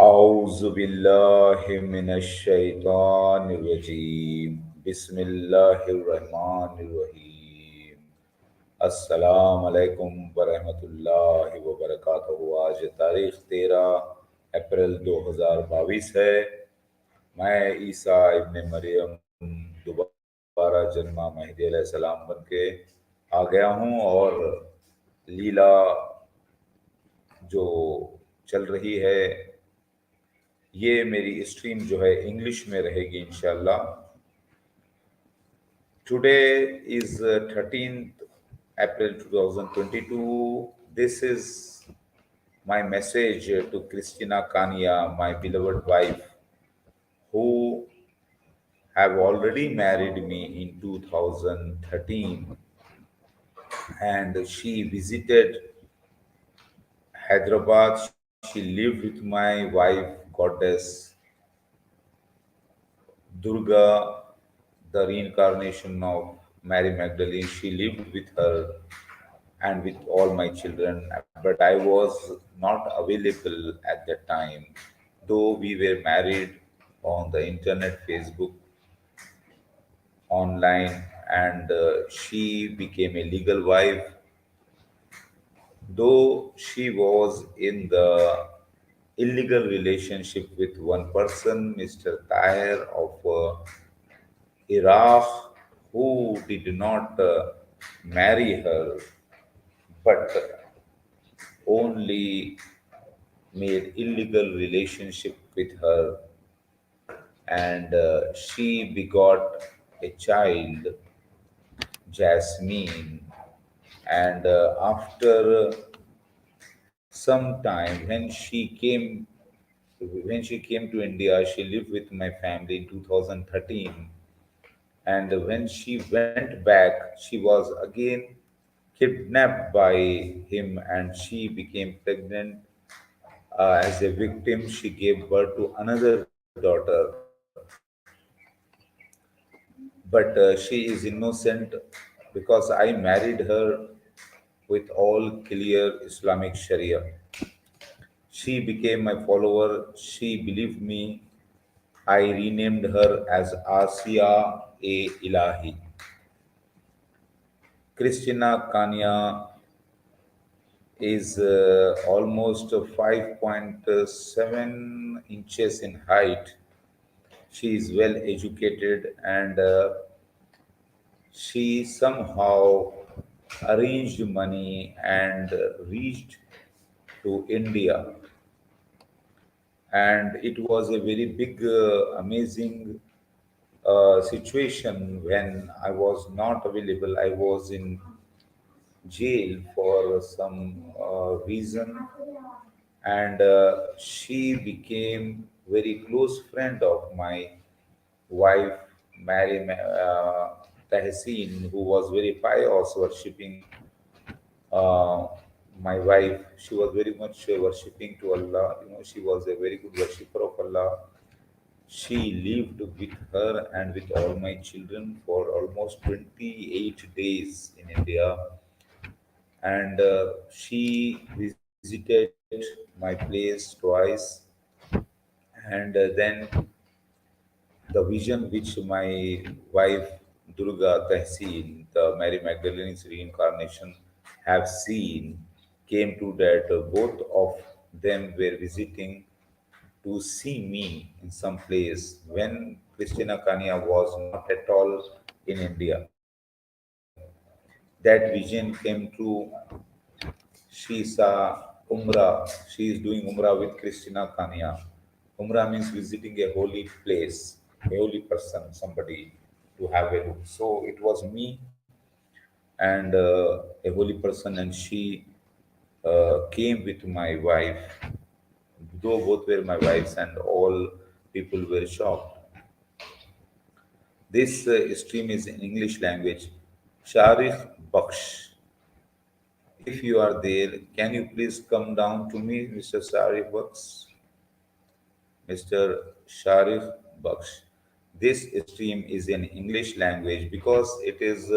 أعوذ بالله من الشيطان الرجيم بسم الله الرحمن الرحیم السلام علیکم ورحمۃ اللہ وبرکاتہ۔ آج تاریخ 13 اپریل 2022 ہے۔ میں عیسیٰ ابن مریم دوبارہ جنمہ مہدی علیہ السلام بن کے آ گیا ہوں، اور لیلا جو چل رہی ہے یہ میری اسٹریم جو ہے انگلش میں رہے گی انشاءاللہ۔ Today is 13th April 2022. This is my message to Krisztina, my beloved wife, who have already married me in 2013, and she visited Hyderabad. She lived with my wife, Goddess Durga, the reincarnation of Mary Magdalene. She lived with her and with all my children, but I was not available at that time. Though we were married on the internet, Facebook, online, and she became a legal wife. Though she was in the illegal relationship with one person, Mr. Tahir of Iraq, who did not marry her but only made illegal relationship with her, and she begot a child, Jasmine. And after some time, when she came to India, she lived with my family in 2013. And when she went back, she was again kidnapped by him, and she became pregnant. As a victim, she gave birth to another daughter. But she is innocent because I married her with all clear Islamic Sharia. She became my follower. She believed me. I renamed her as Asiya A. Ilahi. Krisztina Kanya is almost 5.7 inches in height. She is well educated, and she somehow arranged money and reached to India. And it was a very big, amazing situation when I was not available. I was in jail for some reason, and she became very close friend of my wife, Tahseen, who was very pious, worshipping uh, my wife. She was very much worshipping to Allah. She was a very good worshipper of Allah. She lived with her and with all my children for almost 28 days in India, and she visited my place twice. And then the vision which my wife Durga Tahseen, the Mary Magdalene's reincarnation, have seen came to that both of them were visiting to see me in some place when Krisztina Kanya was not at all in India. That vision came true. She saw Umrah. She is doing Umrah with Krisztina Kanya. Umrah means visiting a holy place, a holy person, somebody to have a look. So it was me and a holy person, and she came with my wife. Though both were my wives, and all people were shocked. This stream is in English language. Sharif Baksh, if you are there, can you please come down to me, Mr. Sharif Baksh? Mr. Sharif Baksh. This stream is in English language because it is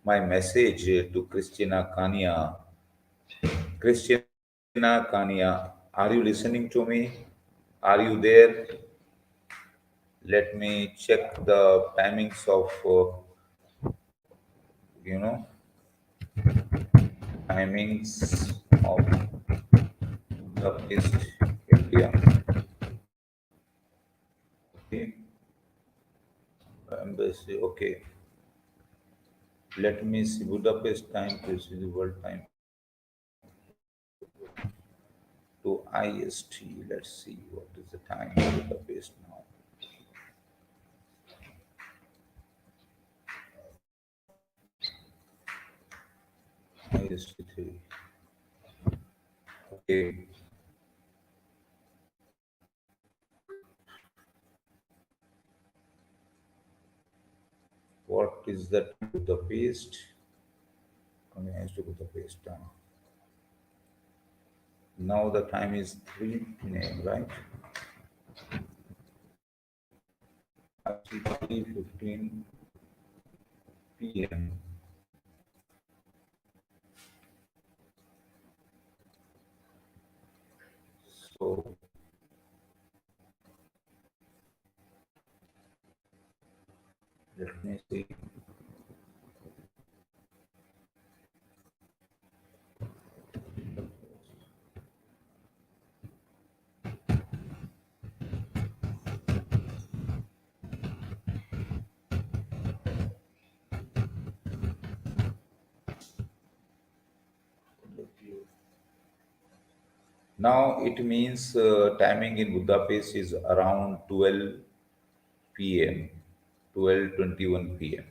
my message to Krisztina Kanya. Krisztina Kanya, are you listening to me? Are you there? Let me check the timings of, you know, timings of the East India. Okay, embassy. Okay, let me see Budapest time to see the world time to IST. Let's see what is the time in Budapest now. IST 3. Okay, what is the time Budapest? Okay, I to Budapest time. Now the time is 3 p.m., right? Actually 3:15 p.m. So let me see. Now it means timing in Budapest is around 12 p.m. 12:21 p.m.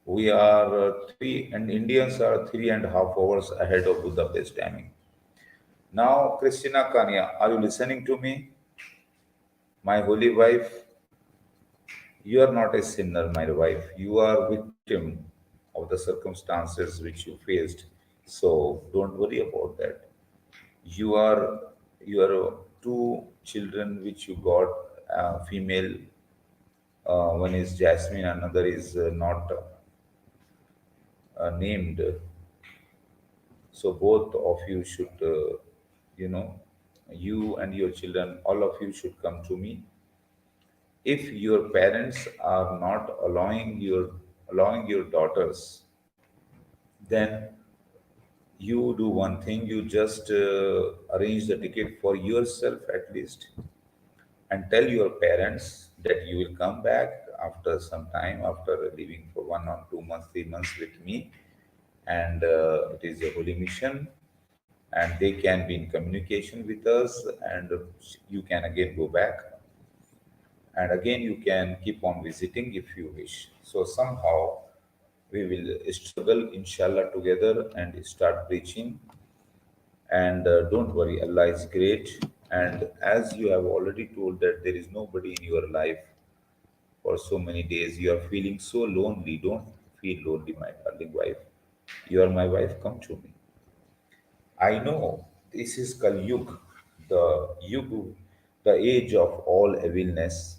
We are three, and Indians are 3.5 hours ahead of Budapest timing. Now, Krisztina Kanya, are you listening to me? My holy wife, you are not a sinner, my wife. You are victim of the circumstances which you faced. So don't worry about that. You are your two children which you got, female. One is Jasmine, another is not named. So both of you should, you know, you and your children, all of you should come to me. If your parents are not allowing your daughters, then you do one thing. You just arrange the ticket for yourself at least, and tell your parents that you will come back after some time, after leaving for 1 or 2 months, 3 months with me, and it is a holy mission, and they can be in communication with us, and you can again go back, and again you can keep on visiting if you wish. So somehow we will struggle, inshallah, together and start preaching. And don't worry, Allah is great. And as you have already told that there is nobody in your life for so many days, you are feeling so lonely. Don't feel lonely, my darling wife. You are my wife, come to me. I know this is Kal Yug, the Yug, the age of all evilness.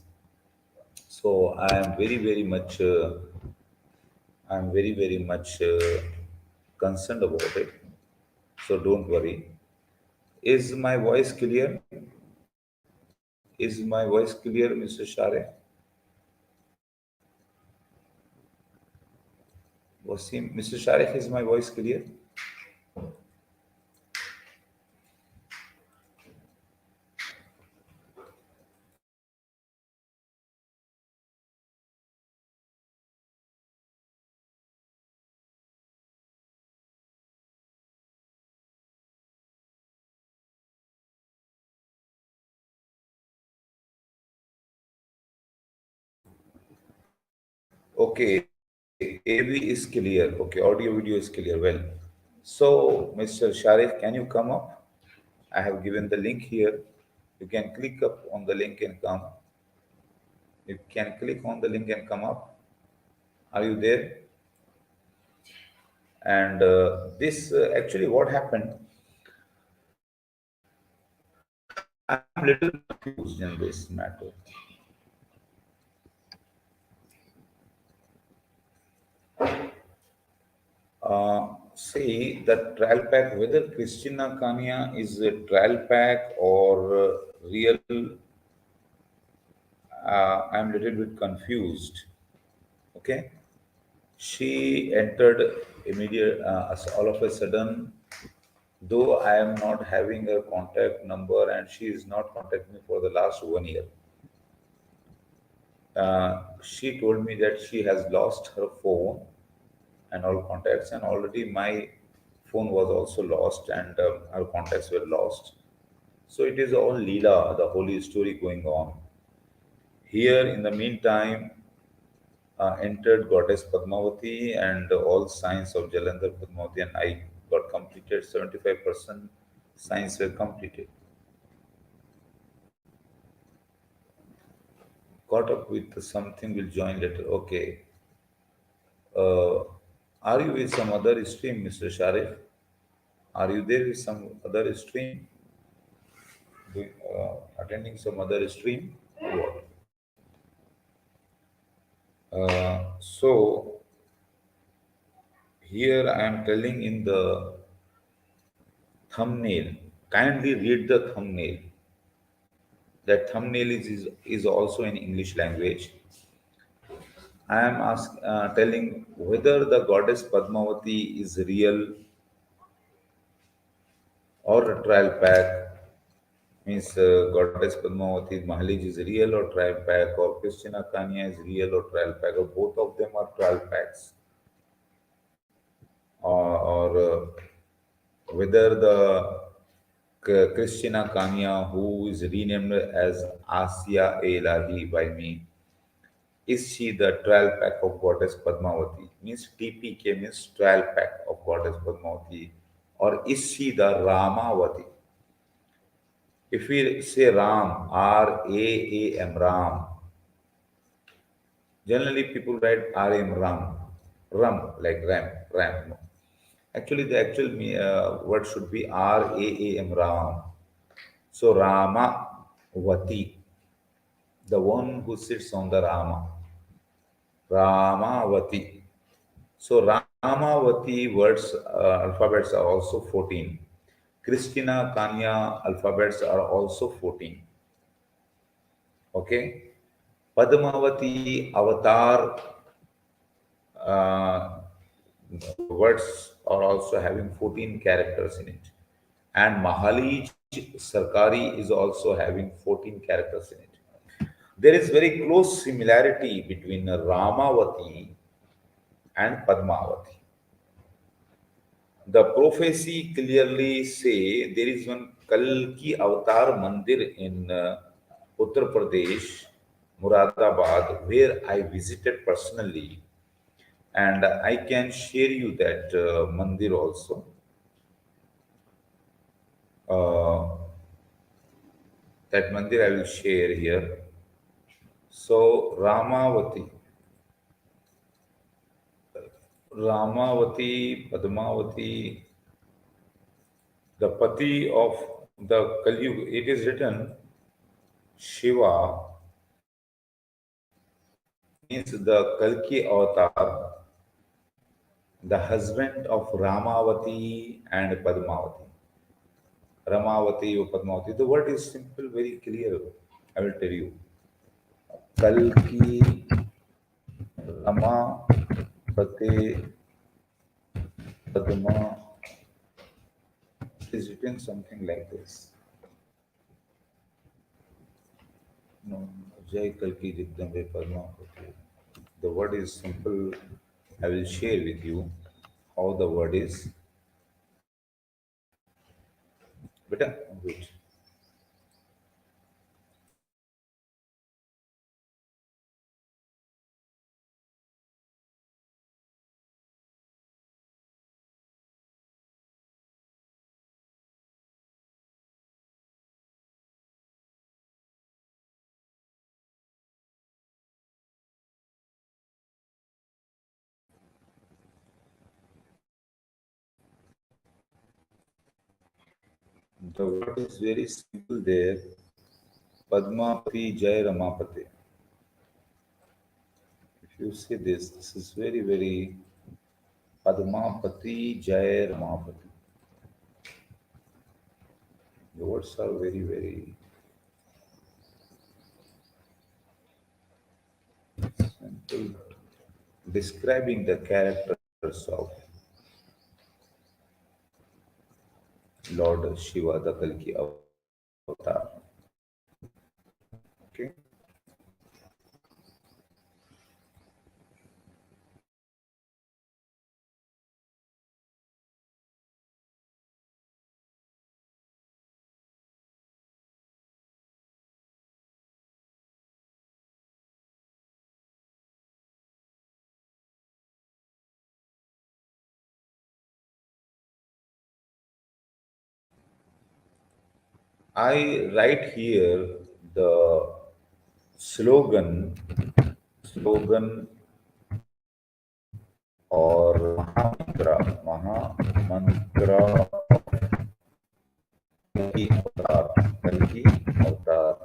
So I am very much concerned about it. So don't worry. Is my voice clear? Is my voice clear, Mr. Share? Wasim, Mr. Sharif, is my voice clear? Okay, AV is clear. Okay, audio video is clear. Well, so Mr. Sharif, can you come up? I have given the link here. You can click up on the link and come. You can click on the link and come up. Are you there? And this actually what happened. I'm a little confused in this matter. See the trial pack, whether Krisztina Kanya is a trial pack or real, I'm a little bit confused. Okay, she entered immediate, all of a sudden. Though I am not having her contact number and she is not contacting me for the last 1 year, she told me that she has lost her phone and all contacts, and already my phone was also lost and her contacts were lost. So it is all Leela, the holy story going on. Here, in the meantime, entered Goddess Padmavati and all signs of Jalandhar Padmavati, and I got completed 75% signs were completed. Caught up with something will join later. Okay. Uh, are you with some other stream, Mr. Sharif? Are you there with some other stream? Attending some other stream? What? So here I am telling in the thumbnail. Kindly read the thumbnail. That thumbnail is also in English language. I am telling whether the goddess Padmavati is real or a trial pack. Means goddess Padmavati Mahalij is real or trial pack, or Krisztina Kanya is real or trial pack, or both of them are trial packs, or whether the Krisztina Kanya, who is renamed as Asya Elahi by me, is she the trial pack of goddess Padmavati? Means TPK means trial pack of goddess Padmavati, or is she the RaamaVati? If we say Ram, R-A-A-M, Ram, generally people write R-M, Ram, Ram, like Ram, Ram. No. Actually, the actual word should be R-A-A-M, Ram. So Ramavati, the one who sits on the Rama, Ramavati. So Ramavati words, alphabets are also 14. Krisztina Kanya alphabets are also 14. Okay. Padmavati avatar uh, words are also having 14 characters in it. And Mahalij Sarkari is also having 14 characters in it. There is very close similarity between Ramavati and Padmavati. The prophecy clearly say there is one Kalki Avatar Mandir in Uttar Pradesh, Muradabad, where I visited personally, and I can share you that mandir also. Uh, that mandir I will share here. So Ramavati, Padmavati, the Pati of the Kali Yuga, it is written Shiva means the Kalki avatar, the husband of Ramavati and Padmavati. Ramavati or Padmavati. The word is simple, very clear. I will tell you. Kalki Ramavati Padma is written something like this. No, Jai Kalki Jigdambe Padmavati. The word is simple. I will share with you how the word is. Better wait. The word is very simple there. Padmapati Jai Ramapati. If you see this, this is very, very Padmavati, Jai RaamaVati. The words are very, very simple, describing the characters of Lord Shiva, the Kalki avatar. Okay. I write here the slogan or Mahamantra Kalki avatar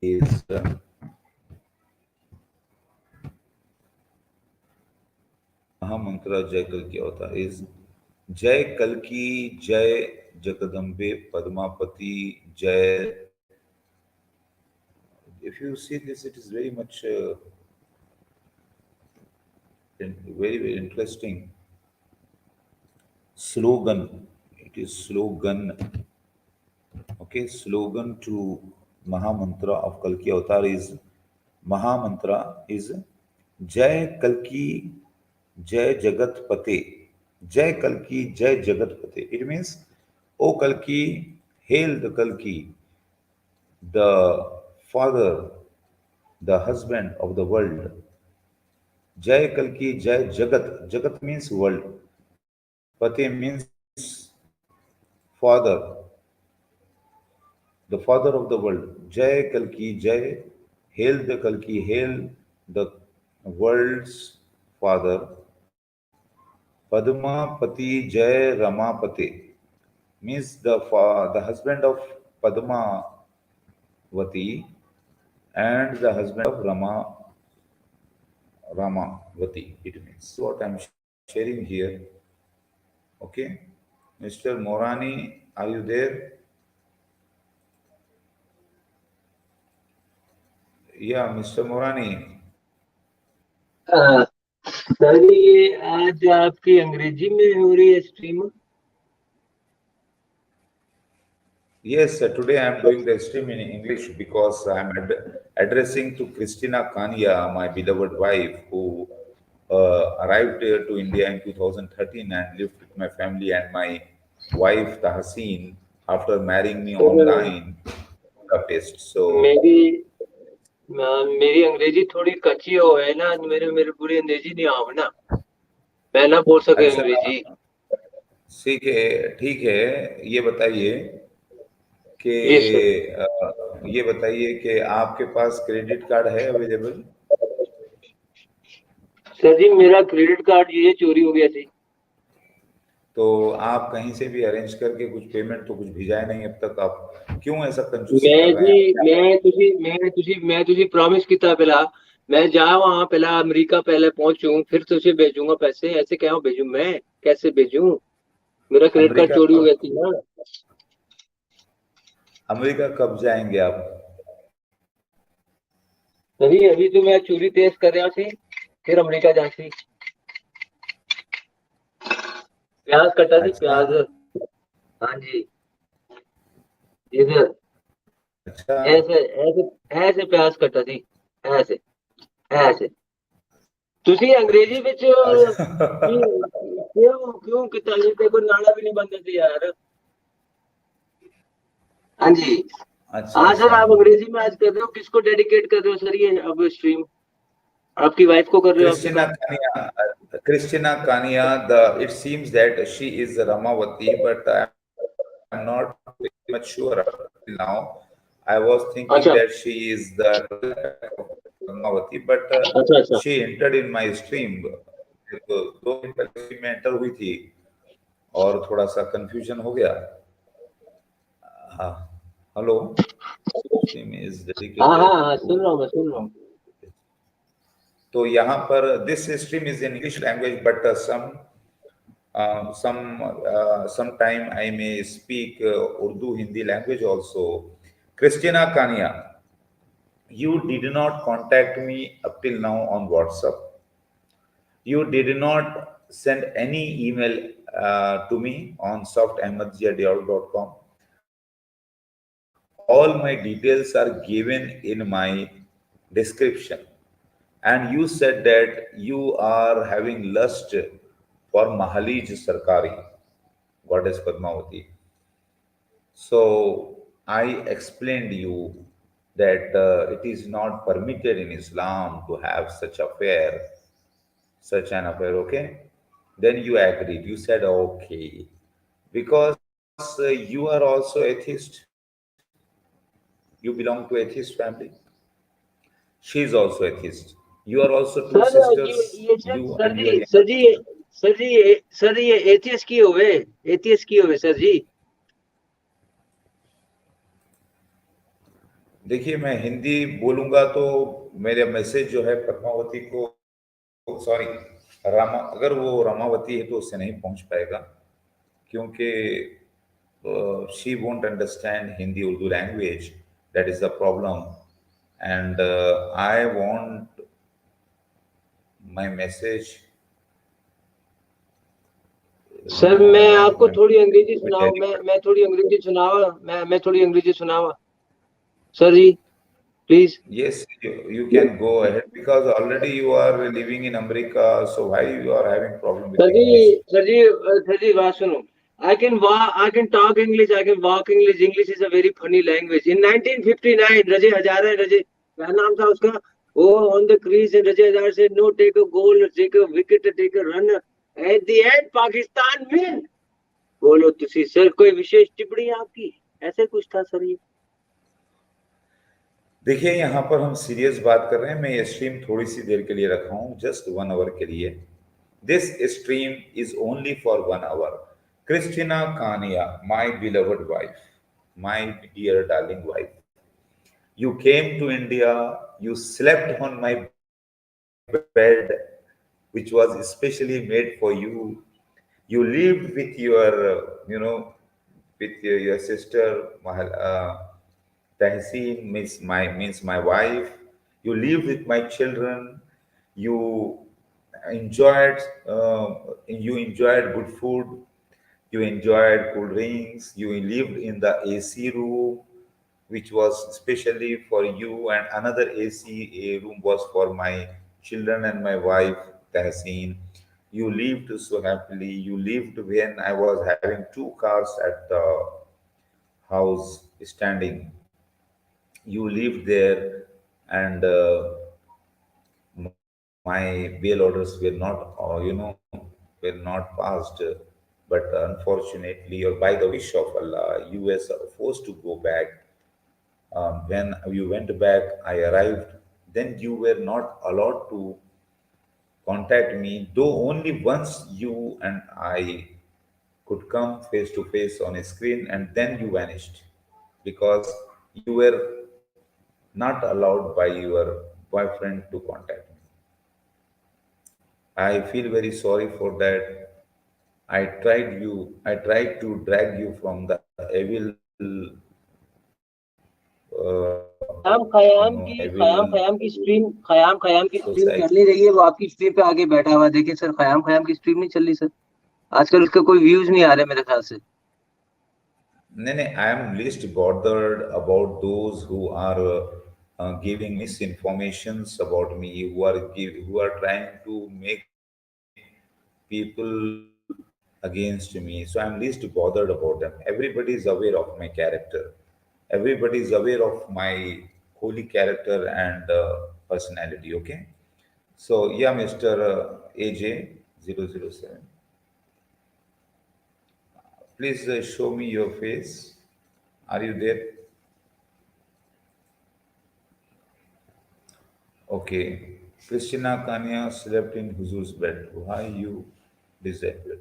is Mahamantra Jai Kalki avatar is Jai Kalki, Jai Jagadambe Padmapati, Jai. If you see this, it is very much very, very interesting slogan. It is slogan. Okay, slogan to Mahamantra of Kalki Avatar is Mahamantra is Jai Kalki Jai Jagat Pate. Jai Kalki Jai Jagat Pate. It means, O Kalki, hail the Kalki, the father, the husband of the world. Jai Kalki Jai Jagat. Jagat means world. Pate means father, the father of the world. Jai Kalki Jai. Hail the Kalki, hail the world's father. Padmapati Jai Ramapati means the husband of Padmavati and the husband of Ramavati. It means what I'm sharing here. Okay, Mr. Morani, are you there? Yeah, Mr. Morani. हाँ, sir जी ये आज आपकी अंग्रेजी में हो रही है stream? Yes, today I am doing the stream in English because I am addressing to Krisztina Kanya, my beloved wife, who arrived to India in 2013 and lived with my family and my wife Tahseen after marrying me sir online Budapest. So, मेरी मेरी अंग्रेजी थोड़ी कच्ची हो है ना, मेरे मेरे पूरी अंग्रेजी नहीं आव ना, मैं ना बोल सके अच्छा, अंग्रेजी। ठीक है, ये बताइए कि जी सर। ये बताइए कि आपके पास क्रेडिट कार्ड है अवेलेबल? सर जी मेरा क्रेडिट कार्ड ये चोरी हो गया थी। तो आप कहीं से भी अरेंज करके कुछ पेमेंट तो कुछ भिजाए नहीं अब तक, आप क्यों ऐसा कंजूसी कर रहे हैं? मैं तुझे प्रॉमिस किया पहला, मैं जा वहाँ पहला अमेरिका पहले पहुंचूं फिर तुझे भेजूंगा पैसे, ऐसे क्या भेजूं, मैं कैसे भेजूं, मेरा क्रेडिट कार्ड अमेरिका चोरी हो कब गया थी ना। अमेरिका कब जाएंगे आप? अभी अभी तो मैं चोरी तेज कर रहा थी, फिर अमेरिका जा सी। प्याज कटा थी अच्छा, प्याज। हाँ जी, इधर अच्छा, ऐसे ऐसे ऐसे प्याज कटा थी, ऐसे ऐसे। ਤੁਸੀਂ ਅੰਗਰੇਜ਼ੀ ਵਿੱਚ अच्छा, क्यों क्यों कितना, ये देखो नाला भी नहीं बनता थी यार। हाँ जी। अच्छा, हाँ सर, अच्छा। आप अंग्रेजी में आज कर रहे हो, किसको डेडिकेट कर रहे हो सर ये अब स्ट्रीम? आपकी वाइफ को कर रहे हो, आपने Christina कहा। Kania, Christina Kania, it seems that she is Ramavati, but I'm not very much sure until now. I was thinking अच्छा that she is the Padmavati, but अच्छा अच्छा। she entered in my stream. तो 2 दिन पहले stream में enter हुई थी और थोड़ा सा कंफ्यूजन हो गया। हाँ, हेलो, stream is हाँ हाँ dedicated हाँ, to सुन रहा हूँ, मैं सुन रहा हूँ। तो यहाँ पर this stream is in English language, but sometime I may speak Urdu, Hindi language also. Krisztina Kanya, you did not contact me up till now on WhatsApp. You did not send any email to me on softahmad@yahoo.com. All my details are given in my description. And you said that you are having lust for Mahalij Sarkari, Goddess Padmavati. So I explained you that it is not permitted in Islam to have such an affair, okay? Then you agreed. You said, okay. Because you are also atheist, you belong to atheist family. She is also atheist. You are also two sir sisters, ये you and sir your ji younger sir ji sir ji sir ये atheist की होवे sir जी। देखिए, मैं हिंदी बोलूंगा तो मेरा message जो है पद्मावती को, सॉरी, रामा, अगर वो रामावती है तो उससे नहीं पहुंच पाएगा, क्योंकि she won't understand Hindi Urdu language. That is the problem. And I want my message. Sir मैं आपको थोड़ी अंग्रेजी मैं सुनाऊं, डेलीवर. मैं थोड़ी अंग्रेजी सुनावा, मैं थोड़ी अंग्रेजी सुनावा sir ji please. Yes, you can go ahead because already you are living in America. So why you are having problem with sir ji English? Sir ji sir ji बात सुनो। I can talk English, I can walk English. English is a very funny language. In 1959, Rajay Hazare, Rajay, क्या नाम था उसका, वो on the crease and Rajay Hazare said, no, take a goal, take a wicket, take a run. At the end, Pakistan win. बोलो तुसी sir, कोई विशेष टिप्पणी आपकी? ऐसे कुछ था सर ये। देखिए, यहाँ पर हम सीरियस बात कर रहे हैं. मैं ये स्ट्रीम थोड़ी सी देर के लिए रखा हूँ, जस्ट 1 आवर के लिए. This stream is only for 1 hour. Christina Kania, my beloved wife, my dear darling wife, you came to India, you slept on my bed, which was especially made for you. You lived with your, with your sister, Tahseen means my wife. You lived with my children. You enjoyed you enjoyed good food. You enjoyed cool drinks. You lived in the AC room, which was specially for you, and another AC room was for my children and my wife, Tahseen. You lived so happily. You lived when I was having 2 cars at the house standing. You lived there, and my bail orders were not, were not passed. But unfortunately, or by the wish of Allah, you were forced to go back. When you went back, I arrived. Then you were not allowed to contact me, though only once you and I could come face to face on a screen, and then you vanished because you were not allowed by your boyfriend to contact me. I feel very sorry for that. I tried to drag you from the evil, Khayyam की evil Khayyam की stream society. चल नहीं रही है, वो आपकी stream पे आगे बैठा हुआ है। देखिए सर, खयाम की स्ट्रीम नहीं चल रही सर, आजकल उसके कोई व्यूज नहीं आ रहे मेरे ख्याल से। No, no, I am least bothered about those who are giving misinformations about me, who are trying to make people against me. So I'm least bothered about them. Everybody is aware of my character. Everybody is aware of my holy character and personality. Okay. So yeah, Mr. AJ 007, please show me your face. Are you there? Okay. Christina Kanya slept in Huzur's bed. Why you disabled?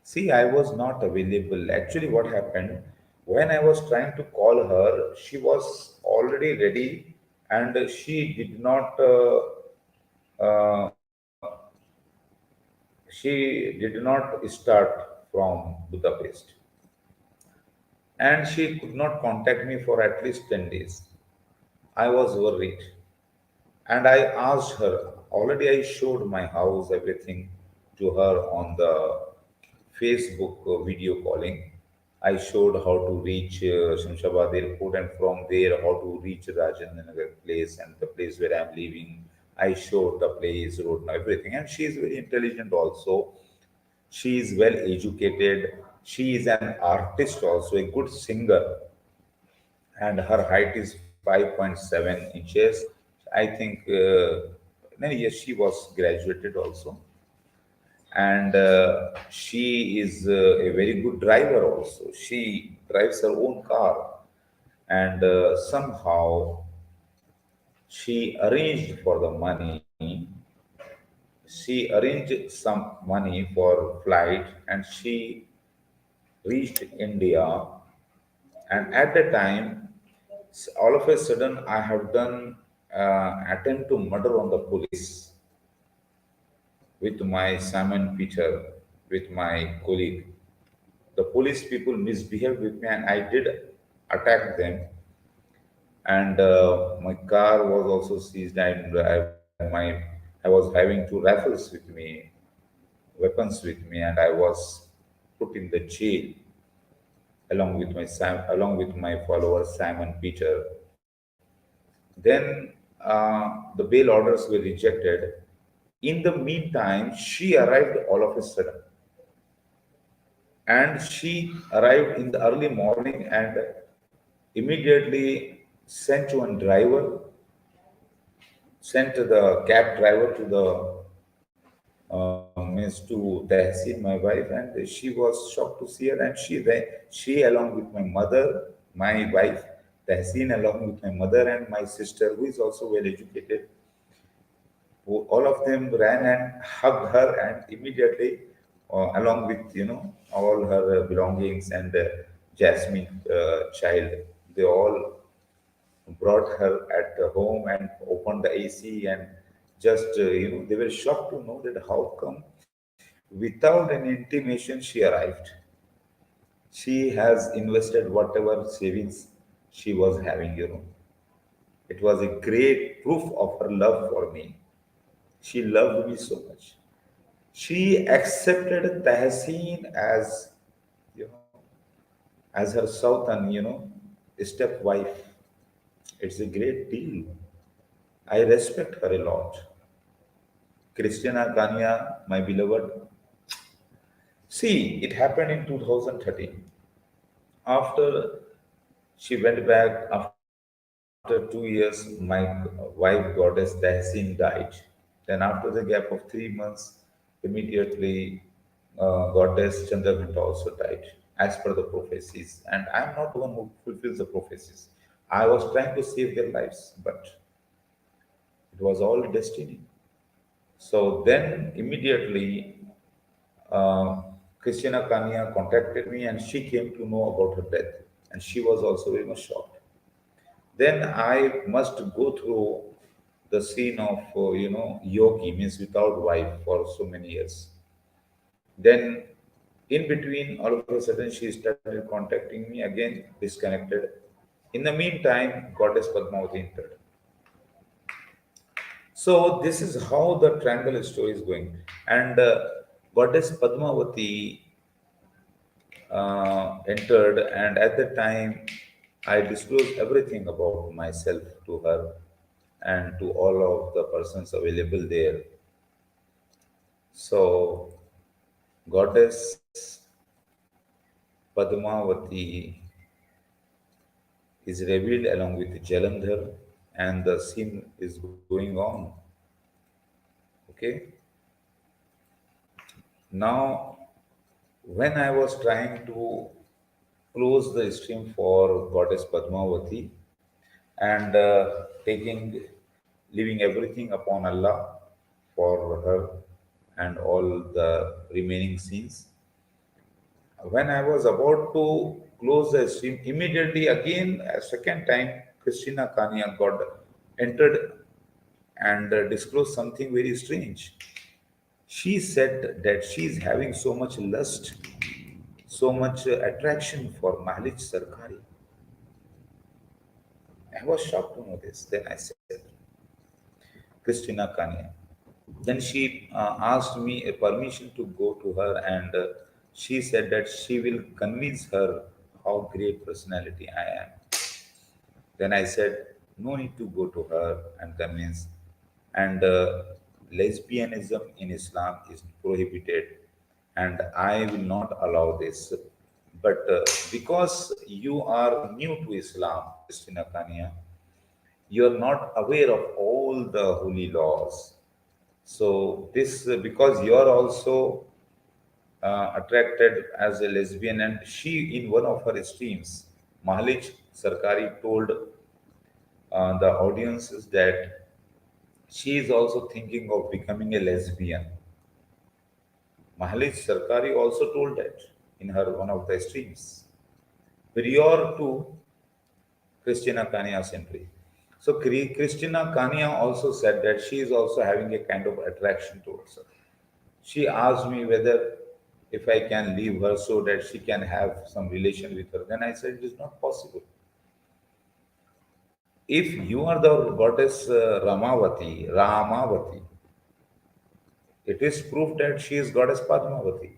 See, I was not available. Actually, what happened, when I was trying to call her, she was already ready and she did not uh, she did not start from Budapest, and she could not contact me for at least 10 days. I was worried, and I asked her. Already, I showed my house, everything to her on the Facebook video calling. I showed how to reach Shamshabad airport, and from there how to reach Rajendra place and the place where I'm living. I showed the place, road, everything, and she is very intelligent also. She is well educated. She is an artist also, a good singer, and her height is 5.7 inches. I think, no, yes, she was graduated also, and she is a very good driver also. She drives her own car, and somehow she arranged for the money. She arranged some money for flight, and she reached India. And at the time, all of a sudden, I have done attempt to murder on the police with my Simon Peter, with my colleague. The police people misbehaved with me, and I did attack them. And my car was also seized, and I was having two rifles with me, weapons with me, and I was put in the jail along with my follower Simon Peter. Then the bail orders were rejected. In the meantime, she arrived all of a sudden, and she arrived in the early morning and immediately sent one driver, sent the cab driver to the means to Tehseen, my wife, and she was shocked to see her. And she along with my mother, my wife, Tehseen along with my mother and my sister, who is also well educated, all of them ran and hugged her, and immediately, along with all her belongings and Jasmine child, they all brought her at the home and opened the AC, and just they were shocked to know that how come without any intimation she arrived. She has invested whatever savings she was having. It was a great proof of her love for me. She loved me so much. She accepted Tahseen as, you know, as her Sultan, step wife. It's a great deal. I respect her a lot. Krisztina, Kanya, my beloved. See, it happened in 2013. After she went back, after 2 years, my wife, Goddess Tahseen, died. Then, after the gap of 3 months, immediately Goddess Chandraghanta also died, as per the prophecies. And I'm not the one who fulfills the prophecies. I was trying to save their lives, but it was all destiny. So then immediately, uh, Christina Kanya contacted me, and she came to know about her death, and she was also very much shocked. Then I must go through the scene of yogi, means without wife, for so many years. Then in between, all of a sudden, she started contacting me again, disconnected. In the meantime, Goddess Padmavati entered. So this is how the triangle story is going. And Goddess Padmavati entered, and at that time, I disclosed everything about myself to her and to all of the persons available there. So, Goddess Padmavati is revealed along with Jalandhar, and the scene is going on. Okay. Now, when I was trying to close the stream for Goddess Padmavati and leaving everything upon Allah for her and all the remaining scenes, when I was about to close the stream, immediately again a second time, Christina Kanya got entered and disclosed something very strange. She said that she is having so much lust, so much attraction for Malik Sarkari. I was shocked to know this. Then I said, Krisztina Kanya. Then she asked me a permission to go to her, and she said that she will convince her how great personality I am. Then I said, no need to go to her and convince. And lesbianism in Islam is prohibited, and I will not allow this. But because you are new to Islam, Christina Kania, you are not aware of all the holy laws. So this because you are also attracted as a lesbian, and she in one of her streams, Mahlich Sarkari told the audiences that she is also thinking of becoming a lesbian. Mahlich Sarkari also told that in her one of the streams prior to Christina Kania's entry. So Christina Kania also said that she is also having a kind of attraction towards her. She asked me whether if I can leave her so that she can have some relation with her. Then I said it is not possible. If you are the goddess Ramavati, it is proof that she is goddess Padmavati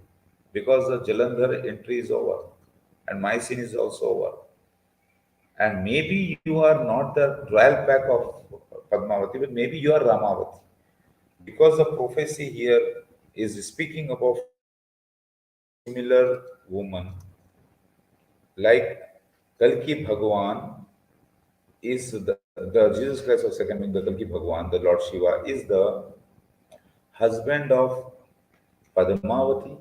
because the Jalandhar entry is over and my sin is also over. And maybe you are not the royal pack of Padmavati, but maybe you are Ramavati. Because the prophecy here is speaking about similar woman like Kalki Bhagwan is the Jesus Christ of second being the Kalki Bhagwan, the Lord Shiva, is the husband of Padmavati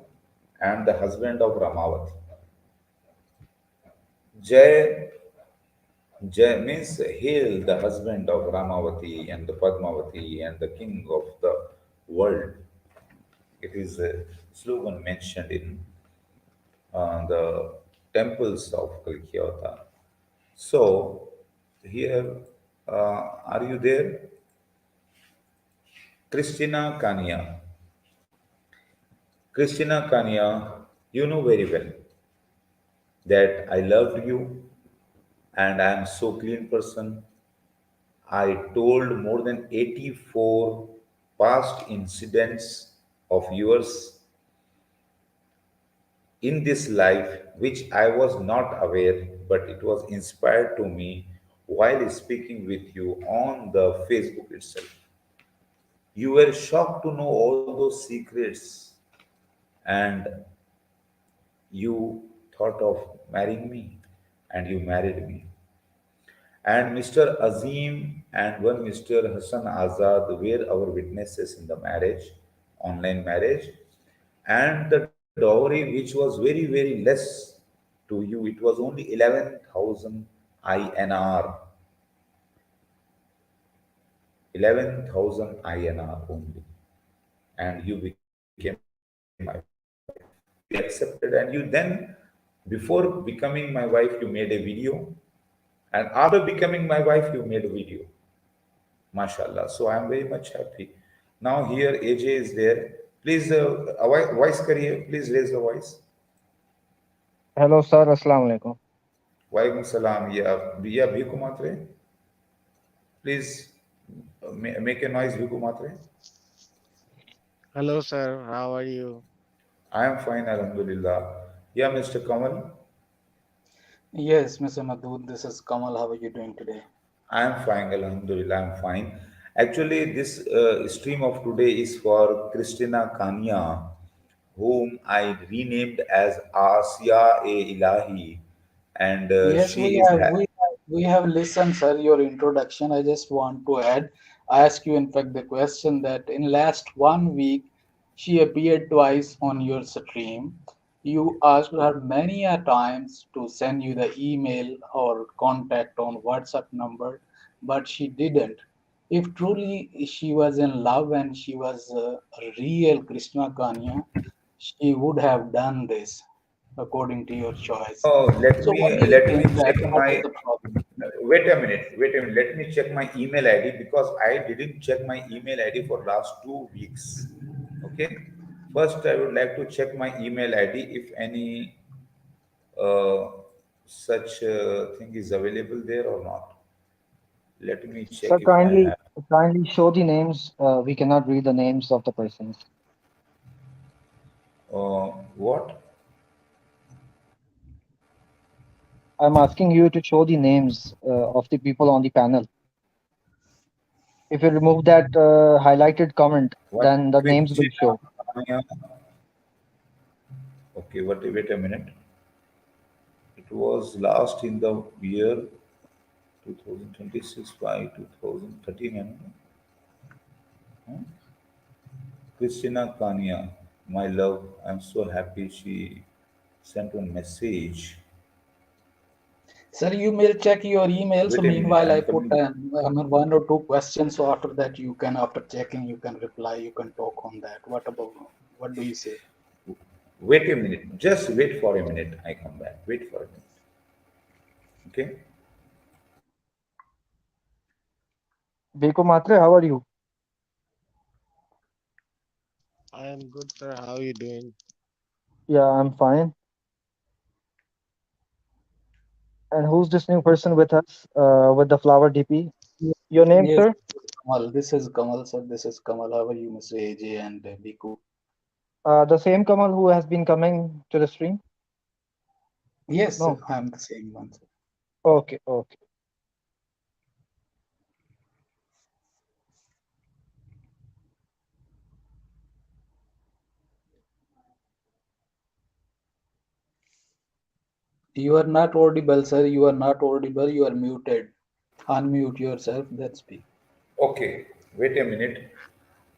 and the husband of Ramavati. Jay Jai means hail the husband of Ramavati and the Padmavati and the king of the world. It is a slogan mentioned in the temples of Kalki Avatar. So, here, are you there? Christina Kania. Christina Kania, you know very well that I loved you and I am so clean person. I told more than 84 past incidents of yours in this life which I was not aware, but it was inspired to me while speaking with you on the Facebook itself. You were shocked to know all those secrets and you thought of marrying me and you married me. And Mr. Azim and one Mr. Hassan Azad were our witnesses in the marriage, online marriage. And the dowry, which was very, very less to you, it was only 11,000 INR. 11,000 INR only. And you became my wife. You accepted, and you then, before becoming my wife, you made a video. And after becoming my wife, you made a video. MashaAllah. So I am very much happy. Now here AJ is there. Please, voice kariye. Please raise the voice. Hello, sir. Assalamu alaikum. Walaikum salam. Yeah, Bhiku Matre. Please make a noise, Bhiku Matre. Hello, sir. How are you? I am fine, Alhamdulillah. Yeah, Mr. Kamal. Yes, Mr. Madood, this is Kamal. How are you doing today? I am fine, Alhamdulillah. I am fine. Actually, this stream of today is for Christina Kanya, whom I renamed as Asya A Ilahi, and Yes, she is. we have listened, sir, your introduction. I just want to ask you, in fact, the question that in last 1 week, she appeared twice on your stream. You asked her many a times to send you the email or contact on WhatsApp number, but she didn't. If truly she was in love and she was a real Krishna Kanya, she would have done this according to your choice. No, So what do you let me think that check what is my the problem? wait a minute. Wait a minute. Let me check my email ID because I didn't check my email ID for last 2 weeks. Okay. First, I would like to check my email ID if any uh, such thing is available there or not. Let me check Sir, if I have. kindly show the names. We cannot read the names of the persons. What? I'm asking you to show the names of the people on the panel. If you remove that highlighted comment, What? then the names will Krisztina, show. Kanya. Okay, wait a minute. It was last in the year 2026 by 2013. Hmm? Krisztina Kanya, my love, I'm so happy she sent one message. Sir, you may check your email. So Wait a minute, meanwhile, I I'm put coming. one or two questions. So after that, you can, after checking, you can reply. You can talk on that. What about? What do you say? Wait a minute, just wait for a minute. I come back. Wait for a minute. Okay. Beko Matre, how are you? I am good, sir. How are you doing? Yeah, I'm fine. And who's this new person with us with the flower DP? Yes, Your name, yes, sir? Kamal. This is Kamal, sir. This is Kamal. How are you, Mr. AJ and Biku? The same Kamal who has been coming to the stream? Yes, sir. No. I'm the same one, sir. Okay, okay. You are not audible, sir. You are not audible. You are muted. Unmute yourself. Then speak. Okay. Wait a minute.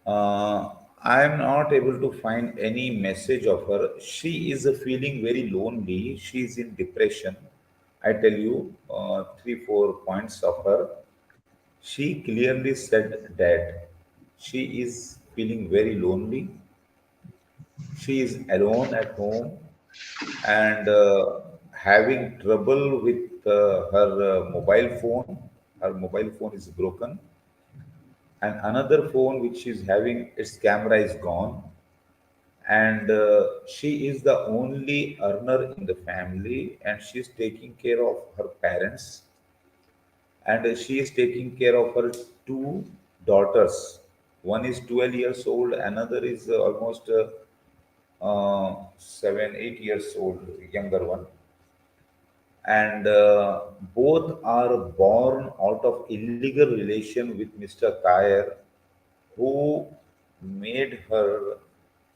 I am not able to find any message of her. She is feeling very lonely. She is in depression. I tell you, 3, 4 points of her. She clearly said that she is feeling very lonely. She is alone at home and having trouble with her mobile phone. Her mobile phone is broken, and another phone which she's having, its camera is gone, and she is the only earner in the family, and she's taking care of her parents, and she is taking care of her two daughters. One is 12 years old, another is almost 7, 8 years old, younger one, and both are born out of illegal relation with Mr. Tayer, who made her,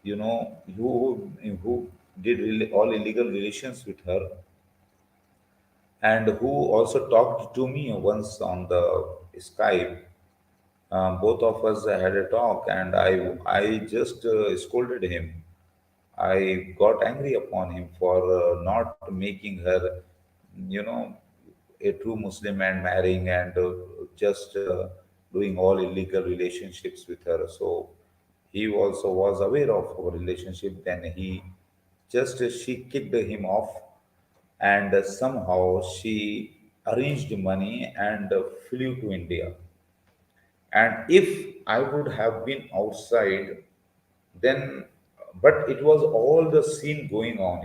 who did all illegal relations with her, and who also talked to me once on the Skype. Both of us had a talk, and I just scolded him. I got angry upon him for not making her, you know, a true Muslim and marrying and just doing all illegal relationships with her. So he also was aware of our relationship. Then she kicked him off, and somehow she arranged money and flew to India. And if I would have been outside, then, but it was all the scene going on,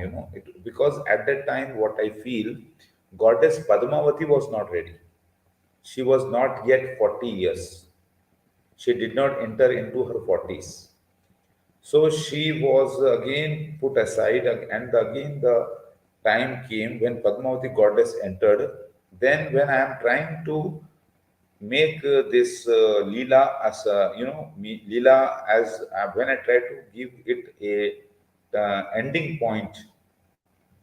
because at that time, what I feel, Goddess Padmavati was not ready. She was not yet 40 years. She did not enter into her 40s. So she was again put aside, and again the time came when Padmavati goddess entered. Then, when I am trying to make this lila as lila as when I try to give it a ending point,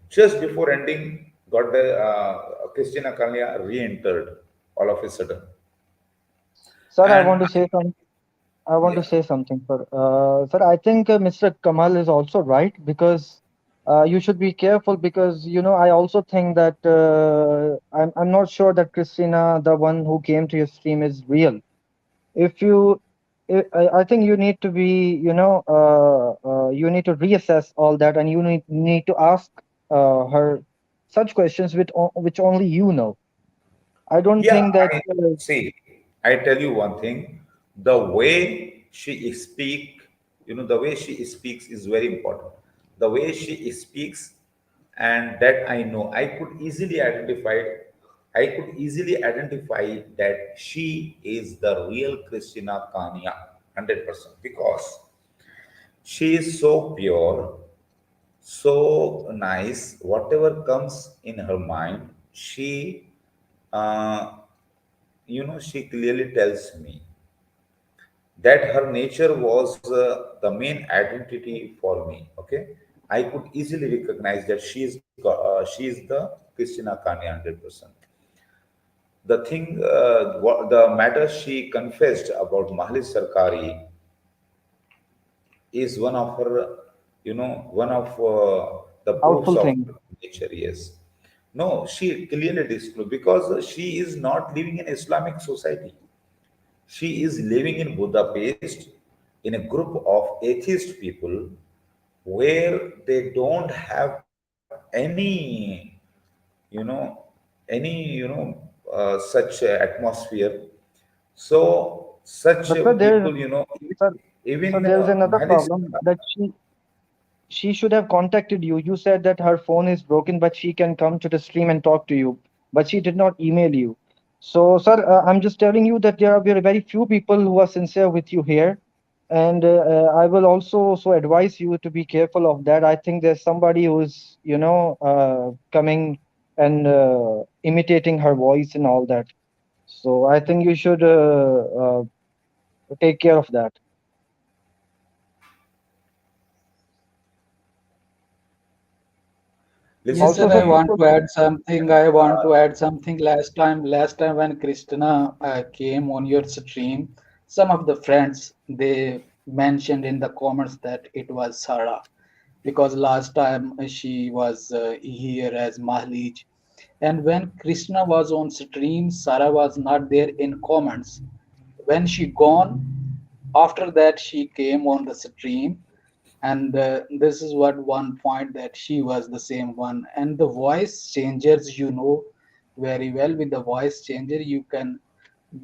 just before ending, God, Krisztina Kanya re-entered all of a sudden, Sir, and I want to yeah. say something, sir. Sir, I think Mr. Kamal is also right because you should be careful because I also think that I'm not sure that Christina, the one who came to your stream, is real. If you, I think you need to be, you need to reassess all that, and you need to ask her such questions which only you know. I don't Yeah, think that. I see. I tell you one thing. The way she speak, the way she speaks is very important. The way she speaks, and that I know, I could easily identify that she is the real Krisztina Kanya, 100%, because she is so pure, so nice. Whatever comes in her mind, uh, she clearly tells me that her nature was the main identity for me. Okay, I could easily recognize that she is the Christina Kanye 100%. The matter she confessed about Mahli Sarkari is one of her, one of the proofs doubtful of thing. her nature. Yes. No, she clearly disclosed because she is not living in Islamic society. She is living in Budapest in a group of atheist people where they don't have you know, such atmosphere. So such But sir, people, sir, even there is another Mahdi problem that she should have contacted you. You said that her phone is broken, but she can come to the stream and talk to you. But she did not email you. So, sir, I'm just telling you that there are very few people who are sincere with you here. And I will also advise you to be careful of that. I think there's somebody who's, coming and imitating her voice and all that. So I think you should take care of that. listen to Also, Listen, sir, I me. want to add something. I want to add something. Last time when Krisztina came on your stream, some of the friends they mentioned in the comments that it was Sarah, because last time she was here as Mahlij, and when Krishna was on stream, Sarah was not there in comments. When she gone, after that she came on the stream, and this is what one point that she was the same one. And the voice changers, very well, with the voice changer you can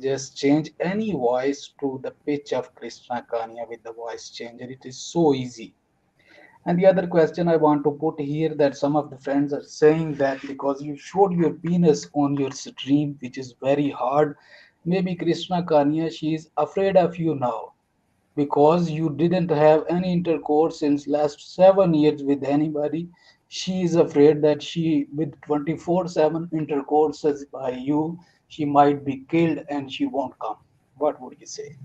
just change any voice to the pitch of Krishna Kanya with the voice changer. It is so easy. And the other question I want to put here, that some of the friends are saying that because you showed your penis on your stream, which is very hard, maybe Krishna Kanya, she is afraid of you now because you didn't have any intercourse since last 7 years with anybody. She is afraid that she, with 24/7 intercourses by you, she might be killed and she won't come. What would you say?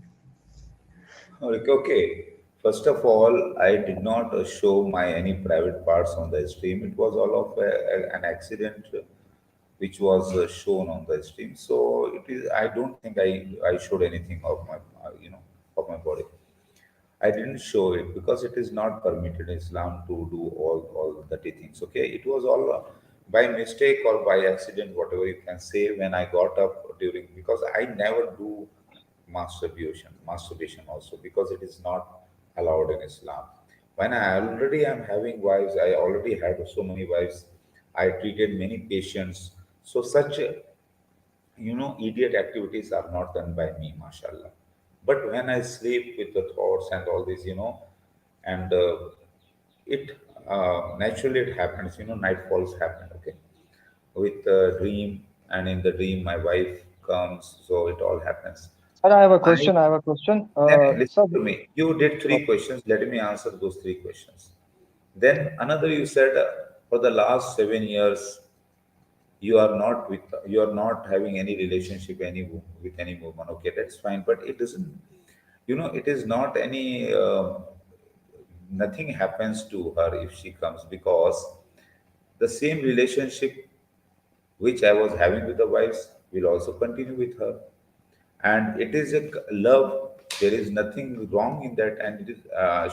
Okay. First of all, I did not show my any private parts on the stream. It was all of an accident which was shown on the stream. So it is. I don't think I showed anything of my of my body. I didn't show it because it is not permitted in Islam to do all dirty things. Okay, it was all by mistake or by accident, whatever you can say. When I got up during, because I never do masturbation also, because it is not allowed in Islam. When I already am having wives, I already had so many wives. I treated many patients. So such idiot activities are not done by me, mashallah. But when I sleep with the thoughts and all this, and it naturally it happens, nightfalls happen, okay, with dream, and in the dream my wife comes, so it all happens. Sir, I have a I question. I have a question. Then listen Sir, to me. You did three questions. Let me answer those three questions. Then another, you said for the last 7 years you are not having any relationship with any woman. Okay, that's fine, but it doesn't. It is not any. Nothing happens to her if she comes, because the same relationship which I was having with the wives will also continue with her, and it is a love. There is nothing wrong in that, and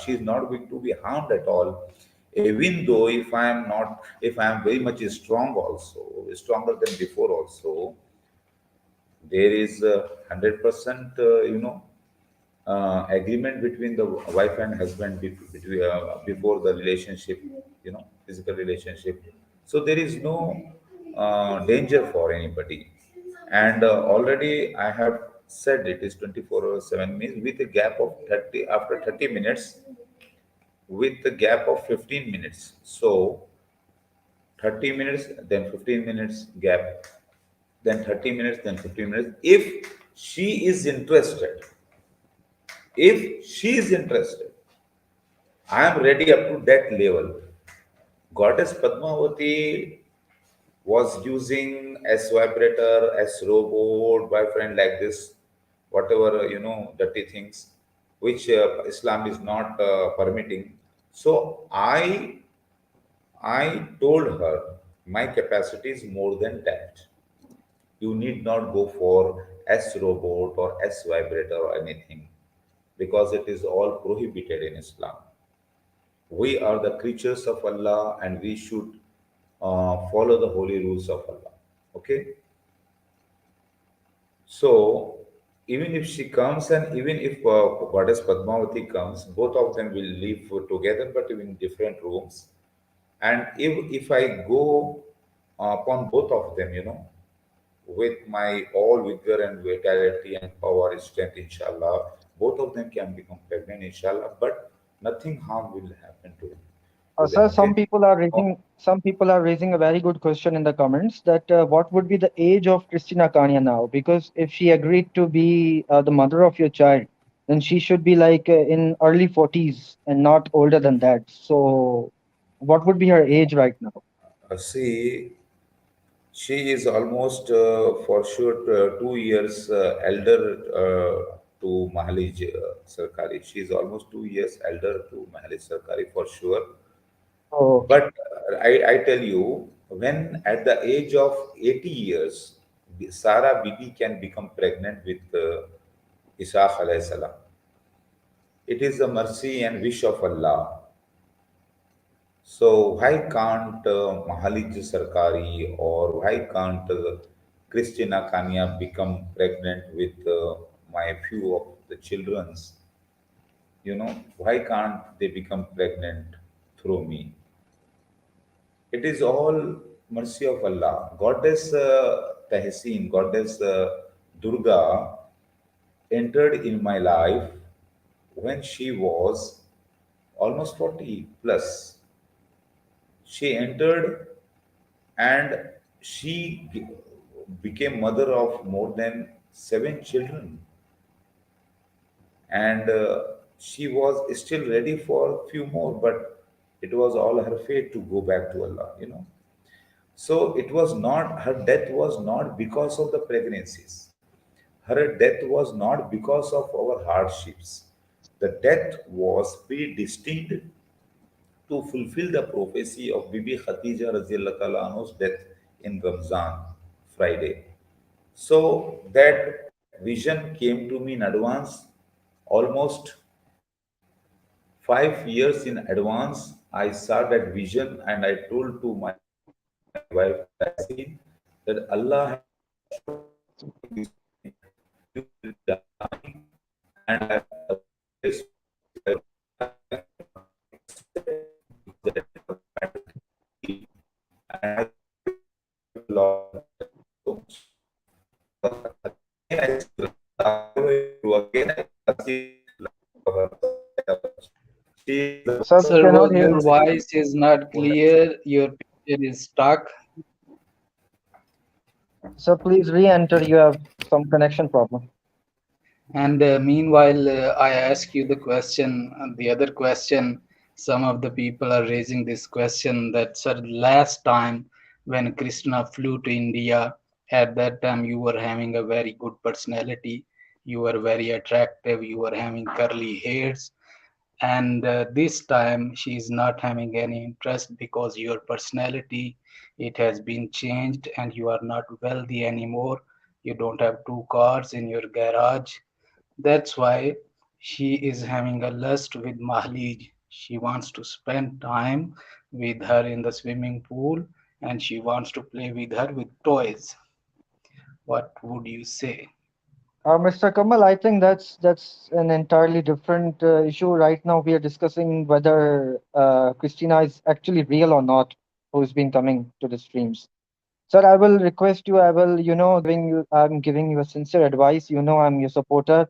she is not going to be harmed at all. Even though if I am very much strong, also stronger than before, also there is 100%, agreement between the wife and husband before the relationship, physical relationship. So there is no danger for anybody. And already I have said it is 24 or 7 means with a gap of 30 after 30 minutes with the gap of 15 minutes. So 30 minutes, then 15 minutes gap, then 30 minutes, then 15 minutes. If she is interested, I am ready up to that level. Goddess Padmavati was using S vibrator, S robot, boyfriend like this, whatever, dirty things, which Islam is not permitting. So I told her my capacity is more than that. You need not go for S robot or S vibrator or anything because it is all prohibited in Islam. We are the creatures of Allah and we should follow the holy rules of Allah. Okay? So, even if she comes and even if Goddess Padmavati comes, both of them will live together but in different rooms. And if I go upon both of them, with my all vigor and vitality and power, strength, inshallah, both of them can become pregnant, inshallah, but nothing harm will happen to them. Sir, Okay. some people are raising a very good question in the comments that what would be the age of Christina Kanya now? Because if she agreed to be the mother of your child, then she should be like in early 40s and not older than that. So, what would be her age right now? See, she is almost for sure 2 years elder to Mahalij Sarkari. She is almost 2 years elder to Mahalij Sarkari for sure. Oh, But I tell you, when at the age of 80 years, Sarah Bibi can become pregnant with Isa alayhi salam. It is the mercy and wish of Allah. So why can't Mahalij Sarkari or why can't Krisztina Kanya become pregnant with my few of the children's? Why can't they become pregnant through me? It is all mercy of Allah. Goddess Tehseen, Goddess Durga entered in my life when she was almost 40 plus. She entered and she became mother of more than 7 children. And she was still ready for a few more, but it was all her fate to go back to Allah. So it was not, her death was not because of the pregnancies. Her death was not because of our hardships. The death was predestined to fulfill the prophecy of Bibi Khadija Raziyallahu Ta'ala anhu's death in Ramzan Friday. So that vision came to me in advance, almost 5 years in advance. I saw that vision and I told to my wife Yasin that Allah has you will die and I and Lord so again I see she sir, we Sir, cannot hear your you. voice is not clear. Your picture is stuck. Sir, please re-enter. You have some connection problem. And meanwhile, I ask you the question, the other question. Some of the people are raising this question that, sir, last time when Krishna flew to India, at that time you were having a very good personality, you were very attractive, you were having curly hairs, and this time she is not having any interest because your personality it has been changed and you are not wealthy anymore. You don't have two cars in your garage, that's why she is having a lust with Mahlij. She wants to spend time with her in the swimming pool and she wants to play with her with toys. What would you say? Mr. Kamal, I think that's an entirely different issue. Right now, we are discussing whether Christina is actually real or not, who's been coming to the streams. Sir, I will request you, I will, I'm giving you a sincere advice. I'm your supporter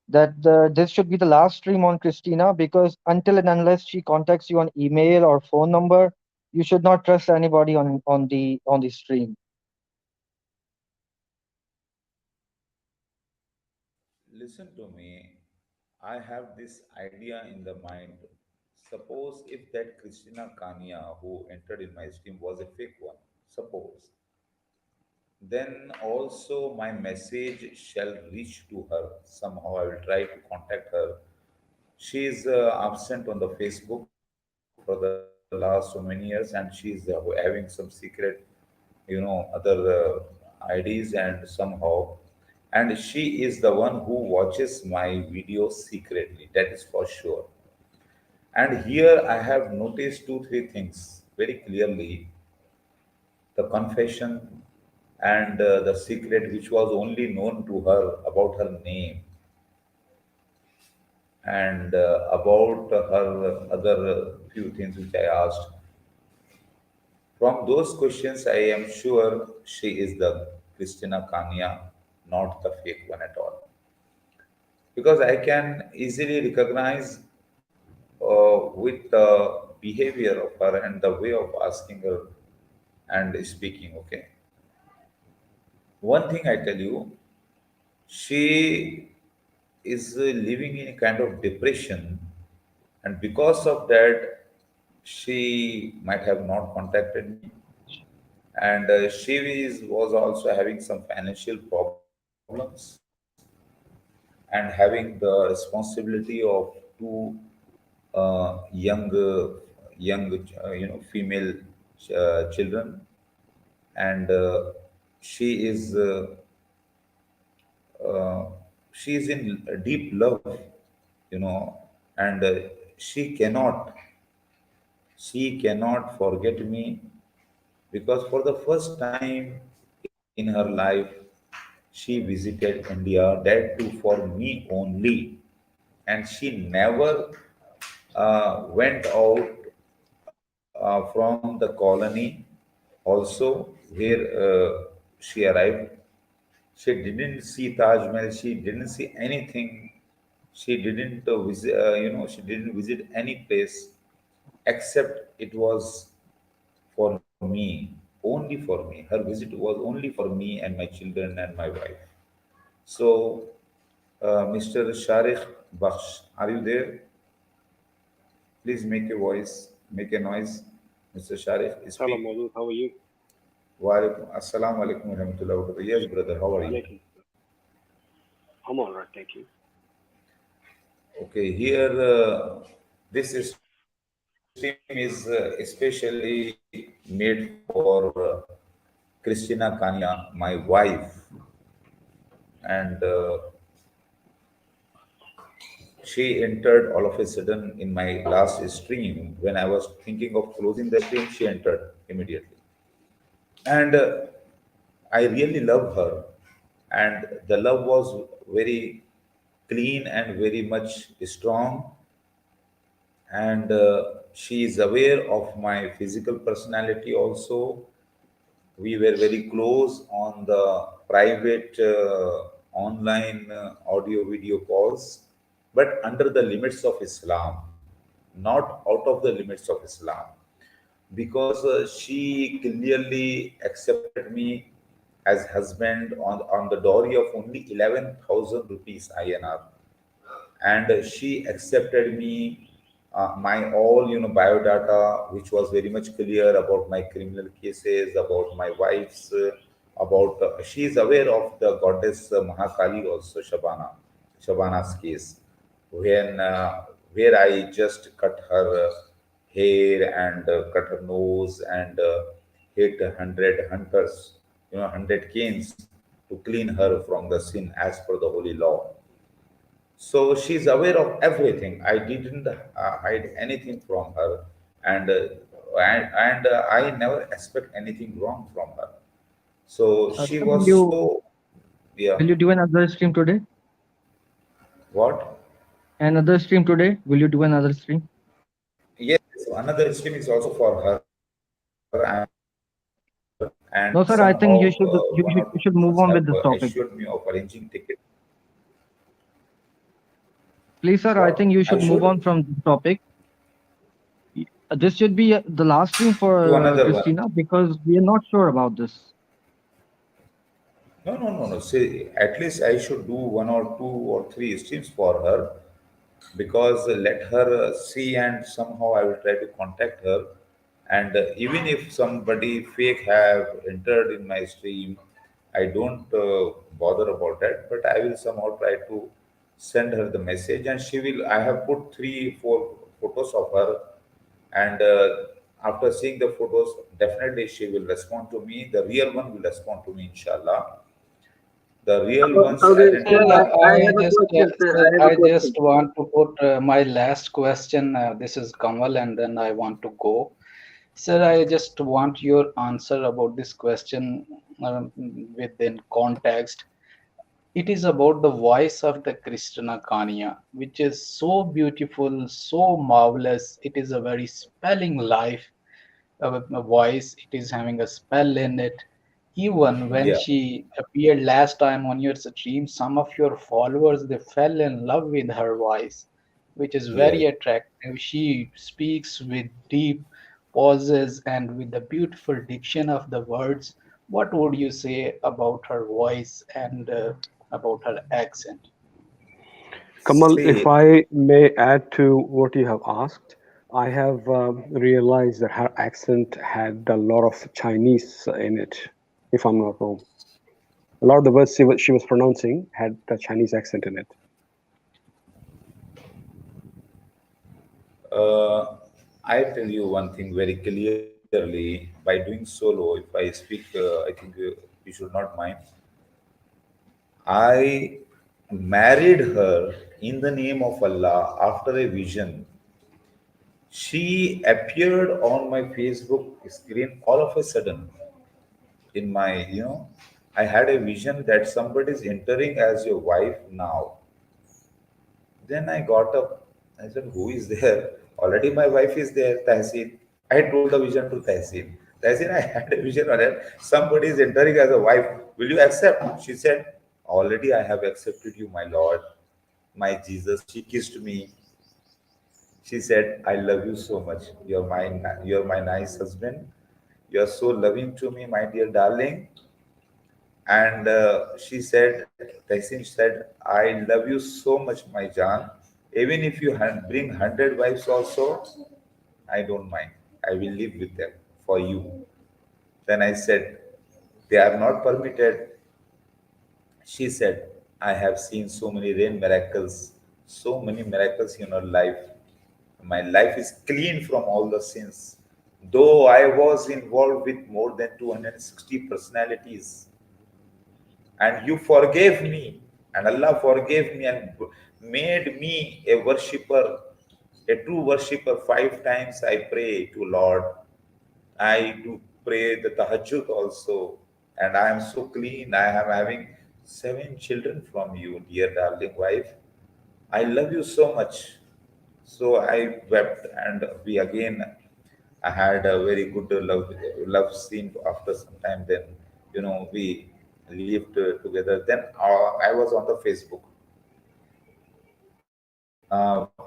that this should be the last stream on Christina, because until and unless she contacts you on email or phone number, you should not trust anybody on the stream. Listen to me. I have this idea in the mind. Suppose if that Krisztina Kanya who entered in my stream was a fake one, suppose, then also my message shall reach to her. Somehow I will try to contact her. She is absent on the Facebook for the last so many years, and she is having some secret, other IDs, and somehow, and she is the one who watches my videos secretly. That is for sure. And here I have noticed two, three things very clearly: the confession and the secret which was only known to her about her name and about her other few things which I asked. From those questions, I am sure she is the Christina Kanya, not the fake one at all. Because I can easily recognize with the behavior of her and the way of asking her and speaking. Okay. One thing I tell you, she is living in a kind of depression, and because of that, she might have not contacted me, and was also having some financial problems and having the responsibility of two young female children, and she is uh, uh, she is in deep love, you know, and she cannot forget me, because for the first time in her life she visited India, that too for me only, and she never went out from the colony also where she arrived. She didn't see Taj Mahal. She didn't see anything. She didn't visit. She didn't visit any place except it was for me, only for me. Her visit was only for me and my children and my wife. So, Mr. Sharif Baksh, are you there? Please make a voice, make a noise. Mr. Sharif, Hello, speak. Maudud. How are you? Wa alaikum, Assalamu alaikum wa rahmatullahi wa barakatuh. Yes, brother, how are you? Alaikum. I'm all right, thank you. Okay, here this stream is especially made for Krisztina Kanya, my wife, and she entered all of a sudden in my last stream. When I was thinking of closing the stream, she entered immediately. And I really love her, and the love was very clean and very much strong, and she is aware of my physical personality also. We were very close on the private online audio video calls, but under the limits of Islam, not out of the limits of Islam, because she clearly accepted me as husband on the dowry of only 11,000 rupees INR, and she accepted me my all biodata, which was very much clear about my criminal cases, about my wife's, about she is aware of the goddess Mahakali also, Shabana's case, when where I just cut her hair and cut her nose and hit 100 hunters, 100 canes to clean her from the sin as per the holy law. So she's aware of everything. I didn't hide anything from her, and I never expect anything wrong from her. So she Sir, was so, yeah. will you do another stream today? What? Another stream today? Will you do another stream? Yes, another stream is also for her. I'm planning to do another stream and No, sir, I somehow think you should you one should or two you should move persons on have with this topic. assured me of arranging ticket. Please, sir, I think What you I should move should on from this topic. This should be the last stream for to another one. Krisztina because we are not sure about this. No, no, no, no. See, at least I should do one or two or three streams for her, because let her see, and somehow I will try to contact her. And even if somebody fake have entered in my stream, I don't bother about that. But I will somehow try to send her the message, and she will. I have put 3, 4 photos of her, and after seeing the photos, definitely she will respond to me. The real one will respond to me, inshallah. The real ones Okay, sir, Sir, identify. I have a question, sir. sir, I have a I question. just want to put my last question. This is Kamal, and then I want to go. Sir, I just want your answer about this question within context. It is about the voice of the Krisztina Kanya, which is so beautiful, so marvelous. It is a very spelling life a voice. It is having a spell in it. Even when Yeah, she appeared last time on your stream, some of your followers they fell in love with her voice, which is yes. very attractive. She speaks with deep pauses and with the beautiful diction of the words. What would you say about her voice and about her accent? Kamal, if See, I may add to what you have asked, I have realized that her accent had a lot of Chinese in it, if I'm not wrong. A lot of the words she was pronouncing had a Chinese accent in it. Uh, I tell you one thing very clearly. By doing solo, if I speak, I think you should not mind. I married her in the name of Allah after a vision. She appeared on my Facebook screen all of a sudden. In my, I had a vision that somebody is entering as your wife now. Then I got up. I said, who is there? Already my wife is there, Tahsin. I told the vision to Tahsin. Tahsin, I had a vision on it. Somebody is entering as a wife. Will you accept? She said, already I have accepted you, my Lord, my Jesus. She kissed me. She said, I love you so much. You're my nice husband. You're so loving to me, my dear darling. And she said, Tehsin said, I love you so much, my John. Even if you bring 100 wives also, I don't mind. I will live with them for you. Then I said, they are not permitted. She said, I have seen so many rain miracles, so many miracles in your life. My life is clean from all the sins. Though I was involved with more than 260 personalities, and you forgave me, and Allah forgave me and made me a worshipper, a true worshipper. 5 times I pray to Lord. I do pray the tahajjud also, and I am so clean. I am having 7 children from you, dear darling wife. I love you so much. So I wept, and we again I had a very good love scene after some time. Then we lived together. Then I was on the Facebook.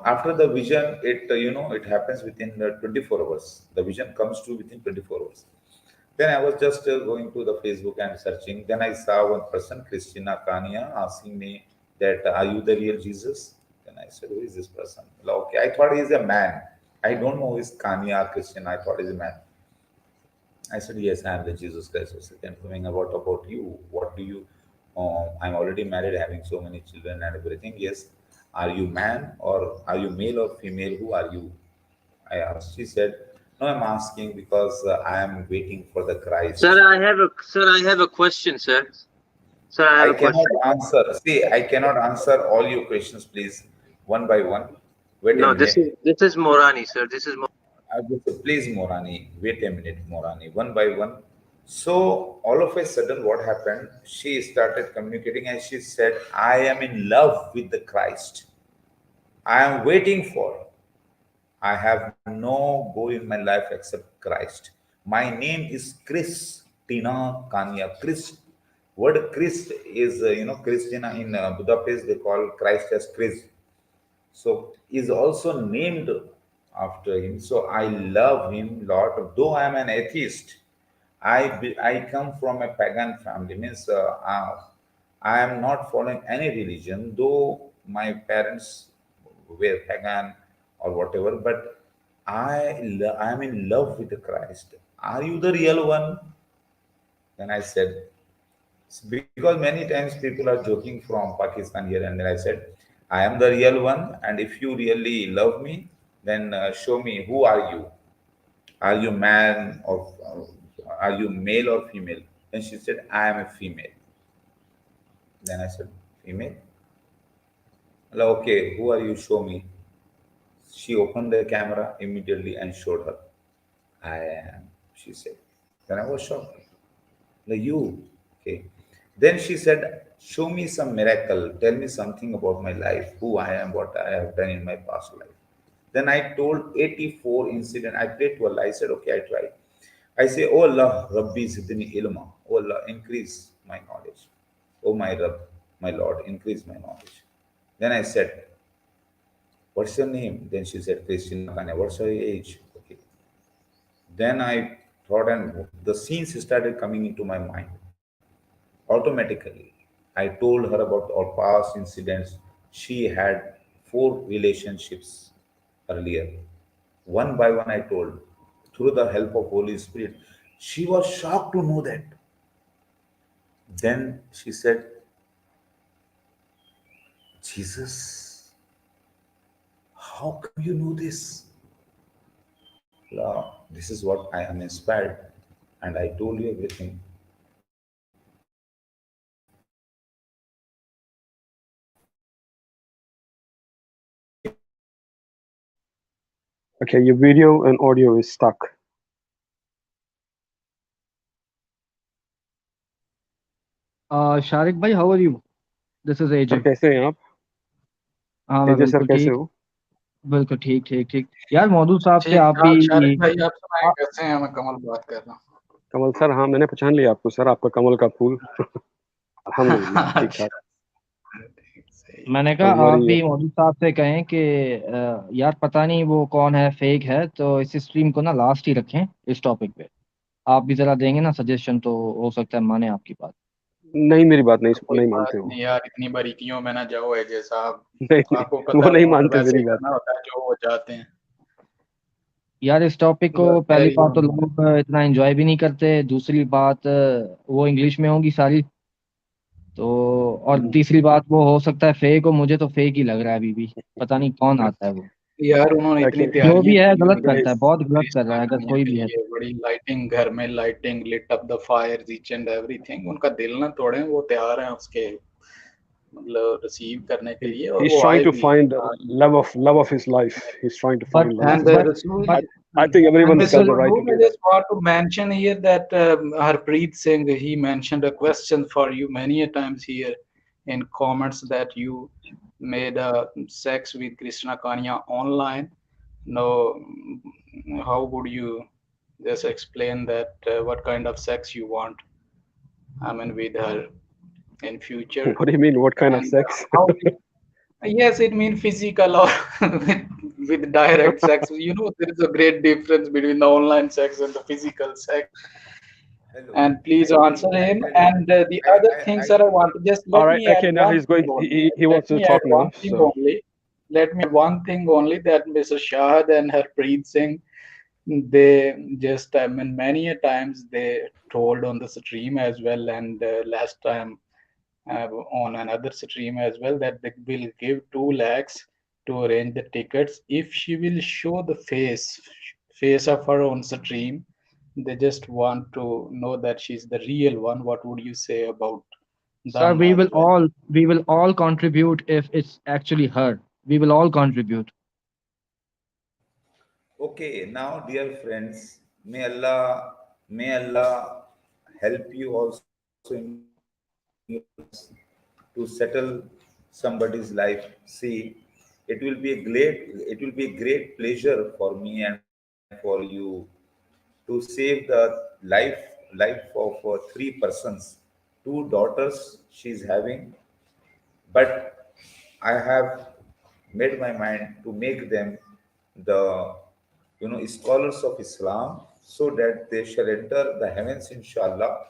After the vision, it happens within 24 hours. The vision comes to within 24 hours. Then I was just going to the Facebook and searching. Then I saw one person, Krisztina Kanya, asking me that, "Are you the real Jesus?" Then I said, "Who is this person?" Well, okay, I thought he's a man. I don't know who is Kanya or Christian. I thought he's a man. I said, "Yes, I am the Jesus Christ." I said, "Confirming about you. What do you? I'm already married, having so many children and everything. Yes, are you man or are you male or female? Who are you?" I asked. She said, "No, I'm asking because I am waiting for the Sir, Christ." I have a question, sir. Sir, I have I a cannot question. answer. See, I cannot answer all your questions, please, one by one. Wait a No, minute. this is Morani, sir. This is I would say, please, Morani, wait a minute, Morani, one by one. So, all of a sudden, what happened? She started communicating and she said, I am in love with the Christ. I am waiting for. I have no goal in my life except Christ. My name is Krisztina. Kanya. Christ. Word Christ is, Krisztina in Budapest, they call Christ as Christ. So is also named after him. So I love him lot. Though I am an atheist, I come from a pagan family. Means I am not following any religion. Though my parents were pagan or whatever, but I am in love with Christ. Are you the real one? Then I said, because many times people are joking from Pakistan here, and then I said, I am the real one, and if you really love me, then show me who are you? Are you man or are you male or female? Then she said, I am a female. Then I said, female? Well, okay, who are you? Show me. She opened the camera immediately and showed her. I am, she said. Then I was shocked. Like, you? Okay. Then she said, show me some miracle. Tell me something about my life, who I am, what I have done in my past life. Then I told 84 incident. I prayed to Allah. I said, okay, I try. I say, oh Allah, Rabbi Zidni ilma. Oh Allah, increase my knowledge. Oh my Rabb, my Lord, increase my knowledge. Then I said, what's your name? Then she said, Krisztina Kanya. What's your age? Okay. Then I thought, and the scenes started coming into my mind automatically. I told her about our past incidents. She had 4 relationships earlier. One by one, I told through the help of Holy Spirit. She was shocked to know that. Then she said, Jesus, how come you know this? This is what I am inspired, and I told you everything. Okay, your video and audio is stuck. Shariq भाई, how are you? This is AJ. Sir कैसे हैं आप? हाँ मैं एजे sir बिल्कुल कैसे ठीक, हो? बिल्कुल ठीक ठीक ठीक। यार मौदूद साहब से ठीक आप ठाक भी शारिक भाई, आप सुनाएं कैसे हैं? मैं कमल बात कर रहा कमल सर, हाँ मैंने पहचान लिया आपको सर, आपका कमल का फूल। अल्हम्दुलिल्लाह हूँ। ठीक ठाक। सही। मैंने कहा आप भी मौदूद साहब से कहें कि यार पता नहीं वो कौन है, फेक है, तो इस स्ट्रीम को ना लास्ट ही रखें इस टॉपिक पे। आप भी जरा देंगे ना सजेशन, तो हो सकता है माने आपकी बात। नहीं, मेरी बात नहीं कोई नहीं बात मानते हो। नहीं यार, इतनी बारीकियों में ना जाओ अजय साहब। नहीं आपको वो पता है नहीं वो मानते वैसे मेरी ही बात। करना होता है जो वो चाहते हैं। यार इस टॉपिक को बस पहली यही बात तो है। लोग इतना एंजॉय भी नहीं करते, दूसरी बात वो इंग्लिश में होंगी सारी, तो और तीसरी बात वो हो सकता है फेक हो। मुझे तो फेक ही लग रहा है अभी भी, पता नहीं कौन आता है वो। यार उन्होंने इतनी Okay. जो भी तैयारियां है की गलत हुई है करता है, इस बहुत गलत कर रहा कृष्णा है अगर कन्या कोई के भी है। लिए। बड़ी लाइटिंग, घर में lighting, lit up the fire, each and everything. उनका दिल ना तोड़े, वो तैयार हैं उसके मतलब रिसीव करने के लिए, और He's वो trying आए to भी find हैं। love of his life. He's trying to but find love of And his life. Rasool, I think everyone and has Mr. got the right to Rasool, I do that. just want to mention here that Harpreet Singh, he mentioned a question for you many a times here in comments, that you made sex with Krisztina Kanya online. Now, how would you just explain that what kind of sex you want, I mean, with her in future? What do you mean? What kind of And sex? how yes, it means physical or with direct sex. You know, there is a great difference between the online sex and the physical sex. Hello. And please answer I him. tell you, And the other thing, sir, I want to just All let right. me add Okay. Now one he's going. thing only. He Let wants to me add talk now. one thing So only. Let me add one thing only, that Mr. Shahad and Harpreet Singh, they just, I mean, many a times they told on the stream as well, and last time on another stream as well, that they will give 2 lakhs to arrange the tickets if she will show the face of her on stream. They just want to know that she's the real one. What would you say about Sir, them as well? we will all contribute if it's actually her. We will all contribute. okay, now dear friends, may Allah help you also in your plans to settle somebody's life. See, it will be a great pleasure for me and for you to save the life life of three persons, two daughters she's having, but I have made my mind to make them the scholars of Islam, so that they shall enter the heavens, inshallah.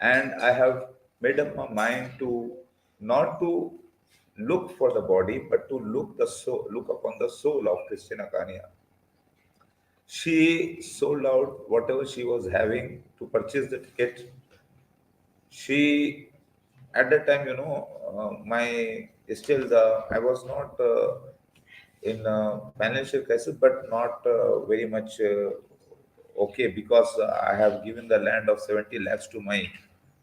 And I have made up my mind to not to look for the body, but to look upon the soul of Krisztina Kanya. She sold out whatever she was having to purchase the ticket. She, at that time, my still the I was not in financial crisis, but not very much okay, because I have given the land of 70 lakhs to my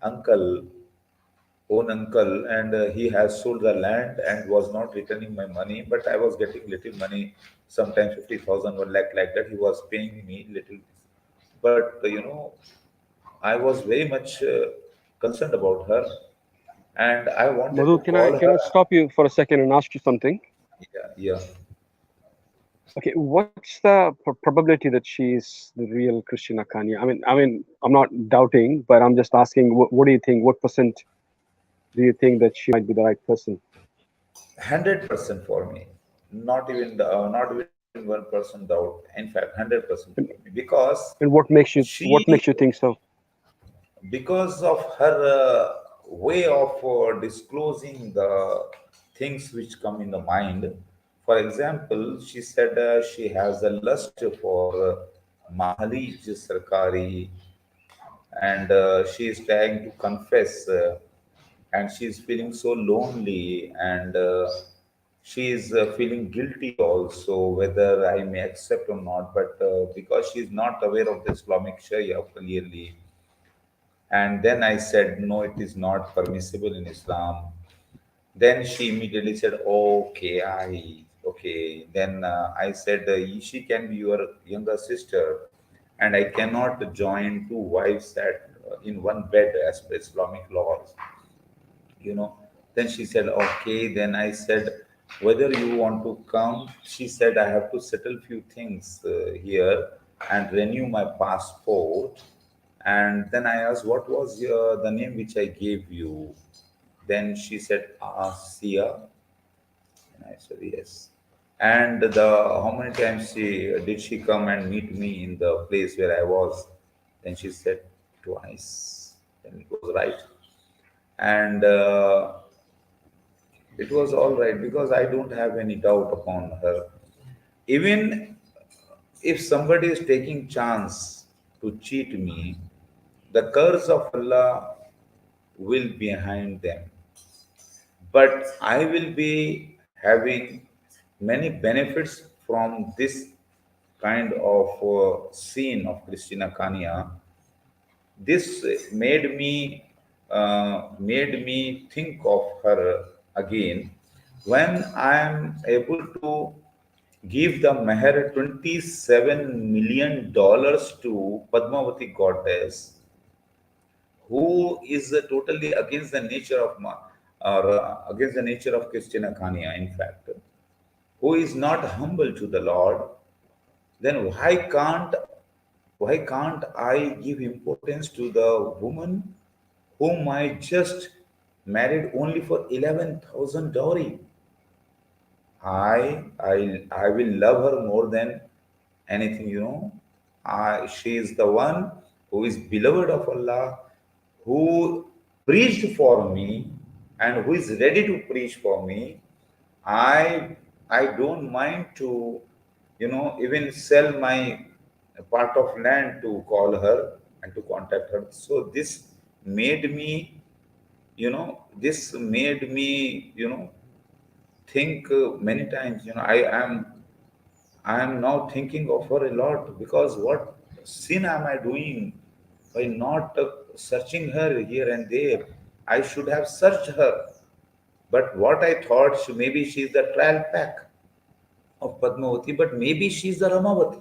uncle, own uncle, and he has sold the land and was not returning my money. But I was getting little money, sometimes 50,000, 1 lakh, like that. He was paying me little, but I was very much concerned about her, and I wanted Madhu, to call can her. I stop you for a second and ask you something? Yeah, yeah. Okay, what's the probability that she's the real Krisztina Kanya? I'm not doubting, but I'm just asking. What do you think? What percent do you think that she might be the right person? 100% for me. Not even 1% doubt. In fact, 100% for me, because And she, what makes you think so? because of her way of disclosing the things which come in the mind. For example, she said she has a lust for Mahalij Sarkari, and she is trying to confess, and she is feeling so lonely, and she is feeling guilty also, whether I may accept or not. But because she is not aware of the Islamic Sharia clearly, and then I said, no, it is not permissible in Islam. Then she immediately said, okay, okay. Then I said, she can be your younger sister, and I cannot join two wives in one bed as per Islamic laws. you know then she said, okay. Then I said, whether you want to come. She said, I have to settle few things here and renew my passport. And then I asked, what was the name which I gave you? Then she said, Asia. And I said, yes. And the how many times did she come and meet me in the place where I was? Then she said, twice. Then it was right. And it was all right, because I don't have any doubt upon her. Even if somebody is taking chance to cheat me, the curse of Allah will be behind them. But I will be having many benefits from this kind of scene of Krisztina Kanya. This made me think of her again when I am able to give the meher $27 million to Padmavati goddess, who is totally against the nature of against the nature of Krisztina Kanya, in fact, who is not humble to the Lord. Then why can't I give importance to the woman whom I just married only for 11,000 dowry? I will love her more than anything. She is the one who is beloved of Allah, who preached for me, and who is ready to preach for me. I don't mind to, even sell my part of land to call her and to contact her. So made me, this made me, think many times. I am now thinking of her a lot, because what sin am I doing by not searching her here and there? I should have searched her. But what I thought, maybe she's the trial pack of Padmavati, but maybe she's the RaamaVati,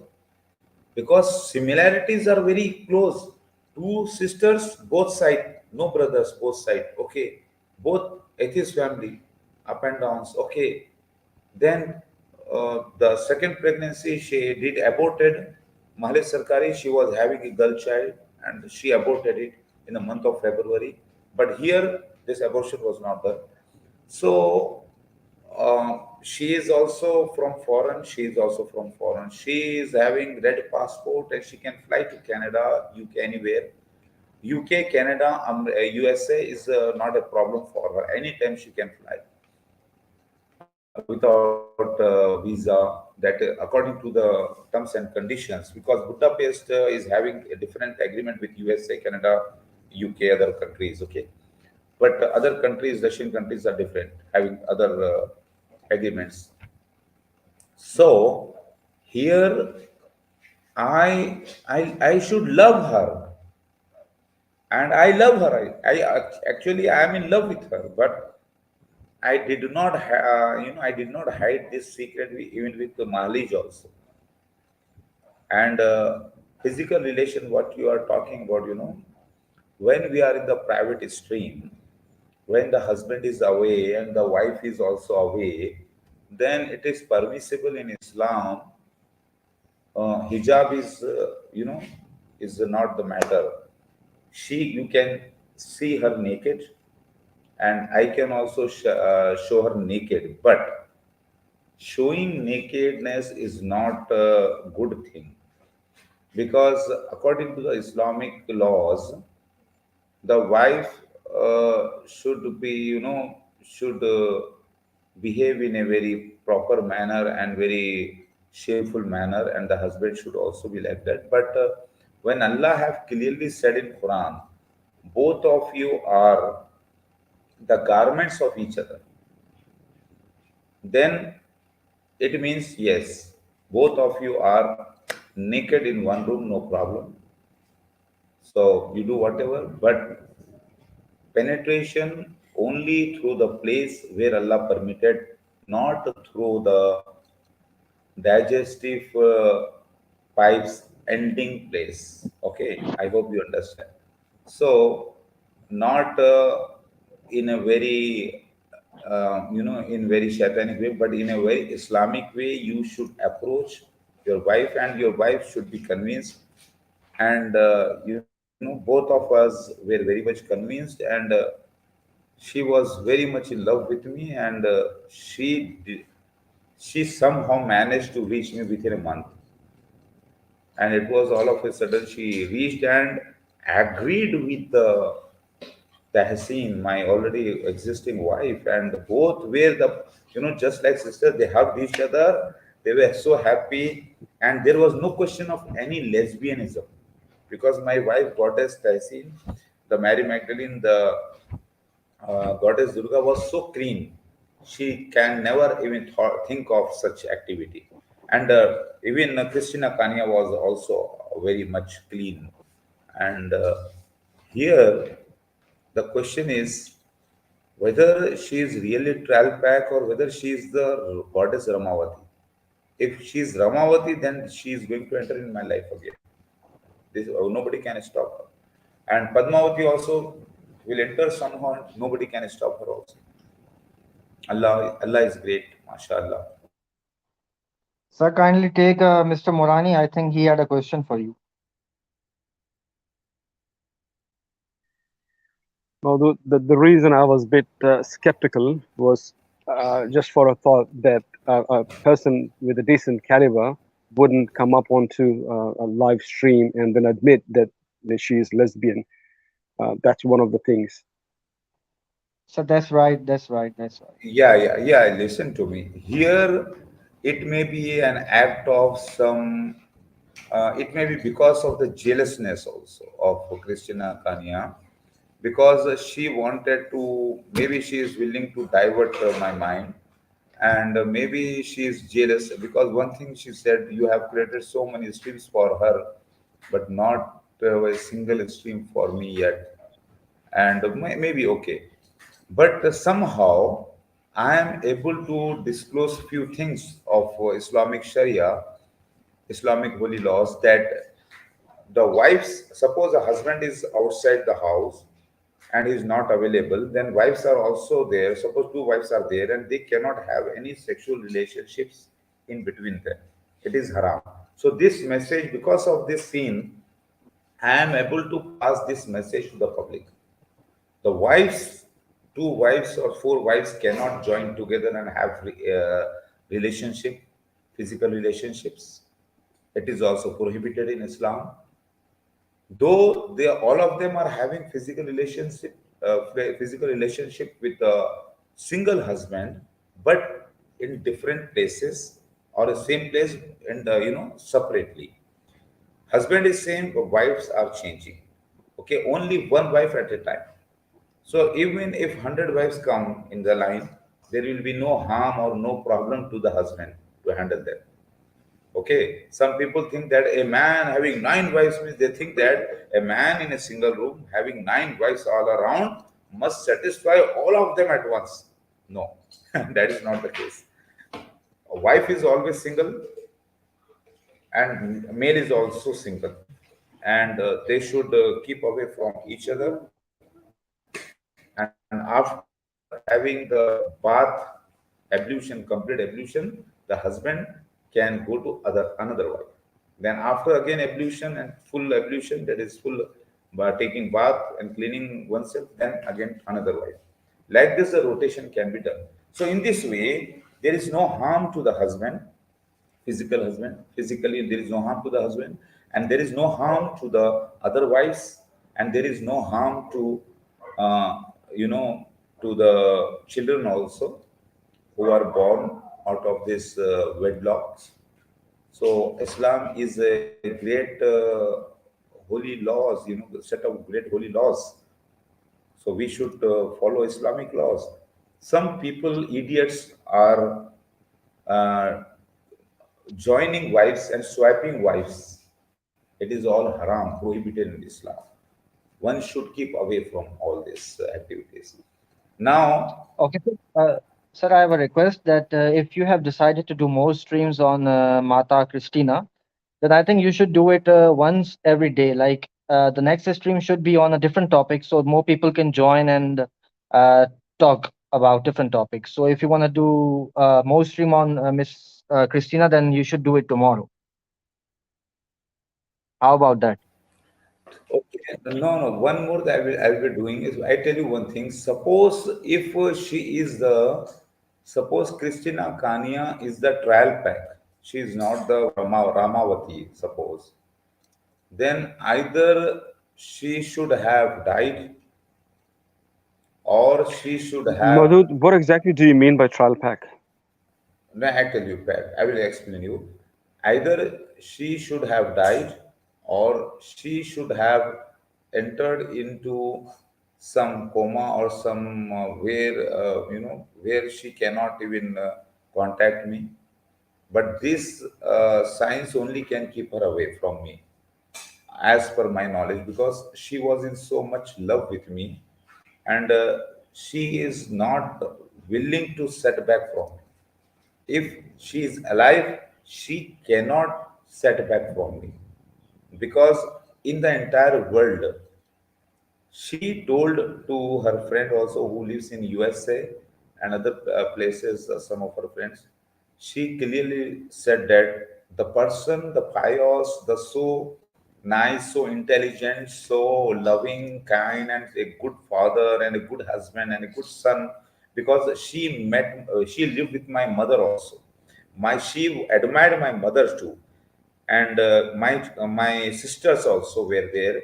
because similarities are very close. Two sisters, both side, no brothers, both side. Okay, both atheist family, up and downs. Okay, then the second pregnancy she did aborted. Mahalej Sarkari, she was having a girl child, and she aborted it in the month of February. But here, this abortion was not done. So she is also from foreign. She is also from foreign. She is having red passport and she can fly to Canada, UK, anywhere. UK, Canada, USA is not a problem for her. Anytime she can fly without visa. That according to the terms and conditions, because Budapest is having a different agreement with USA, Canada, UK, other countries. Okay, but other countries, Russian countries, are different, having other agreements. So here, I should love her, and I love her. Actually I am in love with her, but I did not, I did not hide this secret even with the Mahalij also. And physical relation, what you are talking about, when we are in the private stream, when the husband is away and the wife is also away, then it is permissible in Islam. Hijab is, is not the matter. You can see her naked, and I can also show her naked. But showing nakedness is not a good thing, because according to the Islamic laws, the wife should be, should behave in a very proper manner and very shameful manner, and the husband should also be like that. But when Allah have clearly said in Quran, both of you are the garments of each other, then it means yes, both of you are naked in one room, no problem. So you do whatever, but penetration only through the place where Allah permitted, not through the digestive pipes ending place. Okay, I hope you understand. So, not in a very, in very satanic way, but in a very Islamic way, you should approach your wife, and your wife should be convinced. And, both of us were very much convinced, and she was very much in love with me, and she somehow managed to reach me within a month. And it was all of a sudden she reached and agreed with the Hassin, my already existing wife, and both were the, just like sisters, they hugged each other. They were so happy, and there was no question of any lesbianism, because my wife, Goddess Hassin, the Mary Magdalene, the Goddess Durga, was so clean. She can never even think of such activity. And even Krisztina Kanya was also very much clean. And here, the question is whether she is really trial pack or whether she is the goddess RaamaVati. If she is RaamaVati, then she is going to enter in my life again. Nobody can stop her. And Padmavati also will enter somehow, and nobody can stop her also. Allah is great, mashallah. Sir, kindly take Mr. Morani. I think he had a question for you. Well, the reason I was a bit skeptical was just for a thought that a person with a decent caliber wouldn't come up onto a live stream and then admit that she is lesbian. That's one of the things. So that's right. That's right. That's right. Yeah. Listen to me. Here, it may be an act of some. It may be because of the jealousness also of Krisztina Kanya, because she wanted to. Maybe she is willing to divert my mind, and maybe she is jealous because one thing she said: you have created so many streams for her, but not a single stream for me yet. And maybe okay, but somehow I am able to disclose few things of Islamic Sharia, Islamic holy laws, that the wives, suppose a husband is outside the house and is not available, then wives are also there. Suppose two wives are there and they cannot have any sexual relationships in between them. It is haram. So this message, because of this scene, I am able to pass this message to the public. The wives, two wives or four wives cannot join together and have relationship, physical relationships. It is also prohibited in Islam. Though they all of them are having physical relationship with a single husband, but in different places or the same place and separately. Husband is same, but wives are changing. Okay, only one wife at a time. So even if 100 wives come in the line, there will be no harm or no problem to the husband to handle them. Okay, some people think that a man having 9 wives means they think that a man in a single room having 9 wives all around must satisfy all of them at once. No, that is not the case. A wife is always single, and male is also single, and they should keep away from each other. And after having the bath ablution, complete ablution, the husband can go to another wife. Then after again ablution and full ablution, that is full taking bath and cleaning oneself, then again another wife. Like this, the rotation can be done. So in this way, there is no harm to the husband, physical husband. Physically, there is no harm to the husband, and there is no harm to the other wives, and there is no harm to, uh, you know, to the children also who are born out of this wedlocks. So Islam is a great holy laws, the set of great holy laws. So we should follow Islamic laws. Some people, idiots, are uh, joining wives and swiping wives. It is all haram, prohibited in Islam. One should keep away from all these activities. Now, Okay, sir, I have a request that if you have decided to do more streams on Mata Krisztina, then I think you should do it once every day. Like the next stream should be on a different topic so more people can join and talk about different topics. So if you want to do more stream on Miss Krisztina, then you should do it tomorrow. How about that? okay, no. One more that I will be doing is I tell you one thing. Suppose if suppose Krisztina Kanya is the trial pack. She is not the RaamaVati. Suppose then either she should have died or she should have. Madhud, what exactly do you mean by trial pack? No, I tell you, Pat. I will explain you. Either she should have died, or she should have entered into some coma or some where she cannot even contact me. But this science only can keep her away from me, as per my knowledge, because she was in so much love with me, and she is not willing to set back from me. If she is alive, she cannot set back from me, because in the entire world, she told to her friend also who lives in USA and other places, some of her friends, she clearly said that the person, the pious, the so nice, so intelligent, so loving, kind, and a good father and a good husband and a good son, because she lived with my mother also. She admired my mother too, and my sisters also were there,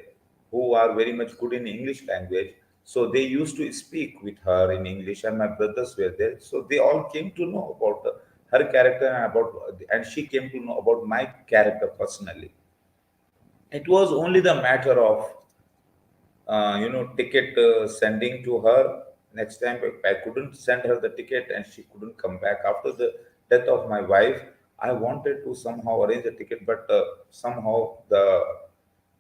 who are very much good in English language. So they used to speak with her in English, and my brothers were there. So they all came to know about her character and she came to know about my character personally. It was only the matter of ticket sending to her. Next time I couldn't send her the ticket and she couldn't come back after the death of my wife. I wanted to somehow arrange a ticket, but somehow the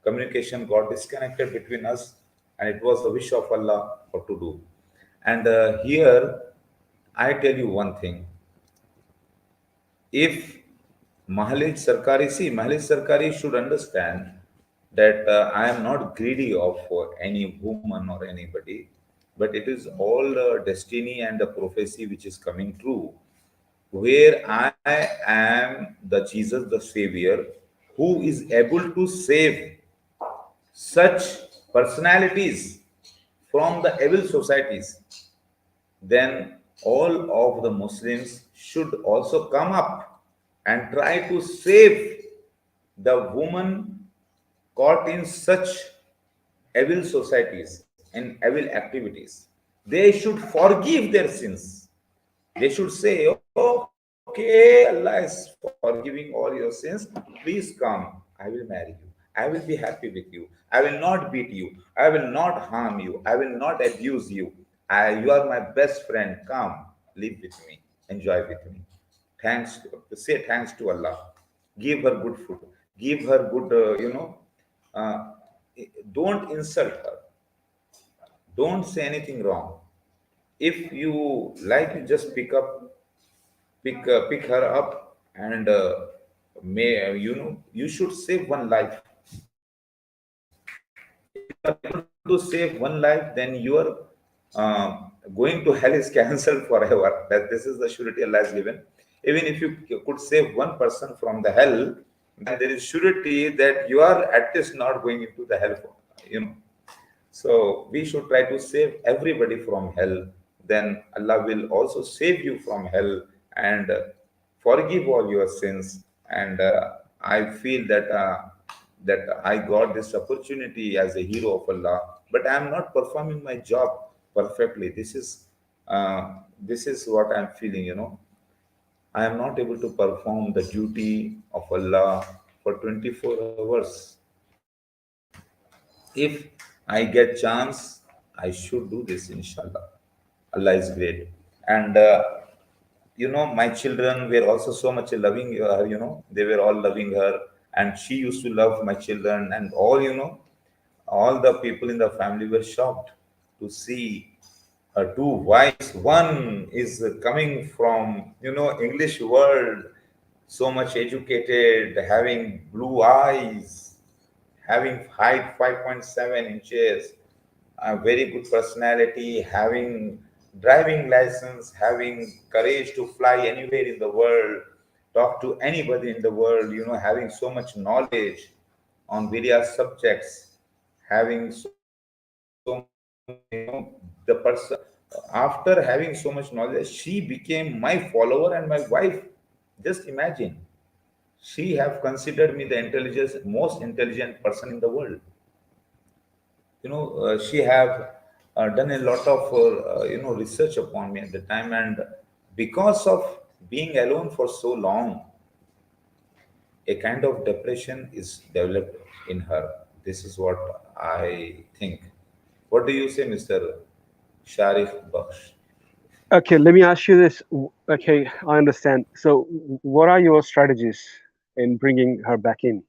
communication got disconnected between us, and it was the wish of Allah what to do. And here I tell you one thing: if Mahalej Sarkari should understand that I am not greedy of any woman or anybody, but it is all destiny and the prophecy which is coming true, where I am the Jesus, the Savior, who is able to save such personalities from the evil societies, then all of the Muslims should also come up and try to save the woman caught in such evil societies and evil activities. They should forgive their sins. They should say, okay, Allah is forgiving all your sins. Please come. I will marry you. I will be happy with you. I will not beat you. I will not harm you. I will not abuse you. You are my best friend. Come, live with me. Enjoy with me. Say thanks to Allah. Give her good food. Give her good, uh, don't insult her. Don't say anything wrong. If you like, you just pick her up, and you should save one life. If you are able to save one life, then your going to hell is cancelled forever. That this is the surety Allah has given. Even if you could save one person from the hell, then there is surety that you are at least not going into the hell. So we should try to save everybody from hell. Then Allah will also save you from hell and forgive all your sins. And I feel that I got this opportunity as a hero of Allah, but I am not performing my job perfectly. This is what I am feeling. I am not able to perform the duty of Allah for 24 hours. If I get chance, I should do this, inshallah. Allah is great. And my children were also so much loving her. They were all loving her, and she used to love my children. And all the people in the family were shocked to see her two wives. One is coming from English world, so much educated, having blue eyes, having height 5.7 inches, a very good personality, having driving license, having courage to fly anywhere in the world, talk to anybody in the world, having so much knowledge on various subjects, having so much, the person, after having so much knowledge, she became my follower and my wife. Just imagine. She have considered me the most intelligent person in the world. She have done a lot of research upon me at the time, and because of being alone for so long, a kind of depression is developed in her. This is what I think. What do you say, Mr. Sharif Baksh? Okay, let me ask you this. Okay, I understand. So, what are your strategies in bringing her back in?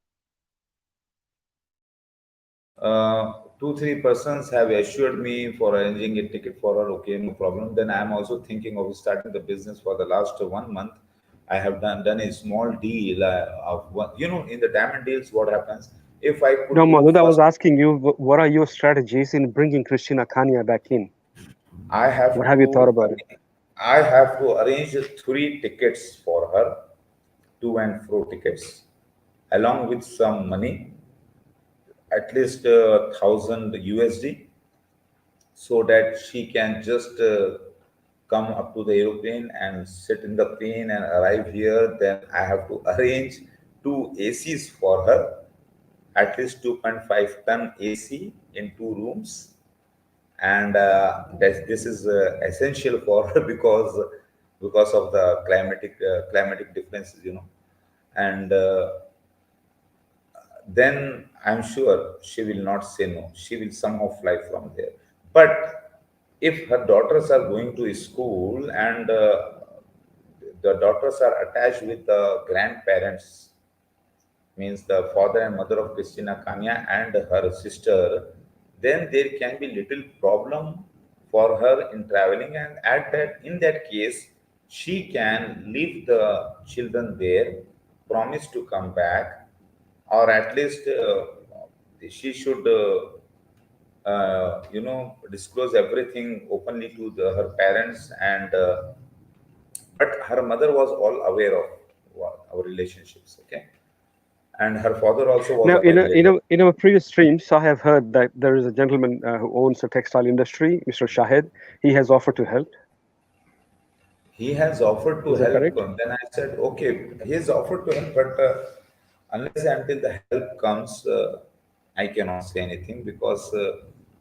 2-3 persons have assured me for arranging a ticket for her. Okay, no problem. Then I am also thinking of starting the business. For the last 1 month, I have done a small deal of one. In the diamond deals, what happens if I could No, do Madhud, I was first? asking you, what are your strategies in bringing Krisztina Kanya back in? I have What have you thought about it? I have to arrange 3 tickets for her, to and fro tickets, along with some money, at least 1,000 USD, so that she can just come up to the aeroplane and sit in the plane and arrive here. Then I have to arrange 2 ACs for her, at least 2.5 ton AC in 2 rooms. And this is essential for her because of the climatic differences, and then I'm sure she will not say no. She will somehow fly from there. But if her daughters are going to school, and the daughters are attached with the grandparents, means the father and mother of Krisztina Kanya and her sister, then there can be little problem for her in traveling, and in that case, she can leave the children there, promise to come back, or at least she should disclose everything openly to her parents. And but her mother was all aware of our relationships. Okay, and her father also was Now, a high grader. in our previous streams, I have heard that there is a gentleman who owns a textile industry, Mr. Shahid. He has offered to help. He has offered to Is that help. correct? Then I said, okay, he has offered to help, but unless and until the help comes, I cannot say anything because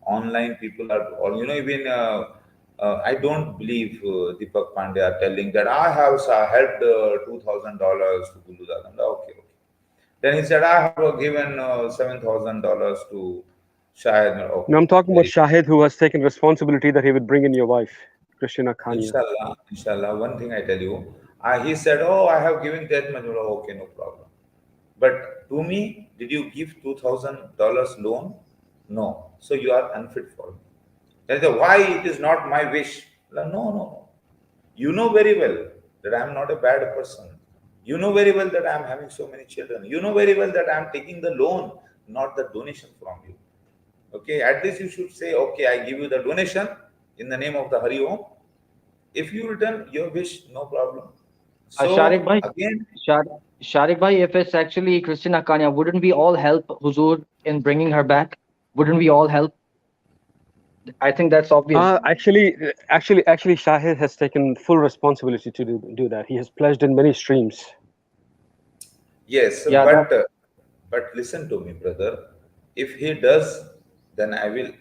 online people are, or even I don't believe Deepak Pandey are telling that I have helped $2,000 to Gulu Dadanda. Okay, okay. Then he said, I have given $7,000 to Shahid. No, Okay, I'm talking about very Shahid, who has taken responsibility that he would bring in your wife, Krisztina Kanya. Inshallah, inshallah. One thing I tell you, he said, "Oh, I have given that much." Oh, okay, no problem. But to me, did you give $2,000 loan? No. So you are unfit for me. Then they say, why it is not my wish? No, no, no. You know very well that I am not a bad person. You know very well that I am having so many children. You know very well that I am taking the loan, not the donation from you. Okay, at least you should say, okay, I give you the donation in the name of the Hari Om. If you return your wish, no problem. Sharik So bhai, again, Sharik bhai, if it's actually Krisztina Kanya, wouldn't we all help Huzur in bringing her back? Wouldn't we all help? I think that's obvious. Actually, Shahid has taken full responsibility to do that. He has pledged in many streams. yes, Yeah, but listen to me, brother. If he does, then I will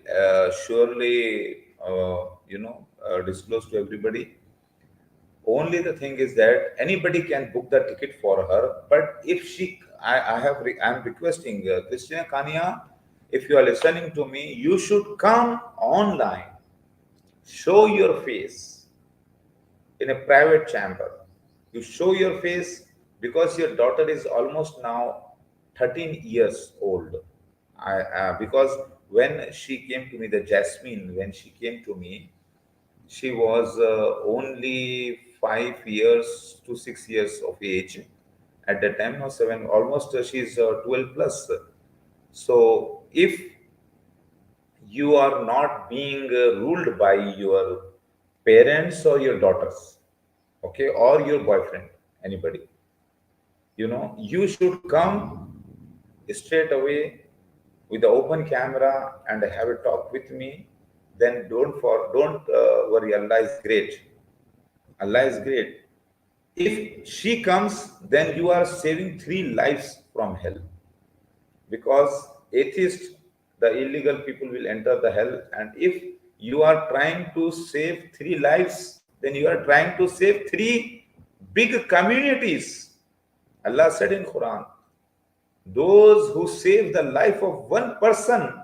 surely, disclose to everybody. Only the thing is that anybody can book the ticket for her. But if I'm requesting Krisztina Kanya, if you are listening to me, you should come online, show your face in a private chamber. You show your face because your daughter is almost now 13 years old. Because when she came to me, the Jasmine, when she came to me, she was only 5 years to 6 years of age at that time. No, seven, almost she's 12 plus. So if you are not being ruled by your parents or your daughters, okay, or your boyfriend, anybody, you should come straight away with the open camera and have a talk with me. Then don't worry, Allah is great. Allah is great. If she comes, then you are saving 3 lives from hell, because atheists, the illegal people, will enter the hell. And if you are trying to save 3 lives, then you are trying to save 3 big communities. Allah said in Quran, those who save the life of one person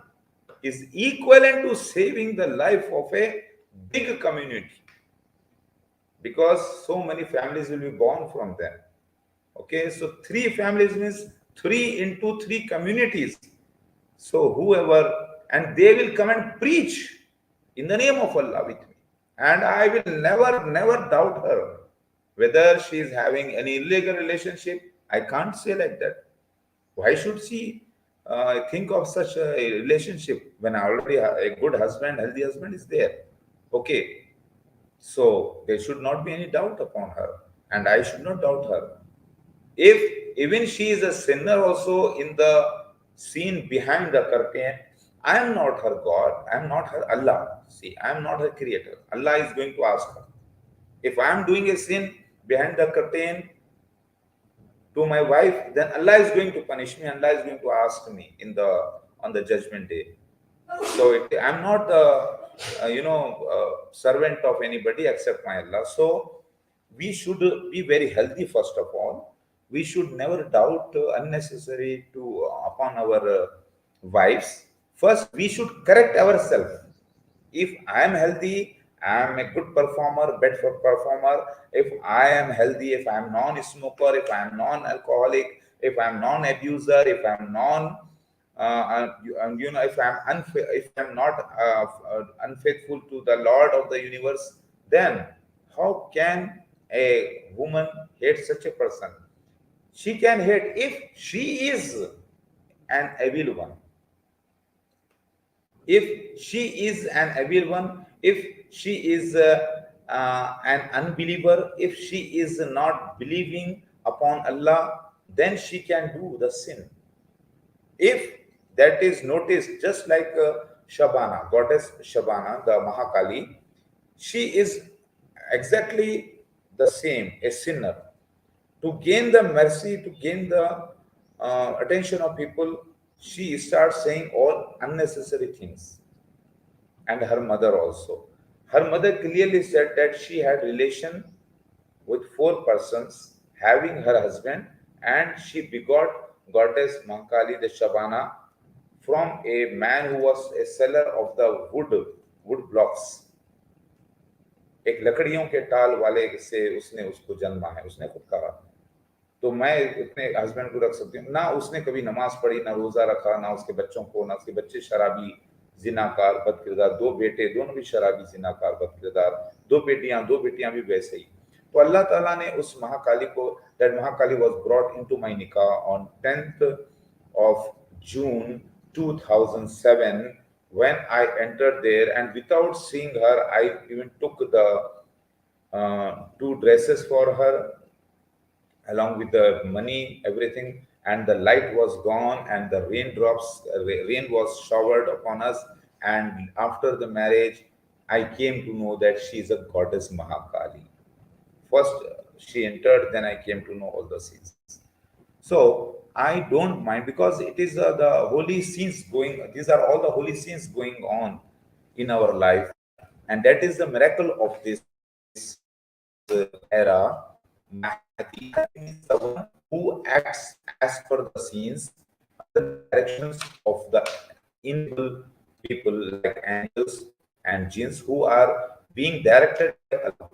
is equivalent to saving the life of a big community, because so many families will be born from them. Okay, so 3 families means 3 into 3 communities. So whoever, and they will come and preach in the name of Allah with me. And I will never doubt her whether she is having any illegal relationship. I can't say like that. Why should she think of such a relationship when already a good husband, healthy husband is there? Okay, so there should not be any doubt upon her, and I should not doubt her. If even she is a sinner also in the scene behind the curtain, I am not her God, I am not her Allah. See, I am not her creator. Allah is going to ask her. If I am doing a sin behind the curtain to my wife, then Allah is going to punish me. Allah is going to ask me on the judgment day. So I'm not the servant of anybody except my Allah. So we should be very healthy first of all. We should never doubt unnecessary upon our wives. First, we should correct ourselves. If I am healthy, I am a good performer, better performer. If I am healthy, if I am non-smoker, if I am non-alcoholic, if I am non-abuser, if I am if I am not unfaithful to the Lord of the universe, then how can a woman hate such a person? She can hate if she is an evil one. If she is an evil one, if she is an unbeliever, if she is not believing upon Allah, then she can do the sin. If that is noticed, just like Shabana, goddess Shabana, the Mahakali, she is exactly the same, a sinner. To gain the mercy, to gain the attention of people, she starts saying all unnecessary things. And her mother also. Her mother clearly said that she had relation with 4 persons, having her husband, and she begot goddess Mahakali the Shabana from a man who was a seller of the wood blocks. एक लकड़ियों के टाल वाले से उसने उसको जन्मा है, उसने खुद कहा। तो मैं अपने हस्बैंड को रख सकती हूँ ना, उसने कभी नमाज पढ़ी, ना रोजा रखा, ना उसके बच्चों को, ना उसके बच्चे शराबी, जिनाकार, बदकिरदार, 2 बेटे दोनों भी शराबी, जिनाकार, बदकिरदार, 2 बेटियां भी वैसे ही। तो अल्लाह ताला ने उस महाकाली को, that Mahakali was brought into my nikah on 10th of June 2007 when I entered there, and without seeing her, I even took the 2 dresses for her along with the money, everything, and the light was gone and the rain was showered upon us. And after the marriage, I came to know that she is a goddess Mahakali. First she entered, then I came to know all the scenes. So I don't mind, because it is the holy scenes going, these are all the holy scenes going on in our life, and that is the miracle of this era. Mahdi is the one who acts as per the scenes, the directions of the invisible people like angels and jinns who are being directed by Allah.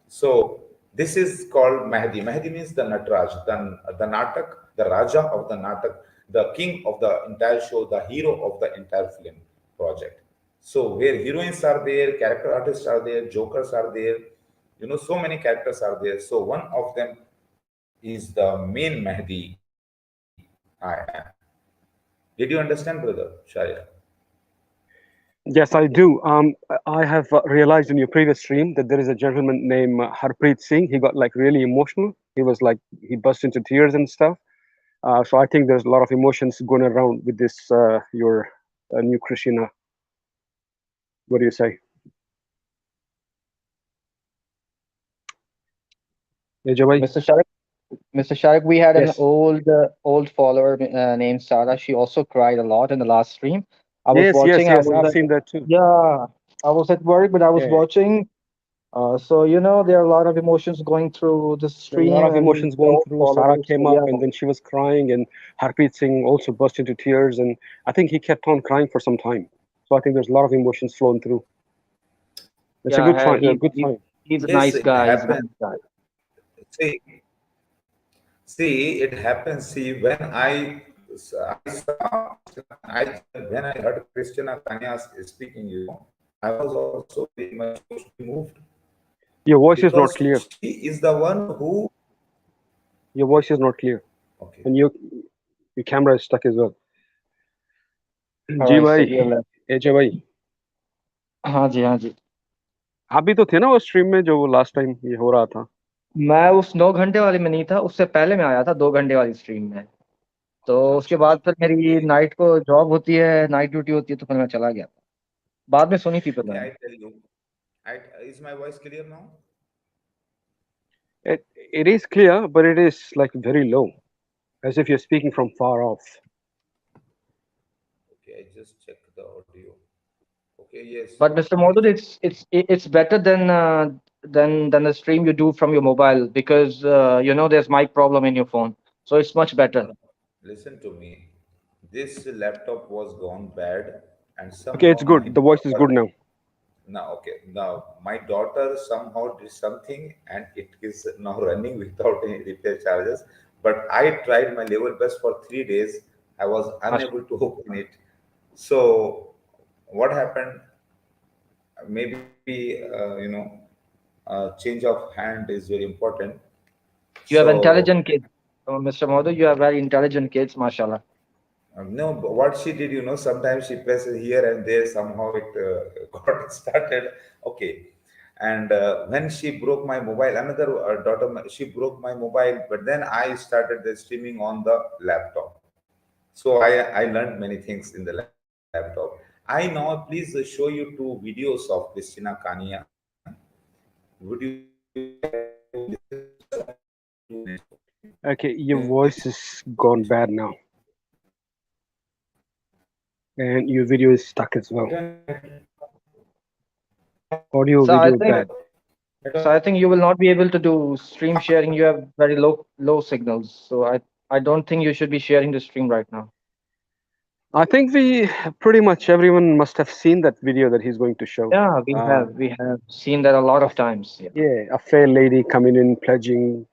So this is called Mahdi. Mahdi means the Natraj, the Natak, the Raja of the Natak, the king of the entire show, the hero of the entire film project. So where heroines are there, character artists are there, jokers are there, you know, so many characters are there. So one of them is the main Mahdi I am. Did you understand, brother Shaya? Yes, I do. I have realized in your previous stream that there is a gentleman named Harpreet Singh. He got like really emotional. He was like, he burst into tears and stuff. So I think there's a lot of emotions going around with this, your new Krisztina. What do you say? Mr. Sharik, we had an Yes. old follower named Sarah. She also cried a lot in the last stream. I was Yes, watching. yes, I've seen that too. Yeah, I was at work, but I was Yeah. watching. So you know, there are a lot of emotions going through the There are stream. a lot of and emotions going old through. Sarah followers, came so up and then she was crying, and Harpreet Singh also burst into tears, and I think he kept on crying for some time. So I think there's a lot of emotions flowing through. It's a good sign. A good sign. He's a Yes, nice it guy. He's a happens. nice guy. See, it happens. See, when I saw, when I heard Krisztina Kanya speaking, you know, I was also very much moved. Your voice is not Because clear. she is the one who. Your voice is not clear. Okay. And your camera is stuck as well. All ji right, so भाई, you're left. एजे भाई, हाँ जी, हाँ जी। आप भी तो थे ना वो स्ट्रीम में जो लास्ट टाइम ये हो रहा था? मैं उस 9 घंटे वाली में नहीं था, उससे पहले मैं आया था 2 घंटे वाली स्ट्रीम में। तो उसके बाद फिर मेरी नाइट को जॉब होती है, नाइट ड्यूटी होती है, तो फिर मैं चला गया। बाद में सुनी थी फिर Okay, मैंने। I tell you. Is my voice clear now? It is clear, but it is like very low, as if you're speaking from far off. Okay, I just checked the audio. Okay, yes. But Mr. Modul, it's better than the stream you do from your mobile, because you know, there's mic problem in your phone, so it's much better. Listen to me. This laptop was gone bad, and somehow Okay, it's good. The voice is good now. Now, okay. Now, my daughter somehow did something, and it is now running without any repair charges. But I tried my level best for 3 days. I was unable to open it. So, what happened? Maybe you know, change of hand is very important. You have So, intelligent kids, Mr. Modul. You have very intelligent kids, mashallah. no, but what she did, you know, sometimes she presses here and there, somehow it got started. Okay. And when she broke my mobile, another daughter, she broke my mobile, but then I started the streaming on the laptop. So I learned many things in the laptop. I now please show you two videos of Krisztina Kanya. Would you like to listen to them? Okay, your voice is gone bad now, and your video is stuck as well. Audio, So I video think bad. you will not be able to do stream sharing. You have very low signals. So I don't think you should be sharing the stream right now. I think we pretty much everyone must have seen that video that he's going to show. Yeah, we have seen that a lot of times. Yeah. Yeah, a fair lady coming in pledging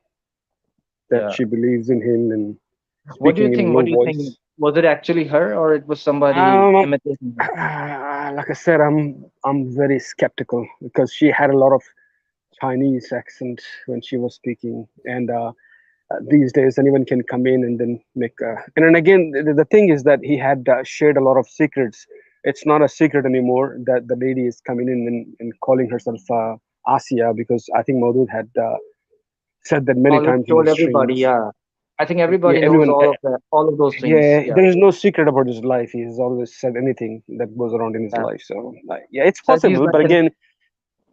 that Yeah. she believes in him and What do you speaking in think? low What do you think? voice. Was it actually her or it was somebody Um, imitating her? like I said, I'm very skeptical because she had a lot of Chinese accent when she was speaking, and these days anyone can come in and then make. And then again, the thing is that he had shared a lot of secrets. It's not a secret anymore that the lady is coming in and calling herself Asia, because I think Maudud had said that many Always times in told his everybody. streams. Yeah. I think Yeah, everybody knows everyone. all of those things. Yeah, Yeah. there is no secret about his life. He has always said anything that goes around in his Yeah. life. So, yeah, it's So he's possible. like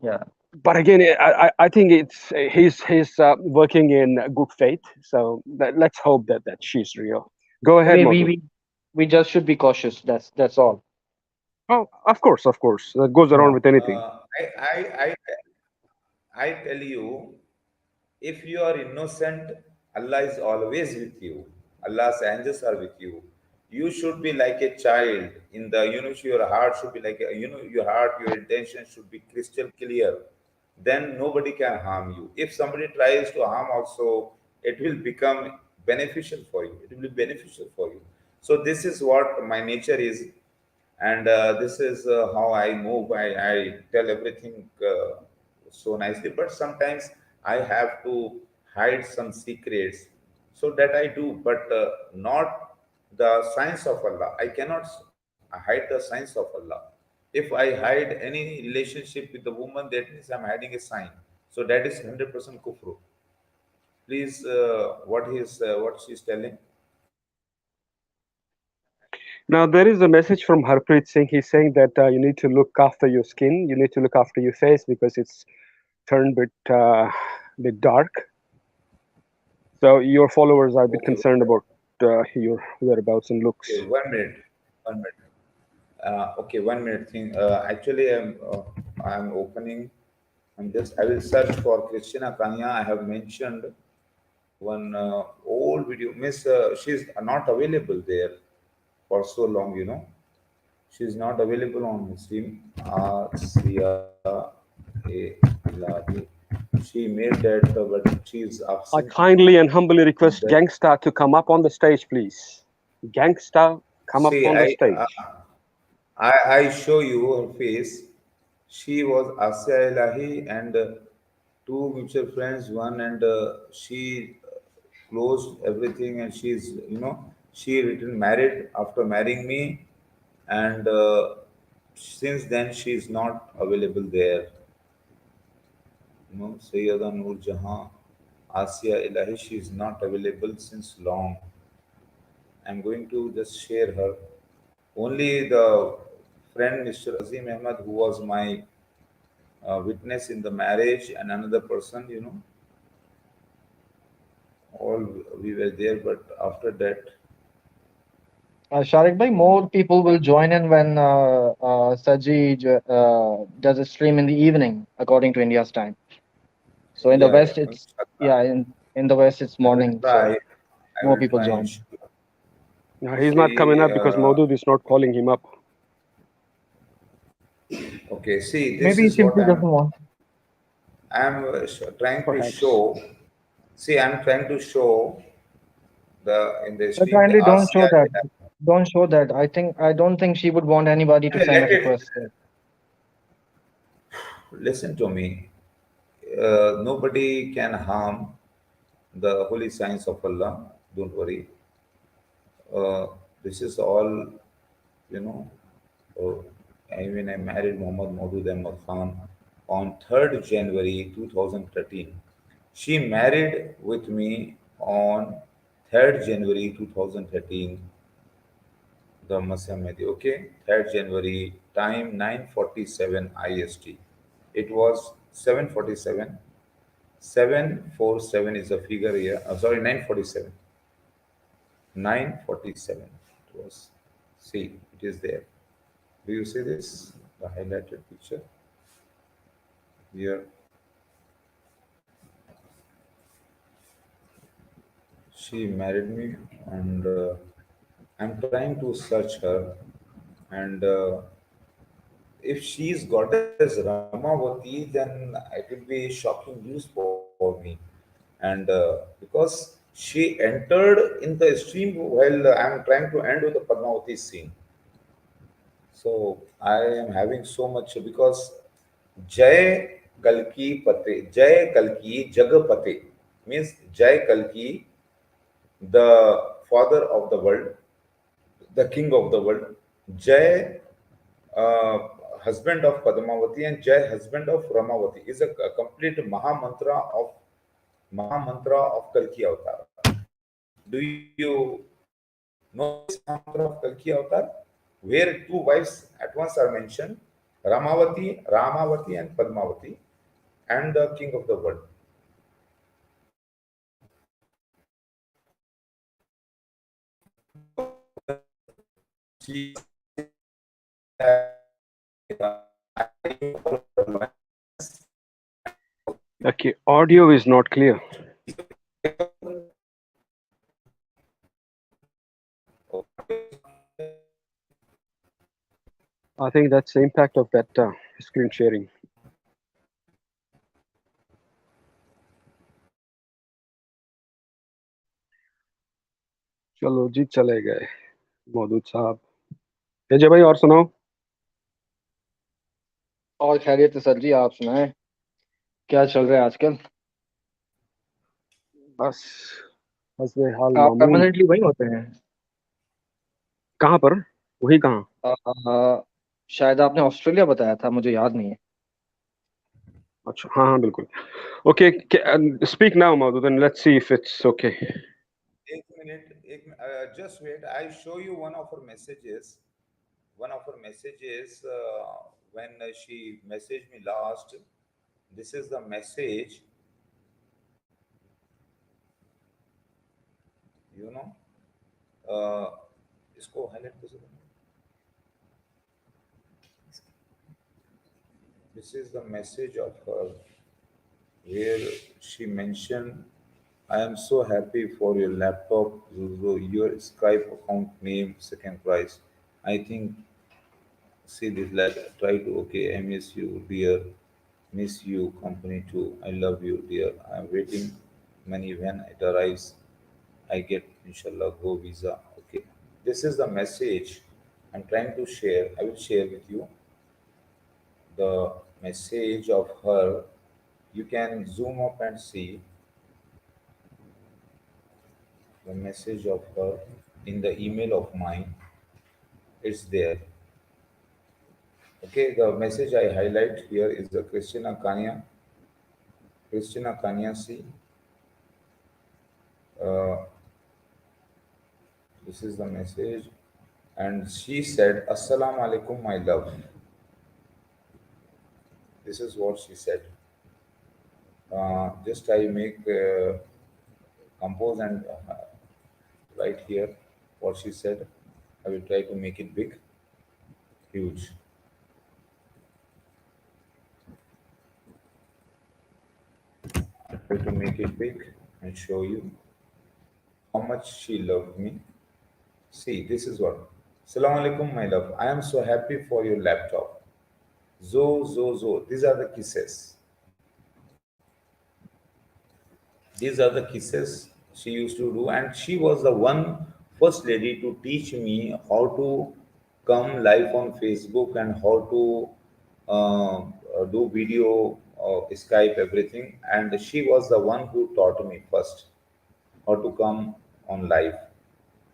yeah. But again, I think it's he's working in good faith. So let's hope that she's real. Go ahead, We, we Madhu. we we just should be cautious. That's all. Oh, of course, that goes Yeah. around with anything. I tell you, if you are innocent, Allah is always with you. Allah's angels are with you. You should be like a child. In the your heart should be like your heart, your intention should be crystal clear. Then nobody can harm you. If somebody tries to harm also, it will become beneficial for you. It will be beneficial for you. So this is what my nature is, and this is how I move. I tell everything so nicely, but sometimes I have to hide some secrets, so that I do, but not the signs of Allah. I cannot hide the signs of Allah. If I hide any relationship with the woman, that means I'm hiding a sign. So that is 100% kufru. Please, what she's telling? Now there is a message from Harpreet Singh. He's saying that you need to look after your skin. You need to look after your face because it's turned bit dark. So your followers are a bit Okay, concerned about your whereabouts and looks. okay, 1 minute, 1 minute. Okay, 1 minute thing. Actually, I'm opening. I will search for Krisztina Kanya. I have mentioned one old video. Miss, she's not available there for so long. She's not available on Steam. She made that, but she's I absent. kindly and humbly request That, Gangsta to come up on the stage, please. Gangsta, come up see, on the stage. I show you her face. She was Asya Elahi and two mutual friends, one, and she closed everything, and she written married after marrying me, and since then she is not available there. Sayyida Noor Jahan, Asya Elahi, she is not available since long. I'm going to just share her. Only the friend Mr. Azim Ahmad, who was my witness in the marriage, and another person, all we were there, but after that, Sharik bhai, more people will join in when Sajid does a stream in the evening, according to India's time. So in the yeah, West, yeah, it's inshallah. yeah, in the West it's I will morning, try. so I more will people try, join. inshallah. Now, he's not coming See, up because Maudud is not calling him up. okay, see, this Maybe he is what simply doesn't want. I'm trying to Perhaps. show. See, I'm trying to show in the But stream the kindly don't show Asya. that. Don't show that. I don't think she would want anybody to send a Let it request there. listen to me. Nobody can harm the holy signs of Allah. Don't worry. Uh, this is all, you know. Uh, I mean, I married Muhammad Maudud Ahmad Khan. on 3rd January 2013. She married with me on 3rd January 2013, the Maseeh Mahdi. Okay, 3rd January, time 9:47 IST. It was 7:47. 747 is the figure here. Sorry, 9:47. 9:47. It was. See, it is there. Do you see this? The highlighted picture here. She married me, and I'm trying to search her. And if she is goddess Ramavati, then it will be shocking news for me. And because she entered in the stream while I'm trying to end with the Padmavati scene. So I am having so much because Jai Kalki Pate, Jai Kalki Jagapate means Jai Kalki, the father of the world, the king of the world. Jai, uh, husband of Padmavati, and Jai, husband of Ramavati, is a complete Mahamantra of Kalki Avatar. Do you know this Mahamantra of Kalki Avatar? Where two wives at once are mentioned, Ramavati and Padmavati, and the king of the world. She Okay, audio is not clear. I think that's the impact of that screen sharing. चलो जी चले गए मौदूद साहब। अजय भाई और सुनाओ। और खैरियत है सर जी, आप सुनाएं क्या चल रहा है आजकल? बस हस्बे हाल आप मामूल। परमानेंटली वहीं होते हैं? कहाँ पर? वही कहाँ? शायद आपने ऑस्ट्रेलिया बताया था, मुझे याद नहीं है। अच्छा, हाँ हाँ बिल्कुल। Okay, speak now, Maudud, and let's see if it's okay. एक minute, just wait. I show you one of her messages. One of her messages when she messaged me last. This is the message. You know, इसको highlight कैसे करूं? This is the message of her where she mentioned, I am so happy for your laptop, your Skype account name, second prize. I think, see this, like, try to, okay, I miss you, dear. Miss you, company too. I love you, dear. I'm waiting money when it arrives. I get, inshallah, go visa. Okay. This is the message I'm trying to share. I will share with you the message of her. You can zoom up and see the message of her in the email of mine. It's there. Okay, the message I highlight here is the Krisztina Kanya. Krisztina Kanya, see. This is the message. And she said, Assalaam alaikum, my love. This is what she said. Just I make compose and write here what she said. I will try to make it big, huge. Try to make it big and show you how much she loved me. See, this is what. Assalamu alaikum, my love. I am so happy for your laptop. Zo. These are the kisses. These are the kisses she used to do, and she was the one first lady to teach me how to come live on Facebook and how to do video, Skype, everything. And she was the one who taught me first how to come on live.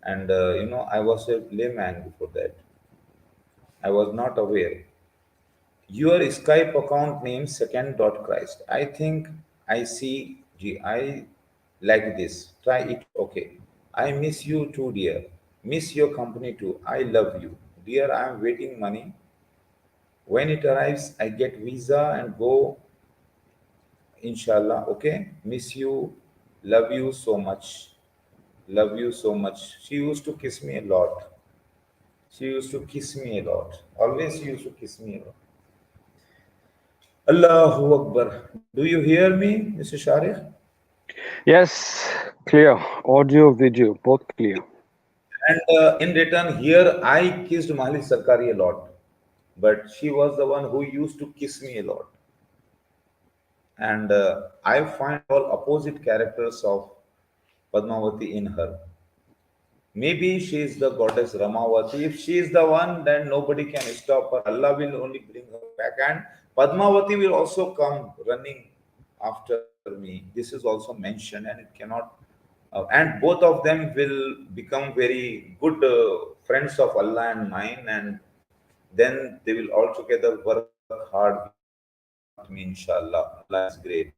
And I was a layman before that. I was not aware. Your Skype account name second.christ. I think I see I like this. Try it. Okay. I miss you too, dear. Miss your company too. I love you. Dear, I am waiting money. When it arrives, I get visa and go, inshallah. Okay. Miss you. Love you so much. Love you so much. She used to kiss me a lot. She used to kiss me a lot. Always she used to kiss me a lot. Allahu Akbar. Do you hear me, Mr. Sharif? Yes, clear. Audio, video, both clear. And in return, here I kissed Mahali Sarkari a lot. But she was the one who used to kiss me a lot. And I find all opposite characters of Padmavati in her. Maybe she is the goddess RaamaVati. If she is the one, then nobody can stop her. Allah will only bring her back. And Padmavati will also come running after me. This is also mentioned, and it cannot. And both of them will become very good friends of Allah and mine. And then they will all together work hard with me, inshallah. Allah is great.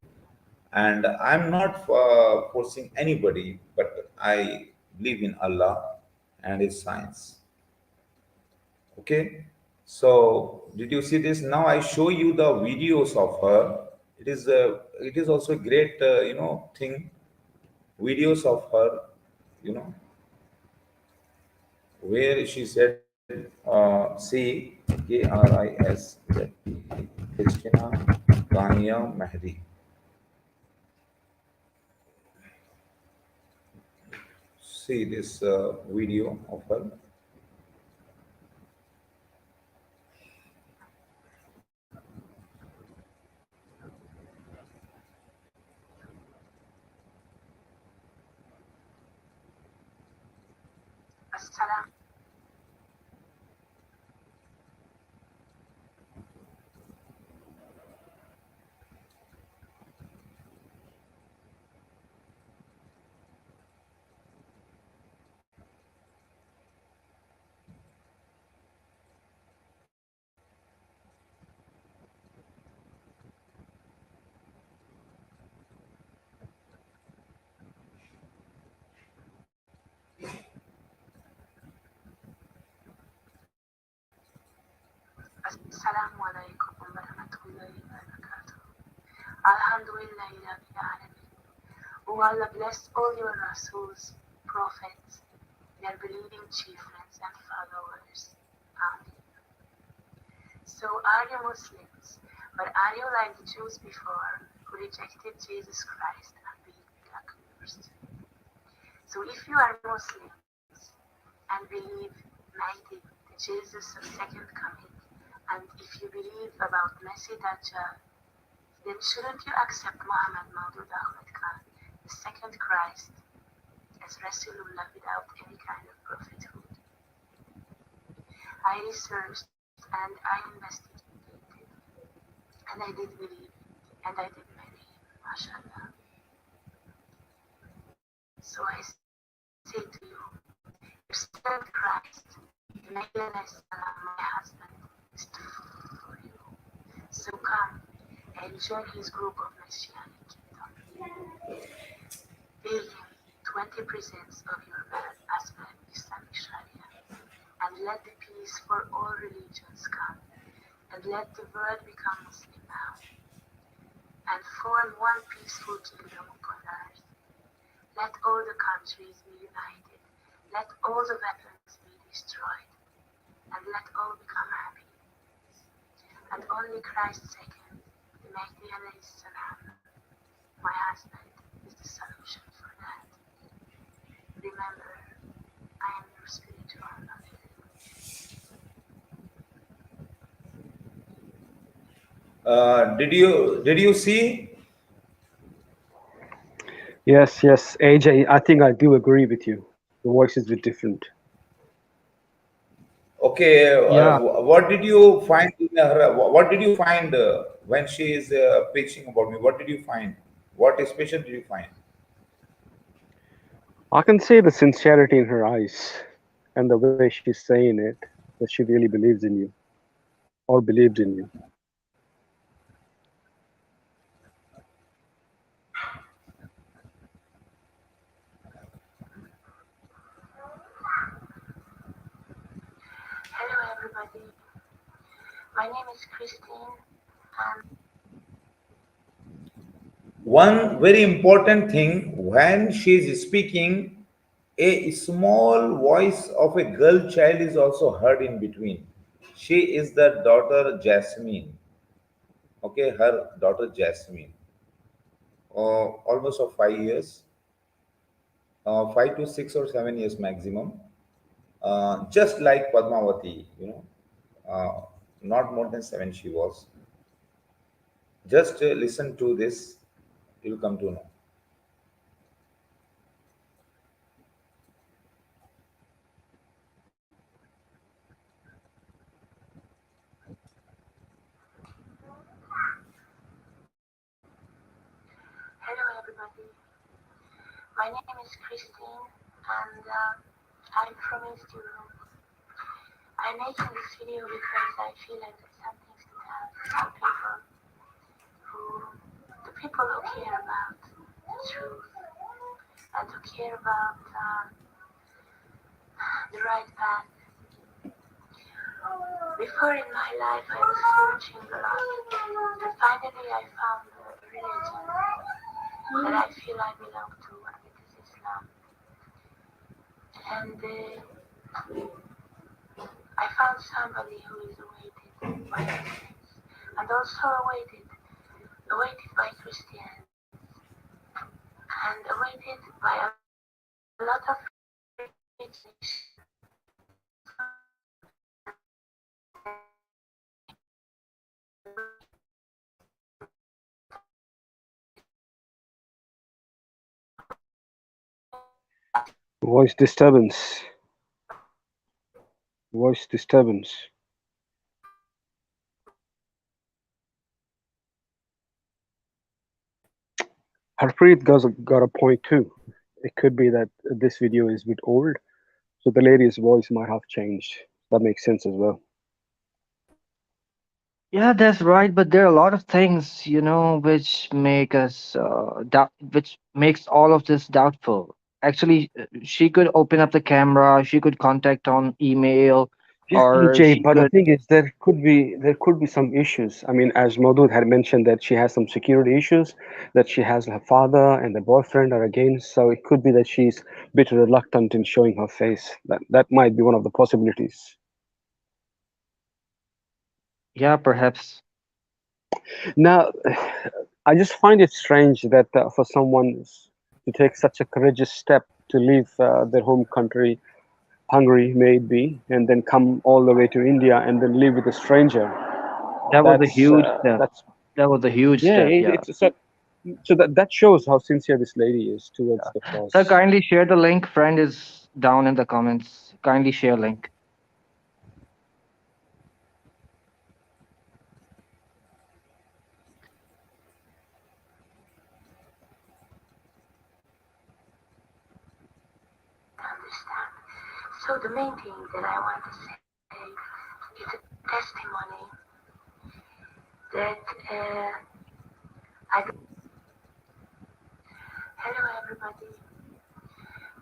And I'm not forcing anybody, but I believe in Allah and His science. Okay, so did you see this? Now I show you the videos of her. It is also a great thing. Videos of her, where she said, see Kris, Krisztina, Kanya, Mahdi. See this video of her. Assalaam. Assalamu alaikum wa rahmatullahi wa barakatuh. Alhamdulillahi Rabbil Alameen. O Allah bless all your Rasuls, prophets, their believing chieftains and followers. Amen. So are you Muslims, or are you like the Jews before who rejected Jesus Christ and believed accused? So if you are Muslims and believe Mahdi, the Jesus of second coming, and if you believe about Maseeh Dajjaal, then shouldn't you accept Muhammad Maudud Ahmad Khan, the second Christ, as Rasulullah without any kind of prophethood? I researched and I investigated, and I did believe, and I did believe, mashallah. So I say to you, your second Christ, the Million Ahmadies, my husband, is for you. So come and join his group of Messianic kingdom. Pay him 20% of your wealth as per Islamic Sharia, and let the peace for all religions come, and let the world become Muslim now, and form one peaceful kingdom upon earth. Let all the countries be united, let all the weapons be destroyed, and let all become happy. And only Christ second, the Mahdi Salam, my husband, is the solution for that. Remember, I am your spiritual mother. Did you see? Yes, AJ, I think I do agree with you. The voice is a bit different. Okay, Yeah. what did you find in her? What did you find when she is preaching about me? What did you find? What special did you find? I can say the sincerity in her eyes and the way she's saying it, that she really believes in you or believed in you. Hello everybody. My name is Krisztina and One very important thing, when she is speaking, a small voice of a girl child is also heard in between. She is the daughter Jasmine. Okay, her daughter Jasmine. Almost of 5 years, 5 to 6 or 7 years maximum. Just like Padmavati, not more than 7 she was. Just listen to this, you'll come to know. hello everybody. My name is Krisztina and I'm from East Europe. I'm making this video because I feel like there's some things to tell some people the people who care about the truth and who care about the right path. Before in my life I was searching a lot and finally I found a religion that I feel I belong to, and it is Islam. And I found somebody who is awaited by Muslims and also awaited by Christians and awaited by a lot of religions. Voice disturbance. Voice disturbance. Harpreet got a point too. It could be that this video is a bit old, so the lady's voice might have changed. That makes sense as well. Yeah, that's right. But there are a lot of things, which make us doubt, which makes all of this doubtful. Actually, she could open up the camera, she could contact on email, Yeah, or Jay, she but the could. thing is, there could be some issues. I mean, as Maudud had mentioned, that she has some security issues, that she has her father and the boyfriend are against. So it could be that she's a bit reluctant in showing her face. That might be one of the possibilities. Yeah, perhaps. Now, I just find it strange that for someone to take such a courageous step to leave their home country, Hungary may it be, and then come all the way to India and then live with a stranger. That was a That's huge step. that's That was a huge yeah. step. Yeah. So that shows how sincere this lady is towards the Sir, cause. kindly share the link. Friend is down in the comments. Kindly share link. Understand. So the main thing that I want to say is a testimony that I. Hello everybody.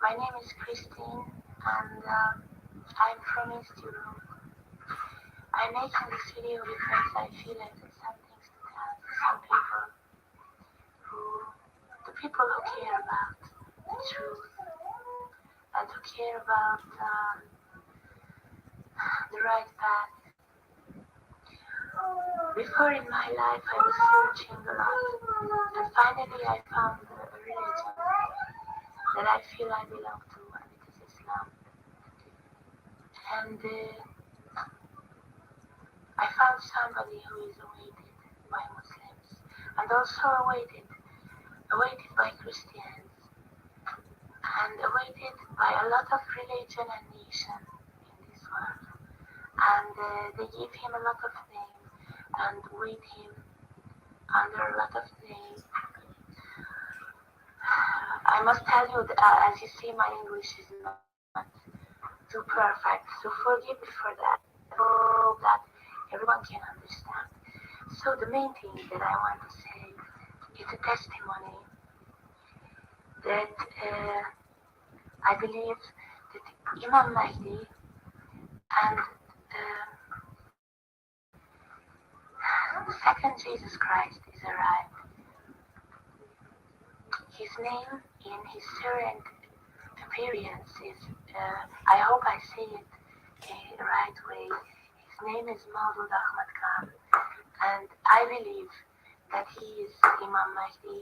My name is Krisztina and I'm from East Europe. I'm making this video because I feel like there's some things to tell some people the people who care about the truth and who care about the right path. Before in my life I was searching a lot and finally I found a religion that I feel I belong to, and it is Islam. And I found somebody who is awaited by Muslims and also awaited by Christians and awaited by a lot of religion and nation in this world. And they give him a lot of names and wait him under a lot of names. I must tell you that, as you see, my English is not too perfect, so forgive me for that. I hope that everyone can understand. So the main thing that I want to say is a testimony that I believe that Imam Mahdi and the second Jesus Christ is arrived. His name in his current appearance is, I hope I say it the right way, his name is Maseeh Ahmad Khan, and I believe that he is Imam Mahdi,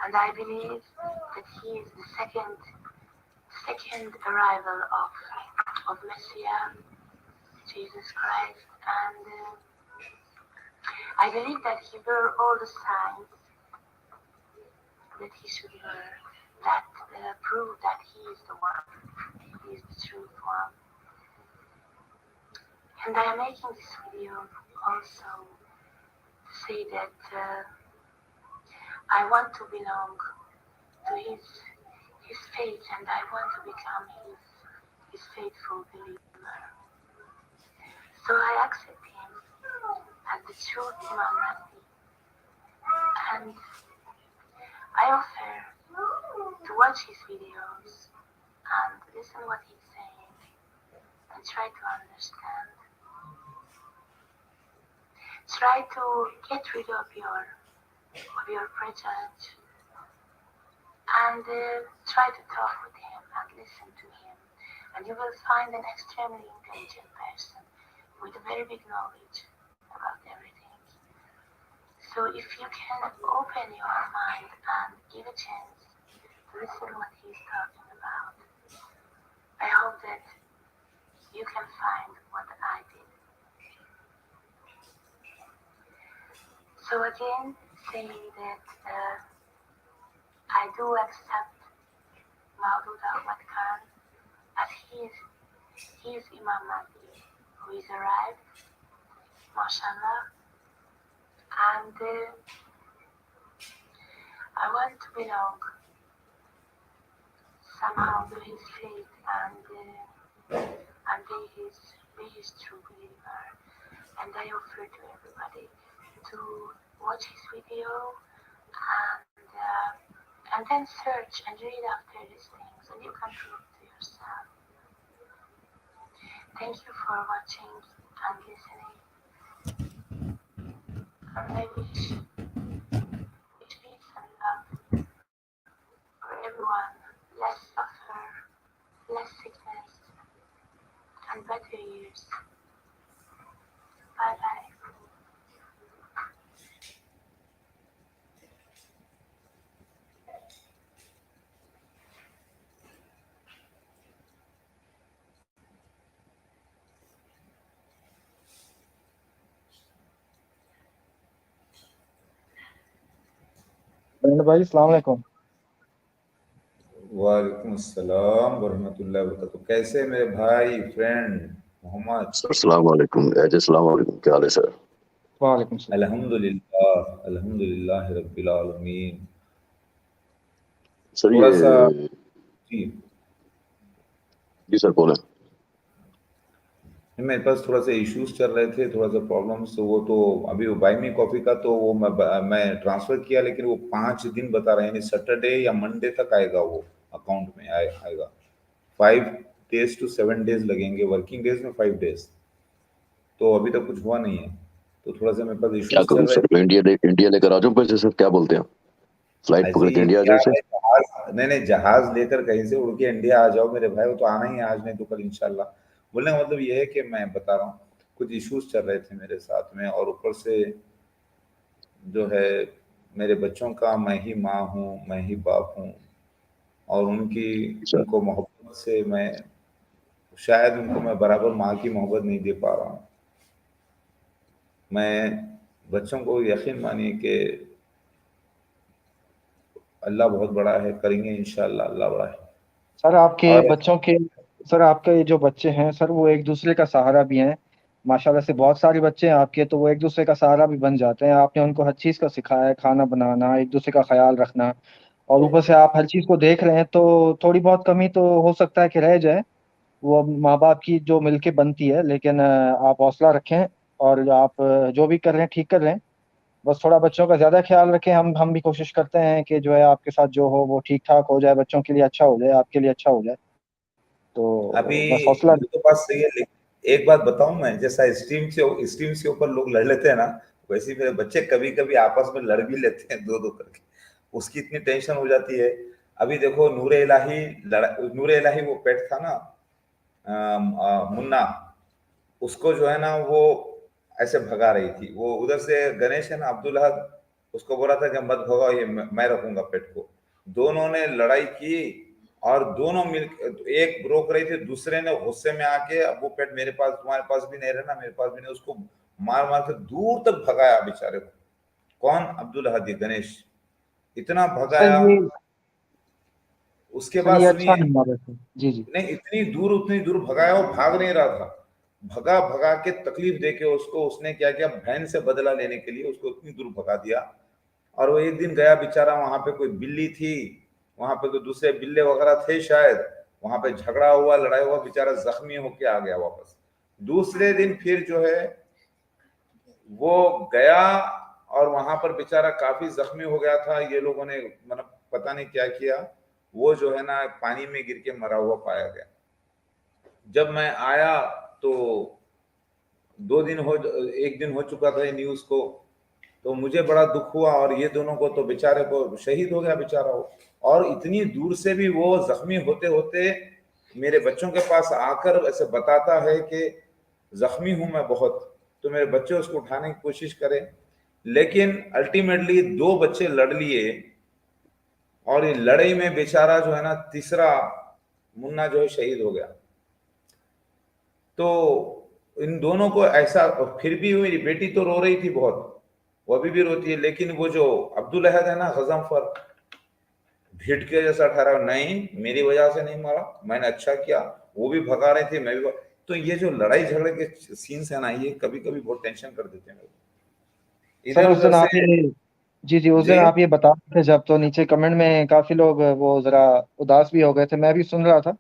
and I believe that he is the second arrival of Messiah, Jesus Christ, and I believe that he were all the signs that he should wear that prove that he is the one, he is the truth one. And I am making this video also to say that I want to belong to his faith, and I want to become his faithful believer. So I accept him as the truth Imam Mahdi, and I offer to watch his videos and listen what he's saying and try to understand. Try to get rid of your prejudice and try to talk with him and listen to him, and you will find an extremely intelligent person with a very big knowledge about everything. So if you can open your mind and give a chance to listen what he's talking about, I hope that you can find what I did. So again, saying that I do accept Maseeh Ahmad Khan as he is Imam Mahdi, who is arrived, mashallah, and I want to belong somehow to his faith and be his true believer. And I offer to everybody to watch his video and then search and read after these things, and you can prove to yourself. Thank you for watching and listening. And I wish peace and love for everyone, less suffer, less sickness, and better years. Bye bye. भाई अस्सलाम वालेकुम। वालेकुम अस्सलाम वरहमतुल्लाहि वबरकातुहू। कैसे मेरे भाई friend Mohammad? अस्सलाम वालेकुम। अस्सलाम वालेकुम, क्या हाल है सर? वालेकुम सलाम। अल्हम्दुलिल्लाह अल्हम्दुलिल्लाह रब्बिल आलमीन। सर थोड़ा सा जी सर बोले। मेरे पास थोड़ा सा इश्यूज चल रहे थे, थोड़ा सा प्रॉब्लम्स, तो वो तो अभी वो बाय मी कॉफी का तो वो मैं ट्रांसफर किया, लेकिन वो 5 दिन बता रहे हैं, यानी सैटरडे या मंडे तक आएगा, वो अकाउंट में आएगा। 5 days to 7 days लगेंगे, वर्किंग डेज में 5 days, तो अभी तक कुछ हुआ नहीं है, तो थोड़ा सा मेरे पास क्या इश्यूज करूं चल सर? इंडिया लेकर आ जाऊं पैसे सर? क्या बोलते हैं, फ्लाइट पकड़ के इंडिया आ जाऊं सर? नहीं, जहाज लेकर कहीं से उड़ के इंडिया आ जाओ मेरे भाई, वो तो आना ही है, आज नहीं तो कल इंशाल्लाह। बोलने का मतलब ये है कि मैं बता रहा हूँ कुछ इश्यूज चल रहे थे मेरे साथ में, और ऊपर से जो है मेरे बच्चों का मैं ही माँ हूँ, मैं ही बाप हूँ, और उनको मोहब्बत से मैं शायद उनको मैं बराबर माँ की मोहब्बत नहीं दे पा रहा हूँ। मैं बच्चों को यकीन मानिए कि अल्लाह बहुत बड़ा है, करेंगे इंशाल्लाह, अल्लाह बड़ा है। सर आपके ये जो बच्चे हैं सर, वो एक दूसरे का सहारा भी हैं। माशाल्लाह से बहुत सारे बच्चे हैं आपके, तो वो एक दूसरे का सहारा भी बन जाते हैं। आपने उनको हर चीज़ का सिखाया है, खाना बनाना, एक दूसरे का ख्याल रखना, और ऊपर से आप हर चीज़ को देख रहे हैं, तो थोड़ी बहुत कमी तो हो सकता है कि रह जाए, वो अब माँ बाप की जो मिलके बनती है। लेकिन आप हौसला रखें, और आप जो भी कर रहे हैं ठीक कर रहे हैं। बस थोड़ा बच्चों का ज़्यादा ख्याल रखें। हम भी कोशिश करते हैं कि जो है आपके साथ जो हो वो ठीक ठाक हो जाए, बच्चों के लिए अच्छा हो जाए, आपके लिए अच्छा हो जाए। तो अभी बस हौसला। वो तो बात सही है, एक बात बताऊं मैं, जैसा स्ट्रीम से ऊपर लोग लड़ लेते हैं ना, वैसे ही मेरे बच्चे कभी कभी आपस में लड़ भी लेते हैं, दो दो करके। उसकी इतनी टेंशन हो जाती है। अभी देखो नूर इलाही वो पेट था ना, मुन्ना, उसको जो है ना वो ऐसे भगा रही थी। वो उधर से गणेश है ना, अब्दुल हक, उसको बोला था कि मत भगाओ, ये मैं रखूंगा पेट को। दोनों ने लड़ाई की और दोनों मिल, एक रोक रही थी, दूसरे ने गुस्से में आके, अब वो पेट मेरे पास, तुम्हारे पास भी नहीं रहना, मेरे पास भी नहीं, उसको मार मार के दूर तक भगाया बेचारे को। कौन? अब्दुल हदी, गणेश, इतना सर भगाया। ये उसके सर बाद ये अच्छा सुनिए, नहीं हुआ वैसे। जी जी। नहीं, उतनी दूर भगाया, वो भाग नहीं रहा था, भगा भगा के तकलीफ देके उसको, उसने क्या किया, बहन से बदला लेने के लिए उसको इतनी दूर भगा दिया। और वो एक दिन गया बेचारा, वहां पे कोई बिल्ली थी, वहां पे कोई दूसरे बिल्ले वगैरह थे शायद, वहां पे झगड़ा हुआ, लड़ाई हुआ, बेचारा जख्मी होके आ गया वापस। दूसरे दिन फिर जो है वो गया, और वहां पर बेचारा काफी जख्मी हो गया था। ये लोगों ने मतलब पता नहीं क्या किया, वो जो है ना पानी में गिर के मरा हुआ पाया गया। जब मैं आया तो 2 दिन हो, एक दिन हो चुका था ये न्यूज को, तो मुझे बड़ा दुख हुआ। और ये दोनों को तो बेचारे को शहीद हो गया बेचारा वो। और इतनी दूर से भी वो जख्मी होते होते मेरे बच्चों के पास आकर ऐसे बताता है कि जख्मी हूं मैं बहुत, तो मेरे बच्चे उसको उठाने की कोशिश करें। लेकिन अल्टीमेटली 2 बच्चे लड़ लिए, और ये लड़ाई में बेचारा जो है ना, तीसरा मुन्ना जो है शहीद हो गया। तो इन दोनों को ऐसा, फिर भी मेरी बेटी तो रो रही थी बहुत, वो अभी भी रोती है, लेकिन वो जो अब्दुल अहद है ना, गजनफर, भिट के जैसा ठहरा, नहीं मेरी वजह से नहीं मारा, मैंने अच्छा किया, वो भी भगा रहे थे, मैं भी तो ये जो लड़ाई झगड़े के सीन्स है ना, ये कभी कभी बहुत टेंशन कर देते हैं मेरे सर इधर उस उधर दिन आप से। ये जी जी, उस दिन जी आप ये बता रहे थे जब, तो नीचे कमेंट में काफी लोग वो जरा उदास भी हो गए थे, मैं भी सुन रहा था।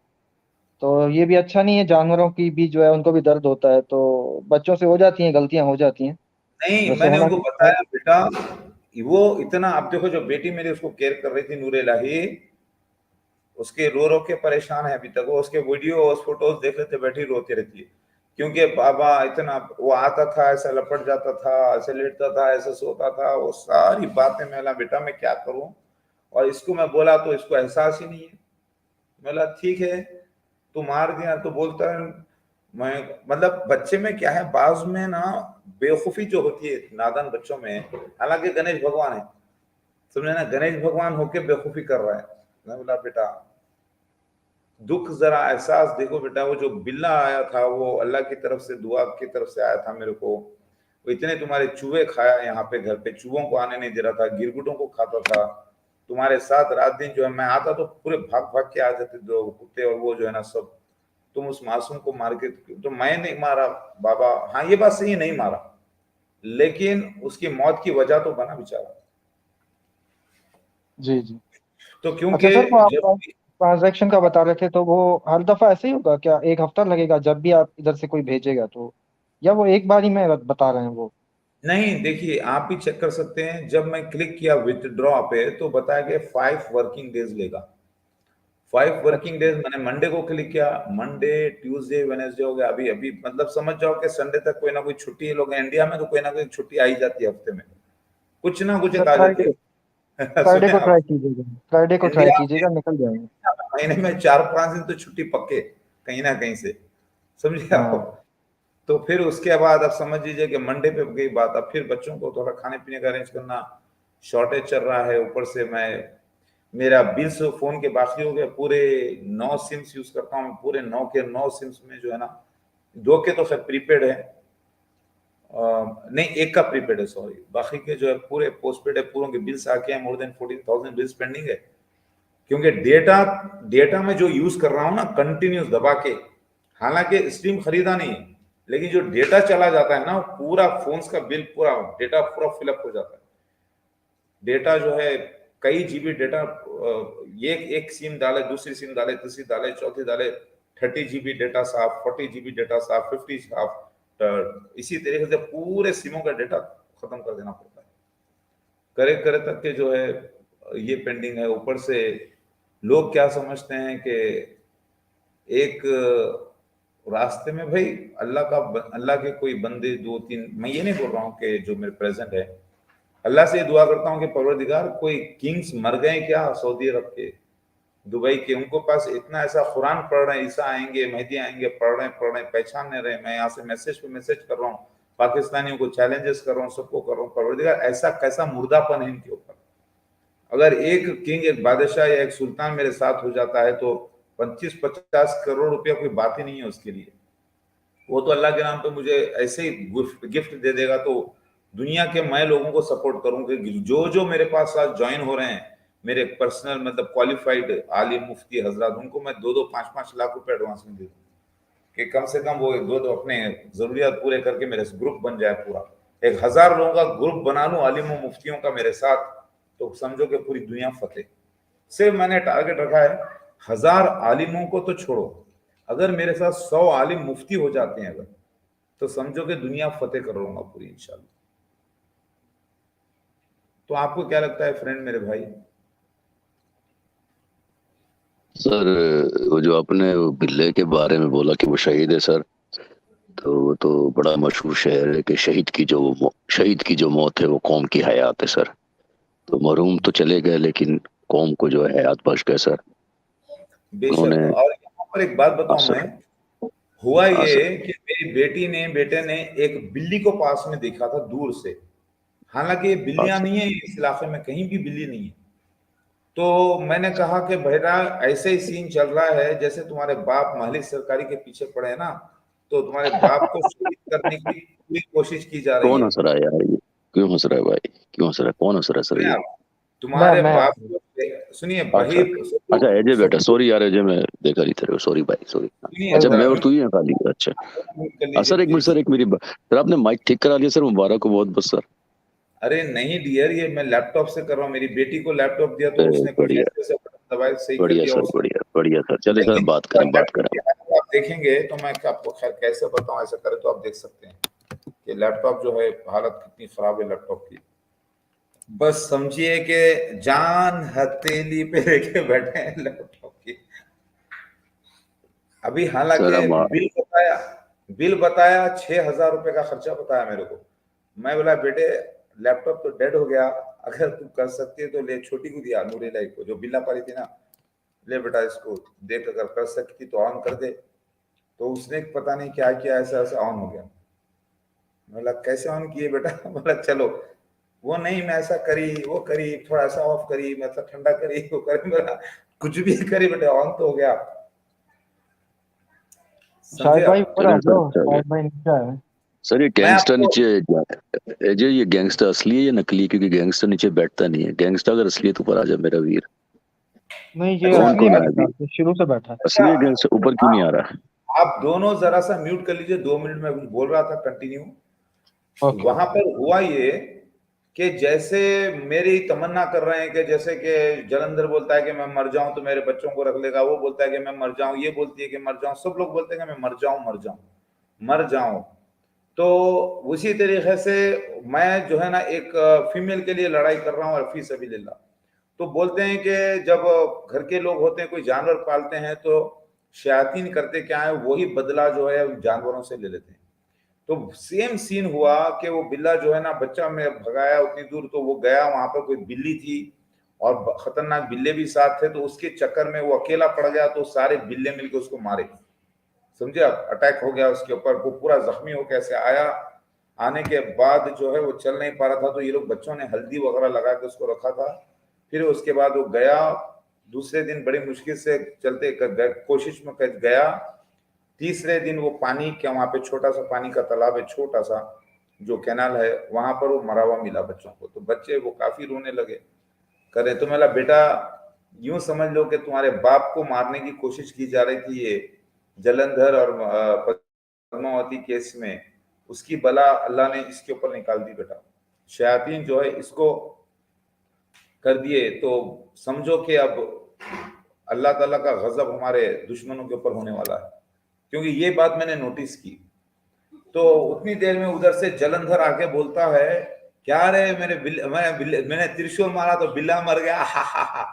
तो ये भी अच्छा नहीं है, जानवरों की भी जो है उनको भी दर्द होता है, तो बच्चों से हो जाती हैं, गलतियां हो जाती हैं, नहीं, वैसे मैंने होना उनको नहीं चाहिए। बताया बेटा, वो इतना, आप देखो जो बेटी मेरी उसको केयर कर रही थी, नूर इलाही, उसके रो रो के परेशान है अभी तक। वो उसके वीडियो और फोटोज देख लेते, बैठी रोती रहती है, क्योंकि बाबा इतना, वो आता था ऐसा लपट जाता था, ऐसे लेटता था, ऐसे सोता था, वो सारी बातें। मैं बोला बेटा मैं क्या करूं, और इसको मैं बोला तो इसको एहसास ही नहीं है। मैं बोला ठीक है, तू मार दिया तो बोलता है मैं, मतलब बच्चे में क्या है, बाज में ना बेवकूफी जो होती है नादान बच्चों में, हालांकि गणेश भगवान है, समझे ना, गणेश भगवान होके बेवकूफी कर रहा है। मैं बोला बेटा दुख जरा एहसास देखो बेटा, वो जो बिल्ला आया था वो अल्लाह की तरफ से, दुआ की तरफ से आया था मेरे को। वो इतने तुम्हारे चूहे खाया, यहाँ पे घर पे चूहों को आने नहीं दे रहा था, गिरगुटों को खाता था तुम्हारे साथ। रात दिन जो है मैं आता तो पूरे भाग भाग के आ जाते दो कुत्ते, और वो जो है ना सब, तुम उस मासूम को मार के, तो मैं नहीं मारा बाबा, हाँ ये बात सही है, नहीं मारा, लेकिन उसकी मौत की वजह तो बना बेचारा। जी जी। तो अच्छा क्योंकि सर, वो आप जब ट्रांजैक्शन का बता रहे थे, तो वो हर दफा ऐसे ही होगा क्या? एक हफ्ता लगेगा जब भी आप इधर से कोई भेजेगा तो, या वो एक बार ही में बता रहे हैं वो? नहीं, देखिए आप भी चेक कर सकते हैं, जब मैं क्लिक किया विथड्रॉ पे तो बताया कि 5 वर्किंग डेज लेगा। 5 वर्किंग डेज, अच्छा। मैंने मंडे को क्लिक किया, मंडे ट्यूसडे वेनेसडे हो गया, अभी अभी मतलब समझ जाओ कि संडे तक कोई ना कोई छुट्टी है, लोग इंडिया में तो कोई ना कोई छुट्टी आ ही जाती है हफ्ते में, कुछ ना कुछ सर एक आ जाती फ्राइडे, है। फ्राइडे सुने को आप, ट्राई कीजिएगा, फ्राइडे को ट्राई इंडिया कीजिएगा, निकल जाएंगे। महीने में 4-5 दिन तो छुट्टी पक्के, कहीं ना कहीं से, समझे आप। हाँ। तो फिर उसके बाद आप समझ लीजिए कि मंडे पे गई बात। अब फिर बच्चों को थोड़ा खाने पीने का अरेंज करना, शॉर्टेज चल रहा है, ऊपर से मैं, मेरा बिल्स फोन के बाकी हो गए पूरे। 9 सिम्स यूज करता हूँ, पूरे 9 के 9 सिम्स में जो है ना, 2 के तो खैर प्रीपेड है, नहीं एक का प्रीपेड है सॉरी, बाकी के जो है पूरे पोस्टपेड है, पूरों के बिल्स आके हैं, मोर देन 14,000 बिल्स पेंडिंग है। क्योंकि डेटा डेटा में जो यूज कर रहा हूँ ना कंटिन्यूस दबा के, हालांकि स्ट्रीम खरीदा नहीं है, लेकिन जो डेटा चला जाता है ना, पूरा फोन्स का बिल, पूरा डेटा पूरा फिलअप हो जाता है। डेटा जो है कई जीबी डेटा, ये एक सिम डाले, दूसरी सिम डाले, तीसरी डाले, चौथी डाले, 30 GB डेटा साफ, 40 GB डेटा साफ, 50 साफ, इसी तरीके से पूरे सिमों का डेटा खत्म कर देना पड़ता है। करे करे तक के जो है ये पेंडिंग है। ऊपर से लोग क्या समझते हैं कि एक रास्ते में भाई अल्लाह के कोई बंदे 2-3, मैं ये नहीं बोल रहा हूँ कि जो मेरे प्रेजेंट है, अल्लाह से ये दुआ करता हूँ कि परवरदिगार कोई किंग्स मर गए क्या सऊदी अरब के, दुबई के, उनको पास इतना ऐसा कुरान पढ़ रहे हैं, ईसा आएंगे, मेहदी आएंगे, पढ़ रहे हैं, पहचान नहीं रहे। मैं यहाँ से मैसेज पे मैसेज कर रहा हूँ, पाकिस्तानियों को चैलेंजेस कर रहा हूँ, सबको कर रहा हूँ, परवरदिगार ऐसा कैसा मुर्दापन है इनके ऊपर। अगर एक किंग, एक बादशाह या एक सुल्तान मेरे साथ हो जाता है तो 25-50 करोड़ रुपया कोई बात ही नहीं है उसके लिए। वो तो अल्लाह के नाम पे मुझे ऐसे ही गिफ्ट दे देगा। तो दुनिया के मैं लोगों को सपोर्ट करूँ कि जो जो मेरे पास आज ज्वाइन हो रहे हैं, मेरे पर्सनल मतलब क्वालिफाइड आलिम मुफ्ती हजरात, उनको मैं 2-2, 5-5 लाख रुपए एडवांस में दे दूँ कि कम से कम वो 2-2 अपने जरूरियात पूरे करके मेरे ग्रुप बन जाए पूरा। 1000 लोगों का ग्रुप बना लूं आलिमों मुफ्तियों का मेरे साथ, तो समझो कि पूरी दुनिया फतेह। सिर्फ मैंने टारगेट रखा है 1000 आलिमों को तो छोड़ो, अगर मेरे साथ 100 आलिम मुफ्ती हो जाते हैं अगर, तो समझो कि दुनिया फतेह कर लूंगा पूरी इंशाल्लाह। तो आपको क्या लगता है फ्रेंड, मेरे भाई? सर वो जो आपने वो बिल्ले के बारे में बोला कि वो शहीद है सर, तो वो तो बड़ा मशहूर शेर है कि शहीद की जो मौत है वो कौम की हयात है सर। तो मरहूम तो चले गए लेकिन कौम को जो है हयात बख्श गए सर। बेशक। उन्होंने और यहाँ पर एक बात हाँ बताऊं सर, मैं, हुआ हाँ ये सर, कि मेरी बेटे ने एक बिल्ली को पास में देखा था दूर से, हालांकि ये हाँ बिल्लियां सर, नहीं है इस इलाके में, कहीं भी बिल्ली नहीं है। तो मैंने कहा कि बेटा ऐसे ही सीन चल रहा है जैसे तुम्हारे बाप महलिक सरकारी के पीछे पड़े हैं ना, तो तुम्हारे बाप को शहीद करने की पूरी कोशिश की जा रही कौन है। हंस रहा है यार ये? क्यों हंस रहा है भाई, क्यों हंस रहा है? कौन हंस रहा है सर सुनिए ये? आप, तुम्हारे मैं बाप को, सुनिए अच्छा, भाई, अच्छा अजय सब बेटा, सॉरी यार अजय, मैं देखा नहीं तेरे को, सॉरी भाई, सॉरी। सुनिए कोई अच्छा बात मैं जरा और नहीं। तू ही हैं खाली? अच्छा म्यूट कर हाँ लीजिए सर, एक मिनट प्लीज। सर, सर आपने माइक ठीक करा लिया सर, मुबारक हो बहुत बहुत सर। अरे नहीं डियर, ये मैं लैपटॉप से कर रहा हूँ, मेरी बेटी को लैपटॉप दिया तो उसने कुछ बढ़िया, ऐसे ऐसे बटन दबाए, सही कर बढ़िया दिया सर, उसने। बढ़िया बढ़िया सर, चले सर लेकिन बात करें, बात लैपटॉप करें। की हालत आप देखेंगे तो मैं आपको खैर कैसे बताऊं, ऐसा करें तो आप देख सकते हैं कि लैपटॉप जो है हालत कितनी खराब है लैपटॉप की। बस समझिए कि जान हथेली पे लेके बैठे हैं लैपटॉप की। अभी सर हालांकि हम बिल बताया 6,000 रुपए का खर्चा बताया मेरे को। मैं बोला बेटे लैपटॉप तो डेड हो गया, अगर तू कर सकती है तो ले, छोटी को दिया नूरी लाइफ को जो बिल्ला पारी थी ना, ले बेटा इसको देख, अगर कर सकती तो ऑन कर दे। तो उसने पता नहीं क्या किया, ऐसा ऐसा ऑन हो गया। बोला कैसे ऑन किए बेटा? बोला चलो, वो नहीं मैं ऐसा करी, वो करी, थोड़ा सा ऑफ करी, मतलब ठंडा करी, वो करी, बोला कुछ भी करी बेटा, ऑन तो हो गया। समझे शाहिद भाई आप? ऊपर आ चलें सर, जाओ, चले शाहिद भाई नीचे आए। सर। ये मैं गैंगस्टर आपको, नीचे, अजय ये गैंगस्टर असली है या नकली है? क्योंकि गैंगस्टर नीचे बैठता नहीं है। गैंगस्टर अगर असली है तो ऊपर आ जा मेरा वीर। नहीं, ये अच्छा कौन असली कौन है मेरे अभी ख्याल से शुरू से बैठा है। अच्छा, असली है गैंगस्टर? ऊपर क्यों नहीं आ रहा? आप दोनों जरा सा म्यूट कर लीजिए, 2 मिनट में कुछ बोल रहा था, कंटिन्यू। ओके वहां ओके। पर हुआ ये कि जैसे मेरी तमन्ना कर रहे हैं कि जैसे कि जलंधर बोलता है कि मैं मर जाऊं तो मेरे बच्चों को रख लेगा, वो बोलता है कि मैं मर जाऊं, ये बोलती है कि मर जाऊं, सब लोग बोलते हैं कि मैं मर जाऊं मर जाऊं मर जाऊं। तो उसी तरीके से मैं जो है ना एक फीमेल के लिए लड़ाई कर रहा हूँ, और फी सबिलिल्लाह। तो बोलते हैं कि जब घर के लोग होते हैं कोई जानवर पालते हैं तो शयातीन करते क्या है, वही बदला जो है उन जानवरों से ले लेते हैं। तो सेम सीन हुआ कि वो बिल्ला जो है ना, बच्चा में भगाया उतनी दूर, तो वो गया वहां पर, कोई बिल्ली थी और खतरनाक बिल्ले भी साथ थे, तो उसके चक्कर में वो अकेला पड़ गया, तो सारे बिल्ले मिलकर उसको मारे। समझे आप? अटैक हो गया उसके ऊपर, वो पूरा जख्मी हो कैसे आया। आने के बाद जो है वो चल नहीं पा रहा था, तो ये लोग बच्चों ने हल्दी वगैरह लगा के उसको रखा था। फिर उसके बाद वो गया, दूसरे दिन बड़ी मुश्किल से चलते कोशिश में गया। तीसरे दिन वो पानी के वहां पे छोटा सा पानी का तालाब है, छोटा सा जो कैनाल है, वहां पर वो मरा हुआ मिला बच्चों को। तो बच्चे वो काफी रोने लगे, करे तो मेरा बेटा यूं समझ लो कि तुम्हारे बाप को मारने की कोशिश की जा रही थी, ये जलंधर और पद्मावती केस में, उसकी बला अल्लाह ने इसके ऊपर निकाल दी बेटा। शयातीन जो है इसको कर दिए, तो समझो कि अब अल्लाह ताला का गजब हमारे दुश्मनों के ऊपर होने वाला है, क्योंकि ये बात मैंने नोटिस की। तो उतनी देर में उधर से जलंधर आके बोलता है क्या रे, मैंने त्रिशूल मारा तो बिल्ला मर गया, हा हा हा।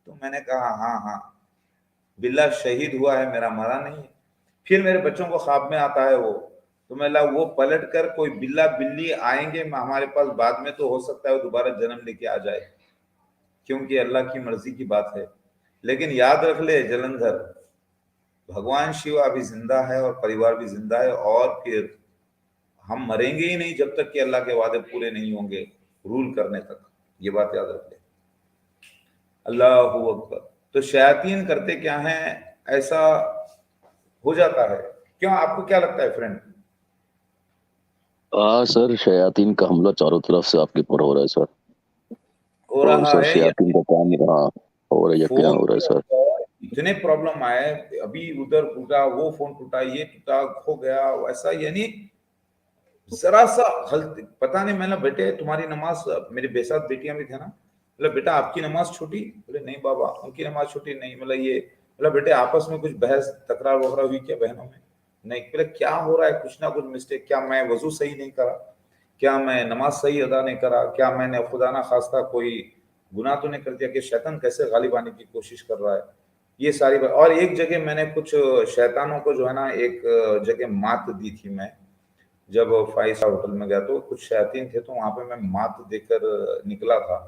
तो मैंने कहा हाँ हाँ, बिल्ला शहीद हुआ है मेरा, मरा नहीं है। फिर मेरे बच्चों को ख्वाब में आता है वो, तो मैं वो पलट कर कोई बिल्ला बिल्ली आएंगे हमारे पास बाद में, तो हो सकता है वो दोबारा जन्म लेके आ जाए, क्योंकि अल्लाह की मर्जी की बात है। लेकिन याद रख ले जलंधर, भगवान शिव अभी जिंदा है और परिवार भी जिंदा है, और फिर हम मरेंगे ही नहीं जब तक कि अल्लाह के वादे पूरे नहीं होंगे रूल करने तक। ये बात याद रख ले। अल्लाहू अकबर। तो शयातीन करते क्या हैं, ऐसा हो जाता है। क्यों, आपको क्या लगता है फ्रेंड? सर शयातीन का हमला चारों तरफ से आपके ऊपर हो रहा है सर। हो और रहा सर है या शयातीन का काम हो रहा है, यकीनन फोन हो रहा है के सर। ऊपर इतने प्रॉब्लम आए, अभी उधर टूटा, वो फोन टूटा, ये टूटा, खो गया, वैसा, यानी जरा सा गलती, पता नहीं। मैंने बेटे तुम्हारी नमाज, मेरे बेसाथ बेटियां भी थे ना, मतलब बेटा आपकी नमाज छूटी? बोले नहीं बाबा उनकी नमाज छूटी नहीं। मतलब ये, मतलब बेटे आपस में कुछ बहस तकरार वगैरह हुई क्या बहनों में? नहीं। बोले क्या हो रहा है, कुछ ना कुछ मिस्टेक, क्या मैं वजू सही नहीं करा, क्या मैं नमाज सही अदा नहीं करा, क्या मैंने खुदा ना खास्ता कोई गुनाह तो नहीं कर दिया, कि शैतान कैसे गालिब आने की कोशिश कर रहा है, ये सारी बात। और एक जगह मैंने कुछ शैतानों को जो है ना, एक जगह मात दी थी मैं, जब 5 स्टार होटल में गया तो कुछ शैतान थे, तो वहां पे मैं मात देकर निकला था।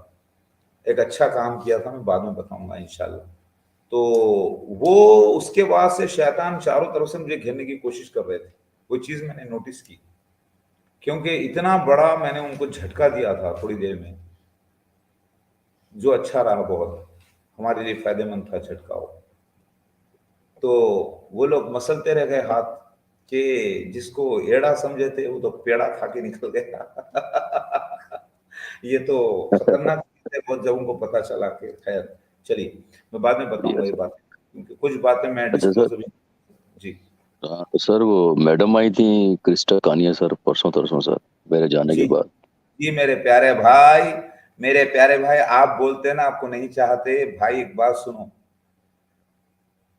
एक अच्छा काम किया था, मैं बाद में बताऊंगा इंशाल्लाह। तो वो उसके बाद से शैतान चारों तरफ से मुझे घेरने की कोशिश कर रहे थे। वो चीज मैंने नोटिस की, क्योंकि इतना बड़ा मैंने उनको झटका दिया था थोड़ी देर में, जो अच्छा रहा, बहुत हमारे लिए फायदेमंद था झटका वो। तो वो लोग मसलते रह गए हाथ, कि जिसको एड़ा समझे थे वो तो पेड़ा खा के निकल गया। ये तो खतरनाक चीज़ है बहुत, जब उनको पता चला कि खैर चलिए, मैं बाद में बताऊंगा ये यस। बात, क्योंकि कुछ बातें मैं अच्छा सर। डिस्क्लोज अभी। जी सर वो मैडम आई थी क्रिस्टा कानिया सर, परसों तरसों सर, मेरे जाने के जी बाद। जी मेरे प्यारे भाई, मेरे प्यारे भाई, आप बोलते हैं ना आपको नहीं चाहते भाई, एक बात सुनो,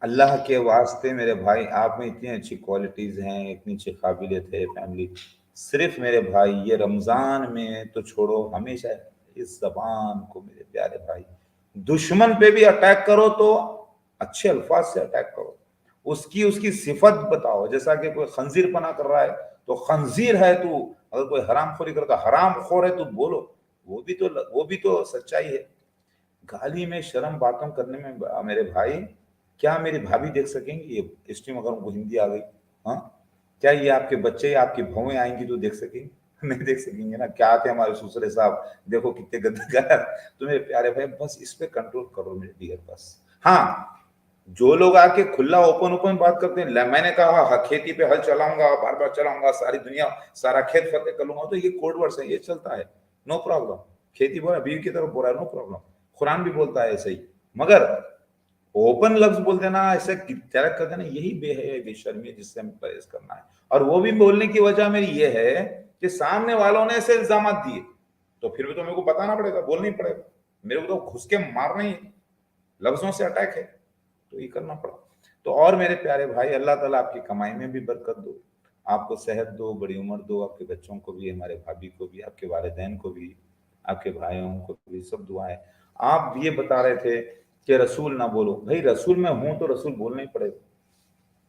अल्लाह के वास्ते मेरे भाई, आप में इतनी अच्छी क्वालिटीज हैं, इतनी अच्छी काबिलियत है, फैमिली, सिर्फ मेरे भाई ये रमजान में तो छोड़ो, हमेशा इस जबान को मेरे प्यारे भाई, दुश्मन पे भी अटैक करो तो अच्छे अल्फाज से अटैक करो, उसकी उसकी सिफत बताओ। जैसा कि कोई खंजीर पना कर रहा है तो खंजीर है तू, अगर कोई हराम खोरी करता हराम खोर है तू बोलो, वो भी तो सच्चाई है। गाली में शर्म बातों करने में मेरे भाई, क्या मेरी भाभी देख सकेंगी ये स्ट्रीम, अगर उनको हिंदी आ गई? हाँ, क्या ये आपके बच्चे या आपकी बहुएं आएंगी तो देख सकेंगे? नहीं देख सकेंगे ना। क्या आते हमारे ससुरे साहब, देखो कितने गद्दार। तो मेरे प्यारे भाई बस इस पे कंट्रोल करो मेरे डियर। बस हाँ, जो लोग आके खुला ओपन ओपन बात करते हैं, मैंने कहा हाँ, खेती पे हल चलाऊंगा, बार बार चलाऊंगा, सारी दुनिया सारा खेत फतेह कर लूंगा, तो ये कोड वर्ड्स है, ये चलता है, नो प्रॉब्लम। खेती बोला बीवी की तरफ बोल रहा है, नो प्रॉब्लम, कुरान भी बोलता है ऐसे ही। मगर ओपन लफ्ज बोल देना, ऐसे कैरेक्ट कर देना, यही बेहया बेशर्मी है जिससे हमें परहेज करना है। और वो भी बोलने की वजह मेरी ये है कि सामने वालों ने ऐसे इल्जाम दिए, तो फिर भी तो मेरे को बताना पड़ेगा, बोलना ही पड़ेगा, मेरे को तो घुस के मारना ही है, लफ्जों से अटैक है, तो ये करना पड़ा। तो और मेरे प्यारे भाई, अल्लाह ताला आपकी कमाई में भी बरकत दो, आपको सेहत दो, बड़ी उम्र दो, आपके बच्चों को भी, हमारे भाभी को भी, आपके वालिदैन को भी, आपके भाइयों को भी, सब दुआएं। आप ये बता रहे थे कि रसूल ना बोलो, भाई रसूल मैं हूं तो रसूल बोलना ही पड़ेगा,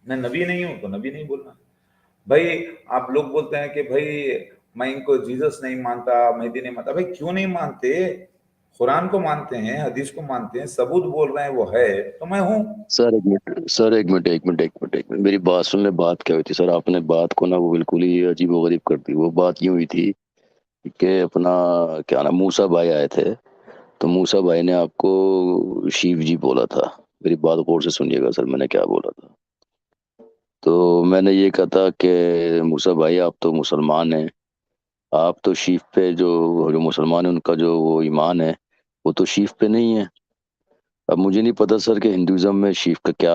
मैं नबी नहीं हूं तो नबी नहीं बोलना। भाई आप लोग बोलते हैं कि भाई मैं इनको जीसस नहीं मानता, मेहदी नहीं मानता, भाई क्यों नहीं मानते? कुरान को मानते हैं, हदीस को मानते हैं, सबूत बोल रहे हैं वो है, तो मैं हूं। सर एक मिनट सर, एक मिनट, मेरी बात सुन ले। बात क्या हुई थी सर, आपने बात को ना वो बिल्कुल ही अजीब व गरीब कर दी। वो बात यूं हुई थी कि अपना क्या नाम, मूसा भाई आए थे, तो मूसा भाई ने आपको शिव जी बोला था। मेरी बात गौर से सुनिएगा सर, मैंने क्या बोला था। तो मैंने ये कहा था कि मूसा भाई आप तो मुसलमान हैं, आप तो शिव पे जो जो मुसलमान है उनका जो वो ईमान है वो तो शिव पे नहीं है। अब मुझे नहीं पता सर कि हिंदुइज्म में शिव का क्या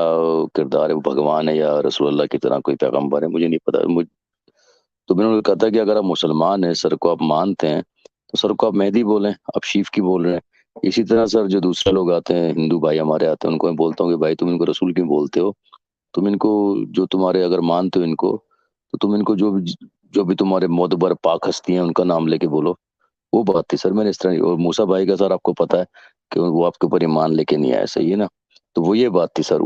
किरदार है, वो भगवान है या रसूल अल्लाह की तरह कोई पैगंबर है, मुझे नहीं पता। तो मैंने उन्हें कहा था कि अगर आप मुसलमान हैं, सर को आप मानते हैं, तो सर को आप मेहदी बोलें, आप शिव की बोल रहे हैं। इसी तरह सर जो दूसरे लोग आते हैं, हिंदू भाई हमारे आते हैं, उनको मैं बोलता हूँ कि भाई तुम इनको रसूल क्यों बोलते हो? तुम इनको, जो तुम्हारे अगर मानते हो इनको, तो तुम इनको जो भी तुम्हारे मोतबर पाक हस्ती हैं उनका नाम लेके बोलो। वो बात थी सर, मैंने इस तरह। और मूसा भाई का सर आपको पता है कि वो आपके ऊपर ईमान लेके नहीं आया, सही है ना? तो वो ये बात थी सर।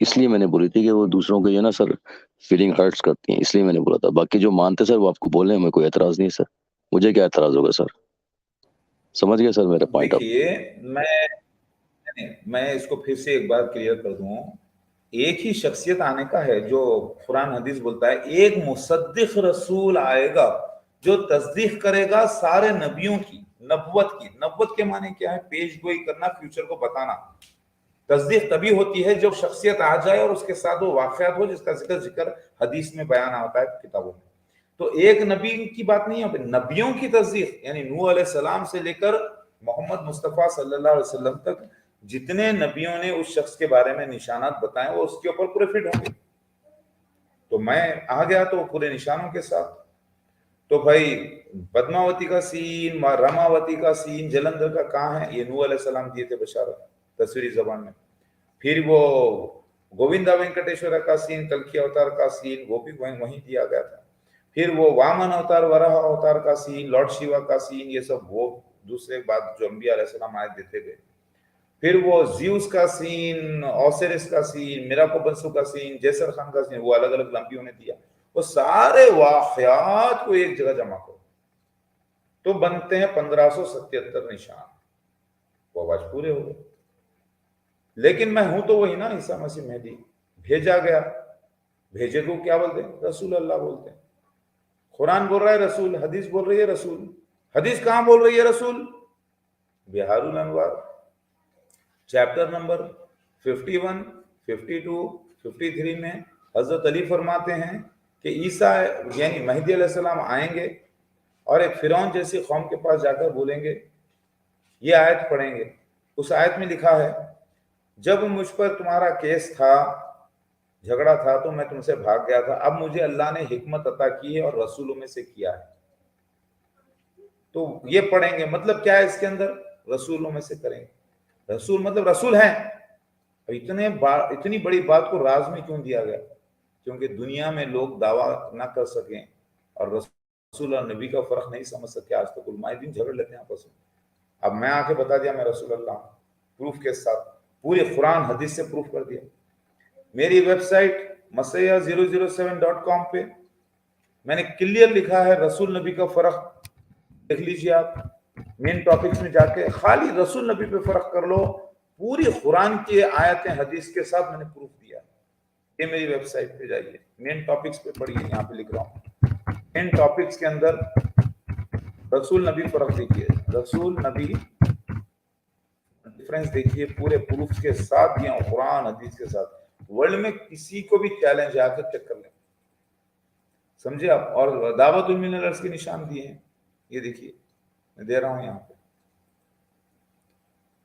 इसलिए मैंने बोली थी कि वो दूसरों को, ये ना सर, फीलिंग हर्ट्स करती हैं, इसलिए मैंने बोला था। बाकी जो मानते सर वो आपको बोले, हमें कोई एतराज नहीं है सर। मुझे क्या एतराज होगा सर? समझ गया सर मेरा पॉइंट आप? देखिए, मैं इसको फिर से एक बार क्लियर कर दूं। एक ही शख्सियत आने का है जो कुरान हदीस बोलता है, एक मुसद्दिक रसूल आएगा जो तस्दीक करेगा सारे नबियों की, नबुवत की। नबुवत के माने क्या है? पेश गोई करना, फ्यूचर को बताना। तस्दीक तभी होती है जब शख्सियत आ जाए और उसके साथ वो वाकयात हो जिसका जिक्र हदीस में बयान होता है, किताबों में। तो एक नबी की बात नहीं है, नबियों की तस्दीक, यानी नूह अलैहिस्सलाम से लेकर मोहम्मद मुस्तफ़ा सल्लल्लाहु अलैहि वसल्लम तक जितने नबियों ने उस शख्स के बारे में निशानात बताए वो उसके ऊपर पूरे फिट होंगे। तो मैं आ गया तो पूरे निशानों के साथ। तो भाई पद्मावती का सीन, रामावती का सीन, जलंधर का कहाँ है? ये नूह अलैहिस्सलाम दिए थे बशारत तस्वीरी जबान में। फिर वो गोविंदा वेंकटेश्वर का सीन, कल्कि अवतार का सीन, वो भी वहीं दिया गया था। फिर वो वामन अवतार, वराह अवतार का सीन, लॉर्ड शिवा का सीन, ये सब वो दूसरे बात जो अंबिया अलैहिस्सलाम आयत देते गए। फिर वो ज्यूस का सीन, ओसिरिस का सीन, मिराको बंसु का सीन, जैसर खान का सीन, वो अलग अलग लंबियों ने दिया। वो सारे वाकयात को एक जगह जमा करो तो बनते हैं 1577 निशान। वो आवाज पूरे हो गए। लेकिन मैं हूं तो वही ना, ईसा मसीह मेहदी, भेजा गया। भेजे को क्या बोलते हैं? रसूल अल्लाह बोलते हैं। कुरान बोल रहा है रसूल, हदीस बोल रही है रसूल। हदीस कहां बोल रही है रसूल? बिहारुल अनवार चैप्टर नंबर 51, 52, 53 में हजरत अली फरमाते हैं कि ईसा यानी महदी अलैहिस्सलाम आएंगे और एक फिरौन जैसी कौम के पास जाकर बोलेंगे, ये आयत पढ़ेंगे। उस आयत में लिखा है, जब मुझ पर तुम्हारा केस था, झगड़ा था, तो मैं तुमसे भाग गया था। अब मुझे अल्लाह ने हिकमत अता की है और रसूलों में से किया है। तो ये पढ़ेंगे। मतलब क्या है इसके अंदर? रसूलों में से करेंगे। रसूल मतलब रसूल हैं। इतनी बड़ी बात को राज में क्यों दिया गया? क्योंकि दुनिया में लोग दावा ना कर सकें और रसूल और नबी का फर्क नहीं समझ सके। आज तक उलमाए दिन झगड़ लेते हैं आपस में। अब मैं आके बता दिया मैं रसूल अल्लाह, प्रूफ के साथ, पूरे कुरान हदीस से प्रूफ कर दिया। मेरी वेबसाइट maseeh007.com पे मैंने क्लियर लिखा है रसूल नबी का फर्क। देख लीजिए आप, मेन टॉपिक्स में जाके खाली रसूल नबी पे फर्क कर लो। पूरी कुरान की आयतें हदीस के साथ मैंने प्रूफ दिया। ये मेरी वेबसाइट पे जाइए, मेन टॉपिक्स पे पढ़िए। यहाँ पे लिख रहा हूँ मेन टॉपिक्स के अंदर रसूल नबी फर्क देखिए, रसूल नबी डिफरेंस देखिए, पूरे प्रूफ के साथ दिया कुरान हदीस के साथ। वर्ल्ड में किसी को भी चैलेंज है, आकर चेक कर लें, समझे आप। और दावतुल मिनर्स के निशान दिए हैं, ये देखिए मैं दे रहा हूं यहाँ पे।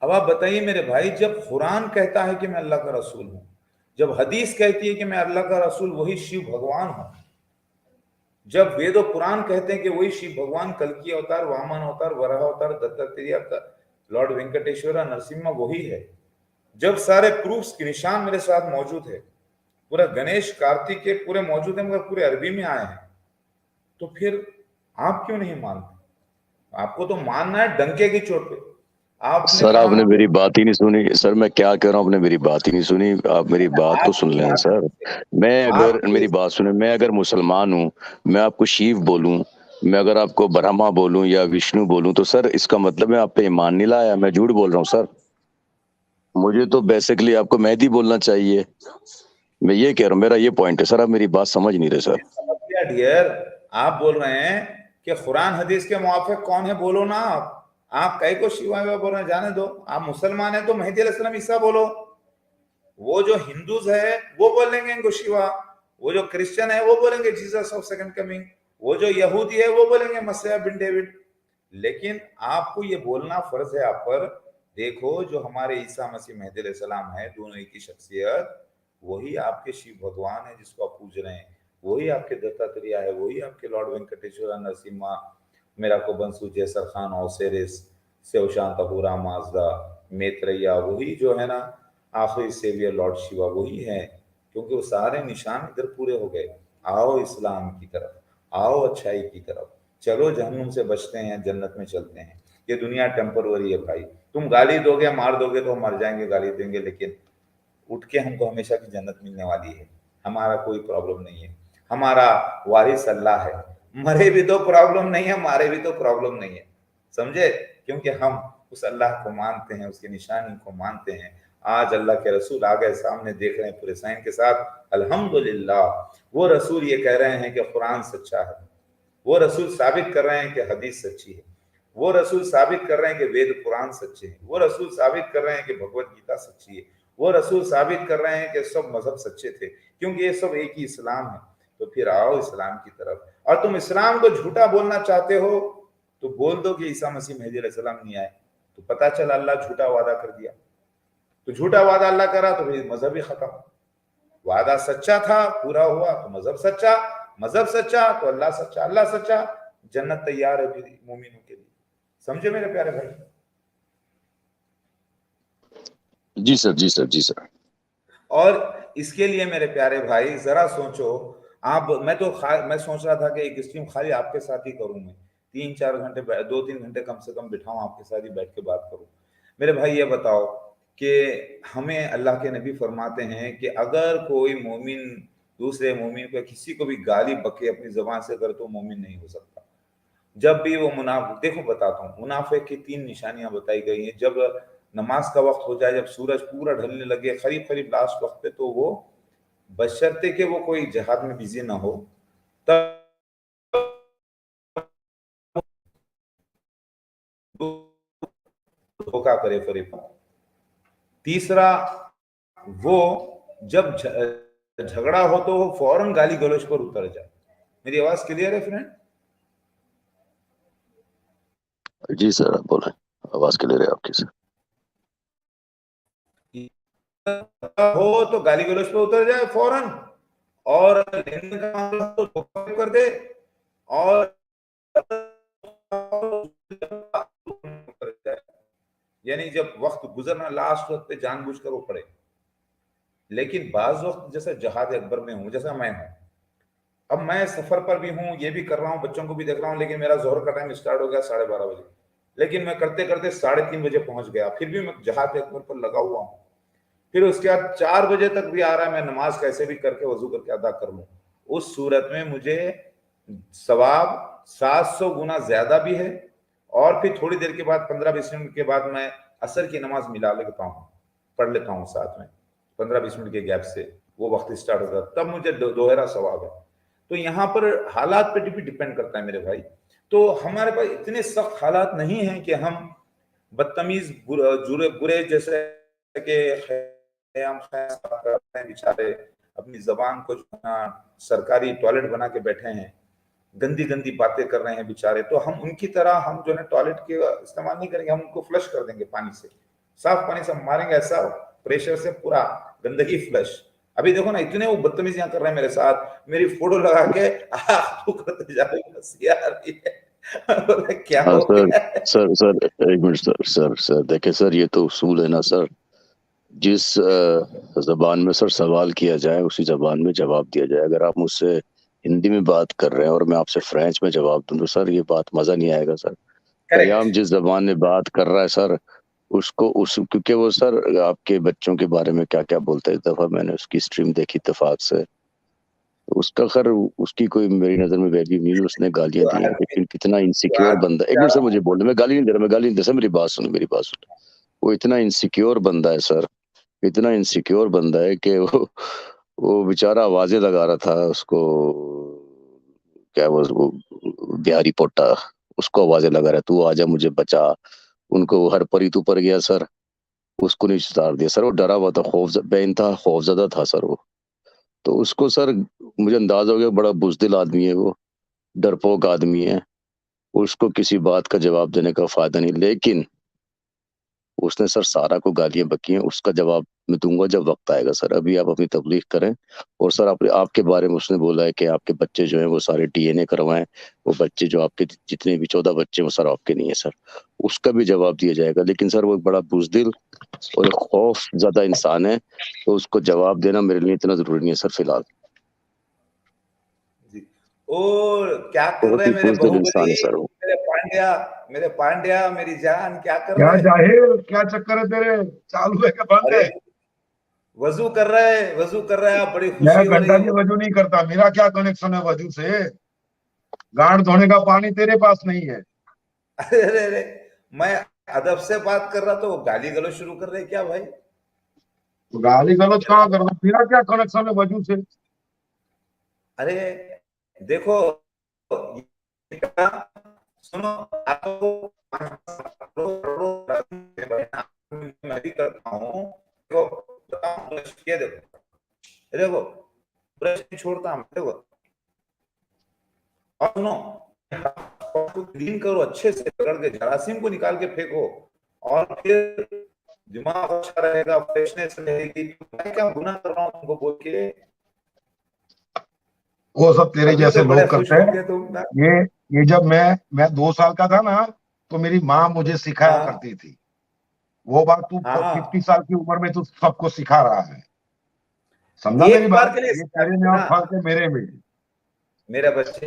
अब आप बताइए मेरे भाई, जब कुरान कहता है कि मैं अल्लाह का रसूल हूं, जब हदीस कहती है कि मैं अल्लाह का रसूल वही शिव भगवान हूं, जब वेद और पुराण कहते हैं कि वही शिव भगवान कल्कि अवतार, वामन अवतार, वराह अवतार, दत्तात्रेय, लॉर्ड वेंकटेश्वर, नरसिम्हा वही है, जब सारे प्रूफ्स के निशान मेरे साथ मौजूद है, पूरा गणेश कार्तिक के पूरे मौजूद है, मगर पूरे अरबी में आए हैं, तो फिर आप क्यों नहीं मानते? आपको तो मानना है डंके की चोट पे। सर आपने मेरी बात ही नहीं सुनी। सर मैं क्या कह रहा हूँ, आपने मेरी बात ही नहीं सुनी। आप मेरी बात तो सुन लें सर। मैं अगर मेरी बात सुने, मैं अगर मुसलमान हूँ, मैं आपको शिव बोलूं, मैं अगर आपको ब्रह्मा बोलूं या विष्णु बोलूं, तो सर इसका मतलब मैं आप पे ईमान नहीं लाया, मैं झूठ बोल रहा हूँ सर। मुझे तो बेसिकली आपको मेहदी बोलना चाहिए। मैं ये कह रहा हूँ, मेरा ये पॉइंट है सर। आप मेरी बात समझ नहीं रहे सर। डियर, आप बोल रहे हैं कि कुरान हदीस के मुआफिक कौन है, बोलो ना। आप कई को शिवा बोल रहे हैं, जाने दो। आप मुसलमान है तो मेहदी अलैहिस्सलाम ईसा बोलो। वो जो हिंदूज है वो बोलेंगे इनको शिवा, वो जो क्रिश्चियन है वो बोलेंगे जीसस ऑफ सेकंड कमिंग, वो जो यहूदी है वो बोलेंगे मसीह बिन डेविड। लेकिन आपको ये बोलना फर्ज है आप पर, देखो जो हमारे ईसा मसीह मेहदी अलैहिस्सलाम है, दोनों एक ही शख्सियत, वही आपके शिव भगवान है जिसको आप पूज रहे हैं, वही आपके दत्तात्रेय है, वही आपके लॉर्ड वेंकटेश्वर, नरसिम्हा, मिराको बंसु, जैसर खान, ओसिरिस, शिवशांतपुरा, माजदा, मैत्रेया, वही जो है ना आखिरी सेवियर लॉर्ड शिवा वही है। क्योंकि वो सारे निशान इधर पूरे हो गए। आओ इस्लाम की तरफ, आओ अच्छाई की तरफ, चलो जहन्नुम से बचते हैं, जन्नत में चलते हैं। ये दुनिया टेम्परवरी है भाई। तुम गाली दोगे, मार दोगे तो हम मर जाएंगे, गाली देंगे, लेकिन उठ के हमको हमेशा की जन्नत मिलने वाली है, हमारा कोई प्रॉब्लम नहीं है, हमारा वारिस अल्लाह है, मरे भी तो प्रॉब्लम नहीं है, मारे भी तो प्रॉब्लम नहीं है, समझे, क्योंकि हम उस अल्लाह को मानते हैं, उसकी निशानी को मानते हैं। आज अल्लाह के रसूल आ गए, सामने देख रहे हैं पूरे साइन के साथ, अल्हम्दुलिल्लाह। वो रसूल ये कह रहे हैं कि कुरान सच्चा है, वो रसूल साबित कर रहे हैं कि हदीस सच्ची है, वो रसूल साबित कर रहे हैं कि वेद कुरान सच्चे हैं, वो रसूल साबित कर रहे हैं कि भगवत गीता सच्ची है, वो रसूल साबित कर रहे हैं कि सब मजहब सच्चे थे, क्योंकि ये सब एक ही इस्लाम है। तो फिर आओ इस्लाम की तरफ। और तुम इस्लाम को झूठा बोलना चाहते हो तो बोल दो कि ईसा मसीह मेहदी अलैहिस्सलाम नहीं आए, तो पता चला अल्लाह झूठा वादा कर दिया। तो झूठा वादा अल्लाह करा तो फिर मजहब ही खत्म। वादा सच्चा था, पूरा हुआ तो मजहब सच्चा, मजहब सच्चा तो अल्लाह सच्चा, अल्लाह सच्चा, जन्नत तैयार है फिर मोमिनों के लिए। समझे मेरे प्यारे भाई? जी sir, ji sir, ji sir. और इसके लिए मेरे प्यारे भाई जरा सोचो आप, मैं सोच रहा था कि एक स्ट्रीम खाली आपके साथ ही करूं, मैं 3-4 घंटे 2-3 घंटे कम से कम बिठाऊं आपके साथ ही बैठ के बात करूं। मेरे भाई ये बताओ कि हमें अल्लाह के नबी फरमाते हैं कि अगर कोई मोमिन दूसरे मोमिन को किसी को भी गाली बके अपनी जबान से करे तो मोमिन नहीं हो सकता। जब भी वो मुनाफिक, देखो बताता हूँ, मुनाफिक की 3 निशानियां बताई गई हैं। जब नमाज का वक्त हो जाए, जब सूरज पूरा ढलने लगे, करीब करीब लास्ट वक्त पे, तो वो बशर्ते कि वो कोई जिहाद में बिजी ना हो, तब धोखा करे फरीब। तीसरा, वो जब झगड़ा हो तो वो फौरन गाली गलौज पर उतर जाए। मेरी आवाज क्लियर है फ्रेंड? जी सर, आप बोलें, आवाज क्लियर है आपकी सर। हो तो गाली गलौज पर उतर जाए फौरन, और लेने का मामला तो धोखा कर दे, और यानी जब वक्त गुजरना लास्ट वक्त पे जानबूझकर वो पड़े। लेकिन बाज वक्त जैसे जहाद अकबर में हूं, जैसा मैं हूं, अब मैं सफर पर भी हूं, ये भी कर रहा हूं, बच्चों को भी देख रहा हूं, लेकिन मेरा जोहर का टाइम स्टार्ट हो गया 12:30 बजे, लेकिन मैं करते करते 3:30 बजे पहुंच गया, फिर भी मैं जहाद अकबर पर लगा हुआ हूं। फिर उसके बाद 4 बजे तक भी आ रहा है, मैं नमाज कैसे भी करके वजू करके अदा कर लूं, उस सूरत में मुझे सवाब 700 गुना ज्यादा भी है। और फिर थोड़ी देर के बाद 15-20 मिनट के बाद मैं असर की नमाज मिला लेता हूँ, पढ़ लेता हूँ साथ में, 15-20 मिनट के गैप से वो वक्त स्टार्ट होता है, तब मुझे दोहरा सवाब है। तो यहाँ पर हालात पे भी डिपेंड करता है मेरे भाई। तो हमारे पास इतने सख्त हालात नहीं है कि हम बदतमीज बुरे जैसे कि बेचारे अपनी जबान को सरकारी टॉयलेट बना के बैठे हैं, गंदी गंदी बातें कर रहे हैं बेचारे, तो हम उनकी तरह हम जो है टॉयलेट के इस्तेमाल नहीं करेंगे, हम उनको फ्लश कर देंगे पानी से, साफ पानी से मारेंगे, ऐसा प्रेशर से पूरा गंदगी फ्लश। अभी देखो ना, इतने वो बदतमीजियां कर रहे हैं मेरे साथ, मेरी फोटो लगा के तू करते जा रही हंसी यार क्या हाँ हो सर, गया? सर एक मिनट सर देखिए सर, ये तो उसूल है ना सर, जिस जबान में सर सवाल किया जाए उसी जबान में जवाब दिया जाए। अगर आप मुझसे हिंदी में बात कर रहे हैं और मैं आपसे फ्रेंच में जवाब दूं तो सर ये बात मजा नहीं आएगा सर। कयाम जिस जबान में बात कर रहा है सर, उसको क्योंकि वो सर आपके बच्चों के बारे में क्या क्या बोलता है, इस दफा मैंने उसकी स्ट्रीम देखी इत्तेफाक से, तो उसका खैर उसकी कोई मेरी नजर में वैल्यू नहीं है, उसने गालियां दी हैं, लेकिन कितना इनसिक्योर बंदा, एक मिनट सर मुझे बोलने, मैं गाली नहीं दे रहा, मैं गाली नहीं दे रहा, मेरी बात सुनो। वो इतना इनसिक्योर बंदा है सर, इतना इनसिक्योर बंदा है कि वो बेचारा आवाजें लगा रहा था उसको, क्या वो बिहारी पोटा, उसको आवाजें लगा रहा है, तू आजा मुझे बचा, उनको हर परी ऊपर गया सर, उसको नीचे उतार दिया सर। वो डरा हुआ था, बेइंतहा खौफजदा था सर वो। तो उसको सर मुझे अंदाजा हो गया बड़ा बुजदिल आदमी है वो, डरपोक आदमी है, उसको किसी बात का जवाब देने का फायदा नहीं। लेकिन उसने सर सारा को गालियां बकी हैं, उसका जवाब मैं दूंगा जब वक्त आएगा सर। अभी आप अपनी तबलीग करें। और सर आपके बारे में उसने बोला है कि आपके बच्चे जो हैं वो सारे डीएनए करवाएं, वो बच्चे जो आपके जितने भी 14 बच्चे वो सर आपके नहीं है सर, उसका भी जवाब दिया जाएगा। लेकिन सर वो एक बड़ा बुजदिल और एक खौफ ज्यादा इंसान है, तो उसको जवाब देना मेरे लिए इतना जरूरी नहीं है सर फिलहाल। और क्या कर बहुत रहे ही हैं मेरे बुजदिल इंसान बाहुबली, है सर वो। मेरे पांड्या मेरी जान, क्या कर क्या रहे हैं? जाहिल, क्या चक्कर है तेरे? चालू है क्या बंद अरे है? वजू कर रहा है, आप बड़ी मैं खुशी हो रही घंटा है। जी वजू नहीं करता, मेरा क्या कनेक्शन है वजू से? गांड धोने का पानी तेरे पास नहीं है। अरे अरे अरे, मैं अदब से बात कर रहा तो गाली गलौज शुरू कर रहे क्या भाई? तो गाली गलौज कहाँ कर रहा, मेरा क्या कनेक्शन है वजू से? अरे देखो, सुनो, आपको मैं भी करता हूँ। देखो ये देखो ब्रश नहीं छोड़ता मैं, देखो। और सुनो, क्लीन करो अच्छे से, रगड़ के जरासीम को निकाल के फेंको, और फिर दिमाग अच्छा रहेगा, फ्रेशनेस रहेगी। मैं क्या गुनाह कर रहा हूँ तुमको बोल के? वो सब तेरे अभी जैसे तो बड़े लोग खुश करते हैं। होंगे तुम ना। ये ये जब मैं 2 साल का था ना, तो मेरी माँ मुझे सिखाया हाँ करती थी। वो बात तू हाँ, 50 साल की उम्र में तू सबको सिखा रहा है, समझा मेरी एक बार बात? के लिए ये तेरे सिखाते में थे और ना फर्क है मेरे में। मेरे बच्चे।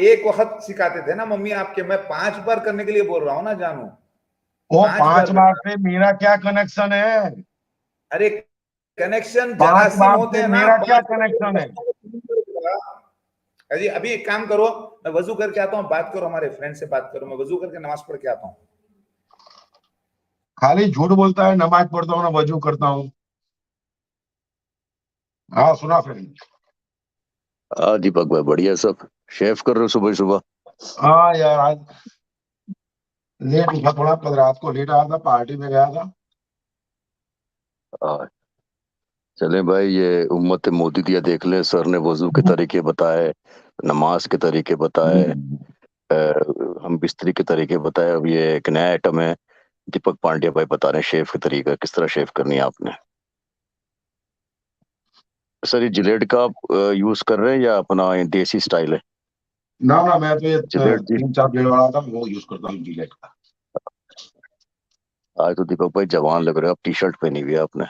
एक वक्त सिखाते थे ना मम्मी आपके। मैं 5 बार करने के लिए बोल रहा हूँ ना जानू, वो 5 बार 5 बार बेटा। से मेरा क्या कनेक्शन है? अरे कनेक्शन 5 बार जरासीम होते से हैं ना, मेरा क्या 5 कनेक्शन है? बार। अरे अभी एक काम करो, मैं वजू करके आता हूँ, बात करो, हमारे फ्रेंड से बात करो। मैं वजू करके नमाज पढ़ के आता हूँ। खाली झूठ बोलता है, नमाज पढ़ता हूँ ना वजू करता हूँ। हाँ सुना फिर। हाँ दीपक भाई बढ़िया सब। शेफ कर रहे हो सुबह सुबह? हाँ यार, आज लेट उठा थोड़ा, कल रात को लेट आया था, पार्टी में गया था। हाँ, चले भाई, ये उम्मत मोदी दिया देख ले। सर ने वजू के तरीके बताए, नमाज के तरीके बताए, हम बिस्तरी के तरीके बताए। अब ये एक नया आइटम है, दीपक पांड्या भाई बता रहे हैं शेफ के तरीका, किस तरह शेफ करनी है आपने। सर ये जिलेट का आप यूज कर रहे हैं या अपना ये देसी स्टाइल है? ना ना, मैं तो ये जिलेट जी, 3-4 ब्लेड वाला था, वो यूज करता हूँ जिलेट का। आज तो दीपक भाई जवान लग रहे हो आप, टी शर्ट पहनी हुई है आपने।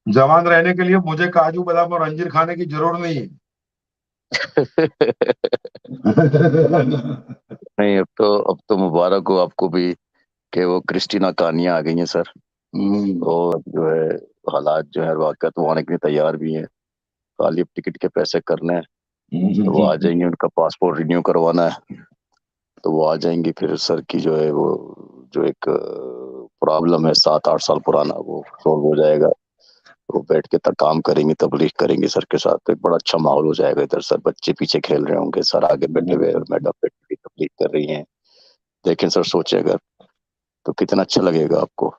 जवान रहने के लिए मुझे काजू बादाम और अंजीर खाने की जरूरत नहीं है। नहीं, अब तो मुबारक हो आपको भी कि वो क्रिस्टीना कानिया आ गई हैं सर। और जो है हालात जो है वाकई वो आने के लिए तैयार भी हैं। खाली अब टिकट के पैसे करने हैं तो वो आ जाएंगे, उनका पासपोर्ट रिन्यू करवाना है तो वो आ जाएंगे। फिर सर की जो है वो जो एक प्रॉब्लम है 7-8 साल पुराना, वो सॉल्व हो जाएगा। वो बैठ के तक काम करेंगे, तबलीग करेंगे सर के साथ, तो एक बड़ा अच्छा माहौल हो जाएगा इधर। सर बच्चे पीछे खेल रहे होंगे, सर आगे बैठे हुए और मैडम बैठी हुई तबलीग कर रही हैं। देखें सर, सोचे अगर तो कितना अच्छा लगेगा आपको।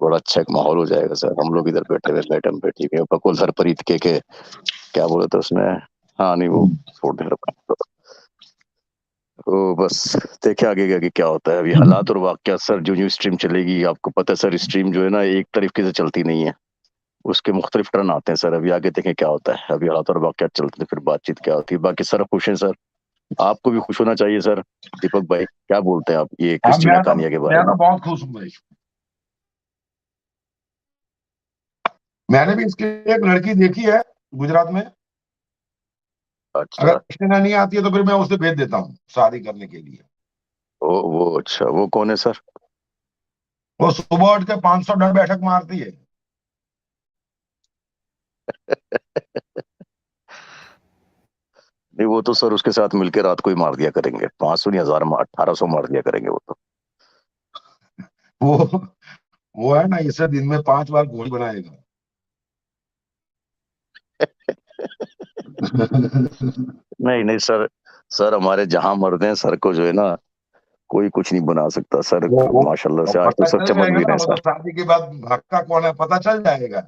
बड़ा अच्छा एक माहौल हो जाएगा सर। हम लोग इधर बैठे हुए, मैडम बैठी हुई, बकुल हरप्रीत के क्या बोले थे उसने। हाँ नहीं, वो छोड़ दे रहा। तो बस देखे आगे आगे क्या होता है। अभी हालात और वाकयात सर, जो न्यूज स्ट्रीम चलेगी आपको पता है सर, स्ट्रीम जो है ना एक तरीके से चलती नहीं है, उसके मुख्तलिफ टर्न आते हैं सर। अभी आगे देखें क्या होता है। अभी हालात और वाकयात चलते हैं, फिर बातचीत क्या होती है। बाकी सर खुश हैं सर, आपको भी खुश होना चाहिए सर। दीपक भाई क्या बोलते हैं आप ये हाँ, क्रिस्टीना कानिया के बारे मैं में? तो बहुत खुश हूँ भाई। मैंने भी इसकी एक लड़की देखी है गुजरात में। अगर अच्छा, क्रिस्टीना नहीं आती है तो फिर मैं उसे भेज देता हूँ शादी करने के लिए। वो अच्छा, वो कौन है सर? वो सुबह उठ के 500 डंड बैठक मारती है। नहीं, वो तो सर उसके साथ मिलकर रात को ही मार दिया करेंगे। 500 नहीं, 1000, 1800 मार दिया करेंगे वो तो। वो वो है ना, इसे दिन में 5 बार गोली बनाएगा। नहीं नहीं सर, सर हमारे जहां मर्द हैं सर को जो है ना कोई कुछ नहीं बना सकता सर। वो माशाल्लाह वो से आज तो पता सर चल चमक जाएगा भी ना, रहे हैं मतलब सर। शादी के बाद भक्का कौन है पता चल जाएगा।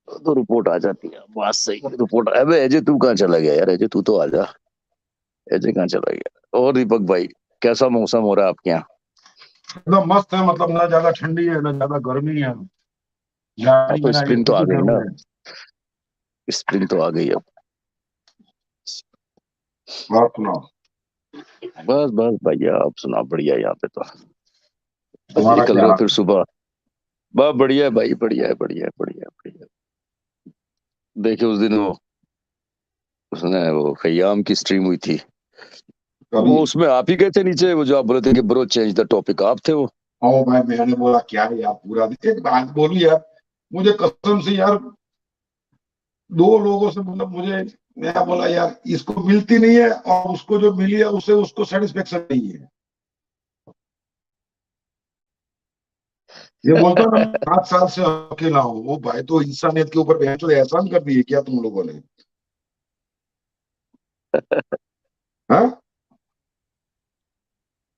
तो रिपोर्ट आ जाती है, बात सही है, रिपोर्ट। अबे अजय तू कहाँ चला गया यार? अजय तू तो आ जा। अजय कहाँ चला गया? और दीपक भाई कैसा मौसम हो रहा है आपके यहाँ? एकदम मस्त है, मतलब ना ज्यादा ठंडी है ना ज्यादा गर्मी है, हाँ गाड़ी तो में ना स्प्रिंग तो एसी आ की गई ना, जरूरत है। स्प्रिंग तो आ गई अब। बात सुनाओ, बस बस भैया आप सुना, बढ़िया है यहाँ पे तो। बस तुम्हारा निकल क्या रहे हो हाल फिर है? सुबह? बस बढ़िया है भाई, बढ़िया है, बढ़िया है, बढ़िया है, बढ़िया है। देखिए उस दिन वो उसने वो खयाम की स्ट्रीम हुई थी, कभी वो उसमें आप ही गए थे नीचे, वो जो आप बोले थे कि ब्रो चेंज द टॉपिक, आप थे वो? आओ भाई, मैंने बोला क्या है यार, पूरा दिन एक बात बोली यार, मुझे कसम से यार, दो लोगों से मतलब मुझे, मैं बोला यार इसको मिलती नहीं है और उसको जो मिली है उसे उसको सेटिस्फेक्शन नहीं है। ये बोलता ना मैं 7 साल से अकेला हूँ, वो भाई तो इंसानियत के ऊपर बहन चोद एहसान कर दिए क्या तुम लोगों ने? हाँ,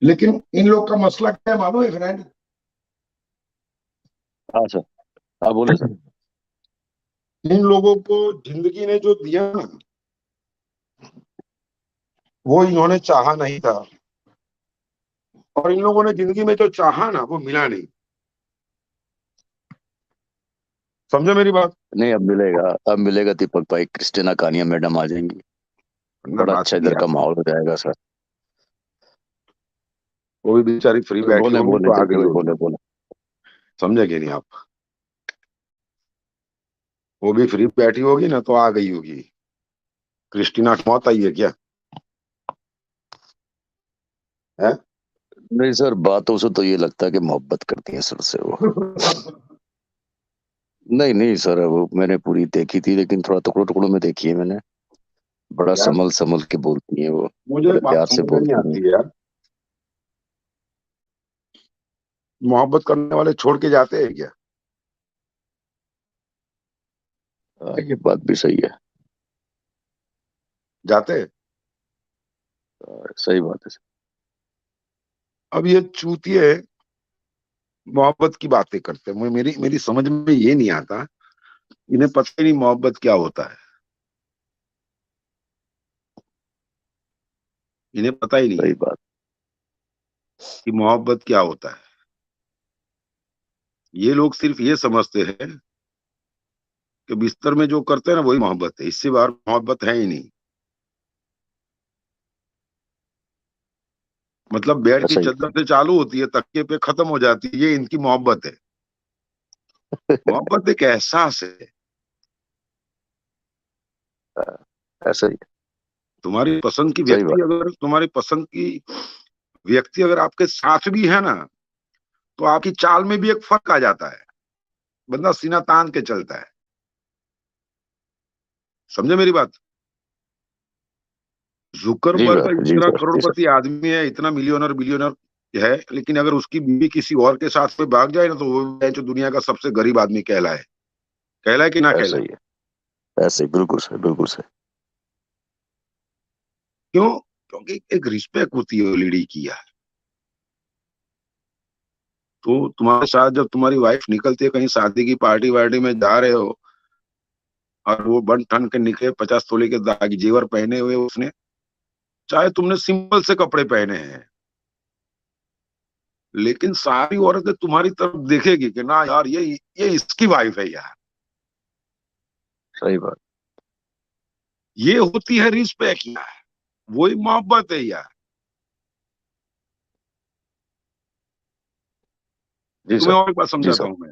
लेकिन इन लोग का मसला क्या है मालूम है फ्रेंड? हाँ सर, हाँ बोले सर। इन लोगों को जिंदगी ने जो दिया ना, वो इन्होंने चाहा नहीं था, और इन लोगों ने जिंदगी में जो चाहा ना वो मिला नहीं। समझे मेरी बात? नहीं, अब मिलेगा, अब मिलेगा दीपक भाई, क्रिस्टीना कानिया मैडम आ जाएंगी, ना बड़ा बात अच्छा नहीं इधर है, का माहौल हो जाएगा सर। वो भी बेचारी फ्री बैठी बोले होगी बोले तो आ दीपक गई भाई, होगी। बोले बोले। समझे कि नहीं आप? वो भी फ्री बैठी होगी ना तो आ गई होगी। क्रिस्टीना की मौत आई है क्या? है? नहीं सर, बातों से तो ये लगता है कि मोहब्बत करती है सर से वो। नहीं नहीं सर, वो मैंने पूरी देखी थी, लेकिन थोड़ा टुकड़ों टुकड़ों में देखी है मैंने। बड़ा यार संभल संभल के बोलती है वो, मुझे बड़े एक बात प्यार से समझ में नहीं बोलती है। आती है यार, मोहब्बत करने वाले छोड़ के जाते हैं क्या? ये बात भी सही है। जाते हैं? सही बात है सर। अब ये चूतिए मोहब्बत की बातें करते हैं, मेरी मेरी समझ में ये नहीं आता, इन्हें पता ही नहीं मोहब्बत क्या होता है, इन्हें पता ही नहीं सही है बात। कि मोहब्बत क्या होता है। ये लोग सिर्फ ये समझते हैं कि बिस्तर में जो करते हैं ना वही मोहब्बत है, इससे बाहर मोहब्बत है ही नहीं। मतलब बेड की ऐसा ही। चादर से चालू होती है, तकिए पे खत्म हो जाती है, ये इनकी मोहब्बत है। मोहब्बत एक एहसास है। ऐसा ही। तुम्हारी पसंद की सही व्यक्ति बात। अगर तुम्हारी पसंद की व्यक्ति अगर आपके साथ भी है ना, तो आपकी चाल में भी एक फर्क आ जाता है, बंदा सीना तान के चलता है। समझे मेरी बात? जी जुकरबर्ग सर, जी इतना सर, जी सर। करोड़पति आदमी है, इतना मिलियनर बिलियनर है, लेकिन अगर उसकी बीवी किसी और के साथ में भाग जाए ना, तो वो है जो दुनिया का सबसे गरीब आदमी कहलाए। कहलाए कि ना ऐसा कहलाए? ही है, ऐसे ही, बिल्कुल सही, बिल्कुल सही। क्यों? क्योंकि एक रिस्पेक्ट होती है लेडी की यार। तो तुम्हारे साथ जब तुम्हारी वाइफ निकलती है कहीं शादी की पार्टी वार्टी में जा रहे हो, और वो बन ठन के निकले 50 तोले के दागी जेवर पहने हुए उसने, चाहे तुमने सिंपल से कपड़े पहने हैं, लेकिन सारी औरतें तुम्हारी तरफ देखेगी कि ना यार ये इसकी वाइफ है यार। सही बात। ये होती है रिस्पेक्ट यार, वही मोहब्बत है यार। जी तुम्हें सर, और एक बात जी समझाता सर। हूं मैं।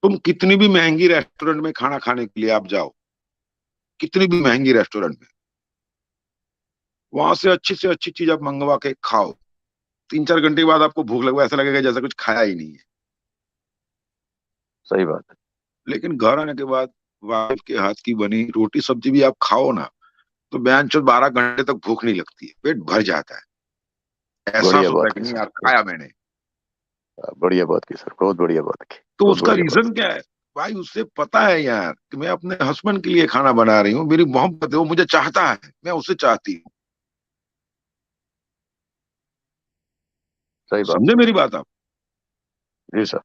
तुम कितनी भी महंगी रेस्टोरेंट में खाना खाने के लिए आप जाओ, कितनी भी महंगी रेस्टोरेंट में, वहां से अच्छी चीज आप मंगवा के खाओ, 3-4 घंटे के बाद आपको भूख लगेगा, ऐसा लगेगा जैसा कुछ खाया ही नहीं है। सही बात है। लेकिन घर आने के बाद वाइफ के हाथ की बनी रोटी सब्जी भी आप खाओ ना, तो बयान 12 घंटे तक भूख नहीं लगती है, पेट भर जाता है, एहसास बढ़िया होता है बात कि की नहीं सर, यार खाया मैंने। बढ़िया बात की सर, बहुत बढ़िया बात की। तो बहुत उसका बढ़िया बात रीजन की। क्या है? भाई उससे पता है यार कि मैं अपने हस्बैंड के लिए खाना बना रही हूँ, मेरी मोहब्बत है, वो मुझे चाहता है, मैं उसे चाहती हूँ। सही बात। समझे मेरी बात आप? जी सर।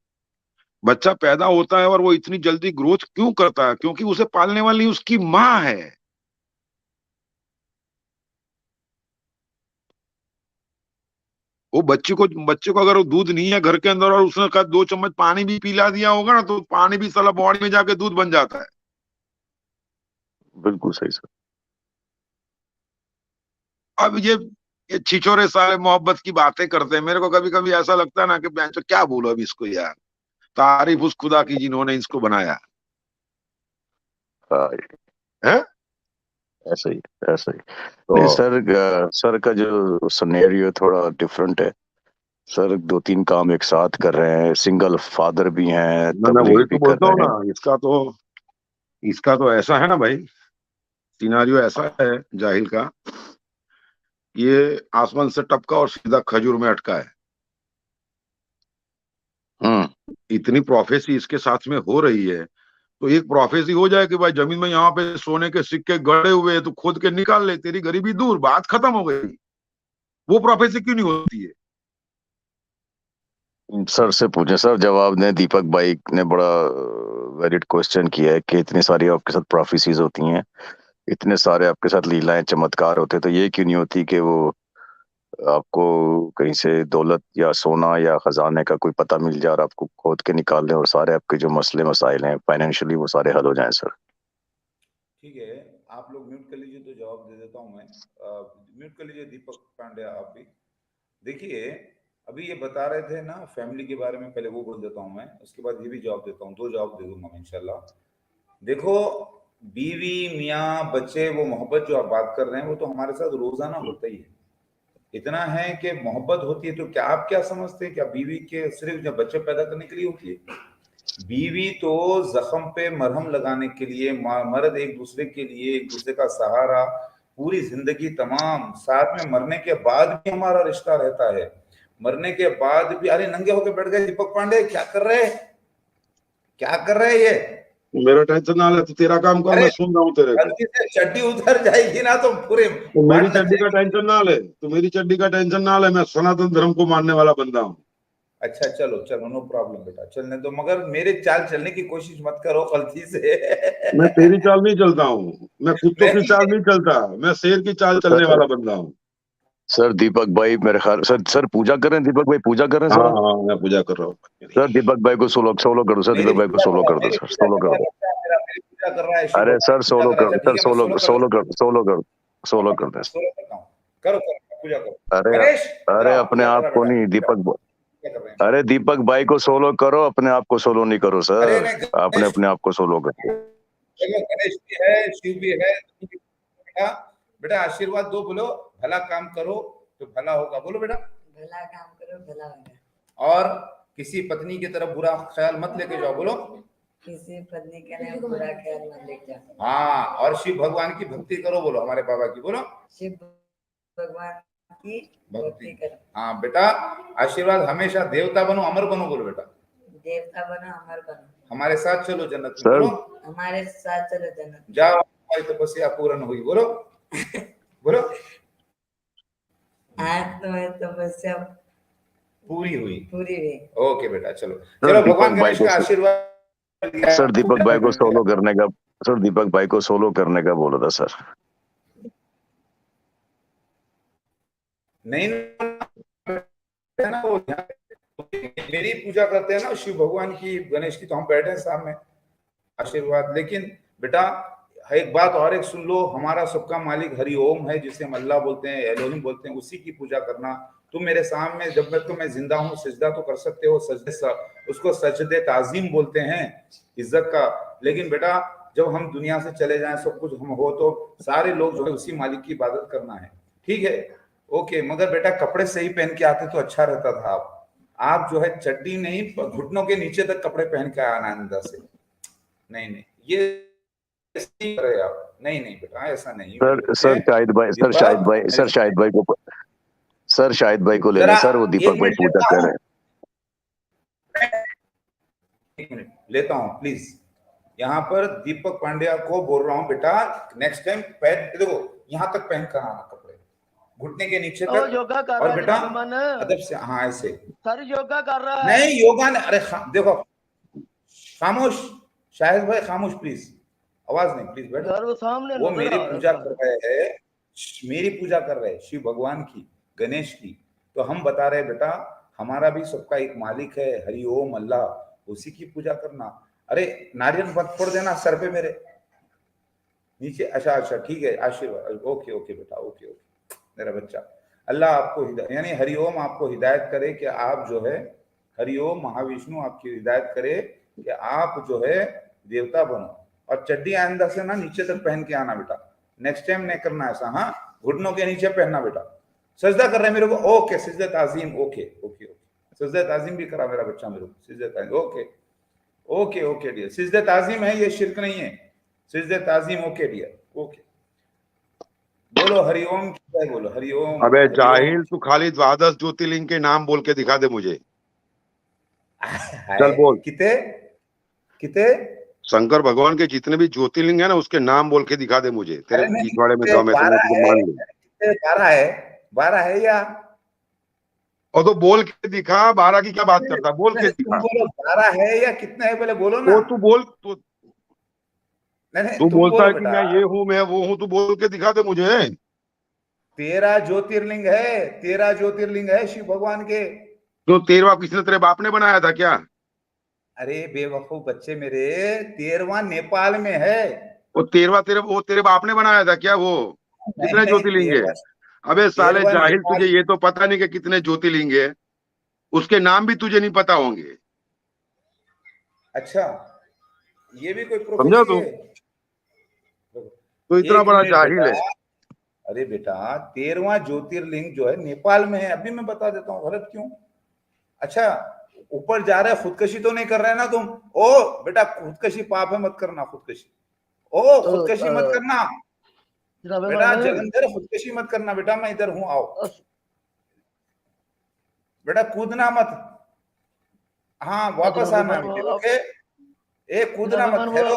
बच्चा पैदा होता है और वो इतनी जल्दी ग्रोथ क्यों करता है? क्योंकि उसे पालने वाली उसकी माँ है। वो बच्चे को अगर वो दूध नहीं है घर के अंदर और उसने कहा 2 चम्मच पानी भी पिला दिया होगा ना, तो पानी भी साला बॉडी में जाके दूध बन जाता है। बिल्कुल सही सर। अब ये छिछोरे सारे मोहब्बत की बातें करते हैं, मेरे को कभी कभी ऐसा लगता है ना कि बेंचो क्या बोलो अब इसको यार, तारीफ उस खुदा की जिन्होंने इसको बनाया हाँ, है। ऐसा ही ऐसा ही। तो नहीं सर, सर का जो सिनेरियो थोड़ा डिफरेंट है सर। 2-3 काम एक साथ कर रहे हैं, सिंगल फादर भी हैं, मैं तबलीग वही भी तो कर बोलता हूँ रहे ना, हैं। इसका तो ऐसा है ना भाई, सिनारियो ऐसा है जाहिल का, ये आसमान से टपका और सीधा खजूर में अटका है। इतनी प्रोफेसी इसके साथ में हो रही है, तो एक प्रोफेसी हो जाए कि भाई जमीन में यहाँ पे सोने के सिक्के गड़े हुए हैं, तो खोद के निकाल ले, तेरी गरीबी दूर, बात खत्म हो गई। वो प्रोफेसी क्यों नहीं होती है? सर से पूछे सर, जवाब दें। दीपक भाई ने बड़ा वैलिड क्वेश्चन किया है कि इतनी सारी आपके साथ प्रोफेसीज होती हैं, इतने सारे आपके साथ लीलाएं चमत्कार होते हैं, तो ये क्यों नहीं होती कि वो आपको कहीं से दौलत या सोना या खजाने का कोई पता मिल जाए और आपको खोद के निकाल लें और सारे आपके जो मसले मसाइल हैं फाइनेंशियली वो सारे हल हो जाएं सर। ठीक है, आप लोग म्यूट कर लीजिए तो जवाब दे देता हूं मैं। म्यूट कर लीजिए दीपक पांड्या आप भी। देखिए, अभी ये बता रहे थे ना फैमिली के बारे में, पहले वो बोल देता हूं मैं, उसके बाद ये भी जवाब देता हूं, 2 जवाब दे दूंगा मैं इंशाल्लाह। देखो, बीवी मियाँ बच्चे, वो मोहब्बत जो आप बात कर रहे हैं वो तो हमारे साथ रोजाना होता ही है। इतना है कि मोहब्बत होती है तो क्या आप क्या समझते हैं, क्या बीवी के सिर्फ जब बच्चे पैदा करने के लिए होती है? बीवी तो जख्म पे मरहम लगाने के लिए, मर्द एक दूसरे के लिए, एक दूसरे का सहारा, पूरी जिंदगी तमाम साथ में, मरने के बाद भी हमारा रिश्ता रहता है। मरने के बाद भी, अरे नंगे होके बैठ गए दीपक पांडे, क्या कर रहे हैं, क्या कर रहे हैं ये? मेरा टेंशन ना ले, तो तेरा काम कर, अरे मैं सुन रहा हूँ तेरे को। गलती से चड्डी उतर जाएगी ना तो पूरे तो मेरी वाट लग चड्डी का जाएगी। टेंशन ना ले, तो मेरी चड्डी का टेंशन ना ले, मैं सनातन धर्म को मानने वाला बंदा हूँ। अच्छा चलो चलो, नो प्रॉब्लम बेटा, चलने दो, मगर मेरे चाल चलने की कोशिश मत करो गलती से। मैं तेरी चाल नहीं चलता हूँ, मैं कुत्तों की नहीं चाल नहीं चलता, मैं शेर की चाल चलने वाला बंदा हूँ। सर दीपक भाई मेरे ख्याल सर पूजा कर रहे हैं, दीपक भाई पूजा कर रहे हैं हाँ सर। हाँ, मैं पूजा कर रहा हूँ। सर दीपक भाई को सोलो सोलो कर दो सर, मेरी दीपक भाई को पूजा सोलो कर कर रहा दो है, सर, सोलो कर दो। मेरी पूजा कर रहा है शिव अरे भगवान सर की पूजा सोलो कर रहा है। कर, अच्छा सर ठीक है, मैं सोलो सोलो कर सोलो लेता कर, सोलो कर, सोलो कर दे। हूँ, सोलो करता हूँ। करो करो पूजा करो। अरे गणेश इधर अरे आओ, अपने पूजा कर आप रहा को बेटा, नहीं पूजा दीपक क्या कर रहे हैं? अरे दीपक भाई को सोलो करो, अपने आप को सोलो नहीं करो अरे सर। नहीं, आपने गणेश अपने आप को सोलो करो। चलो, गणेश भी है, शिव भी है बेटा। बेटा आशीर्वाद दो, बोलो भला काम करो तो भला होगा, बोलो बेटा भला काम करो भला होगा, और किसी पत्नी की तरफ बुरा ख्याल मत लेके जाओ, बोलो किसी पत्नी का नाम बुरा ख्याल मत लेके जाओ, हाँ, और शिव भगवान की भक्ति करो, बोलो हमारे बाबा की, बोलो शिव भगवान की भक्ति भक्ति। करो, हाँ बेटा, आशीर्वाद हमेशा, देवता बनो अमर बनो, बोलो बेटा देवता बनो अमर बनो, हमारे साथ चलो जन्नत में, सर बोलो हमारे साथ चलो जन्नत में, जाओ हमारी तपस्या पूर्ण हुई, बोलो बोलो आज तुम्हारी तपस्या पूरी हुई। पूरी हुई। ओके बेटा, चलो सर चलो, दीपक भगवान भाई गणेश को का आशीर्वाद लिया। सर दीपक भाई को सोलो करने का, सर दीपक भाई को सोलो करने का बोला था सर। नहीं है ना, वो मेरी पूजा करते हैं ना शिव भगवान की, गणेश की, तो हम बैठे हैं सामने आशीर्वाद। लेकिन बेटा एक बात और एक सुन लो, हमारा सबका मालिक हरि ओम है, जिसे हम अल्लाह बोलते हैं, एलोहिम बोलते हैं, उसी की पूजा करना। तुम मेरे सामने जब तक तो मैं जिंदा हूँ सजदा तो कर सकते हो, सजदे उसको सजदे ताजीम बोलते हैं, इज्जत का। लेकिन बेटा जब हम दुनिया से चले जाएं, सब कुछ हम हो, तो सारे लोग जो है उसी मालिक की इबादत करना है, ठीक है ओके। मगर बेटा कपड़े सही पहन के आते तो अच्छा रहता था। आप जो है चड्डी नहीं, घुटनों के नीचे तक कपड़े पहन के आना अंदर से, नहीं नहीं ये करे आप, नहीं नहीं बेटा ऐसा नहीं। सर शाहिद भाई, सर शाहिद भाई, सर शाहिद भाई को, सर शाहिद भाई को ले लें सर, वो दीपक भाई पूजा कर रहे हैं। एक मिनट लेता हूँ प्लीज। यहाँ पर दीपक पांड्या को बोल रहा हूँ, बेटा नेक्स्ट टाइम पैर देखो यहाँ तक पहन कर आना कपड़े, घुटने के नीचे तक। योगा कर और रहा बेटा है अदब से, हाँ ऐसे सर योगा कर रहा है। नहीं योगा नहीं, अरे देखो खामोश, शाहिद भाई खामोश प्लीज, आवाज नहीं प्लीज बेटा। वो सामने वो मेरी पूजा कर रहे हैं, मेरी पूजा कर रहे हैं शिव भगवान की, गणेश की। तो हम बता रहे बेटा हमारा भी सबका एक मालिक है, हरि ओम अल्लाह, उसी की पूजा करना। अरे नारियल मत फोड़ देना सर पे मेरे नीचे। अच्छा अच्छा ठीक है, आशीर्वाद, ओके ओके बेटा, ओके ओके मेरा बच्चा। अल्लाह आपको हिदायत, यानी हरि ओम आपको हिदायत करे कि आप जो है, हरि ओम महाविष्णु आपकी हिदायत करे कि आप जो है देवता बनो। और चड्डी आइंदा से ना नीचे तक पहन के आना बेटा, नेक्स्ट टाइम नहीं करना ऐसा। हाँ, घुटनों के नीचे पहनना बेटा। सजदा कर रहे हैं मेरे को, ओके सिजदा ताजीम, ओके ओके ओके, सजदा ताजीम भी करा मेरा बच्चा मेरे को, सिजदा ताजीम, ओके ओके ओके डियर, सिजदा ताजीम है, ये शिरक नहीं है, सिजदा ताजीम, ओके डियर, ओके। बोलो हरिओम, बोलो हरिओम। अबे हरिओम। जाहिल, तू खाली द्वादश ज्योतिर्लिंग के नाम बोल के दिखा दे मुझे। चल बोल। किते किते शंकर भगवान के जितने भी ज्योतिर्लिंग है ना, उसके नाम बोल के दिखा दे मुझे। तेरे पिछवाड़े में दम है तो मैं 12 तुझे है, मान लूं। 12 है, 12 है या? और तो बोल के दिखा, 12 की क्या बात करता, बोल के तुम दिखा। बोलो 12 है या कितना है, पहले बोलो ना। वो तू बोल, नहीं तू तुम बोलता बोलो है कि बेटा। मैं ये हूँ, मैं वो हूँ, तू बोल के दिखा दे मुझे। 13 ज्योतिर्लिंग है, 13 ज्योतिर्लिंग है शिव भगवान के। तो 13वां किसने, तेरे बाप ने बनाया था क्या? अरे बेवकूफ बच्चे मेरे, 13वां नेपाल में है। वो 13वां तेरे बाप ने बनाया था क्या? वो कितने नहीं, ज्योतिर्लिंग है? 13वां अबे साले जाहिल, नेपाल। तुझे ये तो पता नहीं कि कितने ज्योतिर्लिंग है, उसके नाम भी तुझे नहीं पता होंगे। अच्छा, ये भी कोई समझा प्रोफेसी तू? है? तो इतना एक बड़ा मिनट जाहिल है। बेटा। अरे बेटा, 13वां ज्योतिर्लिंग जो है नेपाल में है, अभी मैं बता देता हूँ, गलत क्यों? अच्छा, ऊपर जा रहे, खुदकशी तो नहीं कर रहे ना तुम? ओ बेटा, खुदकशी पाप है, मत करना खुदकशी। ओ खुदकशी मत करना बेटा, जलंधर खुदकशी मत करना बेटा, मैं इधर हूं, आओ बेटा, कूदना मत। हाँ, वापस आना बेटे, ओके। ए कूदना मत, हेलो,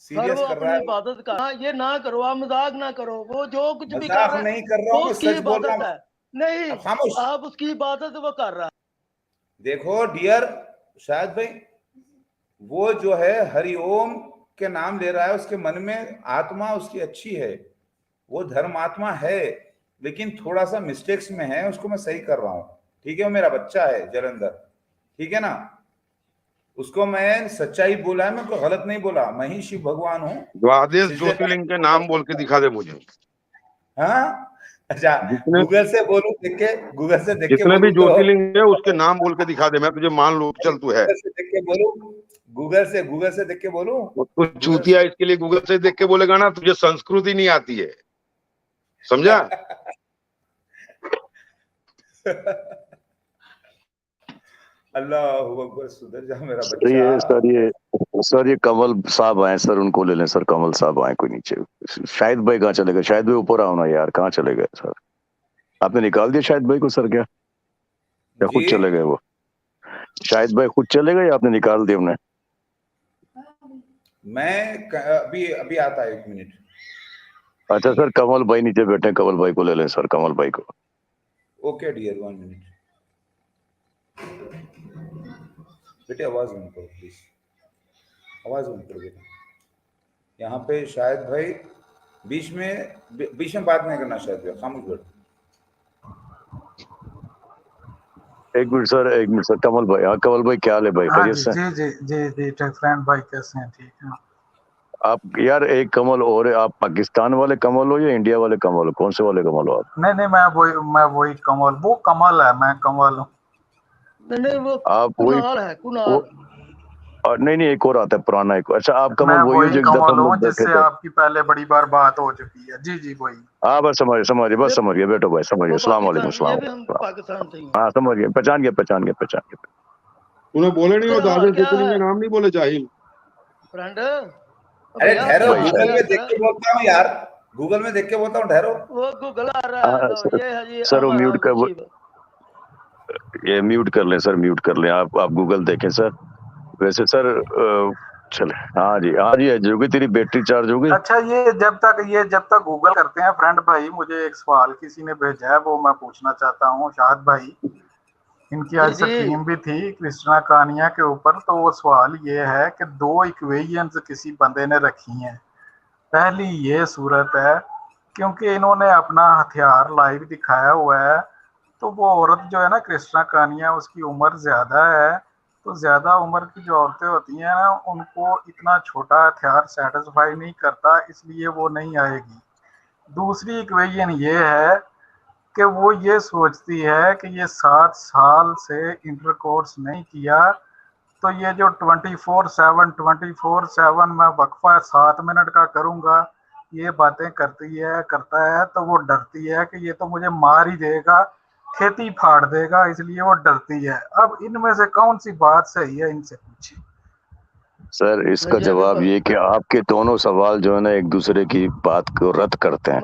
सीरियस कर रहा है। इबादत का ये ना करो, आप मजाक ना करो, वो जो कुछ भी कर मजाक रहा है नहीं कर रहा हूँ, वो मैं उसकी सच बोल रहा इबादत हूँ। है। नहीं, अब खामोश। आप उसकी इबादत वो कर रहा है। देखो डियर शायद भाई, वो जो है हरिओम के नाम ले रहा है, उसके मन में आत्मा उसकी अच्छी है, वो धर्मात्मा है, लेकिन थोड़ा सा मिस्टेक्स में है, उसको मैं सही कर रहा हूँ। ठीक है, वो मेरा बच्चा है जलंधर, ठीक है ना? उसको मैं सच्चाई बोला है, मैं कोई गलत नहीं बोला, मैं ही शिव भगवान हूँ। द्वादश ज्योतिर्लिंग के नाम बोल के दिखा दे मुझे। हाँ अच्छा, जितने गूगल से बोलूं, देख के, गूगल से देख के जितने भी बोलूं तो? ज्योतिर्लिंग है उसके नाम बोल के दिखा दे, मैं तुझे मान लूं, चल तू है। गूगल से देख के बोलूं? गूगल से देख के बोलूं? तू चूतिया इसके लिए गूगल से देख के बोलेगा ना, तुझे संस्कृति नहीं आती है, समझा? अल्लाह अकबर, सुधर जा मेरा ये बच्चा। सर ये कमल साहब आए सर, उनको ले लें सर। कमल साहब आए कोई नीचे। शाहिद भाई कहाँ चले गए? शाहिद भाई ऊपर आओ ना यार, कहाँ चले गए सर? आपने निकाल दिया शाहिद भाई को सर क्या? या खुद जी? चले गए वो? शाहिद भाई खुद चले गए या आपने निकाल दिया उन्हें? अभी अभी आता है, 1 मिनट। अच्छा सर, कमल भाई नीचे बैठे हैं, कमल भाई को ले लें सर, कमल भाई को। ओके डियर, 1 मिनट बेटे, आवाज बंद करो प्लीज, आवाज बंद करो बेटा। यहाँ पे शायद भाई बीच में बात नहीं करना, शायद भाई खामोश बैठो। एक मिनट सर, कमल भाई। हाँ कमल भाई, क्या हाल है भाई? हाँ खैरियत जी से? जी जी जी जी, फ्रेंड भाई कैसे हैं? ठीक है। आप यार एक कमल और है, आप पाकिस्तान वाले कमल हो या इंडिया वाले कमल हो? कौन से वाले कमल हो आप? नहीं, मैं वही कमल, वो कमल है, मैं कमल हूँ। नहीं, वो आप वही कुणाल है, कुणाल। नहीं, एक और आता है पुराना एक। अच्छा, आप कमल मैं वही हो वही जो एक दफा कमल हम हूँ लोग बैठे जिससे थे? आपकी पहले बड़ी बार बात हो चुकी है। जी जी वही। हाँ बस समझिए, बस समझिए, बैठो भाई, समझिए। वो अस्सलाम वालेकुम, पाकिस्तान, ये अस्सलाम भी हम वालेकुम। पाकिस्तान से ही हैं। हाँ समझ गया, पहचान गया। तूने बोले नहीं, वो तेरा हाल द्वादश क्या ज्योतिर्लिंग है के नाम नहीं बोले, जाहिल। फ्रेंड? अरे भैया ठहरो, क्या भाई हाल गूगल शायद है में देख तेरा? के बोलता हूँ यार, गूगल में देख के बोलता हूँ, ठहरो। वो गूगल आ रहा है, हाँ लो ये है जी सर वो हमारा म्यूट कर, वो शिव। ये म्यूट कर लें सर, म्यूट कर लें। आप गूगल देखें सर। वैसे सर चले, हाँ जी है, जो कि तेरी बैटरी चार्ज हो गई? अच्छा, ये जब तक गूगल करते हैं फ्रेंड भाई, मुझे एक सवाल किसी ने भेजा है, वो मैं पूछना चाहता हूँ। शाहिद भाई, इनकी आज जी जी। स्ट्रीम भी थी कृष्णा कानिया के ऊपर, तो वो सवाल ये है कि 2 इक्वेशंस किसी बंदे ने रखी हैं। पहली ये सूरत है, क्योंकि इन्होंने अपना हथियार लाइव दिखाया हुआ है, तो वो औरत जो है ना कृष्णा कानिया, उसकी उम्र ज़्यादा है, तो ज़्यादा उम्र की जो औरतें होती हैं ना, उनको इतना छोटा हथियार सेटिस्फाई नहीं करता, इसलिए वो नहीं आएगी। दूसरी इक्वेशन ये है कि वो ये सोचती है कि ये 7 साल से इंटरकोर्स नहीं किया, तो ये जो 24/7 मैं वक्फा 7 मिनट का करूंगा, ये बातें करता है तो वो डरती है कि ये तो मुझे मार ही देगा, खेती फाड़ देगा, इसलिए वो डरती है। अब इनमें से कौन सी बात सही है, इनसे पूछिए। सर इसका जवाब ये कि आपके दोनों सवाल जो है ना एक दूसरे की बात को रद्द करते हैं।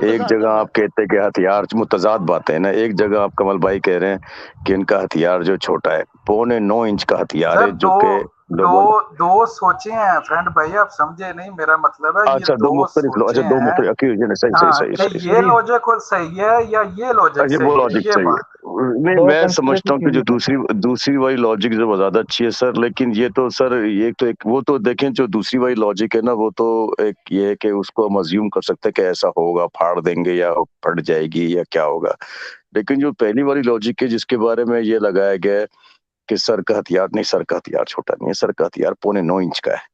एक जगह आप कहते हैं कि हथियार, मुतजाद बातें हैं ना। एक जगह आप कमल भाई कह रहे हैं कि इनका हथियार जो छोटा है, 9.25 इंच का हथियार है, जो कि दो सोचे हैं फ्रेंड भाई, आप समझे नहीं, मेरा मतलब है ये अच्छा दो सोचे अच्छा, दो हैं। मुख्तलिफ, सही हाँ, सही सही कि सही ये लॉजिक सही है या ये लॉजिक ये वो सही है, लॉजिक ये सही है। बात। नहीं, दो मैं कंस्पिरेसी समझता हूँ कि जो थ्योरी दूसरी वाली लॉजिक जो ज्यादा अच्छी है सर। लेकिन ये तो सर ये तो एक वो तो देखें, जो दूसरी वाली लॉजिक है ना, वो तो एक ये है कि उसको हम अज्यूम कर सकते हैं कि ऐसा होगा, फाड़ देंगे या फट जाएगी या क्या होगा। लेकिन जो पहली वाली लॉजिक है जिसके बारे में ये लगाया गया है कि सर का हथियार नहीं, सर का हथियार छोटा नहीं है, सर का हथियार 9.25 इंच का है।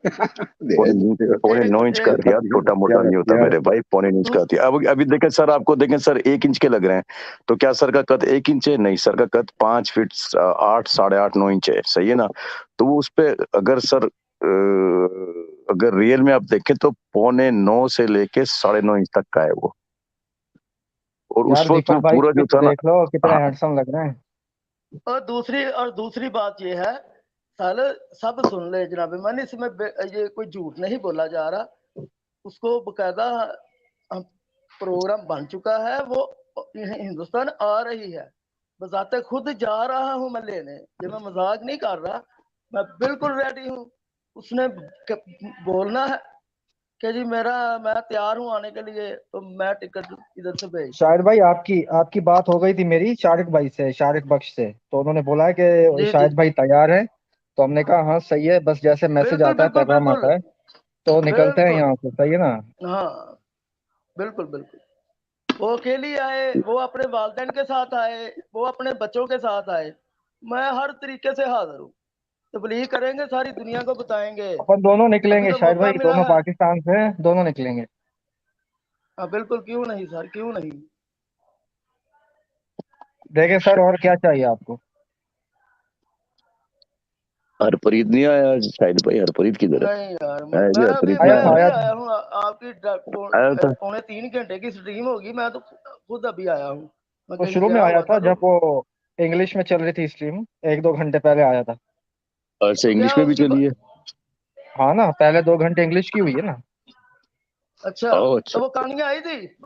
9.25 इंच का हथियार छोटा मोटा नहीं होता मेरे भाई। 9.25 इंच का हथियार। अब अभी देखें सर, आपको देखें सर 1 इंच के लग रहे हैं, तो क्या सर का कद 1 इंच है? नहीं, सर का कद 5 फीट 8, 8.5, 9 इंच है, सही है ना। तो वो उस पे अगर सर अगर रियल में आप देखें तो 9.25 से लेके 9.5 इंच तक का है वो। और उस यार वक्त दीपक वो भाई पूरा जो था ना, देख लो कितने हाँ, हैंडसम लग रहे हैं। और दूसरी बात ये है, साले सब सुन ले जनाब, मैंने इसमें ये कोई झूठ नहीं बोला जा रहा। उसको बकायदा प्रोग्राम बन चुका है, वो हिंदुस्तान आ रही है, बजाते खुद जा रहा हूँ मैं लेने। ये मैं मजाक नहीं कर रहा, मैं बिल्कुल रेडी हूँ। उसने बोलना है कि जी मैं तैयार हूँ आने के लिए, तो मैं टिकट इधर से भेज। शाहिद भाई आपकी बात हो गई थी मेरी शारिक भाई से, शारिक बख्श से, तो उन्होंने बोला है कि जी जी, शाहिद भाई तैयार है। तो हमने कहा हाँ सही है, बस जैसे मैसेज बिल्कुल आता है, बिल्कुल पैगाम बिल्कुल आता है तो निकलते हैं बिल्कुल, यहाँ से, सही है ना। हाँ बिल्कुल बिल्कुल। वो अकेली आए, वो अपने वालदेन के साथ आए, वो अपने बच्चों के साथ आए, मैं हर तरीके से हाजिर हूँ। तबलीग करेंगे, सारी दुनिया को बताएंगे। अपन दोनों अभी निकलेंगे तो शाहिद मौका भाई, मिला दोनों है। पाकिस्तान से हैं, दोनों निकलेंगे। हाँ बिल्कुल, क्यों नहीं सर, क्यों नहीं। देखें सर, और क्या चाहिए आपको। हरप्रीत नहीं आया आज शायद भाई। हरप्रीत किधर नहीं यार, है जी? हरप्रीत नहीं आया मैं था आया। अभी आया था। आया हूँ। आपकी आया था। 2.5-3 घंटे की स्ट्रीम होगी, मैं तो खुद अभी आया हूँ। मैं वो कहीं शुरू में गया आया हुआ था था तो जब वो इंग्लिश में चल रही थी स्ट्रीम, 1-2 घंटे पहले आया था। अच्छा, क्या इंग्लिश में भी उसकी चली है? हाँ ना, पहले 2 घंटे इंग्लिश की हुई है ना। अच्छा, ओह तो अच्छा। वो कहानियां आई थी।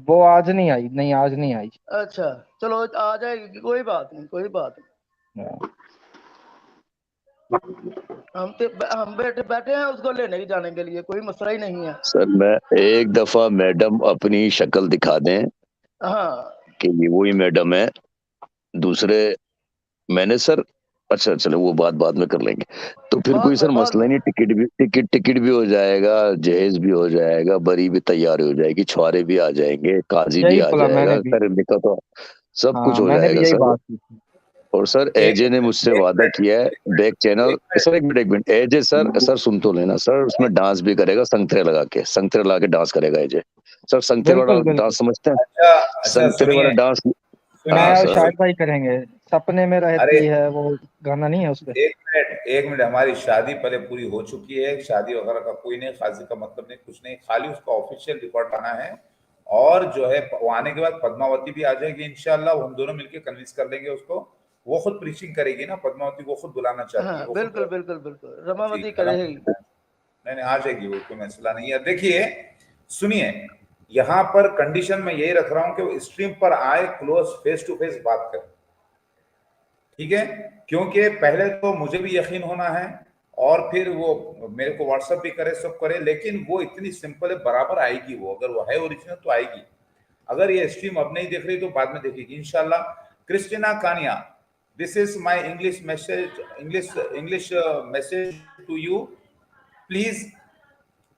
वो आज नहीं आई, नहीं आज नहीं आई। अच्छा चलो, आ जाएगी, कोई बात नहीं, कोई बात नहीं। हाँ। हम बैठे बैठे हैं उसको लेने जाने के लिए, कोई मसला ही नहीं है। सर मैं एक दफा मैडम अपनी शक्ल दिखा दें हाँ कि ये वही मैडम है। दूसरे मैंने सर, अच्छा चलो वो बात बाद में कर लेंगे। तो फिर कोई सर बाद मसला ही में। नहीं, टिकट भी हो जाएगा, जहेज भी हो जाएगा, बरी भी तैयार हो जाएगी, छुआरे भी आ जाएंगे, काजी भी यही आ बोला मैंने जाएगा, भी। कर निकल तो सब कुछ हाँ हो मैंने भी जाएगा यही सर। बात की थी। और सर एक एजे ने मुझसे एक वादा मिनट किया है बैक चैनल। एक मिनट सर एक मिनट एजे सर सुन तो लेना सर, उसमें डांस भी करेगा, संगतरे लगा के डांस करेगा एजे। सर संगतरे वाला बिल्कुल बिल्कुल। डांस समझते हैं? अच्छा अच्छा, संगतरे वाला सुनिए डांस। मैं हाँ और सर। शाहिद भाई करेंगे, सपने में अरे रहती है, वो गाना नहीं है उसपे। एक मिनट, हमारी शादी पहले पूरी हो चुकी है। शादी वगैरह का कोई नहीं, खासी का मतलब नहीं, कुछ नहीं, खाली उसका ऑफिशियल रिकॉर्ड आना है। और जो है वो आने के बाद पद्मावती भी आ जाएगी इंशाल्लाह, वो हम दोनों मिलकर कन्विंस कर लेंगे उसको। वो खुद प्रीचिंग करेगी ना, पद्मावती वो खुद बुलाना चाहती है, हाँ वो खुद। बिल्कुल बिल्कुल बिल्कुल, जी रमावती करेगी। नहीं नहीं, आ जाएगी वो, कोई मसला नहीं है। देखिए सुनिए, यहाँ पर कंडीशन मैं यही रख रहा हूँ कि वो स्ट्रीम पर आए, क्लोज फेस टू फेस बात करें, ठीक है। क्योंकि पहले तो मुझे भी यकीन होना है, और फिर वो मेरे को व्हाट्सएप भी करे, सब करे, लेकिन वो इतनी सिंपल है, बराबर आएगी वो, अगर वो है ओरिजिनल तो आएगी। अगर ये स्ट्रीम अब नहीं देख रही तो बाद में देखेगी इंशाल्लाह। Christina Kania, this is my English message, English message to you. Please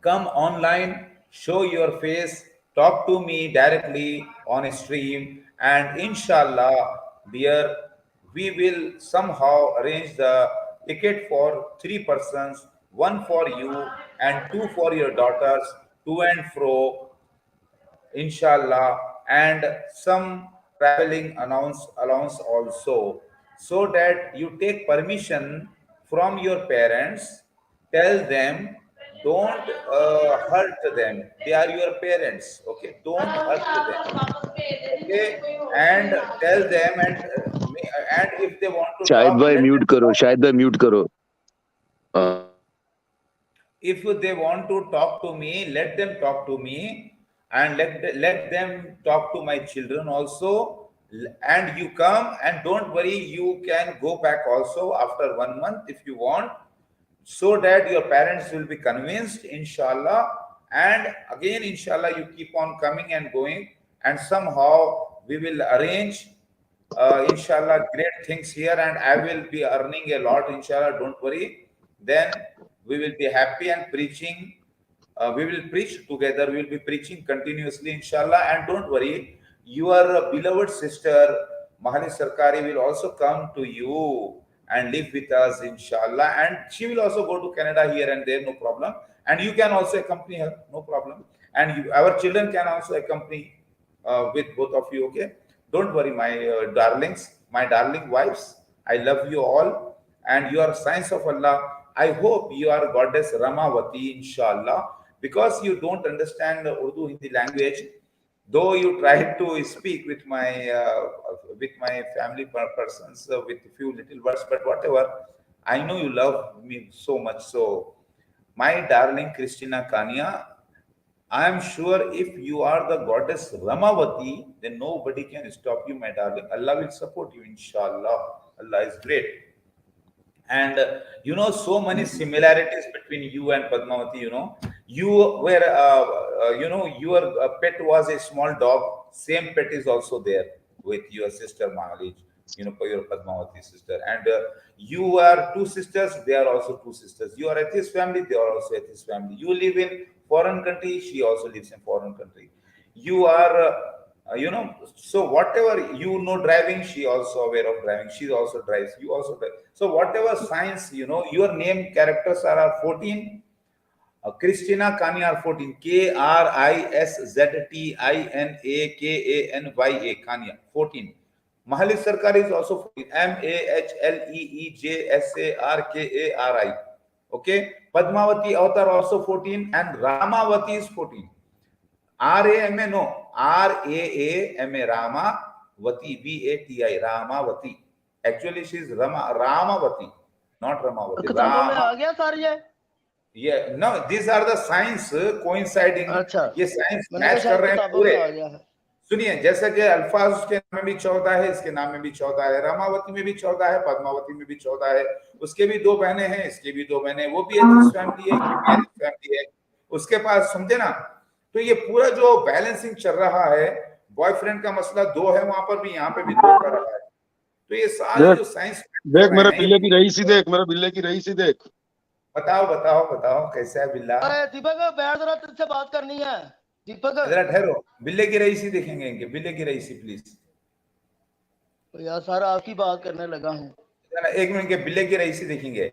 come online, show your face, talk to me directly on stream, and inshallah, dear, we will somehow arrange the ticket for 3 persons, one for you and two for your daughters, to and fro, inshallah, and some traveling allowance also, so that you take permission from your parents, tell them don't hurt them. They are your parents, okay? Don't hurt them, okay? And tell them, and if they want to Shahid talk, भाई let mute them करो, talk. Shahid भाई mute करो। If they want to talk to me, let them talk to me, and let them talk to my children also. And you come, and don't worry, you can go back also after 1 month if you want, so that your parents will be convinced, inshallah. And again, inshallah, you keep on coming and going, and somehow we will arrange, inshallah, great things here, and I will be earning a lot, inshallah, don't worry. Then we will be happy and preaching. We will preach together. We will be preaching continuously, inshallah. And don't worry, your beloved sister Mahali Sarkari will also come to you and live with us, inshallah. And she will also go to Canada here and there, no problem. And you can also accompany her, no problem. And our children can also accompany with both of you, okay? Don't worry, my darlings, my darling wives. I love you all, and you are signs of Allah. I hope you are Goddess RaamaVati, inshallah, because you don't understand the Urdu Hindi language. Though you try to speak with my family persons with a few little words, but whatever, I know you love me so much. So, my darling Krisztina Kanya, I am sure if you are the Goddess RaamaVati, then nobody can stop you, my darling. Allah will support you, inshallah. Allah is great. And so many similarities between you and Padmavati. You were your pet was a small dog. Same pet is also there with your sister Mahali, for your Padmavati sister. And you are two sisters, they are also two sisters. You are atheist family, they are also atheist family. You live in foreign country, she also lives in foreign country. You are so whatever driving, she also aware of driving. She also drives, you also drive. So whatever signs, your name characters are 14. Krisztina Kanya are 14. Krisztinakanya, Kanya 14. Mahali Sarkari is also 14. Mahleejsarkari. Okay. Padmavati Avatar also 14, and RaamaVati is 14. R-A-M-A, no. R-A-A-M-A, RaamaVati, V-A-T-I, RaamaVati. Actually, she is RaamaVati, not RaamaVati. किताबों में आ गया sir ये? Yeah, no, these are the signs coinciding. अच्छा, ये signs मैंने match कहा कर शायद रहे हैं किताबों पूरे. में आ गया है। सुनिए, जैसे कि अल्फाज उसके नाम में भी 14 है, इसके नाम में भी 14 है, रामावती में भी 14 है, पद्मावती में भी 14 है. उसके भी 2 बहनें हैं, इसके भी 2 बहनें, वो भी एथिस्ट फैमिली है, ये भी एथिस्ट फैमिली है. उसके पास, समझे ना? तो ये पूरा जो बैलेंसिंग चल रहा है, बॉयफ्रेंड का मसला 2 है वहां पर भी, यहाँ पे भी 2 का रहा है. तो ये सारे जो साइंस देख मेरे बिल्ले की रईसी देख, मेरे बिल्ले की रईसी देख. बताओ कैसा है बिल्ला? दीपक बैठ जरा, तुझसे बात करनी है. दीपक जरा ठहरो, बिल्ले की रईसी देखेंगे इनके, बिल्ले की रईसी प्लीज. तो यार सर आपकी बात करने लगा हूँ. 1 मिनट के बिल्ले की रईसी देखेंगे.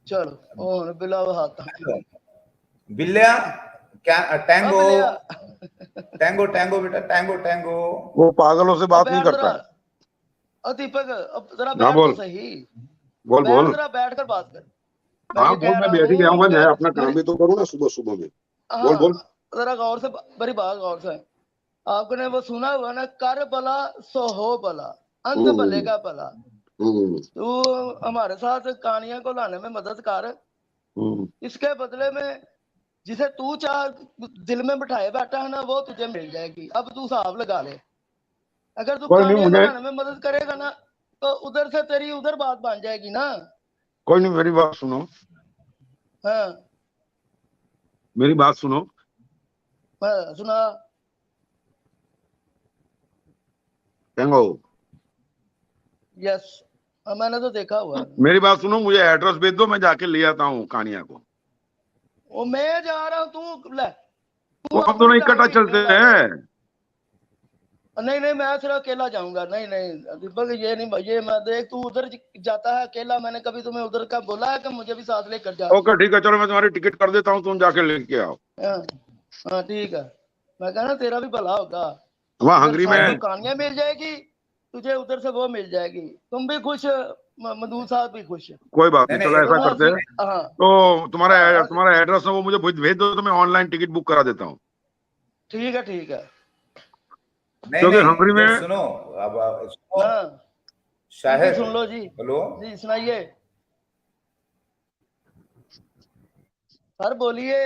चलो और बिल्ला हाथ बिल्ला क्या टैंगो टैंगो टैंगो बेटा टैंगो. वो पागलों से बात नहीं करता है. दीपक अब जरा बैठ तो सही. बोल जरा बैठ कर बात कर. हाँ बोल, मैं बैठ ही गया हूँ. मैं अपना काम भी तो करूँ ना सुबह में. बोल जरा गौर से, बड़ी बात गौर से. आपने वो सुना हुआ ना, कर भला सो हो भला, अंत भले का भला. तू हमारे साथ कहानियां को लाने में मदद कर. इसके बदले में जिसे तू चाह दिल में बिठाए बैठा है ना, वो तुझे मिल जाएगी. अब तू हिसाब लगा ले. अगर तू कहानियां लाने में मदद करेगा ना, तो उधर से तेरी उधर बात बन जाएगी ना. कोई नहीं, मेरी बात सुनो. हाँ मेरी बात सुनो. सुना. टैंगो. यस, मैंने तो देखा हुआ. मेरी बात सुनो, मुझे एड्रेस भेज दो, मैं जाके ले आता हूँ कहानिया को. वो मैं जा रहा हूँ, तू ले. वो हम दोनों इकट्ठा चलते हैं. नहीं मैं सिर्फ अकेला जाऊंगा. नहीं दीपक ये नहीं, ये मैं देख तू उधर जाता है अकेला. मैंने कभी तुम्हें उधर का बोला है कि मुझे भी साथ लेकर जा? ओके ठीक है, चलो मैं तुम्हारी टिकट कर देता हूँ, तुम जाके लेके आओ. हाँ ठीक है. मैं कहना तेरा भी भला होगा. वहाँ हंगरी में कहानियां मिल जाएगी तुझे, उधर से वो मिल जाएगी. तुम भी खुश मदूद साहब भी खुश है। कोई बात नहीं, नहीं, चलो नहीं, ऐसा दोनों करते हैं, हंसी। हाँ तो तुम्हारा हाँ तुम्हारा एड्रेस ना वो मुझे भेज दो, तो मैं ऑनलाइन टिकट बुक करा देता हूँ, ठीक है ठीक है। नहीं क्योंकि नहीं, हंगरी इधर में सुनो, अब सुनो हाँ जी शाहिद, सुन लो जी, हेलो, जी सुनाइए सर, बोलिए।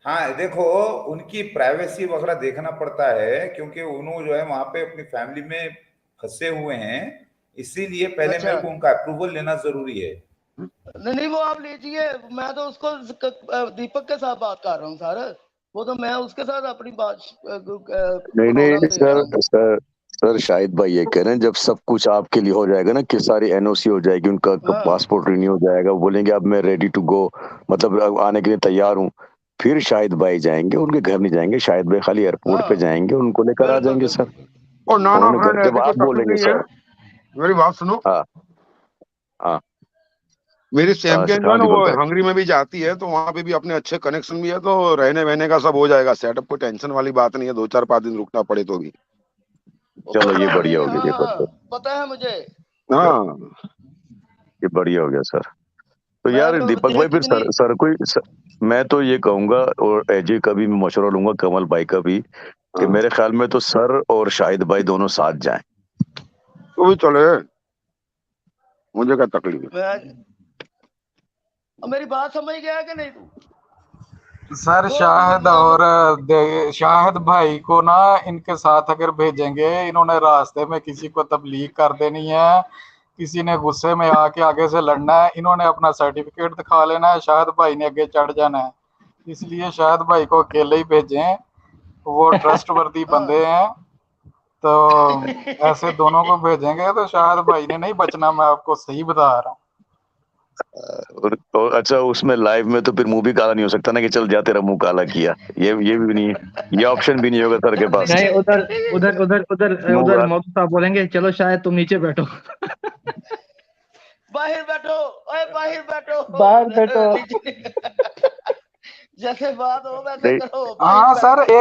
हाँ देखो, उनकी प्राइवेसी वगैरह देखना पड़ता है, क्योंकि उन्होंने जो है वहां पे अपनी फैमिली में फंसे हुए हैं, इसीलिए पहले अच्छा मेरे को उनका अप्रूवल लेना जरूरी है। नहीं नहीं, वो आप लीजिए, मैं तो उसको दीपक के साथ बात कर रहा हूँ सर, वो तो मैं उसके साथ अपनी बात नहीं प्रोग्राम नहीं देख रहा हूँ। सर शाहिद भाई ये कह रहे हैं, जब सब कुछ आपके लिए हो जाएगा ना, कि सारी एनओसी हो जाएगी, उनका हाँ पासपोर्ट रिन्यू हो जाएगा, वो बोलेंगे अब मैं रेडी टू गो, मतलब अब आने के लिए तैयार हूँ, फिर शाहिद भाई जाएंगे, उनके घर नहीं जाएंगे, शाहिद भाई खाली एयरपोर्ट पे हाँ जाएंगे, उनको लेकर आ बिल्कुल जाएंगे सर। बिल्कुल बिल्कुल। और ना उन्होंने फ्रेंड, घर जब ऐसी कोई आप तकलीफ बोलेंगे नहीं है, सर। मेरी बात सुनो, हाँ हाँ मेरी चैंपियन जो है हाँ ना जी वो बताए। हंगरी में भी जाती है, तो वहां पे भी अपने अच्छे कनेक्शन भी है, तो रहने वहने का सब हो जाएगा सेटअप, कोई टेंशन वाली बात नहीं है, 2-4-5 दिन रुकना पड़े तो भी। चलो ये पता बढ़िया नहीं, हो गया, हाँ ये हाँ पता है मुझे। हाँ ये बढ़िया हो गया सर। तो मैं यार तो दीपक भाई, फिर कितनी सर मैं तो ये कहूंगा, और एजे का भी मैं मशवरा लूंगा, कमल भाई का भी, कि हाँ, मेरे ख्याल में तो सर और शाहिद भाई दोनों साथ जाएं। तो भी चले, मुझे क्या तकलीफ है। मैं मेरी बात समझ गया कि नहीं तू? सर वो शाहिद और शाहिद भाई को ना इनके साथ अगर भेजेंगे, इन्होंने रास्ते में किसी को तबलीग कर देनी है, किसी ने गुस्से में आके आगे से लड़ना है, इन्होंने अपना सर्टिफिकेट दिखा लेना है, शाहिद भाई ने आगे चढ़ जाना है। इसलिए शाहिद भाई को अकेले ही भेजें, वो ट्रस्टवर्दी बंदे हैं, तो ऐसे दोनों को भेजेंगे तो शाहिद भाई ने नहीं बचना, मैं आपको सही बता रहा हूँ। और अच्छा, उसमें लाइव में तो फिर मुंह भी काला नहीं हो सकता ना, कि चल जा तेरा मुंह काला किया, ये भी नहीं, ये ऑप्शन भी नहीं होगा सर के पास। नहीं, उधर उधर उधर उधर मुंह उधर काला। मौलवी साहब बोलेंगे चलो शायद तुम नीचे बैठो। बाहर बैठो, ओए बाहर बैठो, बाहर बैठो। जैसे बात हो वैसे नहीं करो, बाहर हाँ सर, बैठो।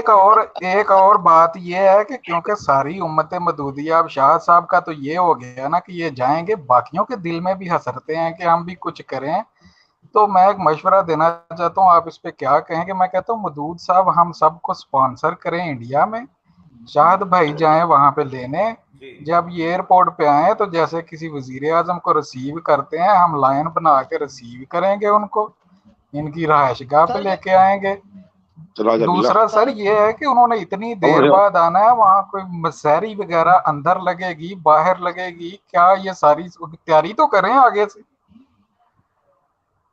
एक और बात ये है कि क्योंकि सारी उम्मत मदूदिया, अब शाह साहब का तो ये हो गया ना कि ये जाएंगे, बाकियों के दिल में भी हसरते हैं कि हम भी कुछ करें। तो मैं एक मशवरा देना चाहता हूँ, आप इस पे क्या कहें? कि मैं कहता हूँ मदूद साहब हम सबको स्पॉन्सर करें इंडिया में, शाहिद भाई जाएं वहां पे लेने, जी जब ये एयरपोर्ट पे आए तो जैसे किसी वजीर आजम को रिसीव करते हैं, हम लाइन बना के रिसीव करेंगे उनको, इनकी रहायशगाह पे सर लेके आएंगे। चला जा बिल्ला। दूसरा सर ये है कि उन्होंने इतनी देर बाद आना है, वहाँ कोई मसहरी वगैरह अंदर लगेगी बाहर लगेगी क्या? ये सारी तैयारी तो करें आगे से।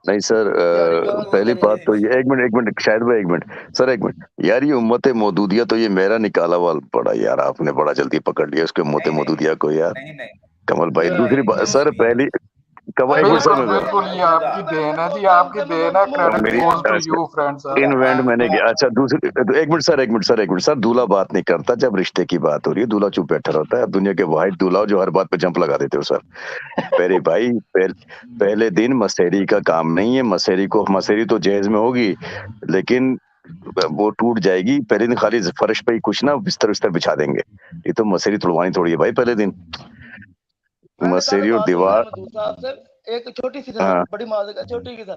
नहीं सर, तैयारी कहाँ से पहली बात करें? तो ये, एक मिनट शायद भाई, एक मिनट सर, एक मिनट यार, ये उम्मत मौदूदिया तो ये मेरा निकाला वाल पड़ा यार, आपने बड़ा जल्दी पकड़ लिया उसके उम्मत नहीं नहीं मौदूदिया को यार। नहीं नहीं कमल भाई, नहीं दूसरी नहीं, बात वो सर, नहीं है। पहली कमल, एक मिनट सर, बिल्कुल मैं बिल्कुल, ये आपकी देन है जी, आपकी देन है, क्रेडिट मेरी गोज टू यू फ्रेंड साहब। इन्वेंट मैंने किया। अच्छा दूसरी, तो एक मिनट सर, दूल्हा बात नहीं करता जब रिश्ते की बात हो रही है, दूल्हा चुप बैठा रहता है। अब दुनिया के वाहिद दूल्हा हो जो हर बात पे जंप लगा देते हो सर। पहले भाई, पहले दिन मसेरी का काम नहीं है, मसेरी तो जहेज में होगी, लेकिन वो टूट जाएगी पहले दिन, खाली फर्श पे ही कुछ ना बिस्तर बिछा देंगे, ये तो मसेरी तुड़वानी थोड़ी है भाई पहले दिन, मैंने कल मसेरी और बात हुई है दीवार। मधु साहब से, एक छोटी सी हाँ सर, बड़ी माजूक है, छोटी की सर,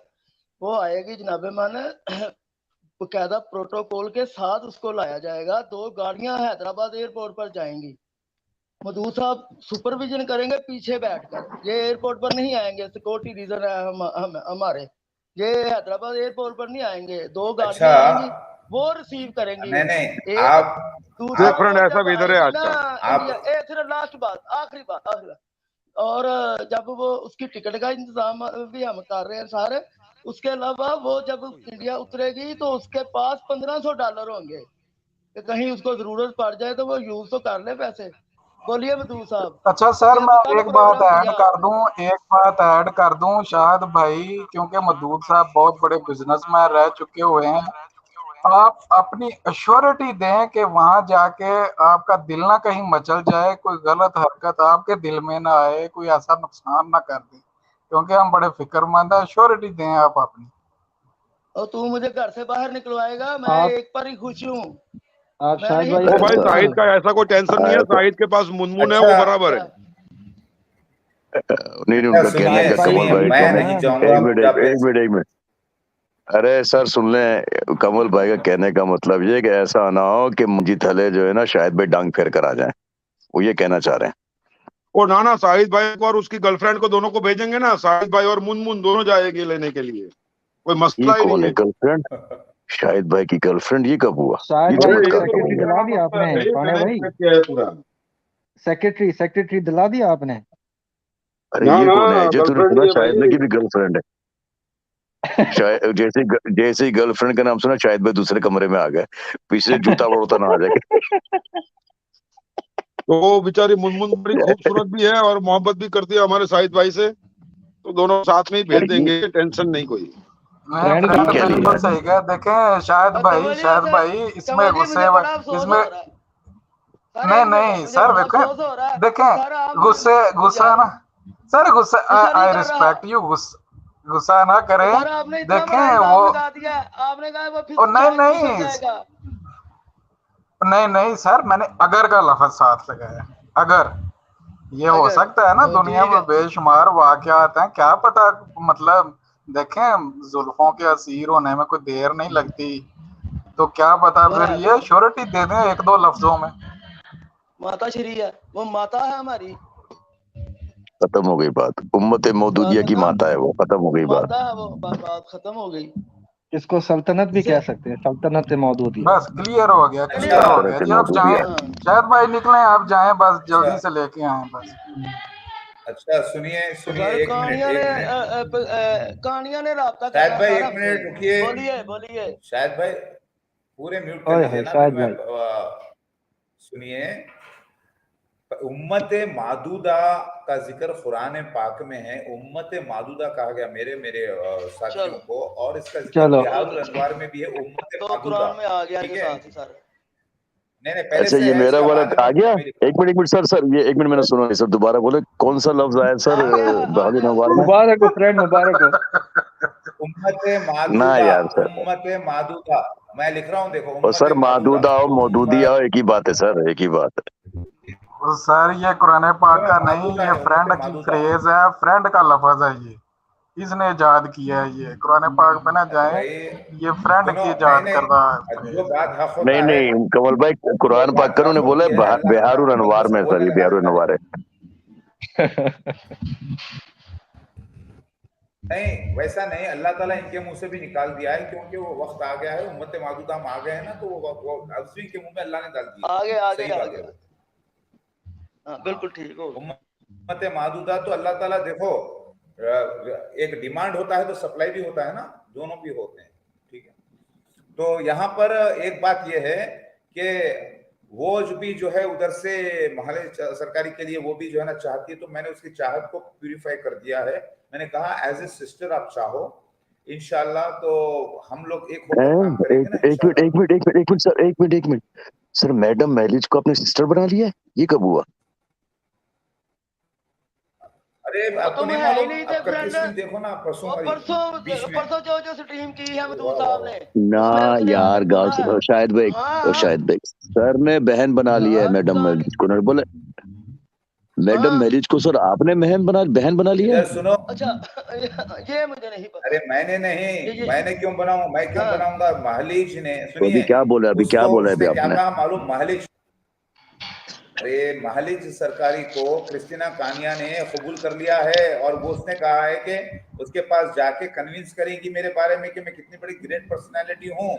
वो आएगी जनाबे माने, बकायदा प्रोटोकॉल के साथ उसको लाया जाएगा। 2 गाड़ियां हैदराबाद एयरपोर्ट पर जाएंगी, मधु साहब सुपरविजन करेंगे पीछे बैठकर, ये एयरपोर्ट पर नहीं आएंगे, सिक्योरिटी रीजन है हमारे, ये हैदराबाद एयरपोर्ट पर नहीं आएंगे। 2 अच्छा, गाड़ियां आएंगी, वो रिसीव करेंगी नहीं उनको। नहीं, एक आप दूसरा, देख फ्रेंड, वो ऐसा जब भी इधर है आएगी आज ना का। इंडिया, सिर्फ लास्ट बात, आखिरी बात, और जब वो उसकी टिकट का इंतजाम भी हम कर रहे हैं सारे, उसके अलावा वो जब इंडिया उतरेगी तो उसके पास $1500 होंगे, कि कहीं उसको जरूरत पड़ जाए तो वो यूज तो कर ले पैसे। बोलिए मधु साहब। अच्छा सर, ये मैं अभी कल एक बात प्रोग्राम ऐड किया। कर दूं, शाहिद भाई, क्योंकि मदूद साहब बहुत बड़े बिजनेसमैन रह चुके हुए हैं, आप अपनी अश्योरिटी दें कि वहां जाके आपका दिल ना कहीं मचल जाए, कोई गलत हरकत आपके दिल में ना आए, कोई ऐसा नुकसान ना कर दे, क्योंकि हम बड़े फिक्रमंद हैं। अश्योरिटी दें आप अपनी। और तू मुझे घर से बाहर निकलवाएगा, मैं आप एक पर ही खुश हूँ, आप मैं शाहिद नहीं भाई ओ को भाई, छोड़ूंगा। शाहिद का ऐसा कोई टेंशन नहीं है, शाहिद के पास मुनमुन है, अच्छा वो बराबर है। नहीं नहीं, उनका कहने का कमल सुनिए, भाई मैं कहने नहीं एक जाऊंगा मिनट एक बुढ़ापे एक मिनट एक मिनट अरे सर सुन लें, कमल भाई का कहने का मतलब ये कि ऐसा ना हो कि मुझे थले जो है ना शायद भाई डांग फेर कर आ जाए, वो ये कहना चाह रहे हैं। ओ ना ना, शाहिद भाई को और उसकी गर्लफ्रेंड को दोनों को भेजेंगे ना, शाहिद भाई और मुनमुन दोनों जाएंगे लेने के लिए, कोई ये मसला ही कौन नहीं है है। गर्लफ्रेंड? शाहिद भाई की गर्लफ्रेंड? ये कब हुआ? शायद ये भाई को अरे ये चमत्कार तो कब हो सेक्रेटरी गया? दिला पूरा दिया मसला आपने, है, कौन है मैंने भाई? चेक किया है पूरा। सेक्रेटरी दिला दिया आपने? अरे ना ये ना, कौन है? जो तूने गर्लफ्रेंड सुना ही है शाहिद भाई भाई। की भी गर्लफ्रेंड है? शायद जैसे जैसे ही गर्लफ्रेंड का नाम सुना शाहिद भाई दूसरे कमरे में आ गए, पीछे जूता बड़ोता ना आ जाए। तो वो बेचारी मुनमुन बड़ी खूबसूरत भी है और मोहब्बत भी करती है हमारे शाहिद भाई से, तो दोनों साथ में ही भेज यार ये देंगे, टेंशन नहीं कोई। मैं फ्रेंड फ्रेंड क्या नहीं बिल्कुल यार, सही कहा। देखें शायद कमलिया भाई से इसमें कमलिया, गुस्से मुझे बड़ा अफसोस इसमें हो रहा है सर, नहीं एक मिनट, नहीं मुझे सर बड़ा देखें अफसोस हो रहा है देखें सर। आप गुस्सा यार ना सर, गुस्सा गुस्सा नहीं आई कर रहा, रिस्पेक्ट यू, गुस्सा ना तो करें। सर आपने इतना बड़ा देखें इल्जाम वो लगा दिया, आपने कहा वो और फिसल जाएगा। नहीं सर, मैंने अगर का लफ्ज साथ लगाया। अगर ये हो अगर सकता है ना, दुनिया ठीक में है बेशुमार वाकयात हैं, क्या पता। मतलब देखें, जुल्फों के असीर होने में कोई देर नहीं लगती, तो क्या पता फिर बस ये श्योरिटी दे दें एक दो लफ्जों में। माता श्री है, वो माता है हमारी, खत्म हो गई बात। उम्मत मौदूदिया की माता है वो, खत्म हो गई बात। माता है वो, बात खत्म हो गई। इसको सल्तनत भी जिसे कह सकते हैं, सल्तनत मौदूदिया। बस क्लियर हो गया, क्लियर क्लियर हो हो गया। गया सल्तनत जी। आप जाएं, मौदूदिया। हाँ शायद भाई निकलें, आप जाएं बस, अच्छा जल्दी से लेके आए बस। अच्छा, सुनिए तो सुनिए, सर एक मिनट एक मिनट। कहानियां ने राब्ता शायद करना भाई सर एक हमसे। मिनट रुकिए। बोलिए बोलिए। शायद भाई पूरे म्यूट कर ओए लीजिए होए ना, फिर शायद मैं भाई। सुनिए। उम्मत मादूदा का जिक्र कुरान पाक में है, उम्मत मादूदा कहा गया मेरे मेरे साथियों चलो को, और इसका जिक्र चलो बिहारुल अनवार में भी है, उम्मत तो मादूदा। कुरान में आ गया ठीक जो है, साथ ही सर। नहीं नहीं पहले अच्छा से ये है, मेरा इसका वाला बाद आ में गया। मेरी। एक मिनट सर ये एक मिनट मैंने सुना नहीं सर, दोबारा बोले कौन सा लफ्ज आया सर आ गया आ बहादुर गया नवार में? मुबारक हो फ्रेंड, मुबारक हो। उम्मत ना मादूदा, यार सर, उम्मत मादूदा, मैं लिख रहा हूँ देखो, और उम्मत सर मादूदा। मादूदा और मौदूदिया एक ही बात है सर, एक ही बात है। और सर ये कुरान पाक क्यों का नहीं, मादूदा ये है, उम्मत फ्रेंड की मादूदा। फ्रेज है, फ्रेंड का लफ्ज है ये, इसने इजाद किया है। ये कुरान पाक पे ना अच्छा जाएं, भाई ये फ्रेंड सुनो, की नहीं इजाद करदा नहीं, जो फ्रेज है। बात हक नहीं होता है, नहीं कमल भाई, जो कुरान पाक बात का हक उन्होंने बोला होती है, है अल्लाह ताला बिहारुल खुद अनवार उसको में सर, बोलने ये लगा बिहारुल देता है। अनवार है। नहीं वैसा नहीं, अल्लाह ताला इनके मुंह से भी निकाल दिया है, क्योंकि वो वक्त आ गया है, उम्मत मादूदा हम आ गए हैं ना, तो वो उसी के मुंह में अल्लाह ने डाल दिया। आ गया सही आ बात है गया। वो। हाँ हाँ, बिल्कुल ठीक हो गया। उम्मत मादूदा तो अल्लाह ताला देखो, एक डिमांड होता है तो सप्लाई भी होता है ना, दोनों भी होते हैं। ठीक है, तो यहाँ पर एक बात यह है कि वो जो है उधर से महल सरकारी के लिए वो भी जो है ना चाहती है, तो मैंने उसकी चाहत को प्यूरिफाई कर दिया है। मैंने कहा एज ए सिस्टर आप चाहो इंशाल्लाह, तो हम लोग एक होकर काम करेंगे ना एक मिनट इंशाल्लाह। एक मिनट एक मिनट एक मिनट सर, एक मिनट सर, मैडम मैरिज को अपने सिस्टर बना लिया है, ये कब हुआ? अरे वो आपको तुम नहीं है ही मालूम? नहीं थे आप कल की फ्रेंड। स्ट्रीम देखो ना, परसों वो वाली परसों बीच में। परसों जो स्ट्रीम की है मधु वाह वाह साहब वाह। ने, ना उसमें उसने यार हमसे गाल बोला है। शायद भाई, हाँ शायद भाई सर ने बहन बना लिया है हाँ मैडम कहानी मैरिज को, उन्होंने बोला मैडम हाँ। मैरिज को सर आपने बहन बना लिया है। इधर सुनो, अच्छा ये मुझे नहीं पता। अरे मैंने नहीं, ये मैंने क्यों बनाऊं, मैं क्यों हाँ बनाऊंगा? महलिज ने, तो सुनिए, अभी क्या उसको बोला है अभी उसने क्या आपने? कहा मालूम? महलिज, अरे महलिज सरकारी को क्रिस्टीना कानिया ने कबूल कर लिया है, और वो उसने कहा है कि उसके पास जाके कन्विंस करेंगी मेरे बारे में कि मैं कितनी बड़ी ग्रेट पर्सनालिटी हूँ।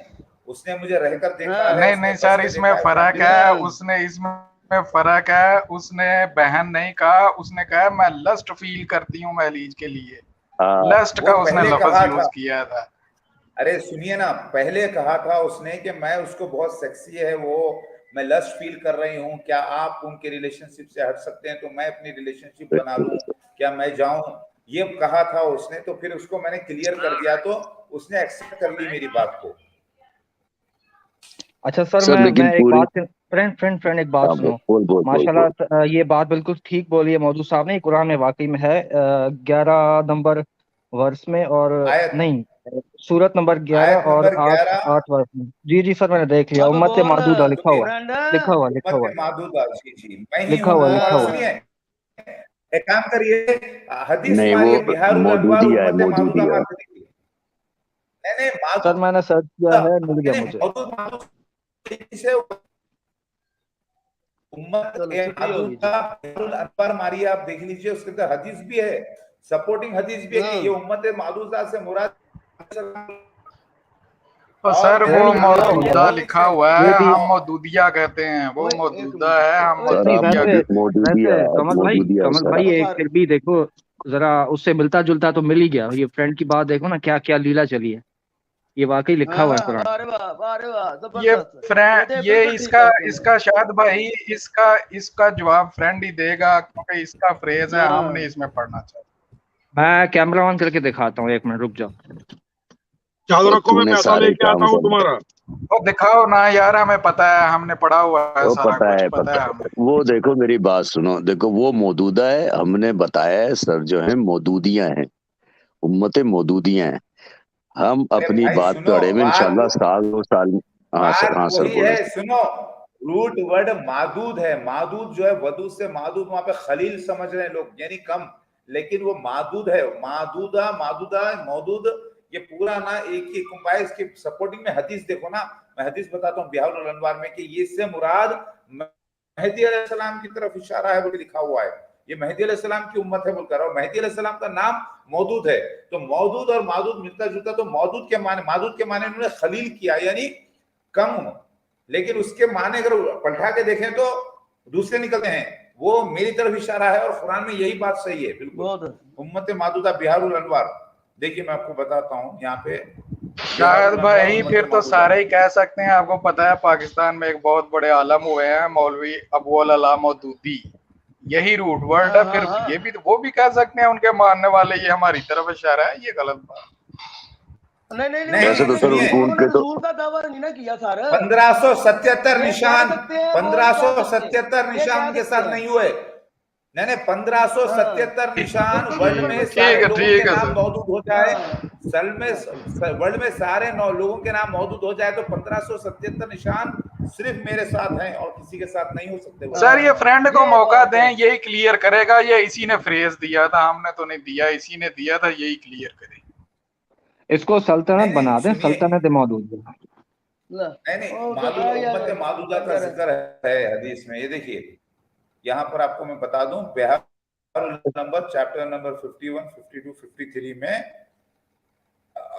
उसने मुझे रहकर देखा हाँ है, नहीं उसने नहीं बस सर, में इसमें देखा है, फर्क फैमिली में। है। नहीं उसने इसमें फर्क है, उसने बहन नहीं कहा, उसने कहा मैं लस्ट फील करती हूँ मैलीज के लिए। हाँ लस्ट वो का उसने पहले लफ्ज कहा यूज था, किया था। अरे सुनिए ना, पहले कहा था उसने कि मैं उसको बहुत सेक्सी है वो, मैं लस्ट फील कर रही हूँ, क्या आप उनके रिलेशनशिप से हट सकते हैं तो मैं अपनी रिलेशनशिप बना लूं, क्या मैं जाऊं, ये कहा था उसने। तो फिर उसको मैंने क्लियर कर दिया, तो उसने एक्सेप्ट कर ली मेरी बात को। अच्छा सर, सर लेकिन मैं एक पूरी, बात, फ्रेंड एक बात हाँ सुनो। बोल माशाल्लाह, ये बात बिल्कुल ठीक बोली है मौदूद साहब ने, कुरान में वाकई में है 11 नंबर वर्स में, और आयत नहीं, सूरत नंबर 11 आयत और नंबर 8 11। 8 वर्स में। जी जी सर, मैंने देख लिया, अब उम्मत बोल मादूदा लिखा सुनिए, हुआ, फ्रेंड। लिखा हुआ, लिखा उम्मत हुआ, मादूदा, जी जी मैं ही लिखा हूँ। हुआ, लिखा और हुआ। हाँ सुनिए, एक काम करिए, हदीस नहीं मारिए, वो बिहारुल अनवार मौदूदी है, उम्मत मौदूदी मादूदा है। मार के देखिए। नहीं सर मादूद, मैंने सर्च किया है, मिल गया नहीं मुझे। मौदूद मादूद से उम्मत चलो ए शुक्रिया होगी जी। मादूदा बिहारुल अनवार मारिए, आप देख लीजिए, उसके अंदर हदीस भी है, सपोर्टिंग हदीस भी है कि ये उम्मत मादूदा से मुराद तो और सर मेरा वो नहीं ख्याल है सुनो मौदूदा यार, मौदूद लिखा से हुआ ये है, भी हम मौदूदिया कहते हैं, वो ओए एक मौदूदा मिनट, है, हम ओए सर नहीं आप मौदूदिया वैसे, कहते मौदूदिया, वैसे आप कमल सर। भाई देखो एक सर, फिर भी देखो, जरा उससे मिलता जुलता तो मिल ही गया। ये फ्रेंड की बात देखो ना, क्या क्या लीला चली है। ये वाकई लिखा हाँ हुआ है हाँ, कुरान वाह रे वाह, वाह रे वाह, हैं। ये जबरदस्त। ये फ्रेंड, ये बिल्कुल ठीक इसका कहा तुमने। इसका शायद भाई इसका इसका जवाब फ्रेंड ही देगा, क्योंकि इसका फ्रेज है, हम नहीं हाँ इसमें पढ़ना चाहते। मैं कैमरा ऑन करके दिखाता हूँ, 1 मिनट रुक जाओ। चादर और रखो, मैं तूने पैसा सारे लेके काम आता हूँ सब, तुम्हारा। तो दिखाओ ना यार, हमें पता है, हमने पढ़ा हुआ है, वो सारा पता कुछ है, पता पता है है। हमें। वो देखो मेरी बात सुनो, देखो वो मौदूदा है, हमने बताया है सर जो है मौदूदियां हैं, उम्मतें मौदूदियां हैं। हम अरे अपनी भाई बात पे सुनो, अड़े में इंशाल्लाह साल दो साल। हाँ सर, बात हाँ सर वही बोले है, सर। सुनो, रूट वर्ड मादूद है, मादूद जो है वदूद से मादूद, वहां पे खलील समझ रहे हैं लोग, यानी कम, लेकिन वो मादूद है, मादूदा मादूदा मौदूद, ये पूरा ना एक ही कंपाइज की सपोर्टिंग में हदीस देखो ना, मैं हदीस बताता हूँ बिहारुल अनवार में कि ये इससे मुराद मेहदी अलैहिस्सलाम की तरफ इशारा है, बोल लिखा हुआ है, ये मेहदी अलैहिस्सलाम की उम्मत है बोलकर, और मेहदी अलैहिस्सलाम का नाम मौदूद है, तो मौदूद और मादूद मिलता जुलता, तो मौदूद के माने उन्होंने खलील किया, यानी कम, लेकिन उसके माने अगर पलटा के देखें तो दूसरे निकलते हैं, वो मेरी तरफ इशारा है, और कुरान में यही बात सही है बिल्कुल। उम्मत मादूदा बिहारुल अनवार, देखिए मैं आपको बताता हूँ यहाँ पे, शायद बिहारुल अनवार भाई उम्मत फिर तो मादूदा। सारे ही कह सकते हैं। आपको पता है पाकिस्तान में एक बहुत बड़े आलम हुए हैं मौलवी अबुल अला मौदूदी, यही रूट वर्ड है। हाँ फिर हाँ ये भी वो भी कह सकते हैं उनके मानने वाले ये हमारी तरफ इशारा है, ये गलत बात। नहीं नहीं नहीं, वैसे तो सर सुनिए, उनके तो रसूल का दावा नहीं ना किया सर। 1577 ये कह निशान, सकते हैं, वो नहीं कह सकते, 1577 ये निशान कह उनके सकते साथ हैं। नहीं हुए, नहीं 1577 निशान बिल्कुल वर्ल्ड बिल्कुल में बिल्कुल सारे लोगों के ठीक है नाम सर। मौजूद हो जाए, सल में हाँ वर्ल्ड में सारे लोगों के नाम मौजूद हो जाए, तो 1577 निशान सिर्फ मेरे साथ हैं और किसी के साथ नहीं हो सकते वो। सर ये फ्रेंड को ये मौका बात दें, है। यही क्लियर करेगा। ये इसी ने फ्रेज दिया था, हमने तो नहीं दिया, इसी ने दिया था, यही क्लियर करे। इसको सल्तनत नहीं बना दें, सुनिए, सल्तनत मौदूद। नहीं वो तो मादूद, यार उम्मत मादूदा का लंगर है। जिक्र है हदीस में, ये देखिए यहाँ पर आपको मैं बता दूं, बिहार नंबर चैप्टर नंबर 51, 52, 53 में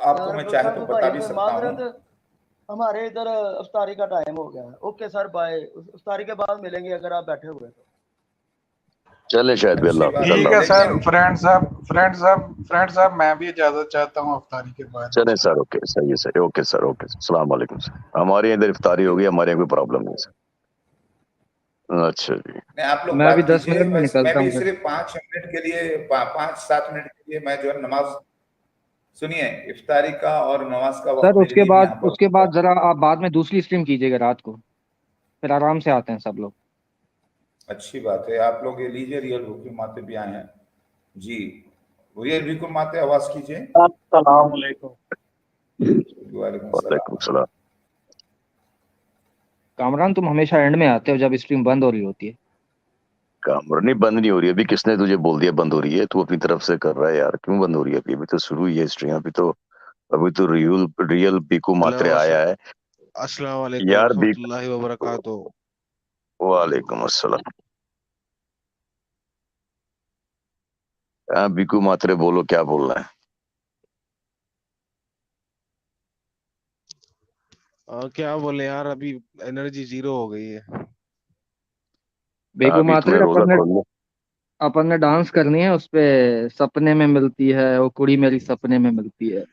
आपको यार मैं चाहे तो सब बता भाई भी को सकता हूँ। माजरत, हमारे इधर अफ्तारी का टाइम हो गया है। ओके सर, बाय, अफ्तारी के बाद मिलेंगे अगर आप बैठे हुए तो। चले शायद भी, अच्छी अल्लाह हाफिज, बात ठीक अल्लाह है हाफिज। सर, लेकिन फ्रेंड साहब मैं भी इजाजत चाहता हूँ अफ्तारी के बाद। चले सर, ओके, सही है sir, okay sir, okay sir, अस्सलाम वालेकुम सर। हमारे इधर इफ्तारी होगी, हमारे यहाँ कोई प्रॉब्लम नहीं सर। अच्छा जी, नहीं आप लोग मैं अभी बात 10 कीजिए, मिनट में मैं निकलता भी हूँ सर। सिर्फ 5 मिनट के लिए 5-7 मिनट के लिए मैं जो है नमाज, सुनिए, इफ्तारी का और नमाज का वक्त सर मेरे लिए भी यहाँ पर उसके होता है। बाद जरा आप बाद में दूसरी स्ट्रीम कीजिएगा रात को, फिर आराम से आते हैं सब लोग। अच्छी बात है, आप लोग ये लीजिए, रियल हुक्म माते भी आए हैं जी, रियल हुक्म माते आवाज कीजिए। अस्सलाम वालेकुम। वालेकुम वालेकुम सलाम। सलाम। कामरान तुम हमेशा एंड में आते हो जब स्ट्रीम बंद हो रही होती है। कामरा नहीं, बंद नहीं हो रही अभी, किसने तुझे बोल दिया बंद हो रही है? तू अपनी तरफ से कर रहा है यार, क्यों बंद हो रही है? अभी तो शुरू ही है स्ट्रीम, अभी तो रियल रियल बीकू मात्रे हेलो आया है अस्सलाम वालेकुम यार। रहमतुल्लाहि व बरकातहू। वालेकुम अस्सलाम। हाँ बीकू मात्रे, बोलो क्या बोलना है? क्या बोले यार, अभी एनर्जी जीरो हो गई है। बेगू अभी मात्रे तुम्हें रोजा खोल लो। अपन ने डांस करनी है उस पे, सपने में मिलती है वो कुड़ी मेरी, सपने में मिलती है।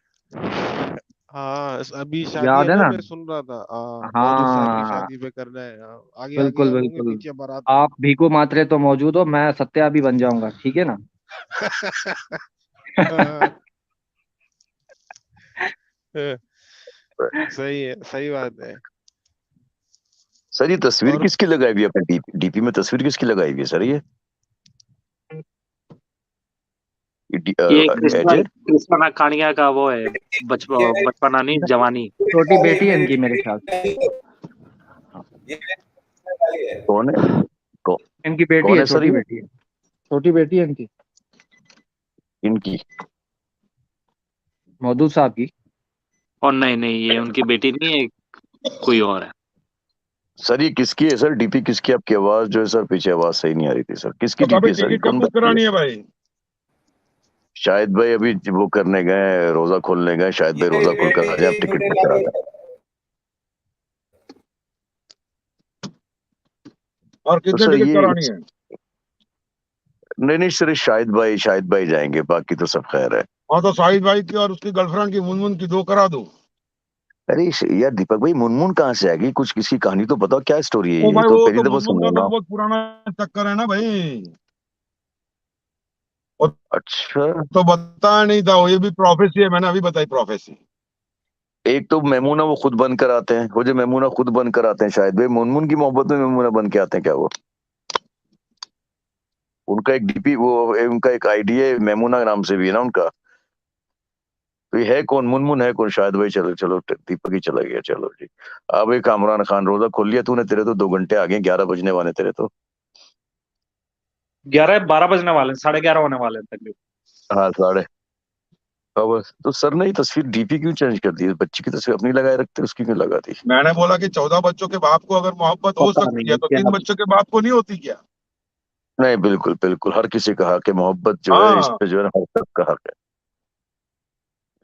हाँ अभी शादी है याद है ना, ना? मैं सुन रहा था। मौजूद साहब की हाँ शादी पे करना है। आगे आगे बिल्कुल आ जाऊंगे, बिल्कुल। पीछे बारात में। आप भीको मात्रे तो मौजूद हो, मैं सत्या भी बन जाऊंगा, ठीक है ना? सही है, सही बात है। सर ये तस्वीर और किसकी लगाई हुई है अपने डीपी में? तस्वीर किसकी लगाई हुई है सर? ये ये कृष्णा अजय, कृष्णा कानिया का वो है, बचपना नहीं, जवानी। छोटी बेटी है इनकी मेरे ख्याल से। ये मेरी वाली है। कौन है? इनकी बेटी कौन है, है सर छोटी ये? बेटी है। छोटी बेटी है इनकी, इनकी मौदूद साहब की। और नहीं नहीं, ये उनकी बेटी नहीं है, कोई और है। सर ये किसकी है सर? डीपी किसकी? आपकी आवाज जो है सर, पीछे आवाज सही नहीं आ रही थी सर। किसकी डीपी है सर? टिकट कौन कब बुक बच्ची है? करानी है भाई? शायद भाई अभी वो करने गए, रोजा खोलने गए, शायद भाई रोजा खोल कर आ जाए, आप टिकट बुक करा दें। और तो कितने सर टिकट ये करानी है? नहीं सर, शाहिद भाई जाएंगे, बाकी तो सब खैर है। हाँ तो शाहिद भाई की और उसकी गर्लफ्रेंड की मुनमुन की 2 करा दो। अरे यार दीपक भाई, मुनमुन कहाँ से आ गई? कुछ किसी कहानी तो बताओ, क्या स्टोरी है ओ ये भाई तो वो पहली तो दफा मुनमुन सुन का रहा तो हूँ। बहुत पुराना चक्कर है ना भाई। वो अच्छा, तो बताया नहीं था, वो ये भी प्रोफेसी है, मैंने अभी बताई प्रोफेसी। एक तो मेमूना वो खुद बन कर आते हैं, वो जो मेमूना खुद बन कर आते हैं, शायद भाई मुनमुन की मोहब्बत में मेमूना बन के आते हैं क्या वो? उनका एक डीपी वो उनका एक आईडी है मेमूना नाम से भी है ना उनका। तो ये है कौन? मुनमुन है कौन? शायद भाई चलो चलो, दीपक ही चला गया, चलो जी। अब एक कामरान खान, रोजा खोल लिया तूने? तेरे तो 2 घंटे आगे, 11 बजने वाले तेरे तो। 11-12 बजने वाले हैं, 11:30 होने वाले हैं तकरीबन। हाँ साढ़े। अब तो सर ने ये तस्वीर डीपी क्यों चेंज कर दी? बच्ची की तस्वीर अपनी लगाए रखते, उसकी क्यों लगा दी? मैंने बोला कि 14 बच्चों के बाप को अगर मोहब्बत हो पता सकती है नहीं तो क्या। 3 बच्चों के बाप को नहीं होती क्या? नहीं बिल्कुल बिल्कुल, हर किसी का हक है, मोहब्बत जो है इस हाँ पे जो है ना हर सबका हक है।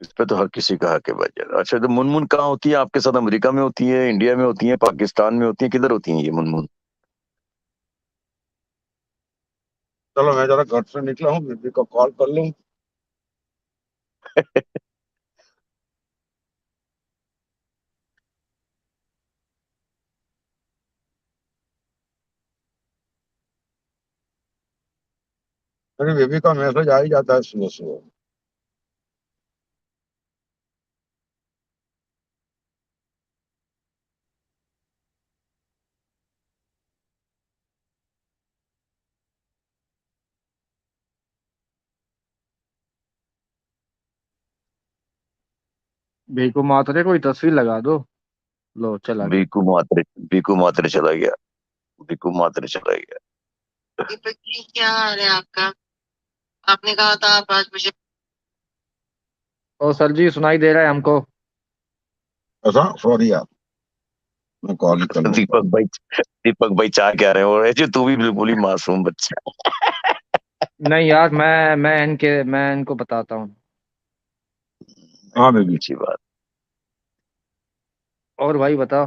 इस पे तो हर किसी का हक है भाई। अच्छा तो मुनमुन कहाँ होती है आपके साथ? अमेरिका में होती है, इंडिया में होती है, पाकिस्तान में होती है, किधर होती है ये मुनमुन? चलो मैं जरा घर से निकला हूँ, बीबी को कॉल कर लूँ। मेरी बेबी का मैसेज आ ही जाता है सुबह सुबह। बेको मातरे कोई तस्वीर लगा दो। लो चला गया। बीकू मात्रे चला गया, बीकू मात्रे चला गया। दीपक जी क्या हाल है आपका? आपने कहा था आप आज मुझे। ओ सर जी, सुनाई दे रहा है हमको। ऐसा सॉरी यार, मैं कॉल ही कर लूंगा। दीपक भाई चाह क्या रहे हो? ऐसे तू भी बिल्कुल ही मासूम बच्चा। नहीं यार, मैं इनको बताता हूँ। हाँ बेबी। अच्छी बात। और भाई बताओ,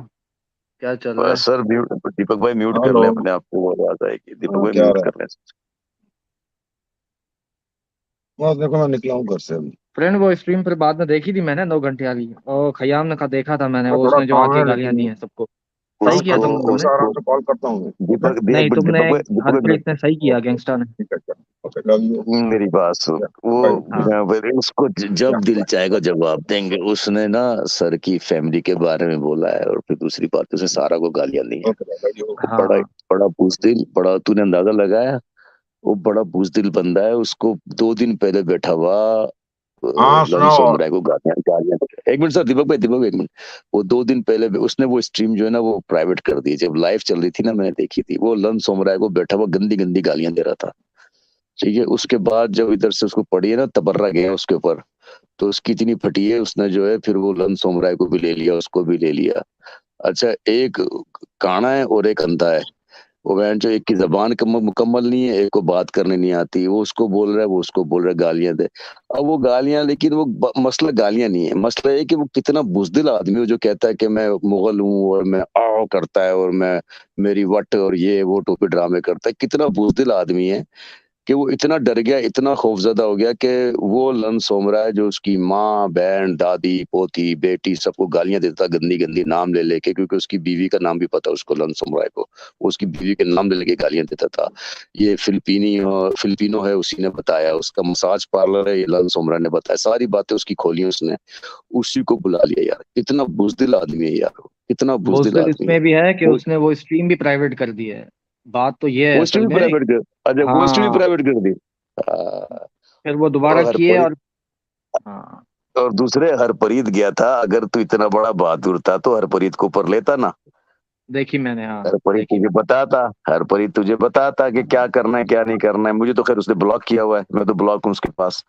क्या चल रहा है? बस सर दीपक भाई म्यूट कर हेलो। ले अपने आप को, वो आवाज आएगी। दीपक हाँ भाई क्या म्यूट रहा कर ले। बस देखो मैं निकला हूँ घर से अभी। फ्रेंड वो स्ट्रीम पर बाद में देखी थी मैंने 2 घंटे वाली, और खयाम ने का देखा था मैंने, मैं वो थोड़ा उसने जो काम आके है गालियां दी लेकिन हैं सबको। सही किया उसको तुम लोगों ने। आराम उसको से कॉल करता हूँ। ओके नहीं, तुमने दीपक हरप्रीत ने सही किया, ओके गैंगस्टर ने। ठीक है चलो ओके लव यू। मेरी बात सुन। वो बाय। हाँ उसको जब दिल चाहेगा जवाब देंगे। उसने ना सर की फैमिली के बारे में बोला है, और फिर दूसरी बात उसने सारा को गालियां दी है। Okay bye. बड़ा हाँ बड़ा बुजदिल, बड़ा तूने अंदाजा लगाया। वो बड़ा बुजदिल बंदा है। उसको 2 दिन पहले बैठा हुआ हाँ लन सुनाओ और। सोमराय को गालियां गालियां। एक मिनट सर, दीपक भाई 1 मिनट। वो 2 दिन पहले उसने वो स्ट्रीम जो है ना वो प्राइवेट कर दी। जब लाइव चल रही थी ना, मैंने देखी थी, वो लन सोमराय को बैठा हुआ गंदी गंदी गालियां दे रहा था। ठीक है, उसके बाद जब इधर से उसको पड़ी है ना, तबर्रा गया उसके ऊपर, तो उसकी इतनी फटी है, उसने जो है फिर वो लन सोमराय को भी ले लिया, उसको भी ले लिया। अच्छा, एक काना है और एक अंधा है। वो बहन जो, एक की जबान मुकम्मल नहीं है, एक को बात करने नहीं आती। वो उसको बोल रहा है, वो उसको बोल रहा है गालियां दे। अब वो गालियां, लेकिन वो मसला गालियां नहीं है, मसला है कि वो कितना बुजदिल आदमी है, जो कहता है कि मैं मुगल हूँ और मैं आओ करता है और मैं मेरी वट और ये वो टोपी ड्रामे करता है। कितना बुजदिल आदमी है कि वो इतना डर गया, इतना खौफजदा हो गया कि वो लन सोमरा है जो उसकी माँ, बहन, दादी, पोती, बेटी सबको गालियां देता, गंदी गंदी नाम ले लेके, क्योंकि उसकी बीवी का नाम भी पता उसको, लन सोमरा को। वो उसकी बीवी के नाम ले लेके गालियां देता था। ये फिलिपिनो है, उसी ने बताया। उसका मसाज पार्लर है, ये लन सोमरा ने बताया। सारी बातें उसकी खोली उसने, उसी को बुला लिया। यार कितना बुजदिल आदमी है यार, कितना बुजदिल बुजदिल आदमी है इसमें भी है कि वो। उसने वो स्ट्रीम भी प्राइवेट कर दी है। बात तो ये है पोस्ट असल भी में। प्राइवेट कर, अच्छा पोस्ट भी हाँ, प्राइवेट कर दी। हाँ, फिर वो दोबारा और किए हरप्रीत, और हाँ और दूसरे हरप्रीत गया था। अगर तू इतना बड़ा बहादुर था तो हरप्रीत को ऊपर लेता ना। देखी मैंने, हाँ हरपरी देखी। तुझे पता था, हरपरी तुझे पता था कि क्या करना है क्या नहीं करना है। मुझे तो खैर उसने ब्लॉक किया हुआ है, मैं तो ब्लॉक हूँ उसके पास,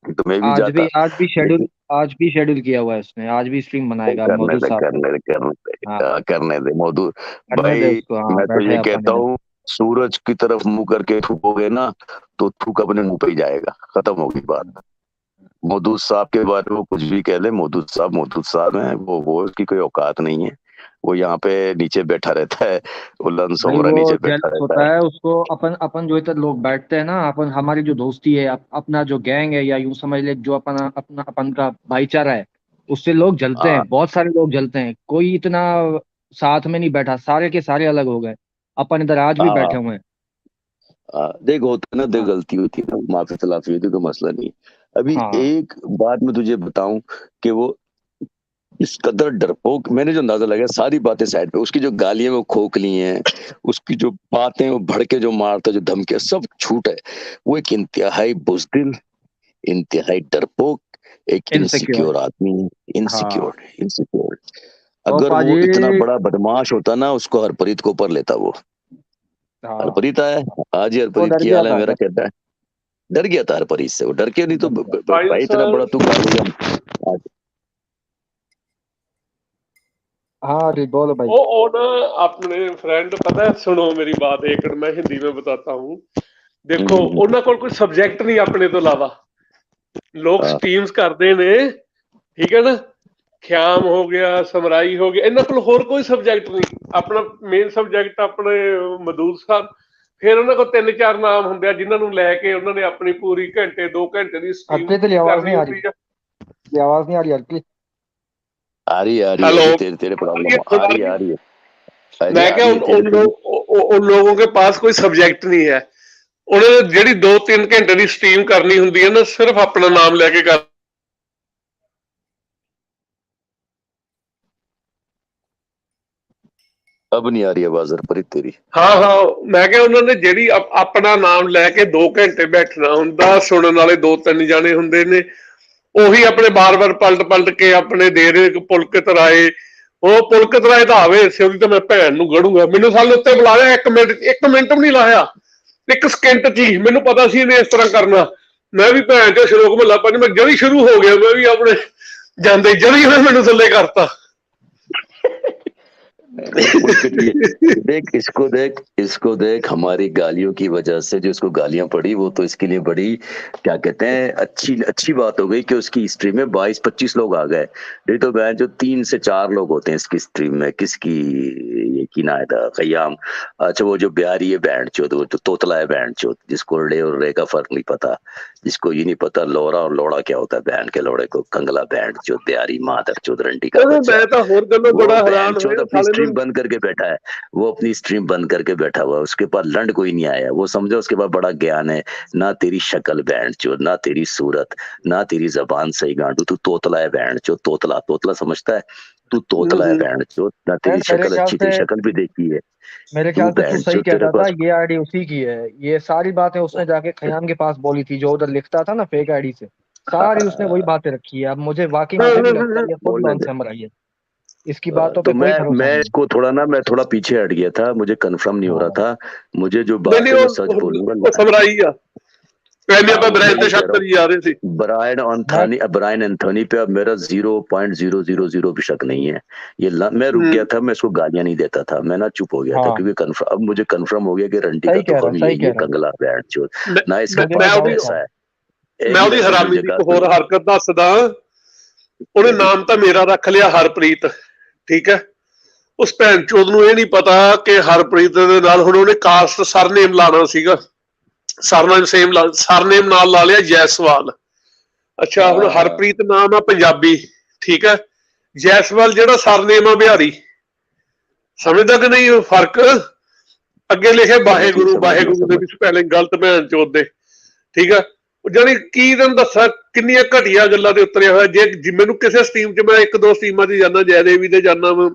तो मैं भी जाता। लेकिन आज भी शेड्यूल किया हुआ है उसने, आज भी स्ट्रीम बनाएगा करने मौदूद दे साहब को। करने दे करने दे, हाँ करने दे मौदूद करने दे भाई। उसको, हाँ मैं तो बैठे ये अपन कहता में। हूँ, सूरज की तरफ मुंह करके थूकोगे ना तो थूक अपने मुंह पे ही जाएगा, खत्म होगी बात। मौदूद साहब के बारे में वो कुछ भी कह ले, मौदूद साहब है, वो उसकी कोई औकात नहीं है। वो यहाँ पे नीचे बैठा रहता है, वो लंस भाई वगैरह वो नीचे बैठा जेलस रहता होता है। है उसको। अपन अपन जो इधर लोग बैठते हैं ना, अपन हमारी जो दोस्ती है, अपना जो गैंग है, या यूं समझ ले जो अपन का भाईचारा है, उससे लोग जलते हाँ हैं, बहुत सारे लोग जलते हैं। कोई इतना साथ में नहीं बैठा, सारे के सारे अलग हो गए। अपन इधर आज भी बैठे हाँ हुए हैं। देख होता है ना, देख हाँ गलती होती है ना, माफी तलाफी होती है, कोई मसला नहीं है। अभी हाँ। एक बात मैं तुझे बताऊं कि वो इस कदर डरपोक, मैंने जो अंदाजा लगाया सारी बातें साइड पे, उसकी जो गालियां वो खोखली हैं, उसकी जो बातें वो भड़के जो मारता, जो धमके, सब झूठ है। वो एक इंतहाई बुजदिल, इंतहाई डरपोक, एक इनसिक्योर। इनसिक्योर आदमी है, हाँ इनसिक्योर। तो अगर वो पाजी। इतना बड़ा बदमाश होता ना, उसको हरप्रीत को ऊपर लेता वो। हाँ हरप्रीत आया, आज ही वो हरप्रीत डर क्या गया हाल है था, मेरा, कहता है डर गया था हरप्रीत से, वो डर के नहीं तो डर गया। फाइल भाई इतना सर। बड़ा तू गालेगा। हाँ जी बोलो भाई। वो ना अपने फ्रेंड, पता है, सुनो मेरी बात एक मिनट, मैं हिंदी में बताता हूँ। देखो ਉਹਨਾਂ ਕੋਲ ਕੋਈ ਸਬਜੈਕਟ ਨਹੀਂ ਆਪਣੇ ਤੋਂ ਇਲਾਵਾ, ਲੋਕ हाँ ਸਟ੍ਰੀਮਸ ਕਰਦੇ ਨੇ, ਠੀਕ ਹੈ ਨਾ। ਖਿਆਮ ਹੋ ਗਿਆ, ਸਮਰਾਈ ਹੋ ਗਿਆ, ਇਹਨਾਂ ਕੋਲ ਹੋਰ ਕੋਈ ਸਬਜੈਕਟ ਨਹੀਂ। ਆਪਣਾ ਮੇਨ ਸਬਜੈਕਟ ਆਪਣੇ ਮਦੂਦ ਸਾਹਿਬ। ਫਿਰ ਉਹਨਾਂ ਕੋਲ 3-4 ਨਾਮ ਹੁੰਦੇ ਆ ਜਿਨ੍ਹਾਂ ਨੂੰ ਲੈ ਕੇ ਉਹਨਾਂ ਨੇ ਆਪਣੀ ਪੂਰੀ ਘੰਟੇ 2 ਘੰਟੇ ਦੀ ਸਟ੍ਰੀਮ हरप्रीत तेरी आवाज ਕਰਨੀ नहीं आ रही, ਹੁੰਦੀ ਆ। ये आवाज नहीं आ रही हरप्रीत। आ रही है हेलो, अभी, तेरे तेरे प्रॉब्लम आ रही है, आ रही है, अरे मैं आ क्या रही है तेरे तेरे। उन लोगों के पास कोई सब्जेक्ट नहीं है। उन्होंने ਜਿਹੜੀ 2-3 ਘੰਟੇ ਦੀ ਸਟ੍ਰੀਮ ਕਰਨੀ ਹੁੰਦੀ ਹੈ ਨਾ, ਸਿਰਫ ਆਪਣਾ ਨਾਮ ਲੈ ਕੇ ਕਰ। अब नहीं आ रही आवाज हरप्रीत तेरी। ਹਾਂ ਹਾਂ, ਮੈਂ ਕਿਹਾ ਉਹਨਾਂ ਨੇ ਜਿਹੜੀ ਆਪਣਾ ਨਾਮ ਲੈ ਕੇ 2 ਘੰਟੇ ਬੈਠਣਾ ਹੁੰਦਾ, ਸੁਣਨ ਵਾਲੇ 2-3 ਜਾਣੇ ਹੁੰਦੇ ਨੇ, ਉਹੀ ਆਪਣੇ ਬਾਰ-ਬਾਰ ਪਲਟ ਕੇ ਆਪਣੇ ਦੇ ਰਹੇ ਪੁਲਕਿਤ ਰਾਏ। ਉਹ ਪੁਲਕਿਤ ਰਾਏ ਤਾਂ ਆਵੇ ਇਸੇ, ਉਹਦੀ ਤਾਂ ਮੈਂ ਭੈਣ ਨੂੰ ਗੜੂੰਗਾ। ਮੈਨੂੰ ਸਾਲ ਉੱਤੇ ਬੁਲਾਇਆ, 1 ਮਿੰਟ ਵੀ ਨਹੀਂ ਲਾਇਆ, 1 ਸਕਿੰਟ ਚ ਹੀ ਮੈਨੂੰ ਪਤਾ ਸੀ ਇਹਨੇ ਇਸ ਤਰ੍ਹਾਂ ਕਰਨਾ। ਮੈਂ ਵੀ ਭੈਣ ਚੋ ਸ਼ਲੋਕ ਮਹੱਲਾ ਪੰਜ, ਮੈਂ ਜਦ ਹੀ ਸ਼ੁਰੂ ਹੋ ਗਿਆ, ਮੈਂ ਵੀ ਆਪਣੇ ਜਾਂਦੇ ਜਦ ਹੀ ਉਹਨੇ ਮੈਨੂੰ ਥੱਲੇ ਕਰਤਾ। पुलकित ये इसको देख हमारी गालियों की वजह से जो इसको गालियां पड़ी, वो तो इसके लिए बड़ी क्या कहते हैं अच्छी बात हो गई कि उसकी स्ट्रीम में 22-25 लोग आ गए। नहीं तो मैं जो 3 से 4 लोग होते हैं इसकी स्ट्रीम में। किसकी, ये की ना था कयाम, अच्छा वो जो बिहारी है बैंड चोद, वो जो तोतला है बैंड चोद, जिसको रे और रे का फर्क नहीं पता, जिसको ये नहीं पता लोरा और लोड़ा क्या होता है, बैंड के लोड़े को कंगला बैंड चोद बिहारी मादर चोद रंडी का बच्चा। मैं तो होर गल्लों वो बड़ा हैरान बैंड चोद होया अपनी साले स्ट्रीम नूं। बंद करके बैठा है, वो अपनी स्ट्रीम बंद करके बैठा हुआ है, उसके पास लंड कोई नहीं आया। वो समझो उसके पास बड़ा ज्ञान है, ना तेरी शक्ल बैंड चोद, ना तेरी सूरत, ना तेरी जबान सही गांडू, तू तोतला है बैंड चोद, तोतला तोतला समझता है तू, तोतला है बैंड चोद, ना तेरी मेरे शक्ल ख्याल अच्छी, तेरी से शक्ल भी देखी है मेरे तू ख्याल से तू बैंड सही चोद, तेरे कहता था, पास। ये आईडी उसी की है। ये सारी बातें उसने जाके खयाम के पास बोली थी, जो उधर लिखता था ना फेक आईडी से, सारी उसने वही बातें रखी है। अब मुझे भी लगता है ये खुद बोलने लॉन्च दे। से मर आई है। इसकी बातों तो पे कोई भरोसा मैं नहीं है। इसको थोड़ा ना, मैं थोड़ा पीछे हट गया था, मुझे कंफर्म नहीं हो रहा हाँ था। मुझे जो नहीं बात नहीं, है मैं सच बोलूंगा। ਉਹ ਸਮਰਾਈ ਆ। ਪਹਿਲੇ हाँ ਆਪਾਂ वो मैं ਬ੍ਰਾਂਡ ये ਤੇ कह ਸ਼ੱਕ रहा हूँ, ਕਰੀ जा रहे थे। मैं ब्रायन एंथोनी पे अब मेरा 0.000 भी शक नहीं है। मैं रुक गया था, मैं इसको गालियां नहीं देता था, मैं ना चुप हो गया था, हाँ क्योंकि अब मुझे कंफर्म हो गया कि रंटी का सही तो कह रहा कम सही यही कह है, रहा। कंगला बैंड चोद ना इसके मुझे भी पास डाउट था। पैसा है। ਮੈਂ भी ਉਹਦੀ वैसे ਹਰਾਮੀ दूसरी ਦੀ जगह ਇੱਕ ਹੋਰ ਹਰਕਤ ਦੱਸਦਾ। ਉਹਨੇ ਨਾਮ ਤਾਂ ਮੇਰਾ ਰੱਖ ਲਿਆ ਹਰਪ੍ਰੀਤ, ਠੀਕ ਹੈ। ਉਸ ਭੈਣ ਚੋਦ ਨੂੰ ਇਹ ਨਹੀਂ ਪਤਾ ਕਿ ਹਰਪ੍ਰੀਤ ਦੇ ਨਾਲ ਹੁਣ ਉਹਨੇ ਕਾਸਟ ਸਰਨੇਮ ਲਾਣਾ ਸੀਗਾ, ਸਰਨੇਮ ਨਾਲ ਲਾ ਲਿਆ ਜੈਸਵਾਲ। ਅੱਛਾ, ਹੁਣ ਹਰਪ੍ਰੀਤ ਨਾਮ ਆ ਪੰਜਾਬੀ, ਠੀਕ ਹੈ। ਜੈਸਵਾਲ ਜਿਹੜਾ ਸਰਨੇਮ ਆ ਬਿਹਾਰੀ। ਸਮਝਦਾ ਕਿ ਨਹੀਂ ਉਹ ਫਰਕ? ਅੱਗੇ ਲਿਖਿਆ ਵਾਹਿਗੁਰੂ, ਵਾਹਿਗੁਰੂ ਦੇ ਵਿੱਚ ਸਪੈਲਿੰਗ ਗਲਤ ਭੈਣ ਚੋਦ ਦੇ, ਠੀਕ ਹੈ। ਜਾਨੀ ਕੀ ਤੈਨੂੰ ਦੱਸਾਂ ਕਿੰਨੀਆਂ ਘਟੀਆ ਗੱਲਾਂ ਤੇ ਉਤਰਿਆ ਹੋਇਆ। ਜੇ ਮੈਨੂੰ ਕਿਸੇ ਸਟਰੀਮ 'ਚ, ਮੈਂ 1-2 ਸਟਰੀਮਾਂ 'ਚ ਜਾਂਦਾ, ਜੈਦੇਵੀ ਤੇ ਜਾਂਦਾ ਵਾ,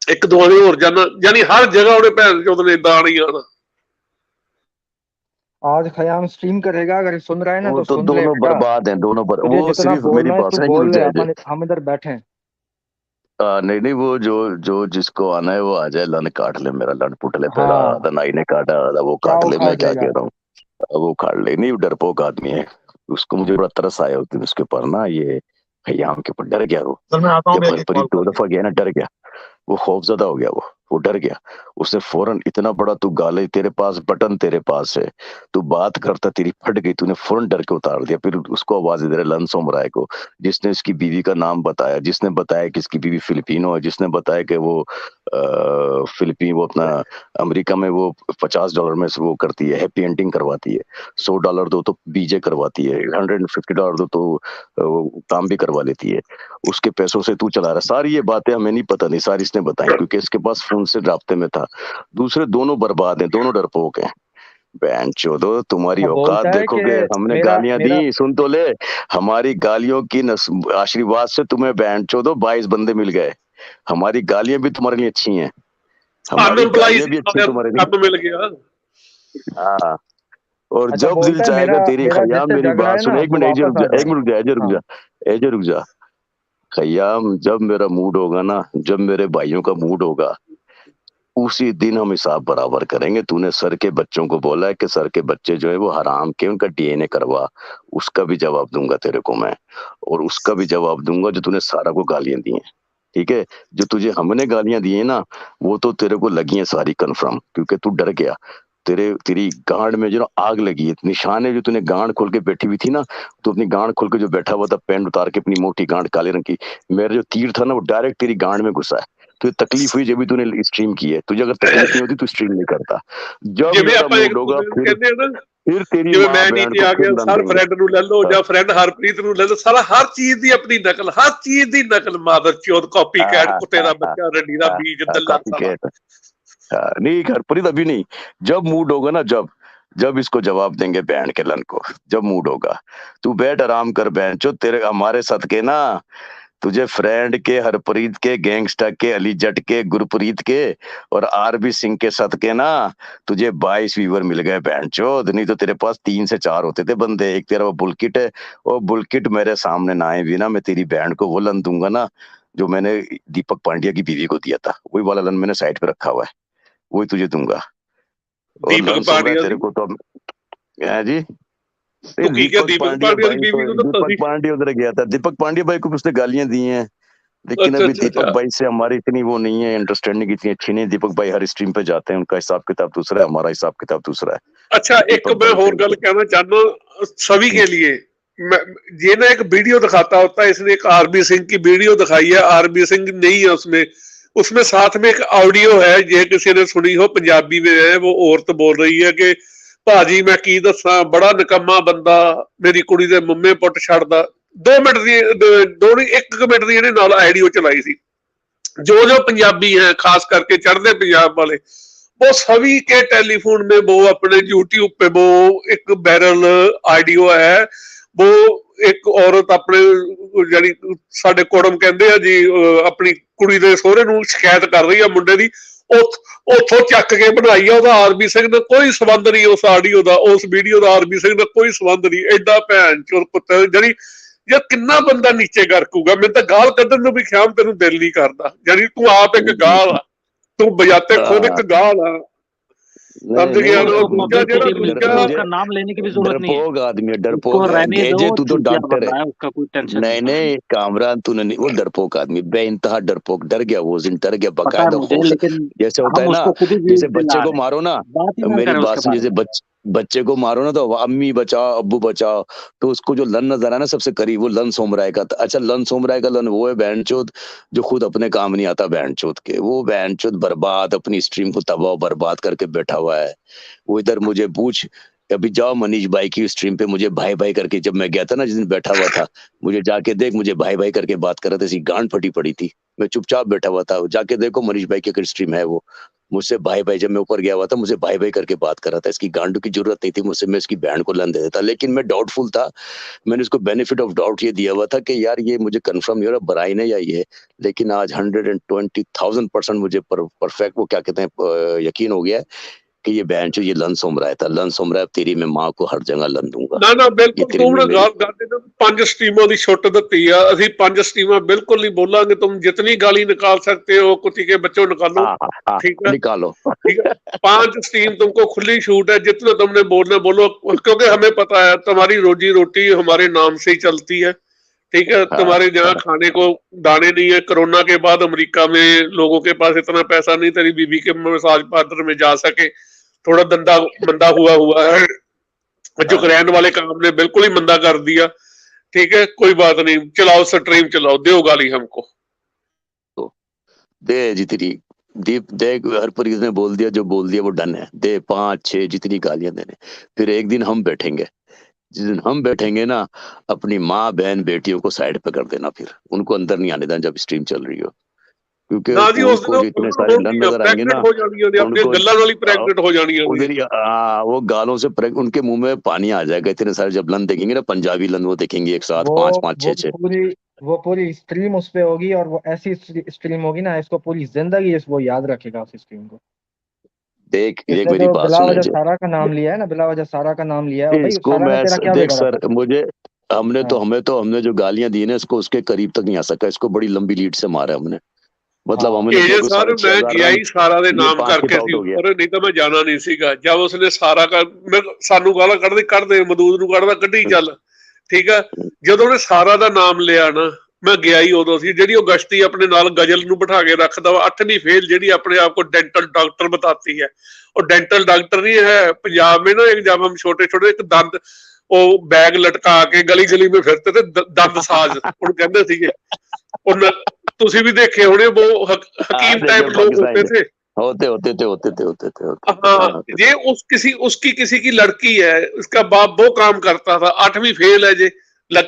1-2 ਦੇ ਹੋਰ ਜਾਂਦਾ, ਜਾਨੀ ਹਰ ਜਗ੍ਹਾ ਉਹਨੇ ਭੈਣ ਚੋਦ ਨੇ ਏਦਾਂ ਆਣੀ आना। आज खयाम स्ट्रीम करेगा, अगर सुन रहा है ना वो तो तो सुन ले दोनों बेटा। बर्बाद हैं, दोनों तुझे वो जितना सिर्फ मेरी बोलना है बात तू सुनेंगे रुक बोल ले, जाए। अपन हम इधर बैठे हैं। नहीं नहीं, वो जो जो जिसको आना है वो आ जाए, लन काट ले मेरा, लन पुट ले पहला हाँ, नाई ने काटा आधा, वो क्या काट ले, मैं उखाड़ क्या लेगा। कह रहा हूँ, वो काट ले। नहीं, वो डरपोक आदमी है, उसको मुझे बड़ा तरस आया उस दिन उसके ऊपर ना, ये खयाम के ऊपर डर गया वो, सर मैं आता हूँ, जब मेरी हरप्रीत कॉल 2 दफा गया ना डर गया, वो खौफजदा हो गया, वो डर गया। उसने फौरन इतना बड़ा, तू गाले तेरे पास बटन तेरे पास है, तू बात करता तेरी फट गई, तूने फौरन डर के उतार दिया। फिर उसको आवाज दे रहे लन सोमराय को, जिसने इसकी बीवी का नाम बताया, जिसने बताया कि इसकी बीवी फिलिपिनो है, जिसने बताया कि वो फिलिपीन, वो अपना अमेरिका में वो $50 में से वो करती है, हैप्पी एंडिंग करवाती है, $100 दो तो बीजे करवाती है, $150 दो तो काम भी करवा लेती है, उसके पैसों से तू चला रहा है। सारी ये बातें हमें नहीं पता, नहीं सारी इसने बताई, क्योंकि इसके पास फोन से राब्ते में था। दूसरे दोनों बर्बाद हैं, दोनों डरपोक हैं। बहन चोदो, तुम्हारी हाँ, औकात बोलता है कि देखोगे, हमने मेरा गालियां मेरा दी, सुन तो ले, हमारी गालियों की आशीर्वाद से तुम्हें बहन चोदो 22 बंदे मिल गए। हमारी गालियां भी तुम्हारे लिए अच्छी हैं, हमारी अनएम्प्लॉय गालियां भी अच्छी तुम्हारे लिए। काम मिल गया। हाँ, और अच्छा, जब दिल बोलता है चाहेगा मेरा तेरी मेरा खयाम, जिससे मेरी झगड़ा बात है सुन, ना एक वो मिनट, वापस आ जाए। हाँ, रुक जा। खयाम, जब मेरा मूड होगा ना, जब मेरे भाइयों का मूड होगा, उसी दिन हम हिसाब बराबर करेंगे। तूने सर के बच्चों को बोला है कि सर के बच्चे जो है वो हराम के, उनका डीएनए करवा, उसका भी जवाब दूंगा तेरे को मैं, और उसका भी जवाब दूंगा जो तूने सारा को गालियां दी हैं, ठीक है। जो तुझे हमने गालियां दी है ना, वो तो तेरे को लगी है सारी कन्फर्म, क्योंकि तू डर गया। तेरी गांड में जो ना आग लगी है, निशान है, जो तूने गांड खोल के बैठी हुई थी ना, तो अपनी गांड खोल के जो बैठा हुआ था, पैंट उतार के अपनी मोटी गांड काले रंग की, मेरा जो तीर था ना वो डायरेक्ट तेरी गांड में घुसा है। तुझे तकलीफ हुई जब भी तूने स्ट्रीम की है, तुझे अगर तकलीफ नहीं होती तो स्ट्रीम नहीं करता। जब ਜਿਵੇਂ मेरा ਆਪਾਂ ਇੱਕ मूड होगा, ਦੂਜੇ ਨੂੰ ਕਹਿੰਦੇ ਆ ਨਾ, फिर तेरी ਜਿਵੇਂ माँ ਮੈਂ बहन नीचे को आ फिर ਗਿਆ, लन ਸਰ देंगे। ਫਰੈਂਡ ਨੂੰ ਲੈ ਲਓ ਜਾਂ ਫਰੈਂਡ ਹਰਪ੍ਰੀਤ ਨੂੰ ਲੈ ਲਓ, ਸਾਰਾ ਹਰ ਚੀਜ਼ ਦੀ ਆਪਣੀ ਨਕਲ, ਹਰ ਚੀਜ਼ ਦੀ ਨਕਲ, ਮਾਦਰ ਚੋਦ, ਕਾਪੀ ਕੈਟ, ਕੁੱਤੇ ਦਾ ਬੱਚਾ, रड्डी ਦਾ ਬੀਜ, ਦੱਲਾ कॉपी साला। कैट। नहीं हरप्रीत अभी नहीं, जब मूड होगा ना, जब इसको जवाब देंगे बहन के लन को, जब मूड होगा, तू बैठ आराम कर बहन चो, तेरे हमारे सदके ना, तुझे फ्रेंड के, हरप्रीत के, गैंगस्टर के, अली जट के, गुरप्रीत के और आरबी सिंह के सदके ना, तुझे 22 व्यूवर मिल गए बहन चोद, नहीं तो तेरे पास 3 से 4 होते थे बंदे। एक तेरा वो बुलकिट है, वो बुलकिट मेरे सामने ना आए भी ना, मैं तेरी बहन को वो लन दूंगा ना जो मैंने दीपक पांड्या की बीवी को दिया था, वही वाला लन मैंने साइड पे रखा हुआ है, वही तुझे दूंगा। और दीपक लन सोम रहा है पांड्या तेरे ਦੀ को तो है जी। ਤੂੰ ਕੀ ਕਿਹਾ? दीपक दीपक पांड्या पांड्या ਦੀ भाई बीवी तो, ਨੂੰ ਤਾਂ दीपक ਤੁਸੀਂ? पांड्या उधर गया था, दीपक पांड्या भाई को उसने गालियां दी हैं, लेकिन अच्छा अभी अच्छा दीपक अच्छा भाई से हमारी इतनी वो नहीं है, अंडरस्टैंडिंग इतनी अच्छी नहीं है। दीपक भाई हर स्ट्रीम पे जाते हैं, उनका हिसाब किताब दूसरा है, हमारा हिसाब किताब दूसरा है। अच्छा, एक दीपक मैं भाई और गल कहना चाहता सभी के लिए, ये ना एक वीडियो दिखाता होता है, इसने एक आरबी सिंह की वीडियो दिखाई है, आरबी सिंह नहीं है उसमें, उसमें साथ में एक ऑडियो है, ये किसी ने सुनी हो, पंजाबी में है, वो औरत बोल रही है कि भाजी मैं की दसा, बड़ा निकम्मा बंदा, मेरी कुड़ी दे मुम्मे पुट छड़दा। 2 मिनट दी, 1 मिनट दी इहने नाल आडियो चलाई सी। जो पंजाबी हैं, खास करके चढ़ते पंजाब वाले, वो सभी के टेलीफोन में वो अपने यूट्यूब पे वो एक वायरल ऑडियो है, वो एक औरत अपने जानी साडे कोड़म कहंदे आ जी, अपनी कुड़ी दे सोहरे नूं शिकायत कर रही है मुंडे दी, उथों चक के बनाई है। ਉਹਦਾ आरबी सिंह ने कोई संबंध नहीं, उस ऑडियो का, उस वीडियो का आरबी सिंह ने कोई संबंध नहीं। एडा भैन चोर पुत्तर, जानी यार किन्ना बंदा नीचे करकूगा। मैं तो गाल कढ़न नूं भी ख्याम तेनू दिल नहीं करता, जानी तू आप एक गाल आ, तू बजाते खुद एक गाल आ, समझ नहीं गया नहीं, ना। उसको दूजा पब्लिसिटी जेड़ा मिलती दूजा है, उसका नाम लेने की भी जरूरत नहीं है, डरपोक आदमी है, उसको डरपोक है रहने दो, गेजे, तू तो चूतिया डॉक्टर बन है। रहा है, उसका कोई टेंशन नहीं नहीं। नहीं कामरान, तूने नहीं, वो डरपोक आदमी, बेइंतहा डरपोक, डर गया वो दिन, डर गया पता है बाकायदा मुझे, खौफ से। लेकिन जैसे होता है हम ना, उसको खुद ही व्यूज जैसे बच्चे दिला को रहे हैं, मारो ना, बात ही ना मेरी करें बात उसके सुन, बारे जैसे में। बच्चे को मारो ना, तो अम्मी बचाओ, अब्बू बचाओ, तो उसको जो लन नजर आया ना सबसे करीब, वो लन सोमराय का था। अच्छा, लन सोमराय का लन वो है बहन चोद जो खुद अपने काम नहीं आता बहन चोद के, वो बहन चोद बर्बाद, अपनी स्ट्रीम को तबाह बर्बाद करके बैठा हुआ है। वो इधर मुझे पूछ, अभी जाओ मनीष भाई की स्ट्रीम पे, मुझे भाई भाई करके, जब मैं गया था ना जिस दिन बैठा हुआ था, मुझे जाके देख, मुझे भाई भाई करके बात कर रहा था, ऐसी गांड फटी पड़ी थी, मैं चुपचाप बैठा हुआ था। जाके देखो मनीष भाई की स्ट्रीम है, वो मुझसे भाई भाई, जब मैं ऊपर गया हुआ था मुझे भाई भाई करके बात कर रहा था। इसकी गांडू की जरूरत नहीं थी मुझसे, मैं इसकी बहन को लन दे देता, लेकिन मैं डाउटफुल था। मैंने उसको बेनिफिट ऑफ डाउट ये दिया हुआ था कि यार ये मुझे कंफर्म नहीं हो रहा बराइन है या ये है, लेकिन आज 120,000% मुझे परफेक्ट वो क्या कहते हैं यकीन हो गया है कि ये बहन जो ये लन सुम रहा था, लन सुम रहा है तेरी मैं माँ को हर जगह लन दूंगा। ਨਾ ਨਾ ਬਿਲਕੁਲ इतनी ਤੂੰ में ਹੁਣ मेरी ਗੱਲ ਕਰਦੇ ਨਾ 5 ਸਟ੍ਰੀਮਾਂ ਦੀ ਛੁੱਟ ਦਿੱਤੀ ਆ, ਅਸੀਂ 5 ਸਟ੍ਰੀਮਾਂ ਬਿल्कुल नहीं बोलांगे, तुम जितनी गाली निकाल सकते हो कुत्ती के बच्चों निकालो, ठीक है निकालो। ठीक है 5 स्ट्रीम तुमको खुली छूट है, जितना तुमने बोलना बोलो, क्योंकि हमें पता है तुम्हारी रोजी रोटी हमारे नाम से ही चलती है, ठीक है। तुम्हारे जहाँ खाने को दाने नहीं है, कोरोना के बाद अमेरिका में लोगों के पास इतना पैसा नहीं तेरी बीबी के मसाज पार्लर में जा सके, थोड़ा धंधा मंदा हुआ है, यूक्रेन वाले काम ने बिल्कुल ही मंदा कर दिया, ठीक है। कोई बात नहीं, चलाओ स्ट्रीम चलाओ, दो गाली हमको दे जितनी दीप दे, हर पर ने बोल दिया, जो बोल दिया वो डन है, दे 5-6 जितनी गालियां देने। फिर एक दिन हम बैठेंगे, जिस दिन हम बैठेंगे ना, अपनी माँ बहन बेटियों को साइड पे कर देना, फिर उनको अंदर नहीं आने देना जब स्ट्रीम चल रही हो, क्योंकि ना जी उस उनको जो इतने सारे लन नजर आएंगे ना, प्रेग्नेंट हो जानी है, अपनी उनको गल्ला वाली प्रेग्नेंट हो जानी है उधर वो गालों से उनके मुंह में पानी आ जाएगा, इतने सारे जब लन देखेंगे ना, पंजाबी लन वो देखेंगे एक साथ 5-5 6-6। वो पूरी स्ट्रीम उस पे होगी, और वो ऐसी स्ट्रीम होगी ना, इसको पूरी जिंदगी वो याद रखेगा उस स्ट्रीम को। देख इसने मेरी जो बात बिला सुन वजह लीजिए, सारा का नाम लिया है ना, बिला वजह सारा का नाम लिया है, और भाई इसको सारा ने मैं तेरा क्या देख बिगाड़ा सर, था? मुझे हमने जो गालियां दी ना, इसको उसके करीब तक नहीं आ सका, इसको बड़ी लंबी लीड से मारा हमने, मतलब हमने ਇਹ देखो ਸਰ मैं 6,500 ਗਿਆ रन, ਹੀ सारा ਦੇ ये ਨਾਮ 5 ਕਰਕੇ के ਸੀ आउट हो गया। ਉੱਪਰ, ਨਹੀਂ ਤਾਂ ਮੈਂ ਜਾਣਾ ਨਹੀਂ ਸੀਗਾ। ਜਦ ਉਸਨੇ ਸਾਰਾ ਸਾਨੂੰ ਗਾਲਾਂ ਕੱਢਦੇ ਮਦੂਦ ਨੂੰ ਕੱਢਦਾ, ਕੱਢੀ ਚੱਲ, ਠੀਕ ਆ। ਜਦੋਂ ਉਹਨੇ ਸਾਰਾ ਦਾ ਨਾਮ ਲਿਆ ਨਾ, ਮੈਂ ਗਿਆ ਹੀ ਉਦੋਂ ਸੀ। ਜਿਹੜੀ ਉਹ ਗਸ਼ਤੀ ਆਪਣੇ ਨਾਲ ਗਜ਼ਲ ਨੂੰ ਬਿਠਾ ਕੇ ਰੱਖਦਾ ਵਾ, 8ਵੀਂ ਫੇਲ, ਜਿਹੜੀ ਆਪਣੇ ਆਪ को डेंटल डॉक्टर बताती है, और डेंटल डॉक्टर नहीं है। पंजाब में ना एक जब हम छोटे छोटे एक दंद वो बैग लटका के गली गली में फिरते थे, दंद साज ਉਹਨੂੰ ਕਹਿੰਦੇ ਸੀਗੇ। ਤੁਸੀਂ भी देखे होने, वो हकीम टाइप लोग होते थे, होते हाँ। ये उसकी किसी की लड़की है, उसका बाप वो काम करता था, 8वीं फेल है जे ले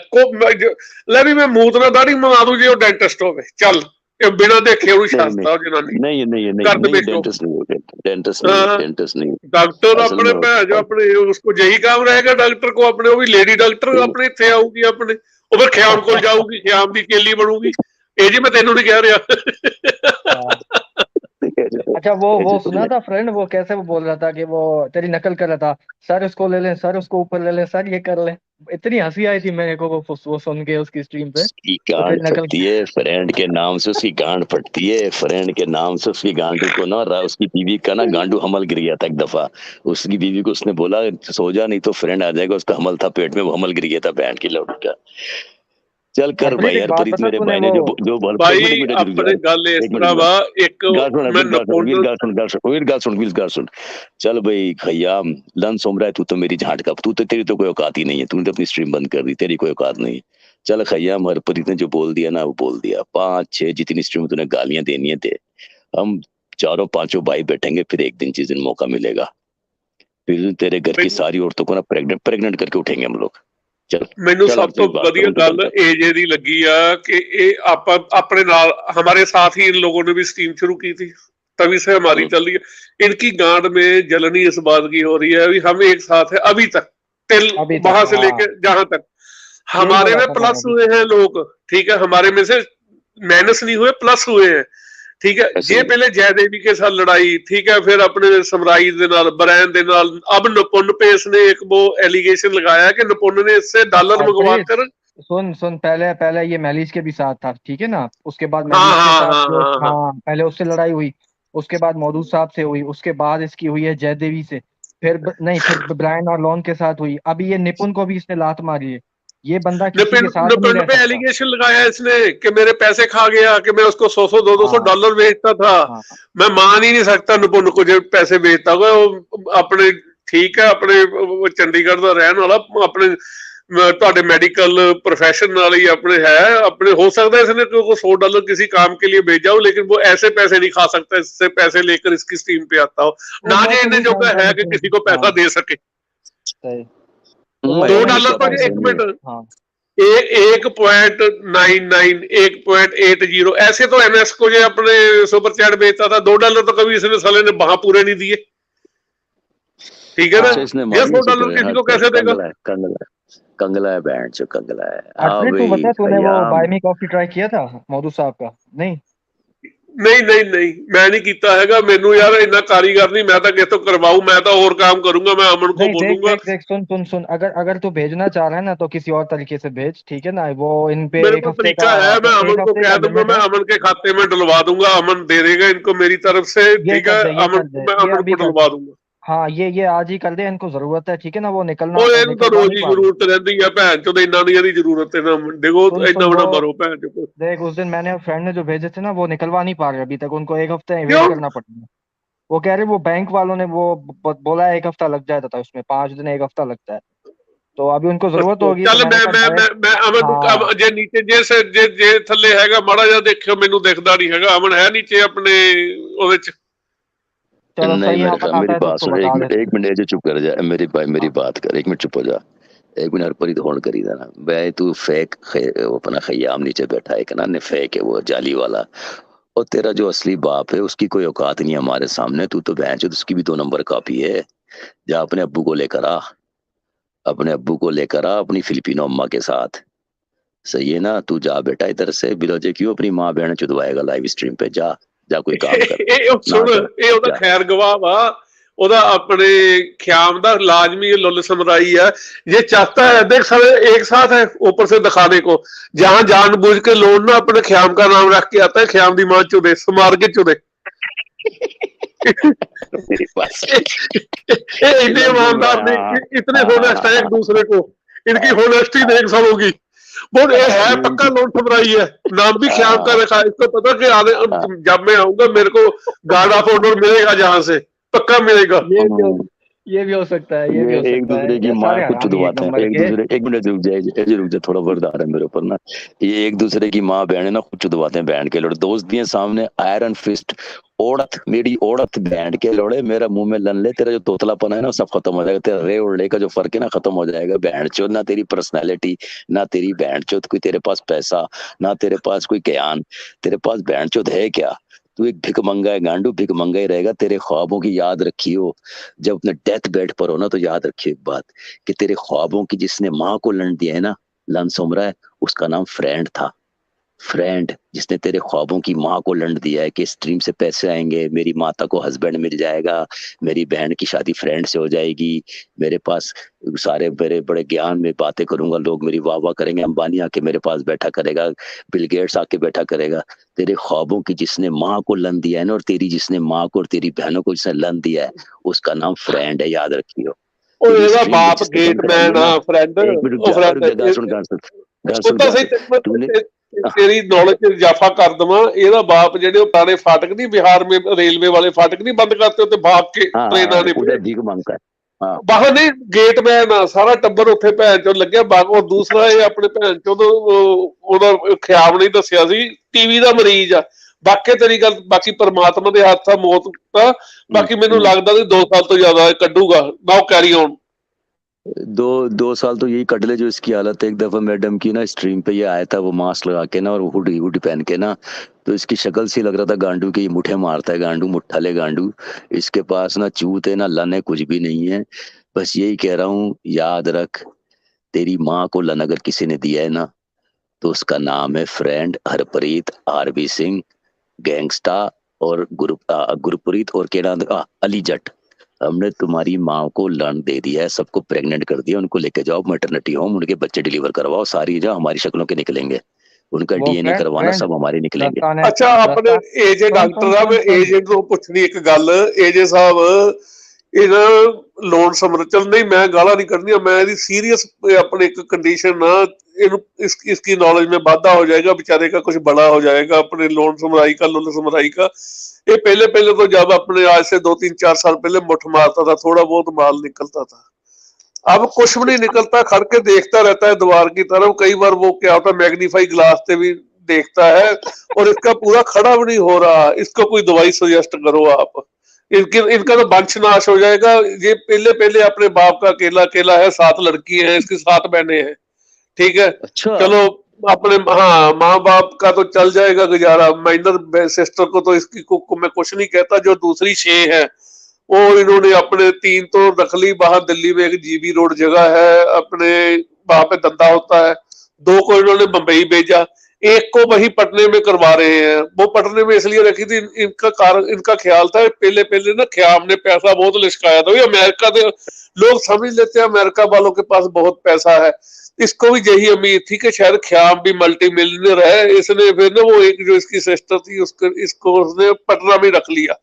भी मैं मूत ना दाढ़ी मना दूं जे वो डेंटिस्ट होवे, चल ये बिना देखे ਉਹਨੂੰ ਛੱਡਦਾ ਜਨਾਨੀ नहीं डेंटिस्ट नहीं डॉक्टर अपने भैन जो अपने उसको यही काम रहेगा डॉक्टर को अपने, वो भी लेडी डॉक्टर अपने इतने आऊगी अपने, वो फिर ख्याम को जाऊगी, ख्याम की केली बनूगी। ये जी मैं तेनों नहीं कह रहा। अच्छा वो सुना था फ्रेंड, वो कैसे वो बोल रहा था कि वो तेरी नकल कर रहा था, सर उसको ले लें, सर उसको ऊपर ले लें, सर ये कर ले। इतनी हंसी आई थी मेरे को वो सुन के उसकी स्ट्रीम पे। उसकी गांड फटती है, फ्रेंड के नाम से उसकी गांड फटती है, फ्रेंड के नाम से उसकी गांडू को ना, उसकी बीवी का ना गांडू हमल गिर गया था एक दफा। उसकी बीवी को उसने बोला सो जा नहीं तो फ्रेंड आ जाएगा, उसका हमल था पेट में, वो हमल गिर गया था बहन की लौट का। चल कर भाई यार, प्रीत मेरे भाई ने जो भाई अपने गल इस तरह वा एक मैं सुन चल भाई खयाम लन सुम रहा है, तू तो मेरी झांट का, तू तो तेरी तो कोई औकात ही नहीं है, तूने तो अपनी स्ट्रीम बंद कर दी, तेरी कोई औकात नहीं है। चल खयाम, हरप्रीत ने जो बोल दिया ना वो बोल दिया, 5-6 जितनी स्ट्रीम तूने गालियां देनी है दे, हम 4-5 भाई बैठेंगे, फिर एक दिन जिस दिन मौका मिलेगा, फिर तेरे घर की सारी औरतों को ना प्रेग्नेंट करके उठेंगे हम लोग। ਮੈਨੂੰ ਸਭ ਤੋਂ ਵਧੀਆ ਗੱਲ एजे ਦੀ ਲੱਗੀ आ कि ਆਪਾਂ अपने नाल हमारे साथ ही इन लोगों ने भी स्ट्रीम शुरू की थी, तभी से हमारी चल रही है। इनकी गांड में जलनी इस बात की हो रही है अभी हम एक साथ है अभी तक, टिल वहां से लेके जहां तक हमारे में प्लस हुए हैं लोग, ठीक है। हमारे में से माइनस नहीं हुए, प्लस हुए हैं, ठीक है। ये पहले जयदेवी के साथ लड़ाई, ठीक है, फिर अपने समराई दे नाल, ब्रायन दे नाल, अब नपुन पे इसने एक वो एलिगेशन लगाया कि नपुन ने इससे डॉलर मंगवा कर। सुन पहले ये मैलिस के भी साथ था, ठीक है ना। उसके बाद मैलिस के साथ पहले उससे लड़ाई हुई, उसके बाद मौदूद साहब से हुई, उसके बाद इसकी हुई है जयदेवी से, फिर ब्रायन और लॉन के साथ हुई, अभी ये निपुन को भी इसने लात मारी है। ये बंदा किसी के साथ नहीं रह सकता। एलिगेशन लगाया इसने कि मेरे पैसे खा गया, कि मैं उसको 100 200 डॉलर बेचता था। मैं मान ही नहीं सकता निपुन को जो पैसे बेचता हुआ अपने, ठीक है, अपने चंडीगढ़ का रहने वाला, अपने ਤੁਹਾਡੇ मेडिकल प्रोफेशन वाले ही अपने है, अपने हो सकता है इसने को 100 डॉलर किसी काम के लिए भेजा हो, लेकिन वो ऐसे पैसे नहीं खा सकता इससे पैसे लेकर इसकी स्ट्रीम पे आता हो ना, जे इन्हें जो है कि किसी को पैसा दे सके। $2 पर 1 मिनट 1.99 1.80 ऐसे तो एमएस को जो अपने सुपर चैट बेचता था, $2 तो कभी इसने साले ने वहां पूरे नहीं दिए, ठीक है ना। ये $100 किसी को कैसे देगा? कंगला है बैंड जो कंगला है। तू बता, तूने वो बाय मी कॉफी ट्राई किया था मौदूद साहब का? नहीं नहीं नहीं नहीं मैं नहीं कीता हैगा, मैनू यार इन्ना कारीगर नहीं, मैं तो किस तो करवाऊं, मैं तो और काम करूंगा, मैं अमन को नहीं, देख बोलूंगा। देख देख, सुन सुन सुन, अगर अगर तू भेजना चाह रहा है ना तो किसी और तरीके से भेज, ठीक है ना। वो इन पे मेरे एक पास हफ्ते का, तरीका है, मैं एक अमन को हफ्ते कह का दूंगा, लिमिट मैं है। अमन के खाते में डलवा दूंगा, अमन दे देगा इनको मेरी तरफ से, ये ठीक कर है, दे, ये अमन कर को दे, मैं ये अमन अभी को कर। डलवा दूंगा। हाँ, ये आज ही कर दे, इनको जरूरत है, ठीक है ना। वो निकलना, ਉਹ ਇਹਨੂੰ ਤਾਂ निकलवा ਰੋਜ਼ नहीं ही पा रहे। ਜ਼ਰੂਰਤ ਰਹਿੰਦੀ ਆ, ਭੈਣ ਚੋਦ ਇੰਨਾ ਨਹੀਂ ਇਹਦੀ ਜ਼रूरत है ना, देखो सुन ਇੰਨਾ सुन, वो बड़ा मरो भैन चोद। देख, उस दिन मैंने फ्रेंड ने जो भेजे थे ना, वो निकलवा नहीं पा रहे अभी तक, उनको एक हफ्ते वेट क्यों? करना पड़ेगा। वो कह रहे, वो बैंक वालों ने वो बोला है एक हफ्ता लग जाता था उसमें, 5 दिन, एक हफ्ता लगता है। तो अभी उनको जरूरत होगी, तो ਚੱਲ मैंने ਮੈਂ कहा ਮੈਂ ਮੈਂ डायरेक्ट। ਮੈਂ ਅਮਨ ਨੂੰ हाँ ਜੇ ਨੀਚੇ ਜੇ ਥੱਲੇ ਹੈਗਾ ਮਾੜਾ ਜਿਹਾ ਦੇਖਿਓ, ਮੈਨੂੰ ਦਿਖਦਾ ਨਹੀਂ ਹੈਗਾ, ਅਮਨ ਹੈ ਨੀਚੇ ਆਪਣੇ ਉਹਦੇ ਚ। चलो नहीं सही है, मेरे अपन मेरी आता है तो बात उसको सुन, बता देते एक मिनट जो चुप कर जा, मेरी भाई मेरी हैं। बात कर, एक मिनट चुप हो जा। एक मिनट हरपरी तो होल्ड करी था ना भाई, तू फेक वो अपना खयाम नीचे बैठा है ना, ने फेक है वो जाली वाला, और तेरा जो असली बाप है उसकी कोई औकात नहीं है हमारे सामने, तू तो बहन चोद उसकी भी 2 नंबर कॉपी है। जा अपने अब्बू को लेकर आ, अपने अब्बू को लेकर आ अपनी फिलिपिनो अम्मा के साथ, सही है ना। तू जा बेटा इधर से, बिलोजे क्यों अपनी माँ बहन चुदवाएगा लाइव स्ट्रीम पे, जा जा कोई काम कर, ਇਹ ਉਹ ना ਸੁਣ, कर, ਇਹ ਉਹਦਾ जा। ਖੈਰ ਗਵਾਹ ਵਾ, ਉਹਦਾ ਆਪਣੇ ख्याम ਦਾ लाजमी लुल समराई है। ये चाहता है देख सारे एक साथ है ऊपर से दिखाने को, जहां जानबूझ के लोन ना अपने ख्याम का नाम रख के आता है, ख्याम दी मां चुदे समार के चुदे। मेरी बात ये इतने सुन ईमानदार रहा ने, है। इतने हाँ होनेस्ट है एक दूसरे को, इनकी होनेस्टी देख सकोगी। वो ये है पक्का लोन समराई है, नाम भी ख्याम का रखा है, इसको पता कि आने जब मैं आऊंगा मेरे को गार्ड ऑफ ऑनर मिलेगा, जहां से पक्का मिलेगा। ये भी हो सकता है, ये भी ये हो एक सकता है। दूसरे की ये माँ सारे को हरामी एक चुदवाते हैं, नंबर एक के। दूसरे, एक मिनट रुक जाए, रुक जाए, थोड़ा वर्द आ रहा है मेरे ऊपर ना। ये एक दूसरे की माँ बहन है ना, खुद चुदवाते हैं बहन के लोड़े, दोस्त दिए सामने आयरन फिस्ट, औरत मेरी औरत बहन के लोड़े, मेरा मुंह में लन ले, तेरा जो तोतलापन है ना सब खत्म हो जाएगा, तेरा रे और ले का जो फर्क है ना खत्म हो जाएगा। बहन चोद ना तेरी पर्सनैलिटी, ना तेरी बहन चोद कोई तेरे पास पैसा, ना तेरे पास कोई ज्ञान, तेरे पास बहन चोद है क्या? तू एक भिक मंगा है, गांडू भिक मंगा ही रहेगा। तेरे ख्वाबों की याद रखियो, जब अपने डेथ बेड पर हो ना तो याद रखियो एक बात, कि तेरे ख्वाबों की जिसने माँ को लन दिया है ना, लन सोमरा है, उसका नाम फ्रेंड था। फ्रेंड जिसने तेरे ख्वाबों की माँ को लंड दिया है कि स्ट्रीम से पैसे आएंगे, मेरी माता को हस्बैंड मिल जाएगा, मेरी बहन की शादी फ्रेंड से हो जाएगी, मेरे पास सारे मेरे बड़े ज्ञान में बातें करूंगा, लोग मेरी वाह वाह करेंगे, अंबानी आके मेरे पास बैठा करेगा, बिल गेट्स आके बैठा करेगा। तेरे ख्वाबों की जिसने माँ को लन दिया है ना, और तेरी जिसने माँ को और तेरी बहनों को जिसने लन दिया है, उसका नाम फ्रेंड है, याद रखियो। ਉਹ तेरी ਇਹਦਾ स्ट्रीम बाप जिसने गेट बंद कराई मैन है ना, आ फ्रेंड, एक मिनट ਉਹ रुक फ्रेंड जा, गाल सुन गाल सुन गाल ਉਹ सुन ਤਾਂ गाल ਸਹੀ सुन तूने तेरी नॉलेज ਚ इजाफा कर दवा। ਇਹਦਾ बाप ਜਿਹੜੇ ਉਹ पुराने फाटक नहीं, बिहार में रेलवे वाले फाटक नहीं बंद करते होते, भाग के हाँ ट्रेन आने पे उधर भीख मांगता है। हाँ बाहर नहीं, गेट मैन आ सारा टब्बर ਉੱਥੇ ਭੈਣ ਚੋਂ ਲੱਗਿਆ ਬਾਗ। ਉਹ ਦੂਸਰਾ ਇਹ ਆਪਣੇ ਭੈਣ ਚੋਂ ਉਹਦਾ ਖਿਆਲ ਨਹੀਂ ਦੱਸਿਆ ਸੀ, ਟੀਵੀ ਦਾ ਮਰੀਜ਼ ਆ। ਬਾਕੀ ਤੇਰੀ ਗੱਲ, ਬਾਕੀ परमात्मा ਦੇ ਹੱਥ ਆ ਮੌਤ ਦਾ, ਬਾਕੀ ਮੈਨੂੰ ਲੱਗਦਾ ਕਿ 2 साल ਤੋਂ ਜ਼ਿਆਦਾ ਕੱਢੂਗਾ। ਨਾਓ ਕੈਰੀ ऑन। 2 साल तो यही कट ले जो इसकी हालत है। एक दफा मैडम की ना स्ट्रीम पे ये आया था, वो मास्क लगा के ना और हुडी हुडी पहन के ना, तो इसकी शक्ल से लग रहा था गांडू के, ये मुठे मारता है गांडू, मुठ्ठा ले गांडू। इसके पास ना चूत है ना लन है, कुछ भी नहीं है। बस यही कह रहा हूँ, याद रख, तेरी माँ को लन अगर किसी ने दिया है ना, तो उसका नाम है friend Harpreet RB Singh, gangsta और गुरप्रीत और केड़ा अली जट। हमने तुम्हारी माँ को लन दे दिया है, सबको प्रेग्नेंट कर दिया, उनको लेके जाओ मैटरनिटी होम, उनके बच्चे डिलीवर करवाओ, सारी जो हमारी शक्लों के निकलेंगे, उनका वो डीएनए फ्रेंड करवाना, फ्रेंड सब हमारे निकलेंगे। दस्ताने अच्छा अपने दस्ता एजे सुन डॉक्टर सुन साहब, सुन सुन एजेंट ਨੂੰ ਪੁੱਛਣੀ ਇੱਕ ਗੱਲ, एजे साहब ਇਹਨਾਂ ਲੋਨ ਸਮਰਚਲ ਨਹੀਂ, मैं गाला नहीं करनी, मैं ਇਹਦੀ सीरियस अपने एक कंडीशन ना, ਇਹਨੂੰ इसकी नॉलेज में वाधा हो जाएगा, बेचारे का कुछ बड़ा हो जाएगा अपने लोन समराई का, लोन समराई का। ये पहले पहले तो जब अपने आज से 2-3-4 साल पहले मुठ मारता था, थोड़ा बहुत माल निकलता था, अब कुछ भी नहीं निकलता, खड़ के देखता रहता है द्वार की तरफ। कई बार वो क्या होता है, मैग्नीफाई ग्लास से भी देखता है और इसका पूरा खड़ा भी नहीं हो रहा। इसको कोई दवाई सजेस्ट करो आप, इनका तो वंश नाश हो जाएगा। ये पहले पहले अपने बाप का अकेला अकेला है, 7 लड़की हैं, इसकी 7 बहनें हैं, ठीक है। अच्छा चलो अपने हाँ माँ बाप का तो चल जाएगा गुजारा, माइनर सिस्टर को तो इसकी को मैं कुछ नहीं कहता। जो दूसरी 6 है वो इन्होंने अपने 3 तो रख ली बाहर, दिल्ली में एक जीबी रोड जगह है अपने, वहां पे धंधा होता है। 2 को इन्होंने मुंबई भेजा, एक को वही पटने में करवा रहे हैं। वो पटने में इसलिए रखी थी, इनका ख्याल था पहले पहले ना ख्याम ने पैसा बहुत लिशकाया था। अमेरिका के लोग समझ लेते हैं अमेरिका वालों के पास बहुत पैसा है, इसको भी यही उम्मीद थी कि शायद ख्याम भी मल्टी मिलियनर है, इसने फिर ना वो एक जो इसकी सिस्टर थी इसको उसने पटना में रख लिया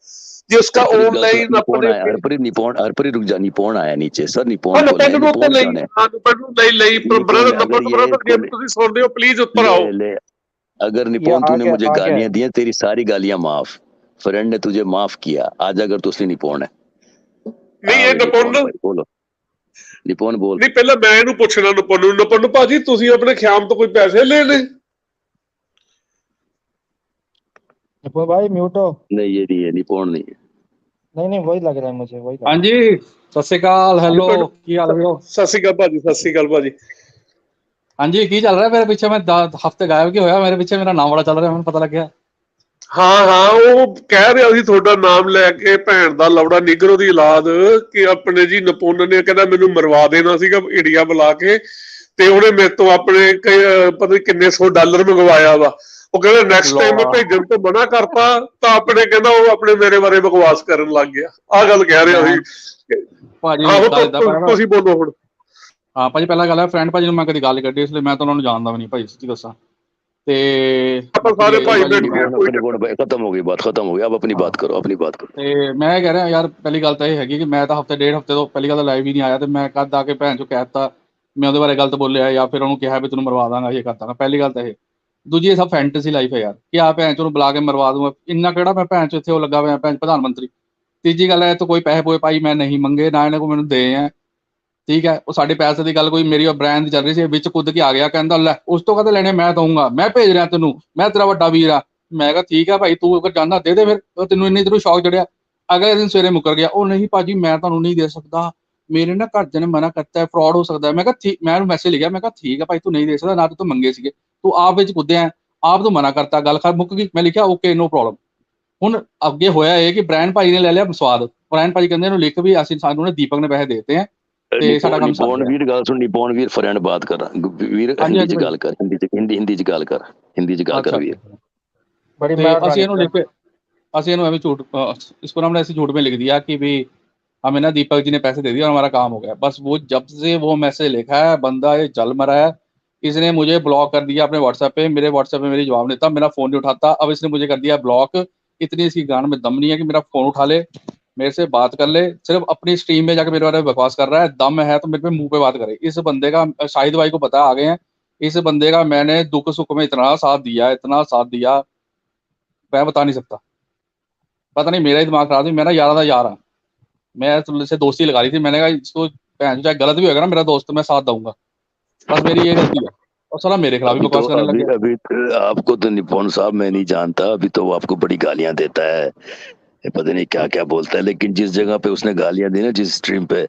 जी। उसका ऑनलाइन अपने हरपरी रुक जा, निपोन आया नीचे सर, निपोन हाँ, को ले, निपोन निपोन नहीं, कौन है? हाँ, निपोन नहीं, ब्रदर जब तुम सुन रहे हो प्लीज ऊपर आओ। ले, अगर निपोन तूने मुझे गालियां दी, तेरी सारी गालियां माफ, फ्रेंड ने तुझे माफ किया, आज अगर तू निपोन है नहीं ये निपोन बोलो, निपोन बोल। नहीं पहले मैं ਇਹਨੂੰ ਪੁੱਛਣਾ ਨਿਪੁੰਨ ਭਾਜੀ ਤੁਸੀਂ ਆਪਣੇ ਖਿਆਮ ਤੋਂ ਕੋਈ ਪੈਸੇ ਲੈ ਲੈ? निपुण भाई म्यूट हो। नहीं ये नहीं है, निपोन नहीं है। नहीं वही लग रहा है मुझे, वही। हाँ जी, सत श्री अकाल, हेलो, की हाल है? सत श्री अकाल भाजी, सत श्री अकाल भाजी। हाँ जी, की चल रहा है मेरे पीछे? मैं हफ्ते गायब क्यों होया? मेरे पीछे मेरा नाम बड़ा चल रहा है, मैंने पता लग गया। ਹਾਂ ਉਹ ਕਹਿ ਰਿਹਾ ਸੀ ਤੁਹਾਡਾ ਨਾਮ ਲੈ ਕੇ, ਭੈਣ ਦਾ ਲੌੜਾ ਨਿਗਰੋ ਦੀ ਔਲਾਦ, ਕਿ ਆਪਣੇ ਜੀ ਨਿਪੁੰਨ ਨੇ ਕਹਿੰਦਾ ਮੈਨੂੰ ਮਰਵਾ ਦੇਣਾ ਸੀਗਾ ਇੰਡੀਆ ਬੁਲਾ ਕੇ, ਤੇ ਉਹਨੇ ਮੇਰੇ ਤੋਂ ਆਪਣੇ ਪਤਾ ਨਹੀਂ ਕਿੰਨੇ $100 ਮੰਗਵਾਇਆ ਵਾ। ਉਹ ਕਹਿੰਦਾ ਨੈਕਸਟ ਟਾਈਮ ਮੈਂ ਭੇਜਣ ਤੋਂ ਮਨਾ ਕਰਤਾ, ਤਾਂ ਆਪਣੇ ਕਹਿੰਦਾ ਉਹ ਆਪਣੇ ਮੇਰੇ ਬਾਰੇ ਬਕਵਾਸ ਕਰਨ ਲੱਗ ਗਿਆ। ਆਹ ਗੱਲ ਕਹਿ ਰਿਹਾ ਸੀ ਭਾਜੀ। ਤੁਸੀਂ ਬੋਲੋ ਹੁਣ। ਹਾਂ ਭਾਜੀ, ਪਹਿਲਾਂ ਗੱਲ ਹੈ ਫਰੈਂਡ ਭਾਜੀ ਨੂੰ ਮੈਂ ਕਦੀ ਗੱਲ ਕੱਢੀ, ਇਸ ਲਈ ਮੈਂ ਤਾਂ ਉਹਨਾਂ ਨੂੰ ਜਾਣਦਾ ਵੀ ਨਹੀਂ ਭਾਈ, ਸੱਚੀ ਦੱਸਾਂ ਤੇ ਸਾਰੇ ਭਾਈ खत्म हो गई बात, खत्म हो गई, अब अपनी बात करो, अपनी बात करो। ਤੇ ਮੈਂ ਕਹਿ ਰਿਹਾ ਯਾਰ, ਪਹਿਲੀ ਗੱਲ ਤਾਂ ਇਹ ਹੈਗੀ ਕਿ ਮੈਂ ਤਾਂ ਡੇਢ ਹਫ਼ਤੇ ਤੋਂ ਪਹਿਲੀ ਗੱਲ ਤਾਂ ਲਾਈਵ ਹੀ ਨਹੀਂ ਆਇਆ, ਤੇ ਮੈਂ ਕਦ ਆ ਕੇ ਭੈਣ ਚੋਂ ਕਹਿ ਦਿੱਤਾ ਮੈਂ ਉਹਦੇ ਬਾਰੇ ਗਲਤ ਬੋਲਿਆ ਜਾਂ ਫਿਰ ਉਹਨੂੰ ਕਿਹਾ ਵੀ ਤੈਨੂੰ ਮਰਵਾ ਦਾਂਗਾ, ਇਹ ਕਰਦਾ। ਪਹਿਲੀ ਗੱਲ ਤਾਂ ਇਹ। ਦੂਜੀ, ਇਹ ਸਭ ਫੈਂਟਸੀ ਲਾਈਫ ਹੈ ਯਾਰ, ਕਿ ਆ ਭੈਣ ਚੋਂ ਨੂੰ ਬੁਲਾ ਕੇ ਮਰਵਾ ਦੂੰਗਾ, ਇੰਨਾ ਕਿਹੜਾ ਮੈਂ ਭੈਣ ਚੋਂ ਇੱਥੇ ਉਹ ਲੱਗਾ ਹੋਇਆ ਭੈਣ ਪ੍ਰਧਾਨ ਮੰਤਰੀ। ਤੀਜੀ ਗੱਲ ਹੈ, ਤਾਂ ਕੋਈ ਪੈਸੇ ਪੂਏ ਭਾਈ ਮੈਂ ਨਹੀਂ ਮੰਗੇ, ਨਾ ਇਹਨਾਂ ਕੋਲ ਮੈਨੂੰ ਦੇ ਆ, ਠੀਕ ਹੈ। ਉਹ ਸਾਡੇ ਪੈਸੇ ਦੀ ਗੱਲ ਕੋਈ ਮੇਰੀ ਬ੍ਰਾਂਡ ਦੀ ਚੱਲ ਰਹੀ ਸੀ, ਵਿੱਚ ਕੁੱਦ ਕੇ ਆ ਗਿਆ, ਕਹਿੰਦਾ ਲੈ ਉਸ ਤੋਂ ਕਦੇ ਲੈਣੇ, ਮੈਂ ਦਊਂਗਾ, ਮੈਂ ਭੇਜ ਰਿਹਾ ਤੈਨੂੰ, ਮੈਂ ਤੇਰਾ ਵੱਡਾ ਵੀਰ ਆ। ਮੈਂ ਕਿਹਾ ਠੀਕ ਹੈ ਭਾਈ, ਤੂੰ ਅਗਰ ਚਾਹੁੰਦਾ ਦੇ ਫਿਰ, ਤੈਨੂੰ ਇੰਨੀ ਤੈਨੂੰ ਸ਼ੌਕ ਚੜਿਆ। ਅਗਲੇ ਦਿਨ ਸਵੇਰੇ ਮੁੱਕਰ ਗਿਆ, ਉਹ ਨਹੀਂ ਭਾਜੀ ਮੈਂ ਤੁਹਾਨੂੰ ਨਹੀਂ ਦੇ ਸਕਦਾ, ਮੇਰੇ ਨਾ ਘਰਦਿਆਂ ਨੇ ਮਨਾ ਕਰਤਾ, ਫਰਾਡ ਹੋ ਸਕਦਾ। ਮੈਂ ਕਿਹਾ ਮੈਂ ਉਹਨੂੰ ਮੈਸੇਜ ਲਿਖਿਆ, ਮੈਂ ਕਿਹਾ ਠੀਕ ਹੈ ਭਾਈ ਤੂੰ ਨਹੀਂ ਦੇ ਸਕਦਾ, ਨਾ ਤੂੰ ਮੰਗੇ ਸੀਗੇ, ਤੂੰ ਆਪ ਵਿੱਚ ਕੁੱਦਿਆ, ਆਪ ਤੋਂ ਮਨਾ ਕਰਤਾ, ਗੱਲ ਮੁੱਕ ਗਈ। ਮੈਂ ਲਿਖਿਆ ਓਕੇ ਨੋ ਪ੍ਰੋਬਲਮ। ਹੁਣ ਅੱਗੇ ਹੋਇਆ ਇਹ ਕਿ ਬ੍ਰਾਂਡ ਭਾਈ ਨੇ ਲੈ ਲਿਆ ਸਵਾਦ। ਬ੍ਰਾਂਡ ਭਾਜੀ ਕਹਿੰਦੇ ਇਹਨੂੰ ਲਿਖ ਵੀ ਅਸੀਂ, ਸਾਨੂੰ ਨੇ ਦੀਪਕ ਨੇ ਪੈਸੇ ਦੇਤੇ ਹੈ ਤੇ ਸਾਡਾ ਕੰਮ ਨਿਪੋਨ ਵੀਰ ਗੱਲ ਸੁਣ, ਨਿਪੋਨ ਵੀਰ ਫਰੈਂਡ ਬਾਤ ਕਰ ਵੀਰ, ਹਿੰਦੀ ਚ ਗੱਲ ਕਰ, ਹਿੰਦੀ ਚ ਗੱਲ ਕਰ, ਹਿੰਦੀ ਚ ਗੱਲ ਕਰ ਵੀਰ। ਅਸੀਂ ਇਹਨੂੰ ਲਿਖ, ਅਸੀਂ ਇਹਨੂੰ ਐਵੇਂ झूठ, इसको हमने ऐसे झूठ में लिख दिया कि भी हमें ना दीपक जी ने पैसे दे दिए और हमारा काम हो गया। बस वो जब से वो मैसेज लिखा है बंदा ये जल मरा है। इसने मुझे ब्लॉक कर दिया अपने व्हाट्सएप पे, मेरे व्हाट्सएप पे मेरी जवाब नहीं था, मेरा फोन नहीं उठाता। अब इसने मुझे कर दिया ब्लॉक। इतनी इसकी गान में दम नहीं है कि मेरा फोन उठा ले, मेरे से बात कर ले, सिर्फ अपनी स्ट्रीम में जाकर मेरे बारे में बकवास कर रहा है। दम है तो मेरे पे मुंह पे बात करे। इस बंदे का शाहिद भाई को पता आ गए हैं, इस बंदे का मैंने दुख सुख में इतना साथ दिया, इतना साथ दिया, मैं बता नहीं सकता। पता नहीं मेरा ही दिमाग खराब है, मेरा यार था यार, मैं से दोस्ती लगा ली थी। मैंने कहा इसको चाहे गलत भी होगा ना मेरा दोस्त, मैं साथ दूंगा, बस मेरी ये गलती है। और साला मेरे खिलाफ भी बकवास करने लग गया। अभी आपको तो निपुण साहब मैं नहीं जानता, अभी तो वो आपको बड़ी गालियां देता है, पता नहीं क्या क्या बोलता है, लेकिन जिस जगह पे उसने गालियां दी ना, जिस स्ट्रीम पे,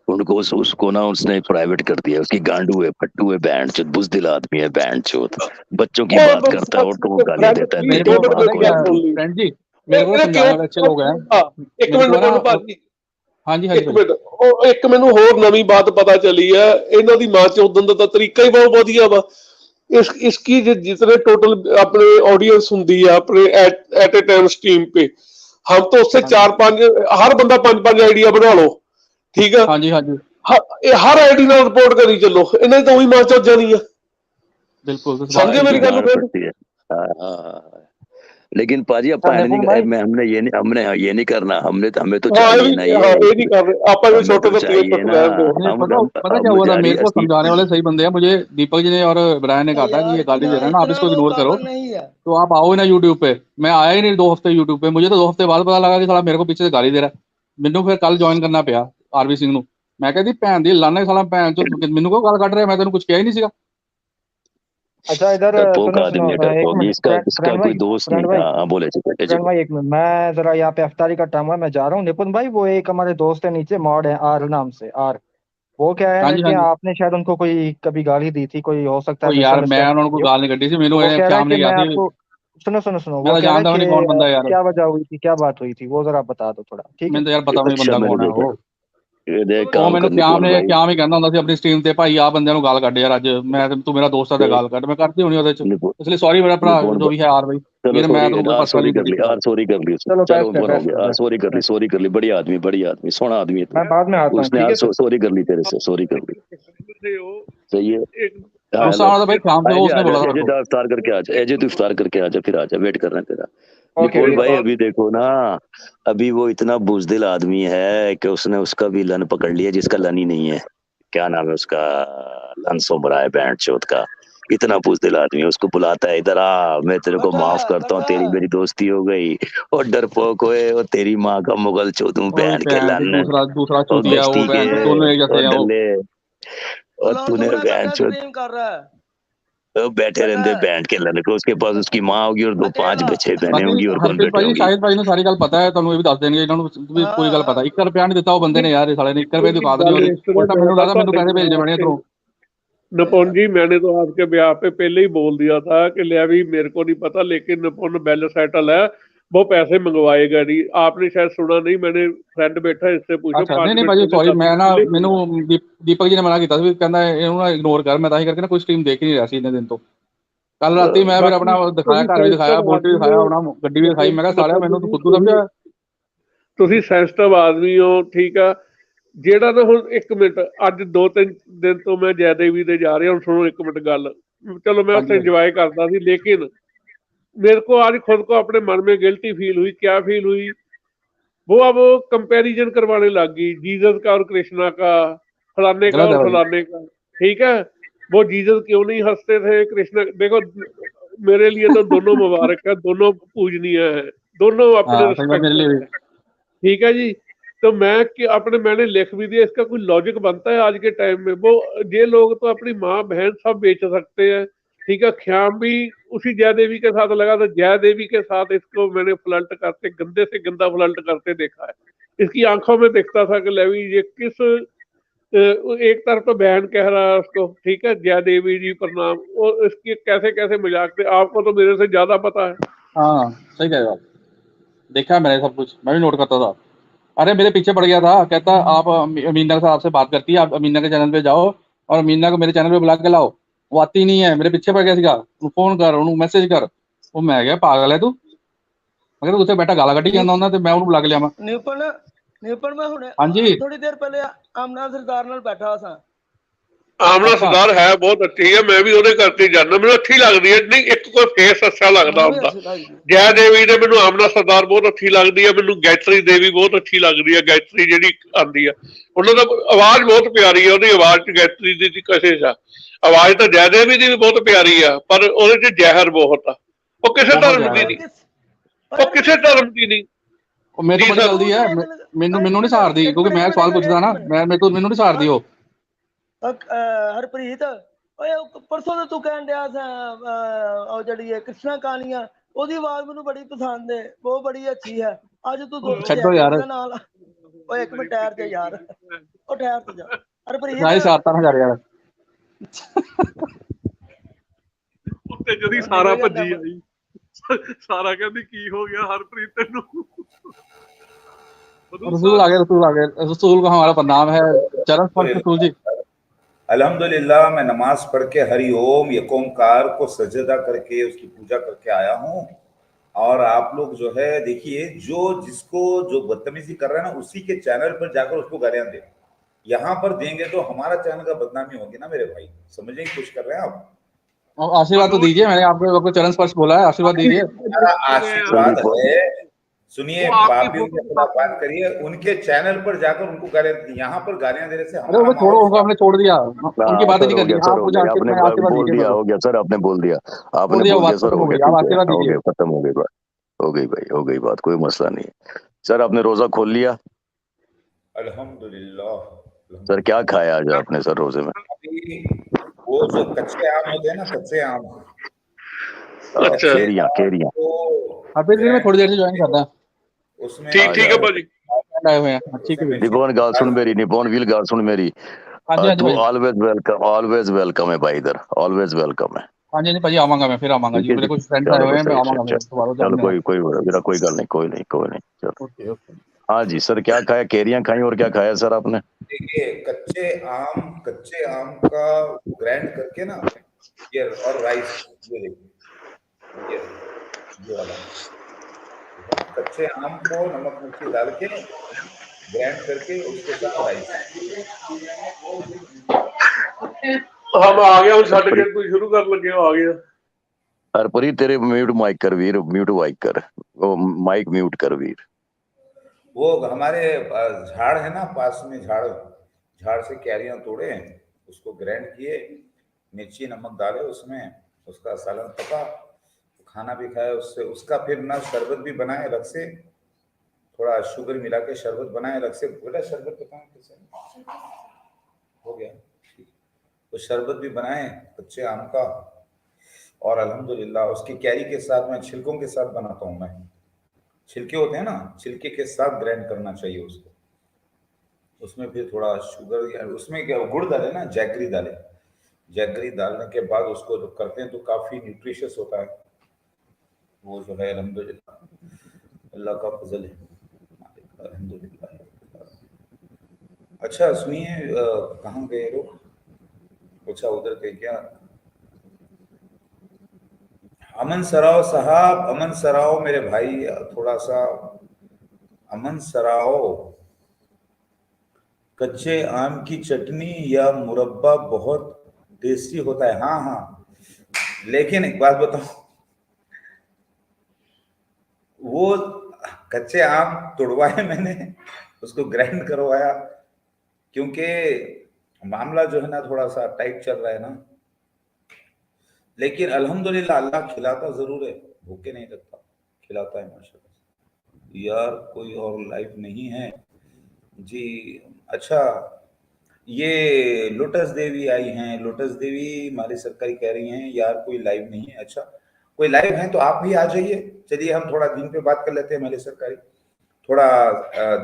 उनको उसको ना उसने प्राइवेट कर दिया। उसकी गांडू है, पट्टू है, बैंड चोद, बुज़दिल आदमी है, बैंड चोद, बच्चों की बात करता है और तो वो गालियां देता है। मेरे को फ्रेंड जी, मेरे को समझाने वाले अच्छे लोग हैं। एक मिनट भाजी, हाँ जी, हाँ जी, ਇੱਕ ਮੈਨੂੰ ਹੋਰ ਨਵੀਂ ਬਾਤ ਪਤਾ ਚਲੀ ਹੈ। ਇਹਨਾਂ ਦੀ ਮਾਂ ਚੋਦਨ ਦਾ ਤਰੀਕਾ ਹੀ ਬਹੁਤ ਵਧੀਆ ਵਾ। इसकी जितने टोटल अपने ऑडियंस होती है अपने एट ए टाइम स्ट्रीम पे, हम तो उससे 4-5, हर बंदा 5-5 आइडिया बना लो, ठीक है। हाँ जी, हाँ जी, हर आईडी ना रिपोर्ट करी चलो, इन्हें तो वही मां चौथ जानी है। बिल्कुल समझे मेरी गल? लेकिन पाजी अपन हमने ये नहीं करना, हमें तो चाहिए ना, ये नहीं कर रहे अपन भी छोटे से प्लेयर पर पता क्या हुआ था, मेरे को समझाने वाले सही बंदे हैं। मुझे दीपक जी ने और ब्रायन ने कहा था कि ये गाली दे रहे हैं ना, आप इसको इग्नोर करो, तो आप आओ ना यूट्यूब पे। मैं आया ही नहीं 2 हफ्ते यूट्यूब पे, मुझे तो 2 हफ्ते बाद पता लगा कि साला मेरे को पीछे से गाली दे रहा है। मैनू फिर कल ज्वाइन करना पिया आरवी सिंह नू। मैं कहती भैन दी लाने साला, भैन चो मैनू को गाल कट रहा, मैं तेन कुछ किया ही नहीं सीगा। अच्छा इधर इसका कोई दोस्त नहीं था। बोले भाई एक मिनट, मैं जरा यहाँ पे अफ्तारी का टाइम है, मैं जा रहा हूँ। निपुण भाई वो एक हमारे दोस्त है नीचे, मॉड है आर नाम से, आर, वो क्या है कि आपने शायद उनको कोई कभी गाली दी थी, कोई हो सकता है यार मैं उनको गाल नहीं कटी थी, मैंने सुनो वो कह रहा है कौन बंदा यार, क्या वजह हुई थी, क्या बात हुई थी, वो जरा बता दो थोड़ा, ठीक है। मैं तो यार पता नहीं बंदा कौन है वो। ਇਹ ਦੇ ਉਹ ਕੰਮ ਮੈਨੂੰ ਕਰਨੀ ਕੋਲ ਭਾਈ ਕਿਆ ਵੀ ਕਹਿੰਦਾ ਹੁੰਦਾ ਸੀ ਆਪਣੀ ਸਟ੍ਰੀਮ ਤੇ, ਭਾਈ ਆ ਬੰਦਿਆਂ ਨੂੰ ਗਾਲ ਕੱਢ ਯਾਰ, ਅੱਜ ਮੈਂ ਤੂੰ ਮੇਰਾ ਦੋਸਤ ਆ ਤੇ ਗਾਲ ਕੱਢ, ਮੈਂ ਕਰਦੀ ਹੋਣੀ ਉਹਦੇ ਚ, ਇਸ ਲਈ ਸੌਰੀ ਮੇਰਾ ਭਰਾ ਨਿਪੁੰਨ ਜੋ ਵੀ ਹੈ ਯਾਰ भाई, चलो ਵੀਰ मैं सॉरी ਤੈਨੂੰ ਕੋਈ यार, पर्सनली सॉरी कर नहीं ली कहता। यार, सॉरी कर ली, चलो चलो बेस्ट है, ऊपर हो बेस्ट गया है, यार, बेस्ट सॉरी कर ली, सॉरी कर ली, बढ़िया आदमी, सोना आदमी है तू, मैं बाद में आता हूँ, उसने ठीक है आज सर। सॉरी कर ली तेरे से, सॉरी कर ली, सही है। हाँ, गुस्सा हेलो आना था भाई शाम से, वो उसने बोला था मेरे अजय को। इफ्तार करके आ जा, अजय तू इफ्तार करके आ जा, फिर आ जा, वेट कर रहे हैं तेरा। ओके निपोल ठीक भाई है। अभी देखो ना, अभी वो इतना बुजदिल आदमी है कि उसने उसका भी लन पकड़ लिया जिसका लन ही नहीं है, क्या नाम है उसका, लन सोमरा है बैंड चौथ का, इतना बुजदिल आदमी है, उसको बुलाता है इधर आ, मैं तेरे को माफ करता हूँ, तेरी मेरी दोस्ती हो गई, और डरपोक होए, और तेरी माँ का मुगल चौथू ओए बैंड के भैन लन, दूसरा और चूतिया, वो गश्ती के, भैन दोनों एक जैसे और हैं वो। डल्ले, और तूने बैंड चौथ स्ट्रीम कर रहा है तो बैठे रहते बैंड के लन को, उसके पास उसकी माँ होगी और 5 बच्चे बहने होंगी, और कौन ਹਰਪ੍ਰੀਤ बैठे ਭਾਜੀ होंगी। ਸ਼ਾਹਿਦ ਭਾਈ ਨੂੰ ਸਾਰੀ ਗੱਲ ਪਤਾ ਹੈ, ਤੁਹਾਨੂੰ ਇਹ ਵੀ ਦੱਸ ਦੇਣਗੇ, ਇਹਨਾਂ ਨੂੰ ਵੀ ਪੂਰੀ ਗੱਲ ਪਤਾ, 1 ਰੁਪਿਆ ਨਹੀਂ ਦਿੱਤਾ ਉਹ ਬੰਦੇ ਨੇ ਯਾਰ, ਇਹ ਸਾਲੇ ਨੇ 1 ਰੁਪਏ ਦੀ ਔਕਾਤ ਨਹੀਂ ਗੱਲ ਉਹਦੀ, ਇਸ ਤਰ੍ਹਾਂ ਉਲਟਾ ਮੈਨੂੰ ਲੱਗਦਾ ਮੈਨੂੰ ਪੈਸੇ ਭੇਜਣੇ ਪੈਣੇ ਇਧਰੋਂ। निपुण जी, मैंने तो आपके ब्याह पे पहले ही बोल दिया था कि ले अभी मेरे को नहीं पता, लेकिन निपुण बेल सेटल है, वो पैसे मंगवाएगा नहीं। आपने शायद सुना नहीं, मैंने फ्रेंड बैठा है, इससे पूछो। ਅੱਛਾ ਨਹੀਂ ਭਾਜੀ ਸੌਰੀ, ਮੈਂ ਨਾ ਮੈਨੂੰ ਦੀਪਕ ਜੀ ਨੇ ਮਨਾ ਕੀਤਾ ਸੀ, ਕਹਿੰਦਾ ਇਹਨੂੰ ਨਾ ਇਗਨੋਰ ਕਰ, ਮੈਂ ਤਾਂ ਹੀ ਕਰਕੇ ਨਾ ਕੋਈ ਸਟ੍ਰੀਮ ਦੇਖ ਹੀ ਨਹੀਂ ਰਿਹਾ ਸੀ ਇੰਨੇ ਦਿਨ ਤੋਂ। ਕੱਲ ਰਾਤੀ ਮੈਂ ਫਿਰ ਆਪਣਾ ਦਿਖਾਇਆ, ਘਰ ਵੀ ਦਿਖਾਇਆ, ਬੋਟ ਵੀ ਦਿਖਾਇਆ, ਆਪਣਾ ਗੱਡੀ ਵੀ ਦਿਖਾਈ, ਮੈਂ ਕਿਹਾ ਸਾਲਿਆ ਮੈਨੂੰ ਤੂੰ ਖੁੱਦੂ ਸਮਝਿਆ। ਤੁਸੀਂ ਸੈਂਸਿਟਿਵ ਆਦਮੀ ਹੋ, ਠੀਕ ਆ। ਜਿਹੜਾ ਨਾ ਹੁਣ 1 ਮਿੰਟ, ਅੱਜ 2-3 ਦਿਨ ਤੋਂ ਮੈਂ ਜੈ ਦੇवी ਦੇ ਜਾ ਰਿਹਾ, ਹੁਣ ਸੁਣੋ 1 ਮਿੰट ਗੱਲ, चलो मैं उससे एंजॉय करता थी, लेकिन मेरे को आज खुद को अपने मन में गिल्टी फील हुई। क्या फील हुई, वो अब कंपैरिजन करवाने लग गई, जीसस का और कृष्णा का, फलाने का और फलाने का, ठीक है। वो जीसस क्यों नहीं हंसते थे, कृष्णा, देखो मेरे लिए तो दोनों मुबारक है, दोनों पूजनीय है, दोनों अपने रिस्पेक्टेड है, ठीक है जी। तो मैंने लिख भी दिया, इसका कोई लॉजिक बनता है आज के टाइम में। वो ये लोग तो अपनी माँ बहन सब बेच सकते हैं, ठीक है। ख्याम भी उसी जय देवी के साथ लगा था, जय देवी के साथ इसको मैंने फ्लर्ट करते, गंदे से गंदा फ्लर्ट करते देखा है। इसकी आंखों में दिखता था कि लेवी ये किस एक तरफ तो बहन कह रहा है उसको, ठीक है, जय देवी जी प्रणाम, और इसकी कैसे कैसे मजाक थे। आपको तो मेरे से ज्यादा पता है। हाँ सही कह रहे हो, देखा है मैंने सब कुछ, मैं भी नोट करता था। अरे मेरे पीछे पड़ गया था, कहता आप अमीना के साथ आपसे बात करती है, आप अमीना के चैनल पे जाओ और अमीना को मेरे चैनल पे बुला के लाओ। वो आती नहीं है, मेरे पीछे पड़ गया सीगा, फोन कर, उन्होंने मैसेज कर। वो मैं गया पागल है तू, मगर उत्थे बैठा गाला कटी जांदा हुंदा ते मैं उन्होंने बुला के लिया। निपुण मैं हुणे हाँ जी थोड़ी देर पहले आमना सरदार नाल बैठा सा। आमना सरदार है बहुत अच्छी है, मैं भी ਉਹਦੇ ਕਰਕੇ ਜਾਣਾ, ਮੈਨੂੰ ਅੱਛੀ ਲੱਗਦੀ ਹੈ। ਨਹੀਂ ਇੱਕ ਕੋਈ ਫੇਸ ਅੱਛਾ ਲੱਗਦਾ ਹੁੰਦਾ, ਜੈ ਦੇਵੀ ਦੇ ਮੈਨੂੰ ਆਮਨਾ ਸਰਦਾਰ ਬਹੁਤ ਅੱਛੀ ਲੱਗਦੀ ਹੈ, ਮੈਨੂੰ ਗਾਇਤਰੀ ਦੇਵੀ ਬਹੁਤ ਅੱਛੀ ਲੱਗਦੀ ਹੈ। ਗਾਇਤਰੀ ਜਿਹੜੀ ਆਂਦੀ ਆ, ਉਹਨਾਂ ਦਾ ਆਵਾਜ਼ ਬਹੁਤ ਪਿਆਰੀ ਹੈ, ਉਹਦੀ ਆਵਾਜ਼ ਚ ਗਾਇਤਰੀ ਦੀ ਕਸ਼ਿਸ਼ ਆ। ਆਵਾਜ਼ ਤਾਂ ਜੈ ਦੇਵੀ ਦੀ ਵੀ ਬਹੁਤ ਪਿਆਰੀ ਆ, ਪਰ ਉਹਦੇ ਚ ਜ਼ਹਿਰ ਬਹੁਤ ਆ। ਉਹ ਕਿਸੇ ਧਰਮ ਦੀ ਨਹੀਂ, ਉਹ ਕਿਸੇ ਧਰਮ ਦੀ ਨਹੀਂ। ਮੇਰੇ ਤੋਂ ਬੜੀ ਜਲਦੀ ਹੈ, ਮੈਨੂੰ ਨਹੀਂ ਸਾਰਦੀ, ਕਿਉਂਕਿ ਮੈਂ ਸਵਾਲ ਪੁੱਛਦਾ ਨਾ, ਮੈਨੂੰ ਨਹੀਂ ਸਾਰਦੀ ਉਹ। ਹਰਪ੍ਰੀਤ ਓਏ ਪਰਸੋਂ ਤੋਂ ਤੂੰ ਕਹਿਣ ਡਿਆ ਉਹ ਜਿਹੜੀ ਕ੍ਰਿਸ਼ਨਾ ਕਹਾਣੀ ਆ, ਉਹਦੀ ਆਵਾਜ਼ ਮੈਨੂੰ ਬੜੀ ਪਸੰਦ ਹੈ, ਉਹ ਬੜੀ ਅੱਛੀ ਹੈ। ਅੱਜ ਤੂੰ ਛੱਡੋ ਯਾਰ, ਨਾਲ ਓਏ 1 ਮਿੰਟ ਠਹਿਰ ਜਾ ਯਾਰ, ਉਹ ਠਹਿਰ ਤੇ ਜਾ ਹਰਪ੍ਰੀਤ। ਨਹੀਂ ਸਾਰਤਾ ਨਾ ਯਾਰ ਉੱਤੇ ਜਦੀ ਸਾਰਾ ਭੱਜੀ ਆਈ, ਸਾਰਾ ਕਹਿੰਦੀ ਕੀ ਹੋ ਗਿਆ हरप्रीत ਤੈਨੂੰ। रसूल आ गए, रसूल का हमारा नाम है चरण स्पर्श रसूल जी। अल्हम्दुलिल्लाह, मैं नमाज पढ़ के हरि ओम यकोमकार को सजदा करके उसकी पूजा करके आया हूँ। और आप लोग जो है देखिए, जिसको जो बदतमीजी कर रहे हैं ना, उसी के चैनल पर जाकर उसको गालियां दे, यहाँ पर देंगे तो हमारा चैनल का बदनामी होगी ना मेरे भाई, समझने की कोशिश कर रहे हैं आप। आशीर्वाद तो दीजिए, मैंने आपको चरण स्पर्श बोला है, आशीर्वाद दीजिए। आशीर्वाद है, सुनिए, पापियों के खिलाफ बात करिए, उनके चैनल पर जाकर उनको गालियां, यहाँ पर गालियां देने से हमारा छोड़ो, उनको हमने छोड़ दिया, उनकी बातें नहीं करनी। आप मुझे आपने बोल दिया, हो गया सर, आपने बोल दिया, आपने बोल दिया सर, हो गया, खत्म हो गई बात, हो गई भाई, हो गई बात, कोई मसला नहीं है। सर आपने रोजा खोल लिया? अल्हम्दुलिल्लाह। सर क्या खाया आज आपने सर रोजे में? वो जो कच्चे आम होते हैं ना, कच्चे आम, केरियां अभी में थोड़ी देर से ज्वाइन करता, उसमें ठीक है भाजी, आए हुए हैं। ठीक है निपोन गाल सुन मेरी, निपोन व्हील गाल सुन मेरी, तू ऑलवेज वेलकम है भाई, इधर ऑलवेज वेलकम है। हाँ जी भाजी, आवांगा मैं, फिर आवांगा जी, मेरे कुछ फ्रेंड्स आए हुए हैं, मैं आवांगा। चलो कोई गल नहीं, कोई नहीं, चलो ओके। हाँ जी सर, क्या खाया? केरियां खाई और क्या खाया सर आपने? देखिए कच्चे आम का ग्राइंड करके ना, ये और राइस, ये देखिए ये वाला, ठीक है ना, कच्चे आम को नमक मिर्ची डाल के ग्राइंड करके उसके साथ राइस। हम आ गया, छड़ के तू शुरू कर लगे हो, आ गया। हरप्रीत तेरे म्यूट माइक कर वीर, म्यूट माइक कर, वो माइक म्यूट कर वीर। वो हमारे झाड़ है ना पास में, झाड़ से कैरियां तोड़े, उसको ग्राइंड किए, मिर्ची नमक डाले उसमें, उसका सालन पका, खाना भी खाया उससे। उसका फिर ना शरबत भी बनाए अलग से, थोड़ा शुगर मिला के शरबत बनाए अलग से। बोला शरबत बताऊं कैसे? हो गया ठीक। तो शरबत भी बनाए कच्चे आम का, और अल्हम्दुलिल्लाह उसकी कैरी के साथ, मैं छिलकों के साथ बनाता हूँ। मैं छिलके होते हैं ना, छिलके के साथ ग्राइंड करना चाहिए उसको। उसमें फिर थोड़ा शुगर, या उसमें क्या गुड़ डाले ना, जैगरी डाले। जैगरी डालने के बाद उसको जब करते हैं तो काफ़ी न्यूट्रिशियस होता है वो जो है। अल्हम्दुलिल्लाह अल्लाह का फजल है, अल्हम्दुलिल्लाह। अच्छा सुनिए, कहाँ गए लोग? अच्छा उधर थे क्या? अमन सराव साहब, अमन सराव मेरे भाई, थोड़ा सा अमन सराव, कच्चे आम की चटनी या मुरब्बा बहुत टेस्टी होता है। हाँ हाँ, लेकिन एक बात बताऊं, वो कच्चे आम तोड़वाए मैंने, उसको ग्राइंड करवाया, क्योंकि मामला जो है ना थोड़ा सा टाइट चल रहा है ना। लेकिन अल्हम्दुलिल्लाह अल्लाह खिलाता जरूर है, भूखे नहीं रखता, खिलाता है माशाल्लाह। यार कोई और लाइफ नहीं है जी? अच्छा, ये लोटस देवी आई हैं, लोटस देवी हमारी सरकारी कह रही हैं यार कोई लाइव नहीं है। अच्छा कोई लाइव है तो आप भी आ जाइए। चलिए हम थोड़ा दिन पे बात कर लेते हैं, हमारे सरकारी थोड़ा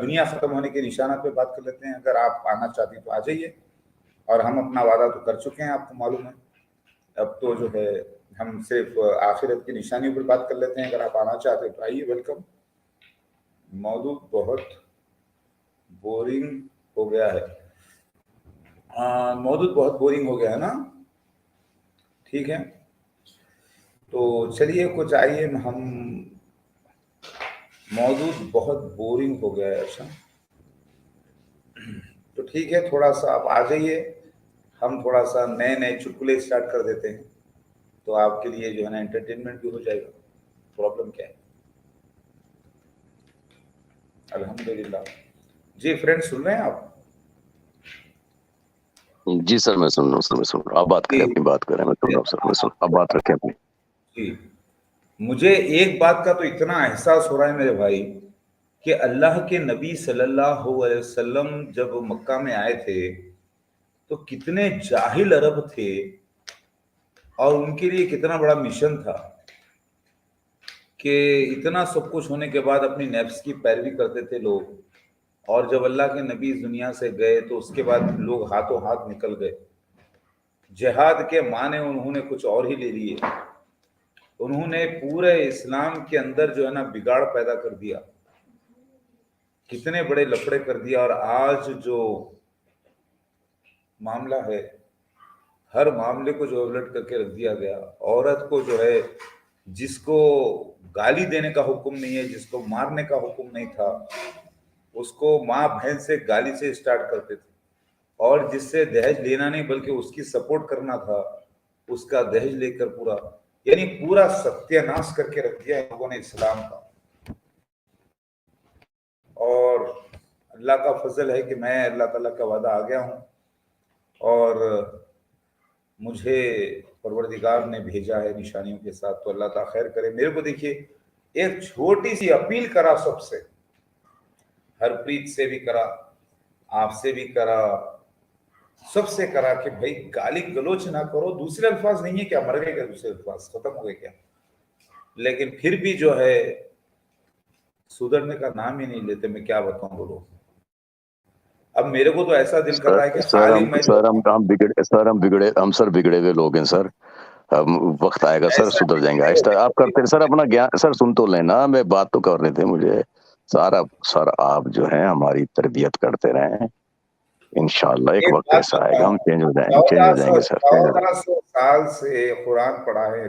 दुनिया खत्म होने के निशाना पे बात कर लेते हैं। अगर आप आना चाहती हैं तो आ जाइए, और हम अपना वादा तो कर चुके हैं, आपको मालूम है। अब तो जो है हम सिर्फ आखिरत की निशानियों पर बात कर लेते हैं। अगर आप आना चाहते हैं तो आइए, वेलकम। मौजूद बहुत बोरिंग हो गया है, मौजूद बहुत बोरिंग हो गया है ना, ठीक है। तो चलिए कुछ आइए, हम मौजूद बहुत बोरिंग हो गया है। अच्छा तो ठीक है, थोड़ा सा आप आ जाइए, हम थोड़ा सा नए नए चुटकुले स्टार्ट कर देते हैं, तो आपके लिए जो है ना एंटरटेनमेंट भी हो जाएगा। प्रॉब्लम क्या है? अल्हम्दुलिल्लाह जी। फ्रेंड सुन रहे हैं आप? जी सर मैं सुन रहा हूँ सर, मैं सुन रहा हूँ। आप बात करें, अपनी बात करें, मैं सुन रहा हूँ सर, मैं सुन, आप बात रखें अपनी। जी, मुझे एक बात का तो इतना एहसास हो रहा है मेरे भाई, कि अल्लाह के नबी सल्लल्लाहु अलैहि वसल्लम जब मक्का में आए थे तो कितने जाहिल अरब थे, और उनके लिए कितना बड़ा मिशन था कि इतना सब कुछ होने के बाद अपनी नफ्स की पैरवी करते थे लोग। और जब अल्लाह के नबी इस दुनिया से गए तो उसके बाद लोग हाथों हाथ निकल गए। जिहाद के माने उन्होंने कुछ और ही ले लिए। उन्होंने पूरे इस्लाम के अंदर जो है ना बिगाड़ पैदा कर दिया, कितने बड़े लफड़े कर दिया। और आज जो मामला है, हर मामले को जो उलट करके रख दिया गया। औरत को जो है, जिसको गाली देने का हुक्म नहीं है, जिसको मारने का हुक्म नहीं था, उसको माँ बहन से गाली से स्टार्ट करते थे। और जिससे दहेज लेना नहीं बल्कि उसकी सपोर्ट करना था, उसका दहेज लेकर पूरा, यानी पूरा सत्यानाश करके रख दिया इन लोगों ने इस्लाम का। और अल्लाह का फजल है कि मैं अल्लाह ताला का वादा आ गया हूँ, और मुझे परवरदिगार ने भेजा है निशानियों के साथ। तो अल्लाह ताला खैर करे। मेरे को देखिए, एक छोटी सी अपील करा सबसे, हरप्रीत से भी करा, आपसे भी करा, सबसे करा कि भाई गाली गलोच ना करो। दूसरे अल्फाज नहीं है क्या? मर गए क्या? दूसरे अल्फाज खत्म हो गए क्या? लेकिन फिर भी जो है सुधरने का नाम ही नहीं लेते। मैं क्या बताऊं बोलो। अब मेरे को तो ऐसा दिल कर रहा है कि खाली मैं हम बिगड़े हुए लोग हैं सर। वक्त आएगा सर, सुधर जाएंगे आहिस्ता। आप करते सर अपना ज्ञान सर, सुन तो लेना, मैं बात तो करने थे मुझे। सर आप जो है हमारी तरबियत करते रहे, इंशाल्लाह एक एक वक्त बात ऐसा आएगा बताओ, हम चेंज हो जाएंगे, चेंज हो 1400 जाएंगे सर, चेंज हो जाएंगे। 1400 साल से कुरान पढ़ा है,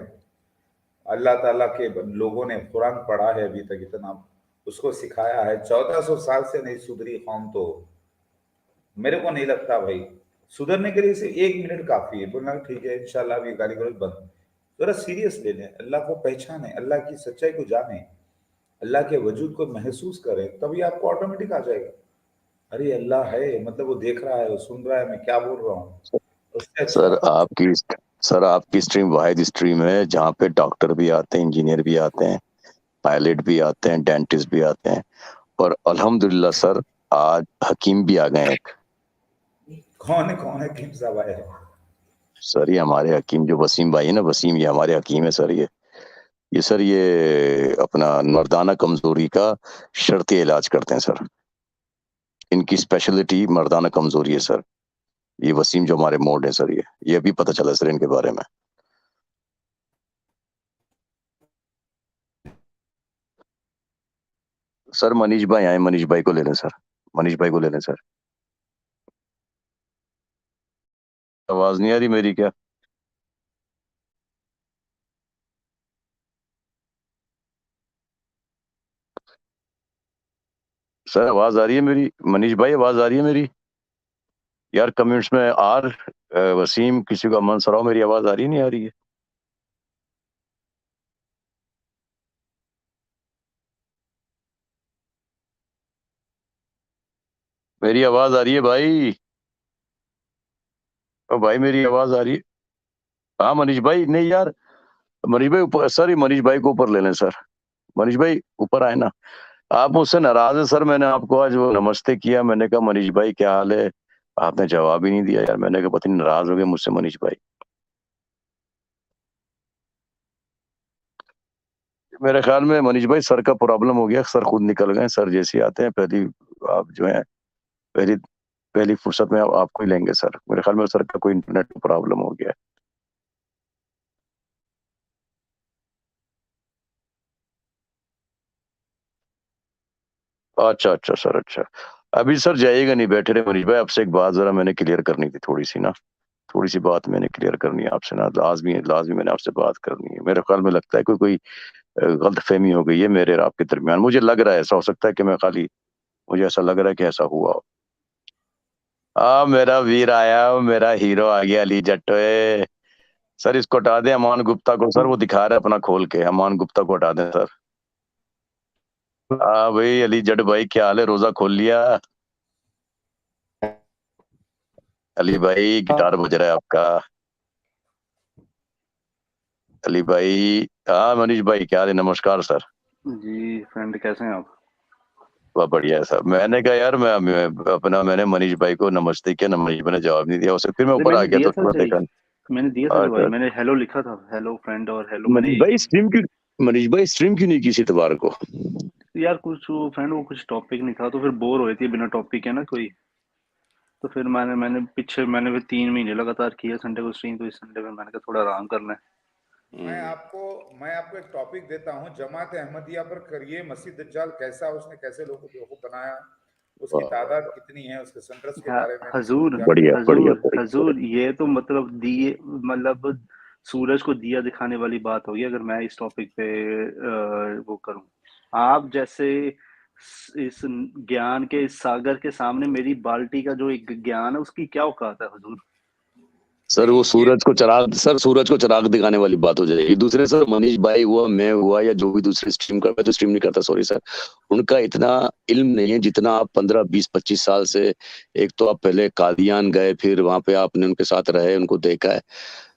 अल्लाह ताला के लोगों ने कुरान पढ़ा है, अभी तक इतना उसको सिखाया है। 1400 साल से नहीं सुधरी कौम तो मेरे को नहीं लगता भाई सुधरने के लिए सिर्फ 1 मिनट काफी है। बोलना ठीक है इंशाल्लाह भी गाली गलौज बंद, जरा सीरियस ले लें, अल्लाह को पहचाने, अल्लाह की सच्चाई को जाने, अल्लाह के वजूद को महसूस करें, तभी आपको ऑटोमेटिक आ जाएगा अरे अल्लाह है, मतलब वो देख रहा है, वो सुन रहा है मैं क्या बोल रहा हूँ। उससे अच्छा सर आपकी सर आपकी स्ट्रीम वाहिद स्ट्रीम है जहाँ पे डॉक्टर भी आते हैं, इंजीनियर भी आते हैं, पायलट भी आते हैं, डेंटिस्ट भी आते हैं, और अल्हम्दुलिल्लाह सर आज हकीम भी आ गए एक। कौन है हकीम साहब आए? सर ये हमारे हकीम जो वसीम भाई है ना, वसीम, ये हमारे हकीम है सर। ये सर ये अपना मर्दाना कमजोरी का शर्ती इलाज करते हैं सर। इनकी स्पेशलिटी मर्दाना कमजोरी है सर। ये वसीम जो हमारे मोड है सर, ये अभी पता चला सर इनके बारे में। सर मनीष भाई आए, मनीष भाई को ले लें सर, मनीष भाई को ले लें सर। आवाज नहीं आ रही मेरी क्या? सर आवाज आ रही है मेरी? मनीष भाई आवाज आ रही है मेरी? यार कमेंट्स में आर वसीम किसी का मन सराओ, मेरी आवाज आ रही नहीं आ रही है? मेरी आवाज आ रही है भाई? ओ भाई मेरी आवाज आ रही है? हाँ मनीष भाई, नहीं यार मनीष भाई ऊपर, सर ये मनीष भाई को ऊपर ले लें सर। मनीष भाई ऊपर आए ना। आप मुझसे नाराज हैं सर, मैंने आपको आज वो नमस्ते किया, मैंने कहा मनीष भाई क्या हाल है, आपने जवाब ही नहीं दिया यार। मैंने कहा पता नहीं नाराज हो गए मुझसे मनीष भाई। मेरे ख्याल में मनीष भाई सर का प्रॉब्लम हो गया, सर खुद निकल गए। सर जैसे आते हैं पहली आप जो है पहली पहली फुर्सत में आपको ही लेंगे सर। मेरे ख्याल में सर का कोई इंटरनेट प्रॉब्लम हो गया है। अच्छा अच्छा सर, अच्छा अभी सर जाइएगा नहीं, बैठे रहे मनीष भाई। आपसे एक बात जरा मैंने क्लियर करनी थी, थोड़ी सी ना, थोड़ी सी बात मैंने क्लियर करनी है आपसे ना, लाजमी लाजमी मैंने आपसे बात करनी है। मेरे ख्याल में लगता है कोई गलत फहमी हो गई है मेरे और आपके दरमियान। मुझे लग रहा है ऐसा हो सकता है कि मैं खाली, मुझे ऐसा लग रहा है कि ऐसा हुआ हो। मेरा वीर आया, मेरा हीरो आ गया अली जट्टो। सर इसको हटा दें अमान गुप्ता को, सर वो दिखा रहा है अपना खोल के, अमान गुप्ता को हटा दें सर। हाँ भाई अली जट भाई क्या हाल है, रोजा खोल लिया? अली भाई गिटार बज रहा है आपका। अली भाई, हाँ मनीष भाई क्या हाल है, नमस्कार सर। जी फ्रेंड कैसे हैं आप? वाह बढ़िया है सर। मैंने कहा यार मैंने मनीष भाई को नमस्ते किया, मनीष भाई ने जवाब नहीं दिया उसे, फिर मैं अरे ऊपर आ मैंने गया दिया तो था थोड़ा भाई, देखा। मैंने दिया था भाई, अच्छा मैंने हेलो लिखा था, हेलो फ्रेंड, और हेलो मैंने मनीष भाई स्ट्रीम क्यों, मनीष भाई स्ट्रीम क्यों नहीं की इस इतवार को? यार कुछ वो फ्रेंड वो कुछ टॉपिक नहीं था, तो फिर बोर हो रही थी बिना टॉपिक है ना कोई, तो फिर मैंने पीछे मैंने फिर 3 महीने लगातार किया संडे को स्ट्रीम, तो इस संडे में मैंने कहा थोड़ा आराम करना है। मैं आपको एक टॉपिक देता हूँ, जमात अहमदिया पर करिए, मसीह दज्जाल कैसा, उसने कैसे लोगों को बेवकूफ बनाया, उसकी तादाद कितनी है, उसके सेंटर्स के बारे में हजूर बढ़िया बढ़िया हजूर हजूर, ये तो मतलब दिए, मतलब सूरज को दिया दिखाने वाली बात होगी अगर मैं इस टॉपिक पे वो करूं। आप जैसे इस ज्ञान के इस सागर के सामने मेरी बाल्टी का जो एक ज्ञान है उसकी क्या औकात है हजूर? सर वो सूरज को चराग, सर सूरज को चराग दिखाने वाली बात हो जाएगी। दूसरे सर मनीष भाई हुआ, मैं हुआ, या जो भी दूसरे स्ट्रीम कर, मैं तो स्ट्रीम नहीं करता सॉरी सर, उनका इतना इल्म नहीं है जितना आप 15 20 25 साल से, एक तो आप पहले कादियान गए, फिर वहां पे आपने उनके साथ रहे, उनको देखा है।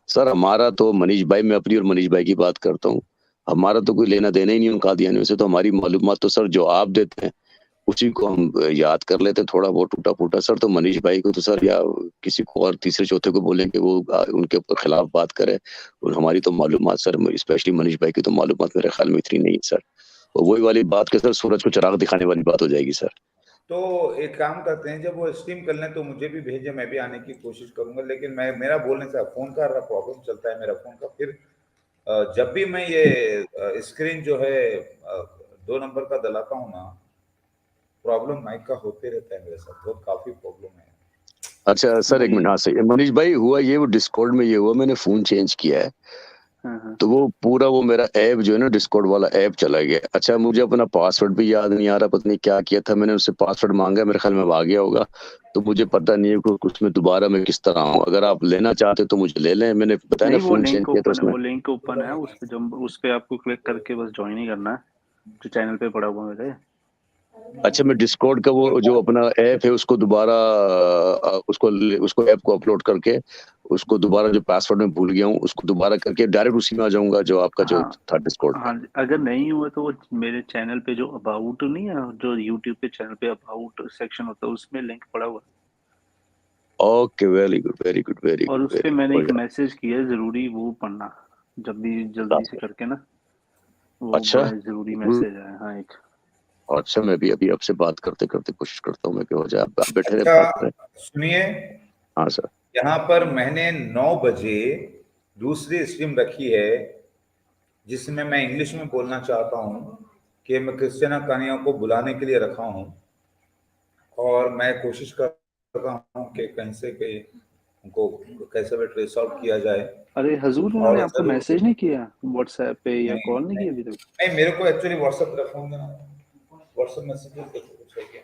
सर हमारा तो मनीष भाई, मैं अपनी और मनीष भाई की बात करता हूँ, हमारा तो कोई लेना देना ही नहीं उन कादियानियों से। तो हमारी मालूमात तो सर जो आप देते हैं उसी को हम याद कर लेते थोड़ा बहुत टूटा फूटा। सर तो मनीष भाई को तो सर, या किसी को और तीसरे चौथे को बोलेंगे वो उनके ऊपर खिलाफ बात करे, और हमारी तो मालूमात सर, स्पेशली मनीष भाई की तो मालूमात मेरे ख्याल में इतनी नहीं है सर। और वही वाली बात के सर सूरज को चराग दिखाने वाली बात हो जाएगी सर। तो एक काम करते हैं, जब वो स्ट्रीम कर लें तो मुझे भी भेजें, मैं भी आने की कोशिश करूंगा, लेकिन मेरा बोलने से फोन का प्रॉब्लम चलता है मेरा फोन का। फिर जब भी मैं ये स्क्रीन जो है 2 नंबर का दलाता हूँ ना, प्रॉब्लम माइक का होते रहता है मेरे साथ, बहुत काफी प्रॉब्लम है। अच्छा सर एक मिनट, हाँ सही मनीष भाई, हुआ ये वो डिस्कॉर्ड में ये हुआ, मैंने फोन चेंज किया है तो वो पूरा वो मेरा ऐप जो है ना डिस्कॉर्ड वाला ऐप चला गया। अच्छा मुझे अपना पासवर्ड भी याद नहीं आ रहा, पता नहीं क्या किया था मैंने, उससे पासवर्ड मांगा, मेरे ख्याल में वो आ गया होगा, तो मुझे पता नहीं है कि उसमें दोबारा मैं किस तरह आऊँ। अगर आप लेना चाहते तो मुझे ले लें, मैंने बताया ना नहीं वो फोन चेंज लिंक किया था ओपन है, उसमें। वो लिंक ओपन है, उस पे जब उस पे आपको क्लिक करके बस ज्वाइन ही करना है, जो चैनल पे पड़ा हुआ मेरे। अच्छा मैं डिस्कॉर्ड का वो जो अपना ऐप है उसको दोबारा उसको ऐप को अपलोड करके उसको दोबारा, जो पासवर्ड मैं भूल गया हूँ उसको दोबारा करके डायरेक्ट उसी में आ जाऊंगा जो आपका जो हाँ था डिस्कॉर्ड हाँ, अगर नहीं हुआ तो वो मेरे चैनल पे जो अबाउट नहीं है, जो यूट्यूब पे चैनल पे अबाउट सेक्शन होता है उसमें लिंक पड़ा हुआ है। Okay very good very good very और गुड उस पे वेरी मैंने एक गुड। मैसेज किया है, जरूरी वो पढ़ना जब भी जल्दी से करके ना, वो अच्छा बड़ा जरूरी मैसेज है। हाँ एक अच्छा मैं भी अभी आपसे बात करते करते कोशिश करता हूँ मैं कि हो जाए, आप बैठे रहे बात अच्छा करें। सुनिए, हाँ सर। यहाँ पर मैंने 9 बजे दूसरी स्ट्रीम रखी है जिसमें मैं इंग्लिश में बोलना चाहता हूँ कि मैं क्रिश्चियना कन्या को बुलाने के लिए रखा हूँ, और मैं कोशिश कर रहा हूँ कि कहीं से कहीं उनको कैसे भी ट्रेस आउट किया जाए। अरे हजूर उन्होंने और आपको जरूर मैसेज नहीं किया व्हाट्सएप पे या नहीं कॉल नहीं नहीं किया अभी तक? नहीं, मेरे को एक्चुअली व्हाट्सएप रखूंगा ना, व्हाट्सएप मैसेज कुछ है क्या?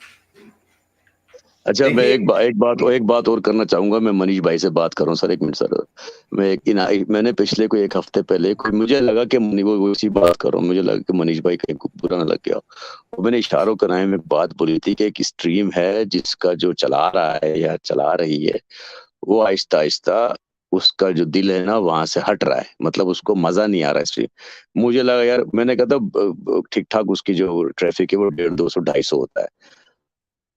अच्छा मैं देखिए एक बात और करना चाहूंगा, मैं मनीष भाई से बात कर रहा हूँ सर, एक मिनट सर। मैंने पिछले कोई एक हफ्ते पहले कोई, मुझे लगा कि वो इसी बात कर रहा हूँ, मुझे लगा कि मनीष भाई कहीं को बुरा ना लग गया, और मैंने इशारों कराए में बात बोली थी कि एक स्ट्रीम है जिसका जो चला रहा है या चला रही है वो आहिस्ता आहिस्ता उसका जो दिल है ना वहां से हट रहा है, मतलब उसको मजा नहीं आ रहा है स्ट्रीम। मुझे लगा यार, मैंने कहा था ठीक ठाक उसकी जो ट्रैफिक है वो 150 200 250 होता है,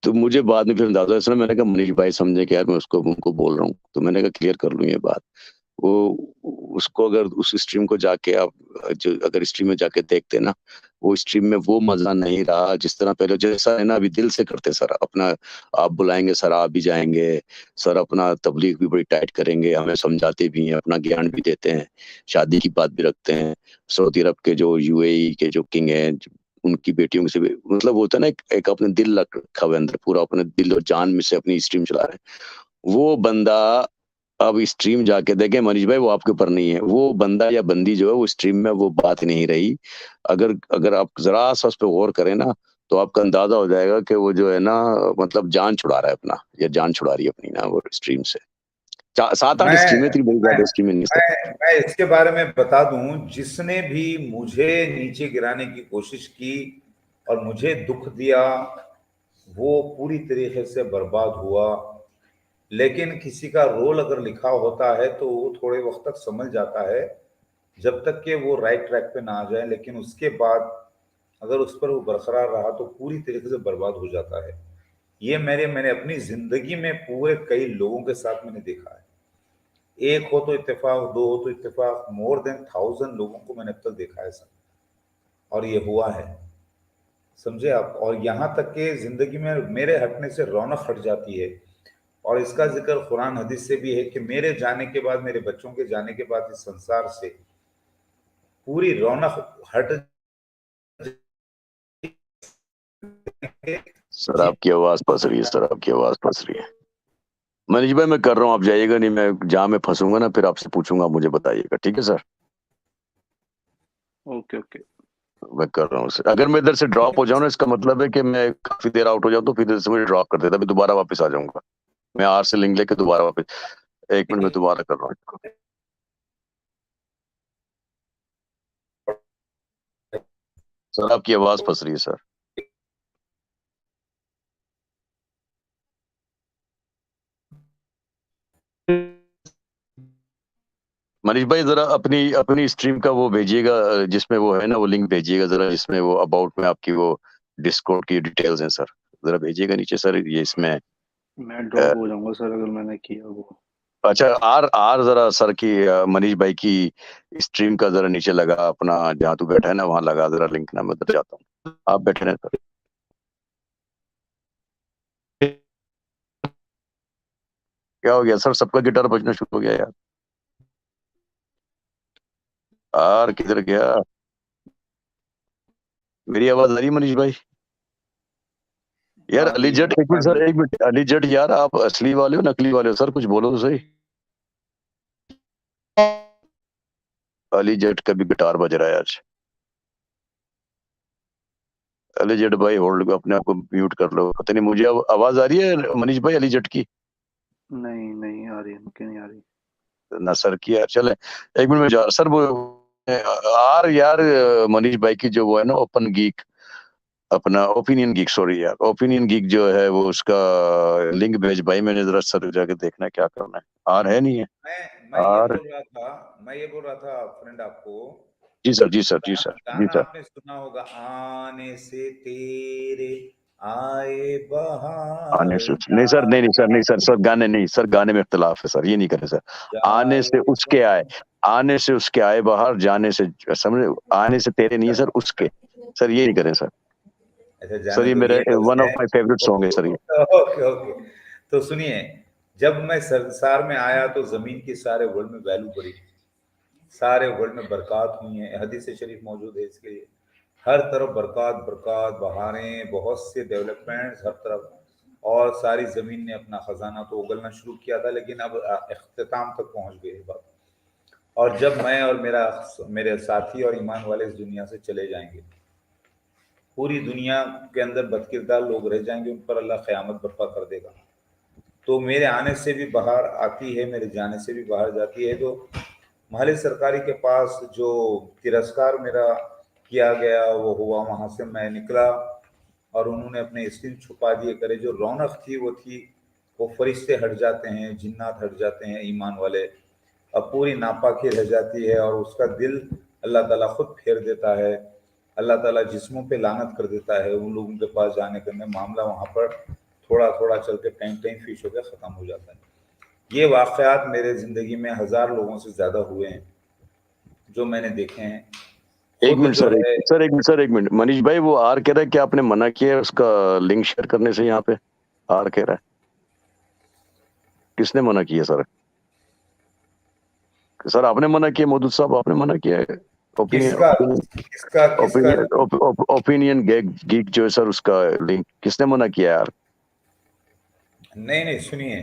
तो मुझे बाद में फिर अंदाजा इसलिए मैंने कहा मनीष भाई समझे कि यार मैं उसको उनको बोल रहा हूँ, तो मैंने कहा क्लियर कर लूँ ये बात। वो उसको अगर उस स्ट्रीम को जाके आप जो अगर स्ट्रीम में जाके देखते ना, वो स्ट्रीम में वो मजा नहीं रहा जिस तरह पहले, जैसा है ना अभी दिल से करते सर अपना, आप बुलाएंगे सर आप भी जाएंगे सर, अपना तबलीग भी बड़ी टाइट करेंगे, हमें समझाते भी हैं, अपना ज्ञान भी देते हैं, शादी की बात भी रखते हैं। सऊदी अरब के जो यूएई के जो किंग हैं उनकी बेटियों से भी, मतलब वो होता है ना एक अपने दिल रखा हुआ अंदर, पूरा अपने दिल और जान में से अपनी स्ट्रीम चला रहे हैं। वो बंदा अब स्ट्रीम जाके देखे मनीष भाई, वो आपके ऊपर नहीं है, वो बंदा या बंदी जो है वो स्ट्रीम में वो बात नहीं रही। अगर अगर आप जरा सा उस पर गौर करें ना तो आपका अंदाजा हो जाएगा कि वो जो है ना मतलब जान छुड़ा रहा है अपना, या जान छुड़ा रही है अपनी ना वो स्ट्रीम से। 7-8 मैं स्ट्रीमें थी, बड़ी ज्यादा स्ट्रीमें नहीं सर। मैं इसके बारे में बता दूं, जिसने भी मुझे नीचे गिराने की कोशिश की और मुझे दुख दिया वो पूरी तरीके से बर्बाद हुआ। लेकिन किसी का रोल अगर लिखा होता है तो वो थोड़े वक्त तक समझ जाता है, जब तक कि वो राइट ट्रैक पे ना आ जाए, लेकिन उसके बाद अगर उस पर वो बरकरार रहा तो पूरी तरीके से बर्बाद हो जाता है। ये मैंने अपनी जिंदगी में पूरे कई लोगों के साथ मैंने देखा है, एक हो तो इत्तेफाक, दो हो तो इत्तेफाक, मोर देन 1000 लोगों को मैंने अब तक देखा है सर, और ये हुआ है, समझे आप। और यहाँ तक कि जिंदगी में मेरे हटने से रौनक हट जाती है, और इसका जिक्र कुरान हदीस से भी है कि मेरे जाने के बाद, मेरे बच्चों के जाने के बाद इस संसार से पूरी रौनक हट। सर आपकी आवाज फंस रही है, सर आपकी आवाज फंस रही है। मनीष भाई मैं कर रहा हूँ, आप जाइएगा नहीं, मैं जहाँ मैं फंसूंगा ना फिर आपसे पूछूंगा, आप मुझे बताइएगा, ठीक है सर। ओके ओके मैं कर रहा हूँ सर। अगर मैं इधर से ड्रॉप हो जाऊँ ना, इसका मतलब है कि मैं काफी देर आउट हो जाऊँ, तो फिर इधर से मुझे ड्रॉप कर देता, मैं दोबारा वापस आ जाऊंगा, मैं आर से लिंक लेके दोबारा वापस। 1 मिनट में दोबारा कर रहा हूँ इसको। सर आपकी आवाज फंस रही है सर। मनीष भाई जरा अपनी अपनी स्ट्रीम का वो भेजिएगा, जिसमें वो है ना वो लिंक भेजिएगा जरा, जिसमें वो अबाउट में आपकी वो डिस्कॉर्ड की डिटेल्स हैं सर, जरा भेजिएगा नीचे सर, ये इसमें मैं ड्रॉप हो जाऊंगा सर अगर मैंने किया वो। अच्छा आर आर जरा सर की मनीष भाई की स्ट्रीम का जरा नीचे लगा अपना, जहाँ तू बैठा है ना वहां लगा जरा लिंक ना, मैं उधर जाता हूँ, आप बैठे रहे सर। क्या हो गया सर, सबका गिटार बजना शुरू हो गया यार, आर किधर गया? मेरी आवाज आ रही है मनीष भाई? यार हाँ अली जी जट, एक मिनट सर, हाँ एक मिनट अली जट यार, आप असली वाले हो नकली वाले हो सर? कुछ बोलो तो सही। अली जट का भी गिटार बज रहा है आज। अली जट भाई होल्ड, अपने आप को म्यूट कर लो। पता नहीं मुझे आवाज आ रही है मनीष भाई अली जट की? नहीं नहीं आ रही, क्यों नहीं आ रही? ना सर की यार, चले एक मिनट में जा सर वो आर यार मनीष भाई की जो वो है ना ओपन गीक, अपना ओपिनियन गीक, सॉरी यार ओपिनियन गीक जो है वो उसका लिंक भेज भाई, मैंने जरा सर जाके देखना है क्या करना है। आर है नहीं है? मैं ये आर, बोल रहा था, फ्रेंड आपको, जी sir ji sir ji sir जी गाना सर। आपने सुना होगा, आने से तेरे आए बहार आने से नहीं सर, नहीं नहीं सर, नहीं सर, सर गाने नहीं सर, गाने में इख्तलाफ है सर, ये नहीं करें सर। आने से उसके आए, आने से उसके आए बाहर, जाने से, समझे, आने से तेरे नहीं है सर, उसके, सर ये नहीं करें सर। अच्छा सर जाने ये दो, मेरा ये लफ्ज वन है। ऑफ माय फेवरेट सॉन्ग है सर ये। ओके ओके, तो सुनिए, जब मैं संसार में आया तो जमीन के सारे वर्ल्ड में वैल्यू बढ़ी, सारे वर्ल्ड में बरकत हुई है, हदीस शरीफ मौजूद है इसके लिए। हर तरफ बरकत बरकत, बहारें, बहुत से डेवलपमेंट्स हर तरफ, और सारी ज़मीन ने अपना ख़जाना तो उगलना शुरू किया था, लेकिन अब अख्ताम तक पहुंच गई है बात। और जब मैं और मेरे साथी और ईमान वाले इस दुनिया से चले जाएंगे, पूरी दुनिया के अंदर बदकिरदार लोग रह जाएंगे, उन पर अल्लाह क़यामत बर्पा कर देगा। तो मेरे आने से भी बाहर आती है, मेरे जाने से भी बाहर जाती है। तो महल सरकारी के पास जो तिरस्कार मेरा किया गया वो हुआ, वहाँ से मैं निकला और उन्होंने अपने स्किन छुपा दिए करे। जो रौनक थी वो थी, वो फरिश्ते हट जाते हैं, जिन्नात हट जाते हैं, ईमान वाले, अब पूरी नापाकी रह जाती है और उसका दिल अल्लाह ताला खुद फेर देता है। अल्लाह ताला जिस्मों पे लानत कर देता है उन लोगों के पास जाने के, मामला वहाँ पर थोड़ा थोड़ा चल के टाइम टाइम फीस होकर ख़त्म हो जाता है। ये वाक़यात मेरे ज़िंदगी में 1000 लोगों से ज़्यादा हुए हैं जो मैंने देखे हैं। एक खुद मिनट जो सर, है, एक मिनट सर, एक मिनट मनीष भाई, वो आर कह रहा है कि आपने मना किया है उसका लिंक शेयर करने से? यहाँ पे आर कह रहा है, किसने मना किया सर? सर आपने मना किया, मौदूद साहब आपने मना किया है। किसका किसका किसका ओपिनियन गीक जो है सर, उसका लिंक किसने मना किया यार? नहीं नहीं सुनिए,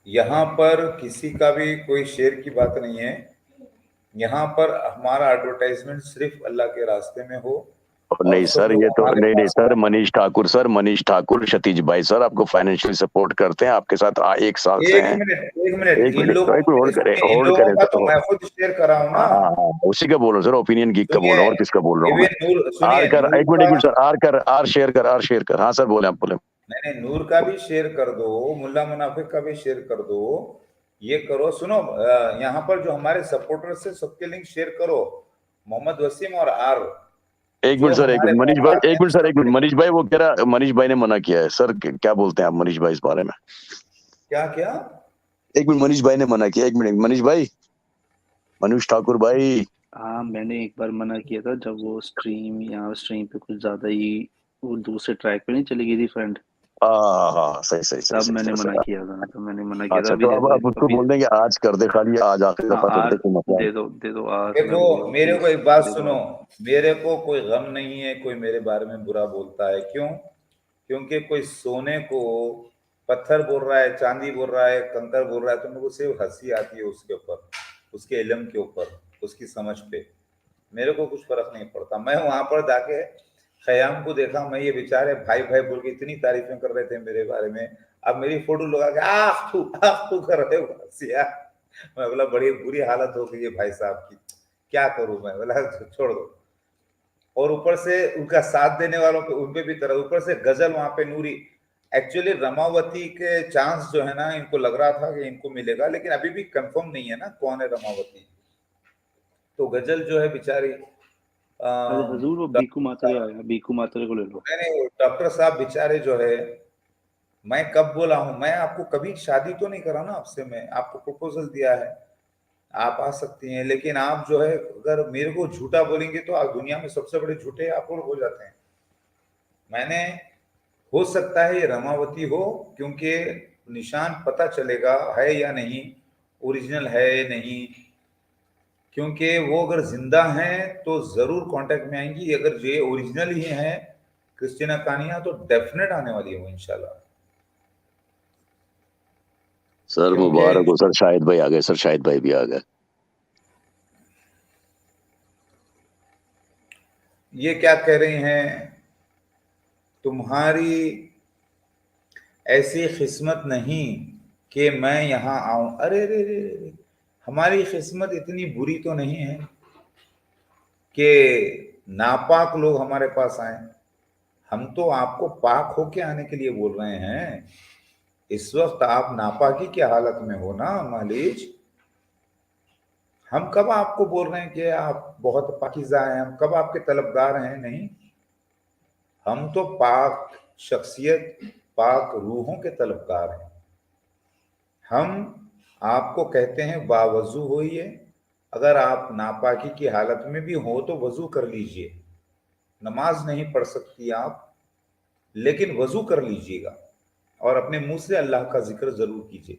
यहाँ पर किसी का भी कोई शेर की बात नहीं है। यहाँ पर हमारा एडवर्टाइजमेंट सिर्फ अल्लाह के रास्ते में हो और और नहीं सब सर, लोग ये तो हमारे नहीं नहीं पास सर, आए। मनीष ठाकुर सर, मनीष ठाकुर, क्षतिज भाई सर आपको फाइनेंशियली सपोर्ट करते हैं, आपके साथ एक साल से हैं। एक मिनट, एक इन मिनट लोगों एक मिनट होल्ड करें, इन होल्ड लोगों करें का सर, तो मैं खुद शेयर कर रहा हूँ ना। हाँ उसी का बोल रहा हूँ सर, ओपिनियन गीक का बोल सुनिए, रहा हूँ, और किसका बोल रहा हूँ मैं? नूर, आर सुनिए, कर, नूर एक का, मिनट सर, आर कर, आर शेयर कर, आर शेयर कर। हाँ सर बोले, आप बोले। नहीं नहीं, नूर का भी शेयर कर दो, मुल्ला मुनाफिक का भी शेयर कर दो, ये करो। सुनो, यहाँ पर जो हमारे सपोर्टर्स है सबके लिंक शेयर करो, मोहम्मद वसीम और आर, एक जो मिनट सर, एक हमारे मिनट मनीष पास भाई, आते एक हैं मिनट सर, एक मिनट सबके। मनीष भाई, वो कह रहा मनीष भाई ने मना किया है सर, क्या बोलते हैं आप मनीष भाई इस बारे में? क्या क्या? एक मिनट, मनीष भाई ने मना किया, एक मिनट मनीष भाई, मनीष ठाकुर भाई। हाँ मैंने एक बार मना किया था, जब वो स्ट्रीम यहाँ स्ट्रीम पे कुछ ज्यादा ही वो दूसरे ट्रैक पे नहीं चली गई थी फ्रेंड, हाँ सही सही सही तब सही मैंने सही मना सही। किया था, तो मैंने मना किया था। अच्छा अभी तो देखो, अब उसको अभी बोल देंगे आज कर दे, खाली आज आखिरी हाँ दफा कर आर दे, कोई मसला नहीं। दे दो आर, मैं देखो, बोल रहा हूँ मेरे प्लीज को एक बात दे दो सुनो, आर। मेरे को कोई गम नहीं है कोई मेरे बारे में बुरा बोलता है। क्यों? क्योंकि कोई सोने को पत्थर बोल रहा है, चांदी बोल रहा है, कंकर बोल रहा है, तो मेरे को सिर्फ हंसी आती है उसके ऊपर, उसके इल्म के ऊपर, उसकी समझ पे। मेरे को कुछ फर्क नहीं पड़ता। मैं वहां पर जाके खयाम को देखा, मैं ये बेचारे भाई भाई बोल के इतनी तारीफें कर रहे थे मेरे बारे में, अब मेरी फोटो लगा के आख तू कर रहे हो बस यार। मैं बोला बड़ी बुरी हालत हो गई है भाई साहब की, क्या करूं मैं? बोला छोड़ दो। और ऊपर से उनका साथ देने वालों पे, उनपे भी तरह, ऊपर से गजल वहां पे नूरी। एक्चुअली रमावती के चांस जो है ना, इनको लग रहा था कि इनको मिलेगा, लेकिन अभी भी कंफर्म नहीं है ना कौन है रमावती। तो गजल जो है बेचारी, अरे हजूर वो बीकू मात्रे आया, बीकू मात्रे को ले लो। नहीं डॉक्टर साहब बेचारे जो है, मैं कब बोला हूं, मैं आपको कभी शादी तो नहीं करा ना आपसे, मैं आपको प्रपोजल दिया है, आप आ सकती हैं, लेकिन आप जो है अगर मेरे को झूठा बोलेंगे तो आप दुनिया में सबसे बड़े झूठे आप लोग हो जाते हैं। मैंने, हो सकता है ये रमावती हो, क्योंकि निशान पता चलेगा है या नहीं, ओरिजिनल है या नहीं, क्योंकि वो अगर जिंदा हैं तो जरूर कांटेक्ट में आएंगी। अगर ये ओरिजिनल ही हैं क्रिस्टीना कानिया तो डेफिनेट आने वाली है वो इंशाल्लाह। सर मुबारक हो सर, शाहिद भाई आ गए सर, शाहिद भाई भी आ गए। ये क्या कह रही हैं, तुम्हारी ऐसी किस्मत नहीं कि मैं यहाँ आऊं। अरे रे रे रे, हमारी किस्मत इतनी बुरी तो नहीं है कि नापाक लोग हमारे पास आए। हम तो आपको पाक होके आने के लिए बोल रहे हैं। इस वक्त आप नापाकी की हालत में हो ना मालिज। हम कब आपको बोल रहे हैं कि आप बहुत पाकीज़ा हैं, हम कब आपके तलबगार हैं? नहीं, हम तो पाक शख्सियत, पाक रूहों के तलबगार हैं। हम आपको कहते हैं बावजू होइए। अगर आप नापाकी की हालत में भी हो तो वजू कर लीजिए। नमाज नहीं पढ़ सकती आप, लेकिन वजू कर लीजिएगा और अपने मुंह से अल्लाह का जिक्र जरूर कीजिए।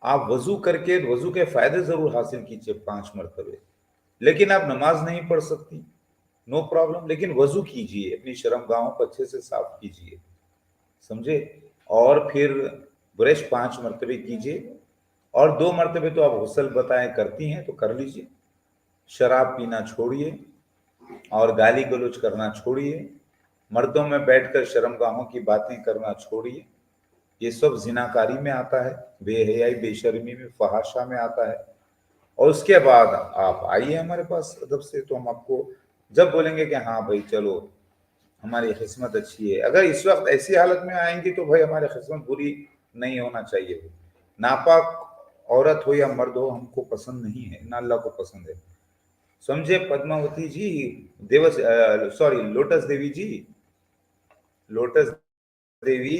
आप वजू करके वजू के फायदे जरूर हासिल कीजिए 5 मरतबे। लेकिन आप नमाज नहीं पढ़ सकती, नो प्रॉब्लम, लेकिन वजू कीजिए, अपनी शर्मगाहों को अच्छे से साफ कीजिए, समझे? और फिर ब्रश 5 मरतबे कीजिए और 2 मरतबे तो आप गुस्ल बताएं करती हैं तो कर लीजिए। शराब पीना छोड़िए और गाली गलौज करना छोड़िए। मर्दों में बैठकर शर्मगाहों की बातें करना छोड़िए। ये सब जिनाकारी में आता है, बेहयाई बेशर्मी में, फहाशा में आता है। और उसके बाद आप आइए हमारे पास अदब से, तो हम आपको जब बोलेंगे कि हाँ भाई चलो हमारी किस्मत अच्छी है। अगर इस वक्त ऐसी हालत में आएंगी तो भाई हमारी किस्मत बुरी नहीं होना चाहिए। नापाक औरत हो या मर्द हो हमको पसंद नहीं है, ना अल्लाह को पसंद है, समझे? पद्मावती जी, लोटस देवी जी, लोटस देवी,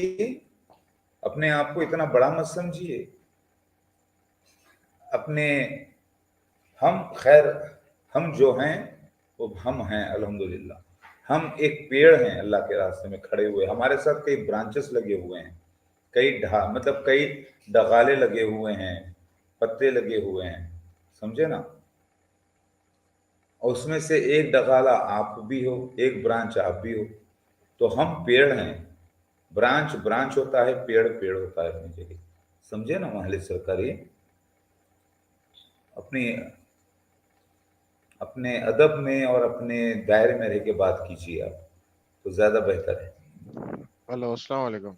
अपने आप को इतना बड़ा मत समझिए। अपने हम जो हैं वो हम हैं अल्हम्दुलिल्लाह। हम एक पेड़ हैं अल्लाह के रास्ते में खड़े हुए। हमारे साथ कई ब्रांचेस लगे हुए हैं, कई डगाले लगे हुए हैं, पत्ते लगे हुए हैं, समझे ना? और उसमें से एक डगाला आप भी हो, एक ब्रांच आप भी हो। तो हम पेड़ हैं, ब्रांच होता है, पेड़ होता है अपनी जगह, समझे ना महल सरकारी? अपने अदब में और अपने दायरे में रह के बात कीजिए आप, तो ज्यादा बेहतर है। हेलो, अस्सलाम वालेकुम।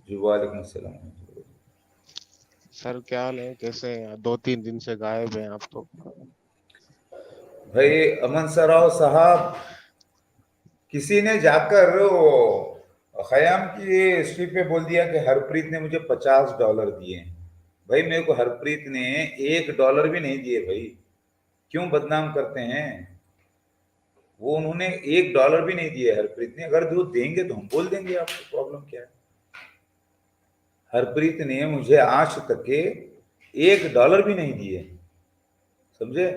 जी वालेकुम सलाम। सर क्या हाल है, कैसे हैं? 2-3 दिन से गायब हैं आप तो। भाई अमन सराव साहब, किसी ने जाकर खयाम की स्ट्रीट पे बोल दिया कि हरप्रीत ने मुझे $50 दिए हैं। भाई मेरे को हरप्रीत ने $1 भी नहीं दिए भाई। क्यों बदनाम करते हैं? वो उन्होंने $1 भी नहीं दिए हरप्रीत ने। अगर वो देंगे तो हम बोल देंगे, आपको प्रॉब्लम क्या है? हरप्रीत ने मुझे आज तक के $1 भी नहीं दिए, समझे?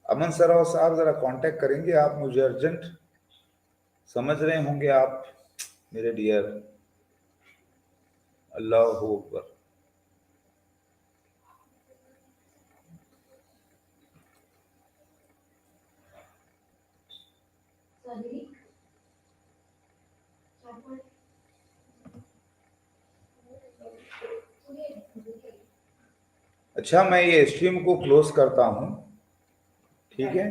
अमन सराव साहब जरा कांटेक्ट करेंगे आप मुझे अर्जेंट, समझ रहे होंगे आप मेरे डियर। अल्लाह अकबर। अच्छा, मैं ये स्ट्रीम को क्लोज करता हूँ, ठीक है?